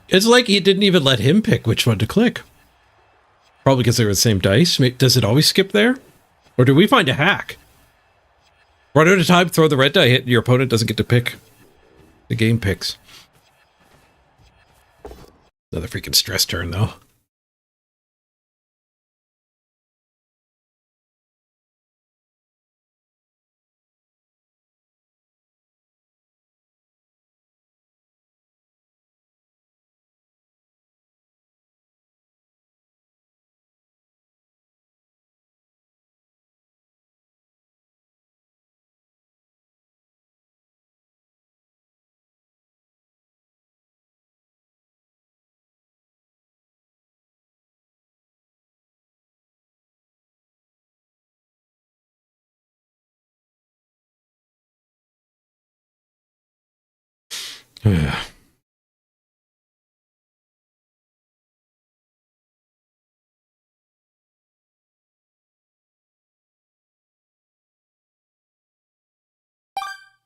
It's like he didn't even let him pick which one to click. Probably because they were the same dice. Does it always skip there? Or do we find a hack? Run out of time, throw the red die, hit your opponent doesn't get to pick. The game picks. Another freaking stress turn though.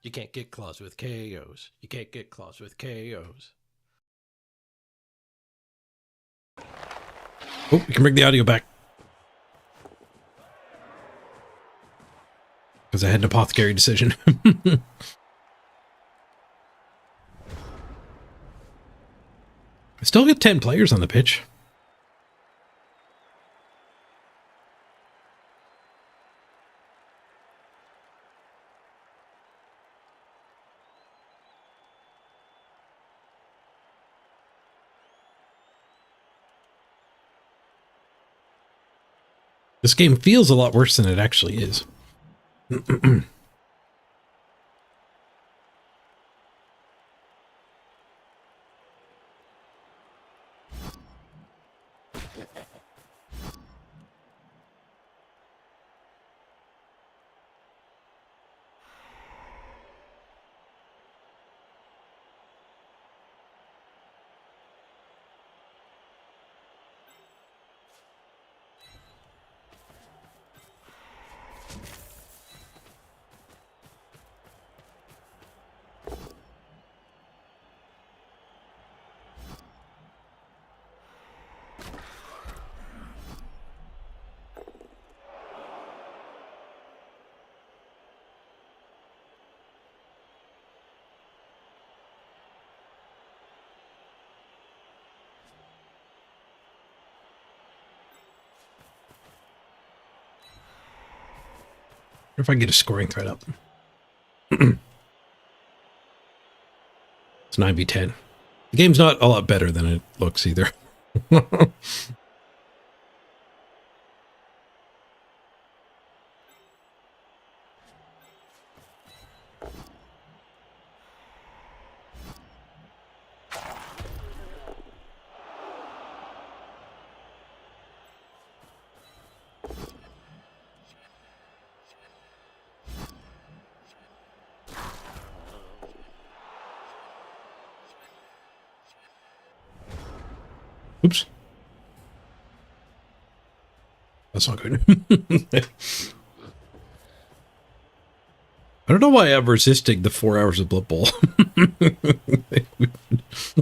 You can't get claws with KOs. You can't get claws with KOs. Oh, we can bring the audio back. Because I had an apothecary decision. I still get 10 players on the pitch. This game feels a lot worse than it actually is. If I can get a scoring thread up. It's 9v10. The game's not a lot better than it looks either. Oops. That's not good. I don't know why I'm resisting the 4 hours of Blood Bowl.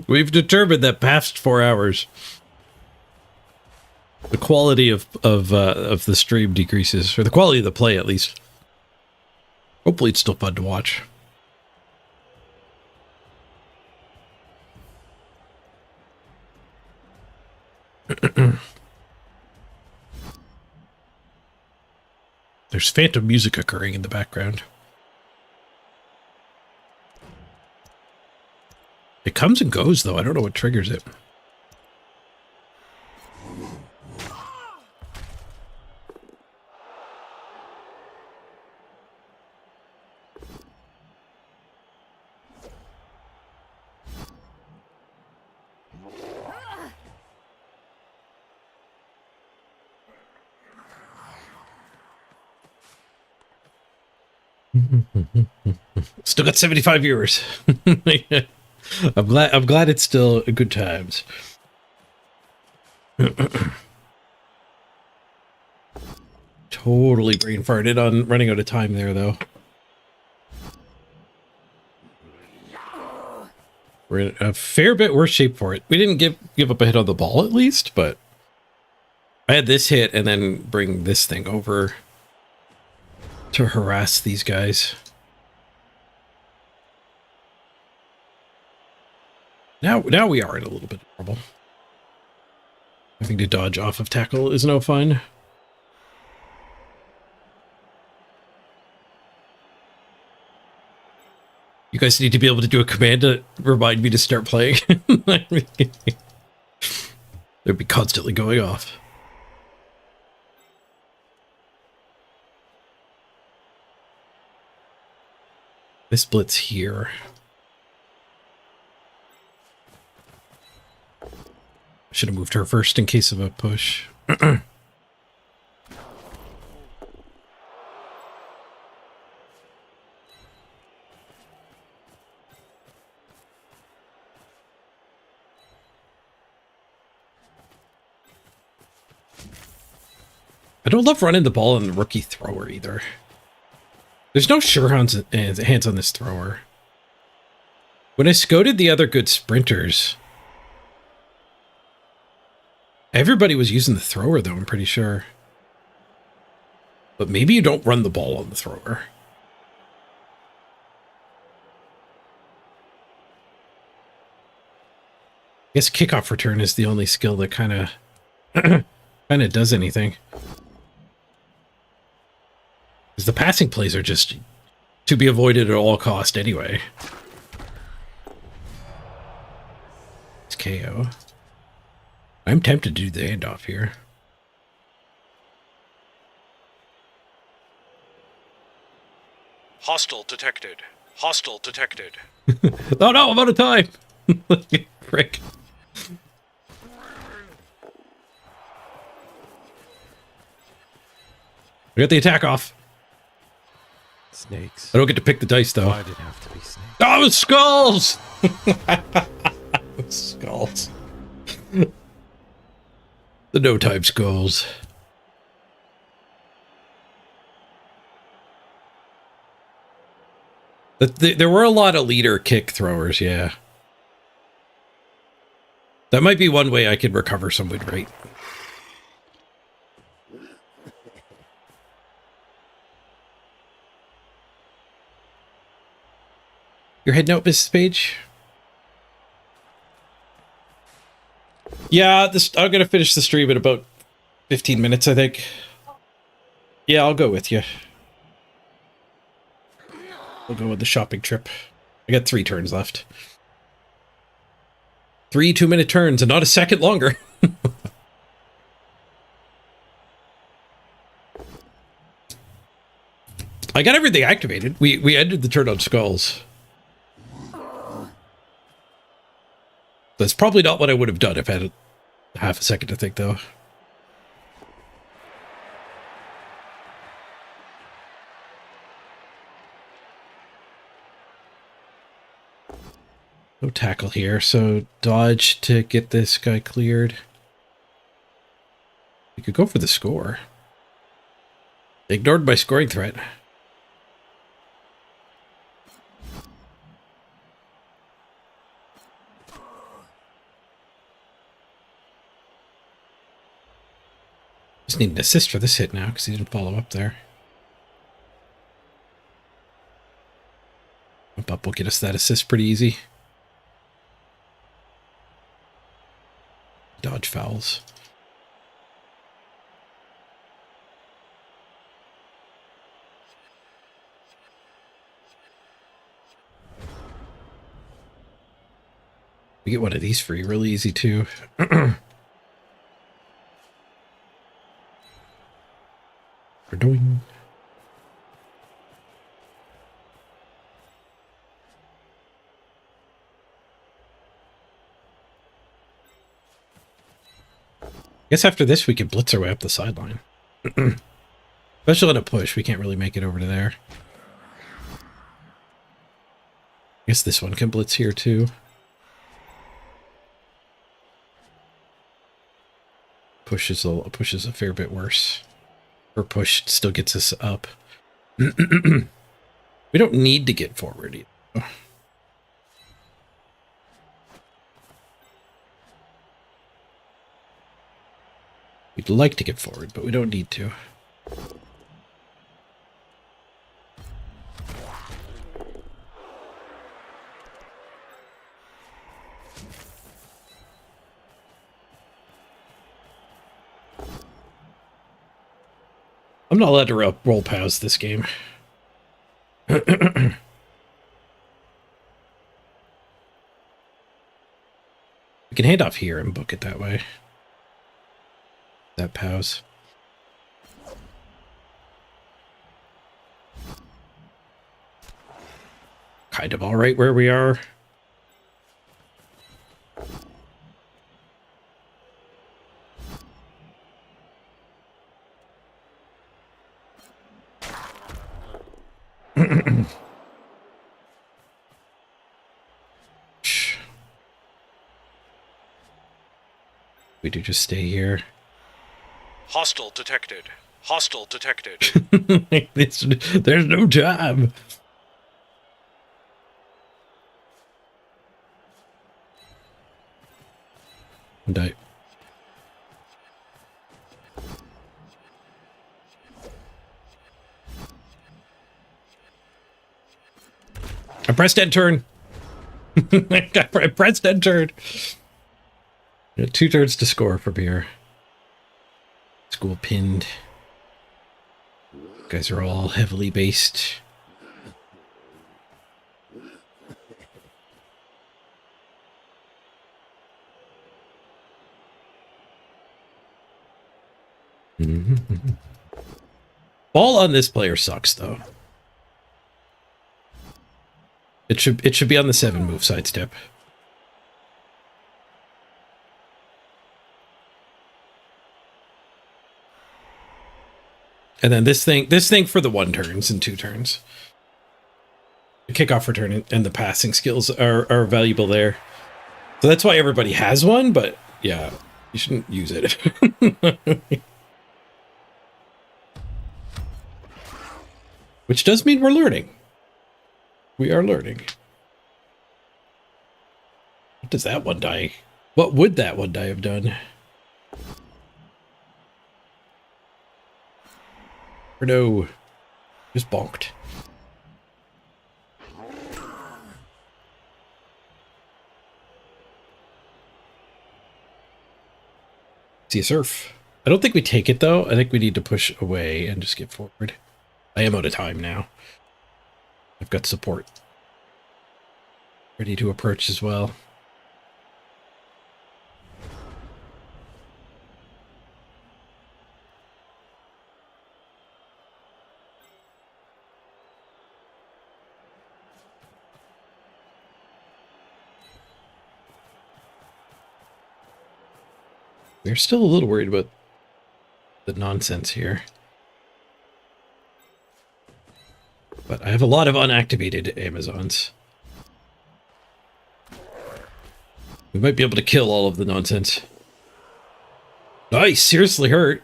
We've determined that past 4 hours, the quality of the stream decreases, or the quality of the play at least. Hopefully it's still fun to watch. There's phantom music occurring in the background. It comes and goes, though. I don't know what triggers it. Still got 75 viewers. I'm glad it's still good times. Totally brain farted on running out of time there, though. We're in a fair bit worse shape for it. We didn't give up a hit on the ball, at least, but I had this hit and then bring this thing over to harass these guys. Now we are in a little bit of trouble. Having to dodge off of tackle is no fun. You guys need to be able to do a command to remind me to start playing. They'd be constantly going off. This blitz here. Should have moved her first in case of a push. I don't love running the ball on the rookie thrower either. There's no sure hands on this thrower. When I scouted the other good sprinters, everybody was using the thrower, though, I'm pretty sure. But maybe you don't run the ball on the thrower. I guess kickoff return is the only skill that kind of does anything. Because the passing plays are just to be avoided at all cost anyway. It's KO. I'm tempted to do the handoff here. Hostile detected. Hostile detected. Oh no, I'm out of time. Frick. I got the attack off.
Snakes.
I don't get to pick the dice though.
Why did it have to be snakes?
Oh, it was skulls! It was skulls. The no-time skulls. There were a lot of leader kick throwers, yeah. That might be one way I could recover some win rate. Your head note, Mrs. Page? Yeah, I'm gonna finish the stream in about 15 minutes, I think. Yeah, I'll go with you. We'll go with the shopping trip. I got 3 turns left. 3 2-minute turns and not a second longer. I got everything activated. We ended the turn on skulls. That's probably not what I would have done if I had half a second to think, though. No tackle here, so dodge to get this guy cleared. We could go for the score. Ignored my scoring threat. Just need an assist for this hit now because he didn't follow up there. Bump up will get us that assist pretty easy. Dodge fouls. We get one of these free, really easy too. We're doing. I guess after this we can blitz our way up the sideline. Especially on a push, we can't really make it over to there. I guess this one can blitz here too. Push is a fair bit worse. Or push still gets us up. We don't need to get forward either. We'd like to get forward, but we don't need to. I'm not allowed to roll past this game. We can hand off here and book it that way. That pause. Kind of all right where we are. We do just stay here. Hostile detected. Hostile detected. There's no time. Die. I pressed end turn. I pressed end turn. 2 turns to score from here. School pinned. Guys are all heavily based. Ball on this player sucks, though. It should be on the 7 move sidestep. And then this thing for the 1 turns and 2 turns. The kickoff return and the passing skills are valuable there. So that's why everybody has one, but yeah, you shouldn't use it. Which does mean we're learning. We are learning. What does that one die? What would that one die have done? Or no, just bonked. See a surf. I don't think we take it though. I think we need to push away and just get forward. I am out of time now. I've got support. Ready to approach as well. We're still a little worried about the nonsense here. But I have a lot of unactivated Amazons. We might be able to kill all of the nonsense. Nice, seriously hurt.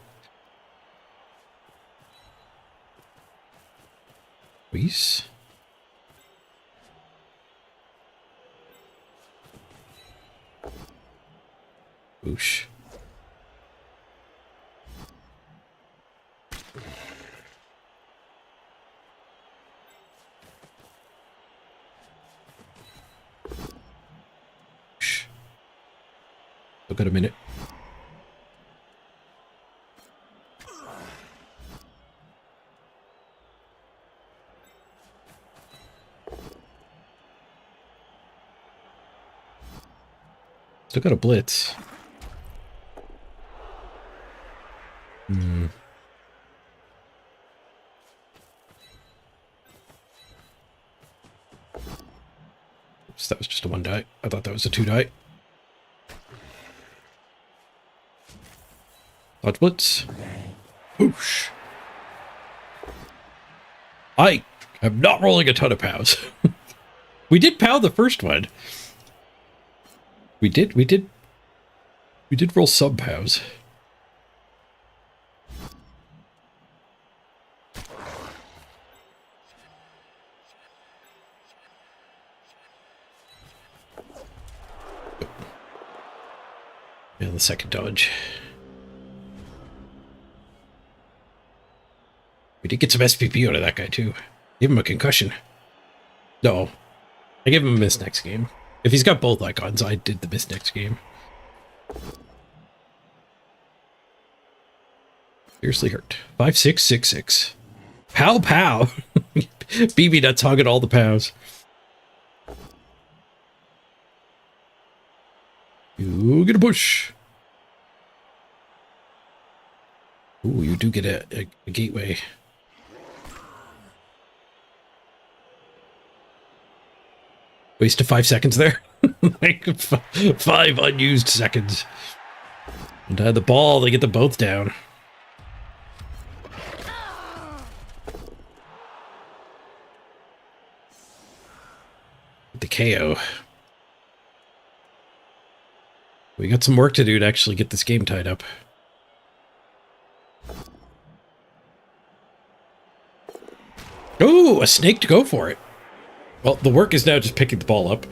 Please. Boosh. Still got a minute. Still got a blitz. Oops, that was just a 1 die. I thought that was a 2 die. Dodge blitz. Whoosh. I am not rolling a ton of pows. We did pow the first one. We did roll some pows. And the second dodge. We did get some SPP out of that guy too. Give him a concussion. No. I give him a miss next game. If he's got both icons, I did the miss next game. Seriously hurt. 5666. Pow pow. BB nuts hogging all the pows. You get a push. Ooh, you do get a gateway. Wasted 5 seconds there. Like 5 unused seconds. And the ball, they get them both down. The KO. We got some work to do to actually get this game tied up. Oh, a snake to go for it. Well, the work is now just picking the ball up.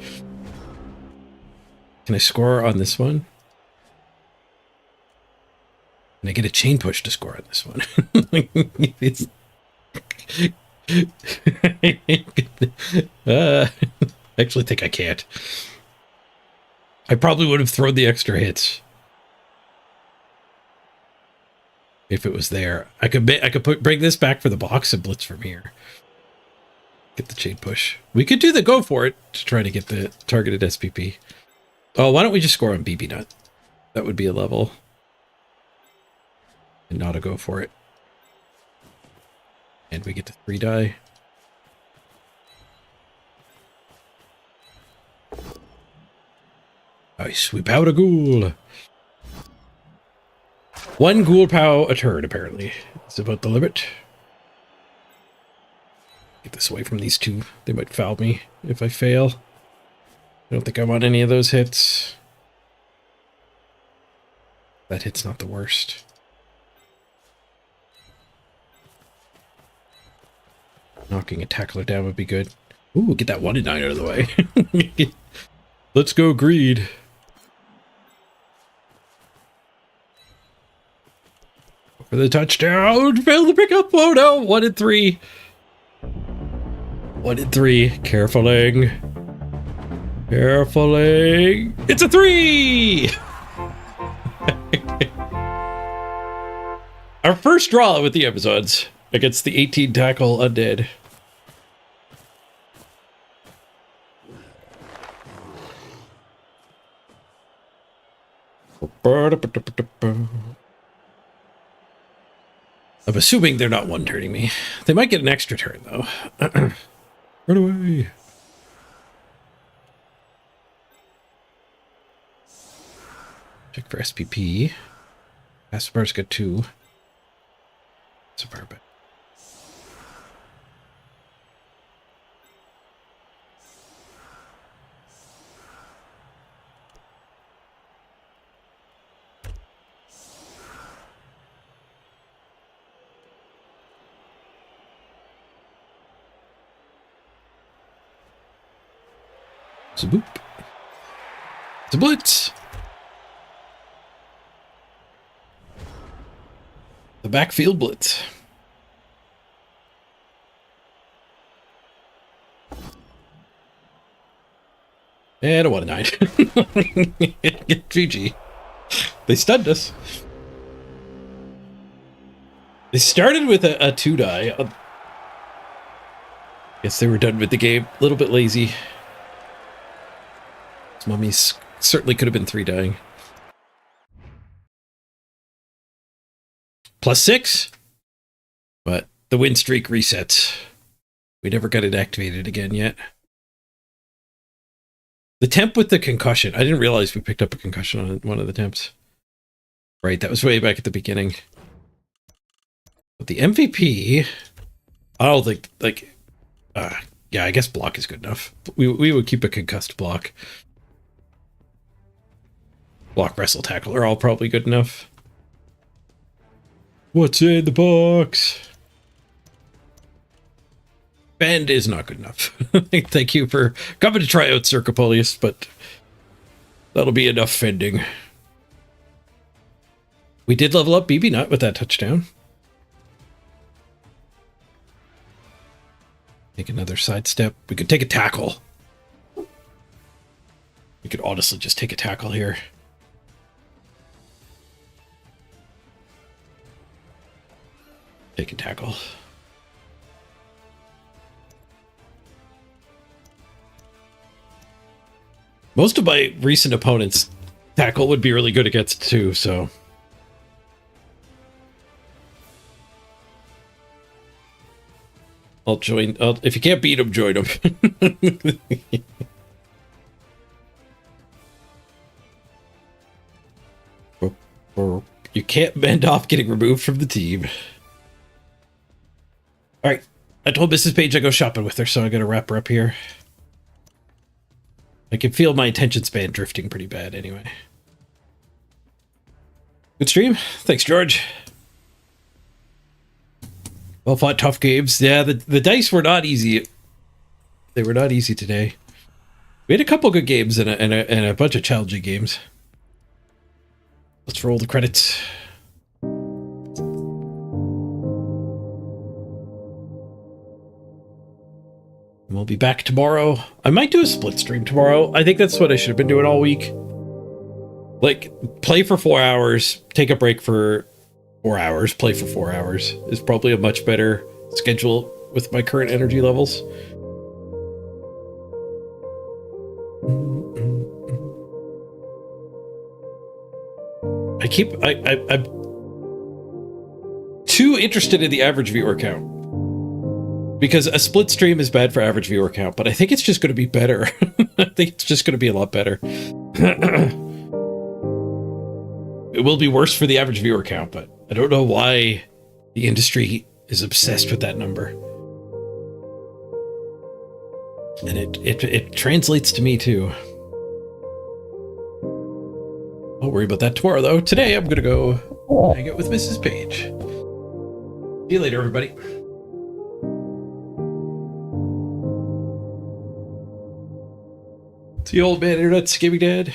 Can I score on this one? Can I get a chain push to score on this one? I actually think I can't. I probably would have thrown the extra hits if it was there. I could bring this back for the box and blitz from here. Get the chain push. We could do the go for it to try to get the targeted SPP. Oh, why don't we just score on BB nut? That would be a level. And not a go for it. And we get to 3 die. I sweep out a ghoul. 1 ghoul pow a turn, apparently. It's about the limit. Get this away from these two. They might foul me if I fail. I don't think I want any of those hits. That hit's not the worst. Knocking a tackler down would be good. Ooh, get that 1 and 9 out of the way. Let's go, greed. For the touchdown. Fail to pick up. Oh no. 1 and 3. 1 and 3. Carefuling. Carefuling. It's a 3. Our first draw with the episodes against the 18 tackle undead. I'm assuming they're not one-turning me. They might get an extra turn, though. Run away. Check for SPP. Asper's got 2. Suburban. Zaboop. Zablitz. The backfield blitz. And a 1 and 9. GG. They stunned us. They started with a 2 die. Guess they were done with the game. A little bit lazy. These mummies certainly could have been 3 dying. +6. But the win streak resets. We never got it activated again yet. The temp with the concussion. I didn't realize we picked up a concussion on one of the temps. Right, that was way back at the beginning. But the MVP, I don't think, like, yeah, I guess block is good enough. We would keep a concussed block. Block, wrestle, tackle are all probably good enough. What's in the box? Bend is not good enough. Thank you for coming to try out Circopolius, but that'll be enough fending. We did level up BB Nut with that touchdown. Take another sidestep. We could take a tackle. We could honestly just take a tackle here. Take a tackle. Most of my recent opponents, tackle would be really good against too, so. I'll join. If you can't beat them, join them. You can't bend off getting removed from the team. All right. I told Mrs. Page I go shopping with her, so I got to wrap her up here. I can feel my attention span drifting pretty bad anyway. Good stream. Thanks, George. Well fought, tough games. Yeah, the dice were not easy. They were not easy today. We had a couple good games and a bunch of challenging games. Let's roll the credits. We'll be back tomorrow. I might do a split stream tomorrow. I think that's what I should have been doing all week. Like, play for 4 hours, take a break for 4 hours, play for 4 hours is probably a much better schedule with my current energy levels. I'm too interested in the average viewer count. Because a split stream is bad for average viewer count, but I think it's just going to be better. I think it's just going to be a lot better. It will be worse for the average viewer count, but I don't know why the industry is obsessed with that number. And it translates to me too. I'll worry about that tomorrow though. Today I'm gonna go hang out with Mrs. Page. See you later, everybody. See you, old man internet gaming dad.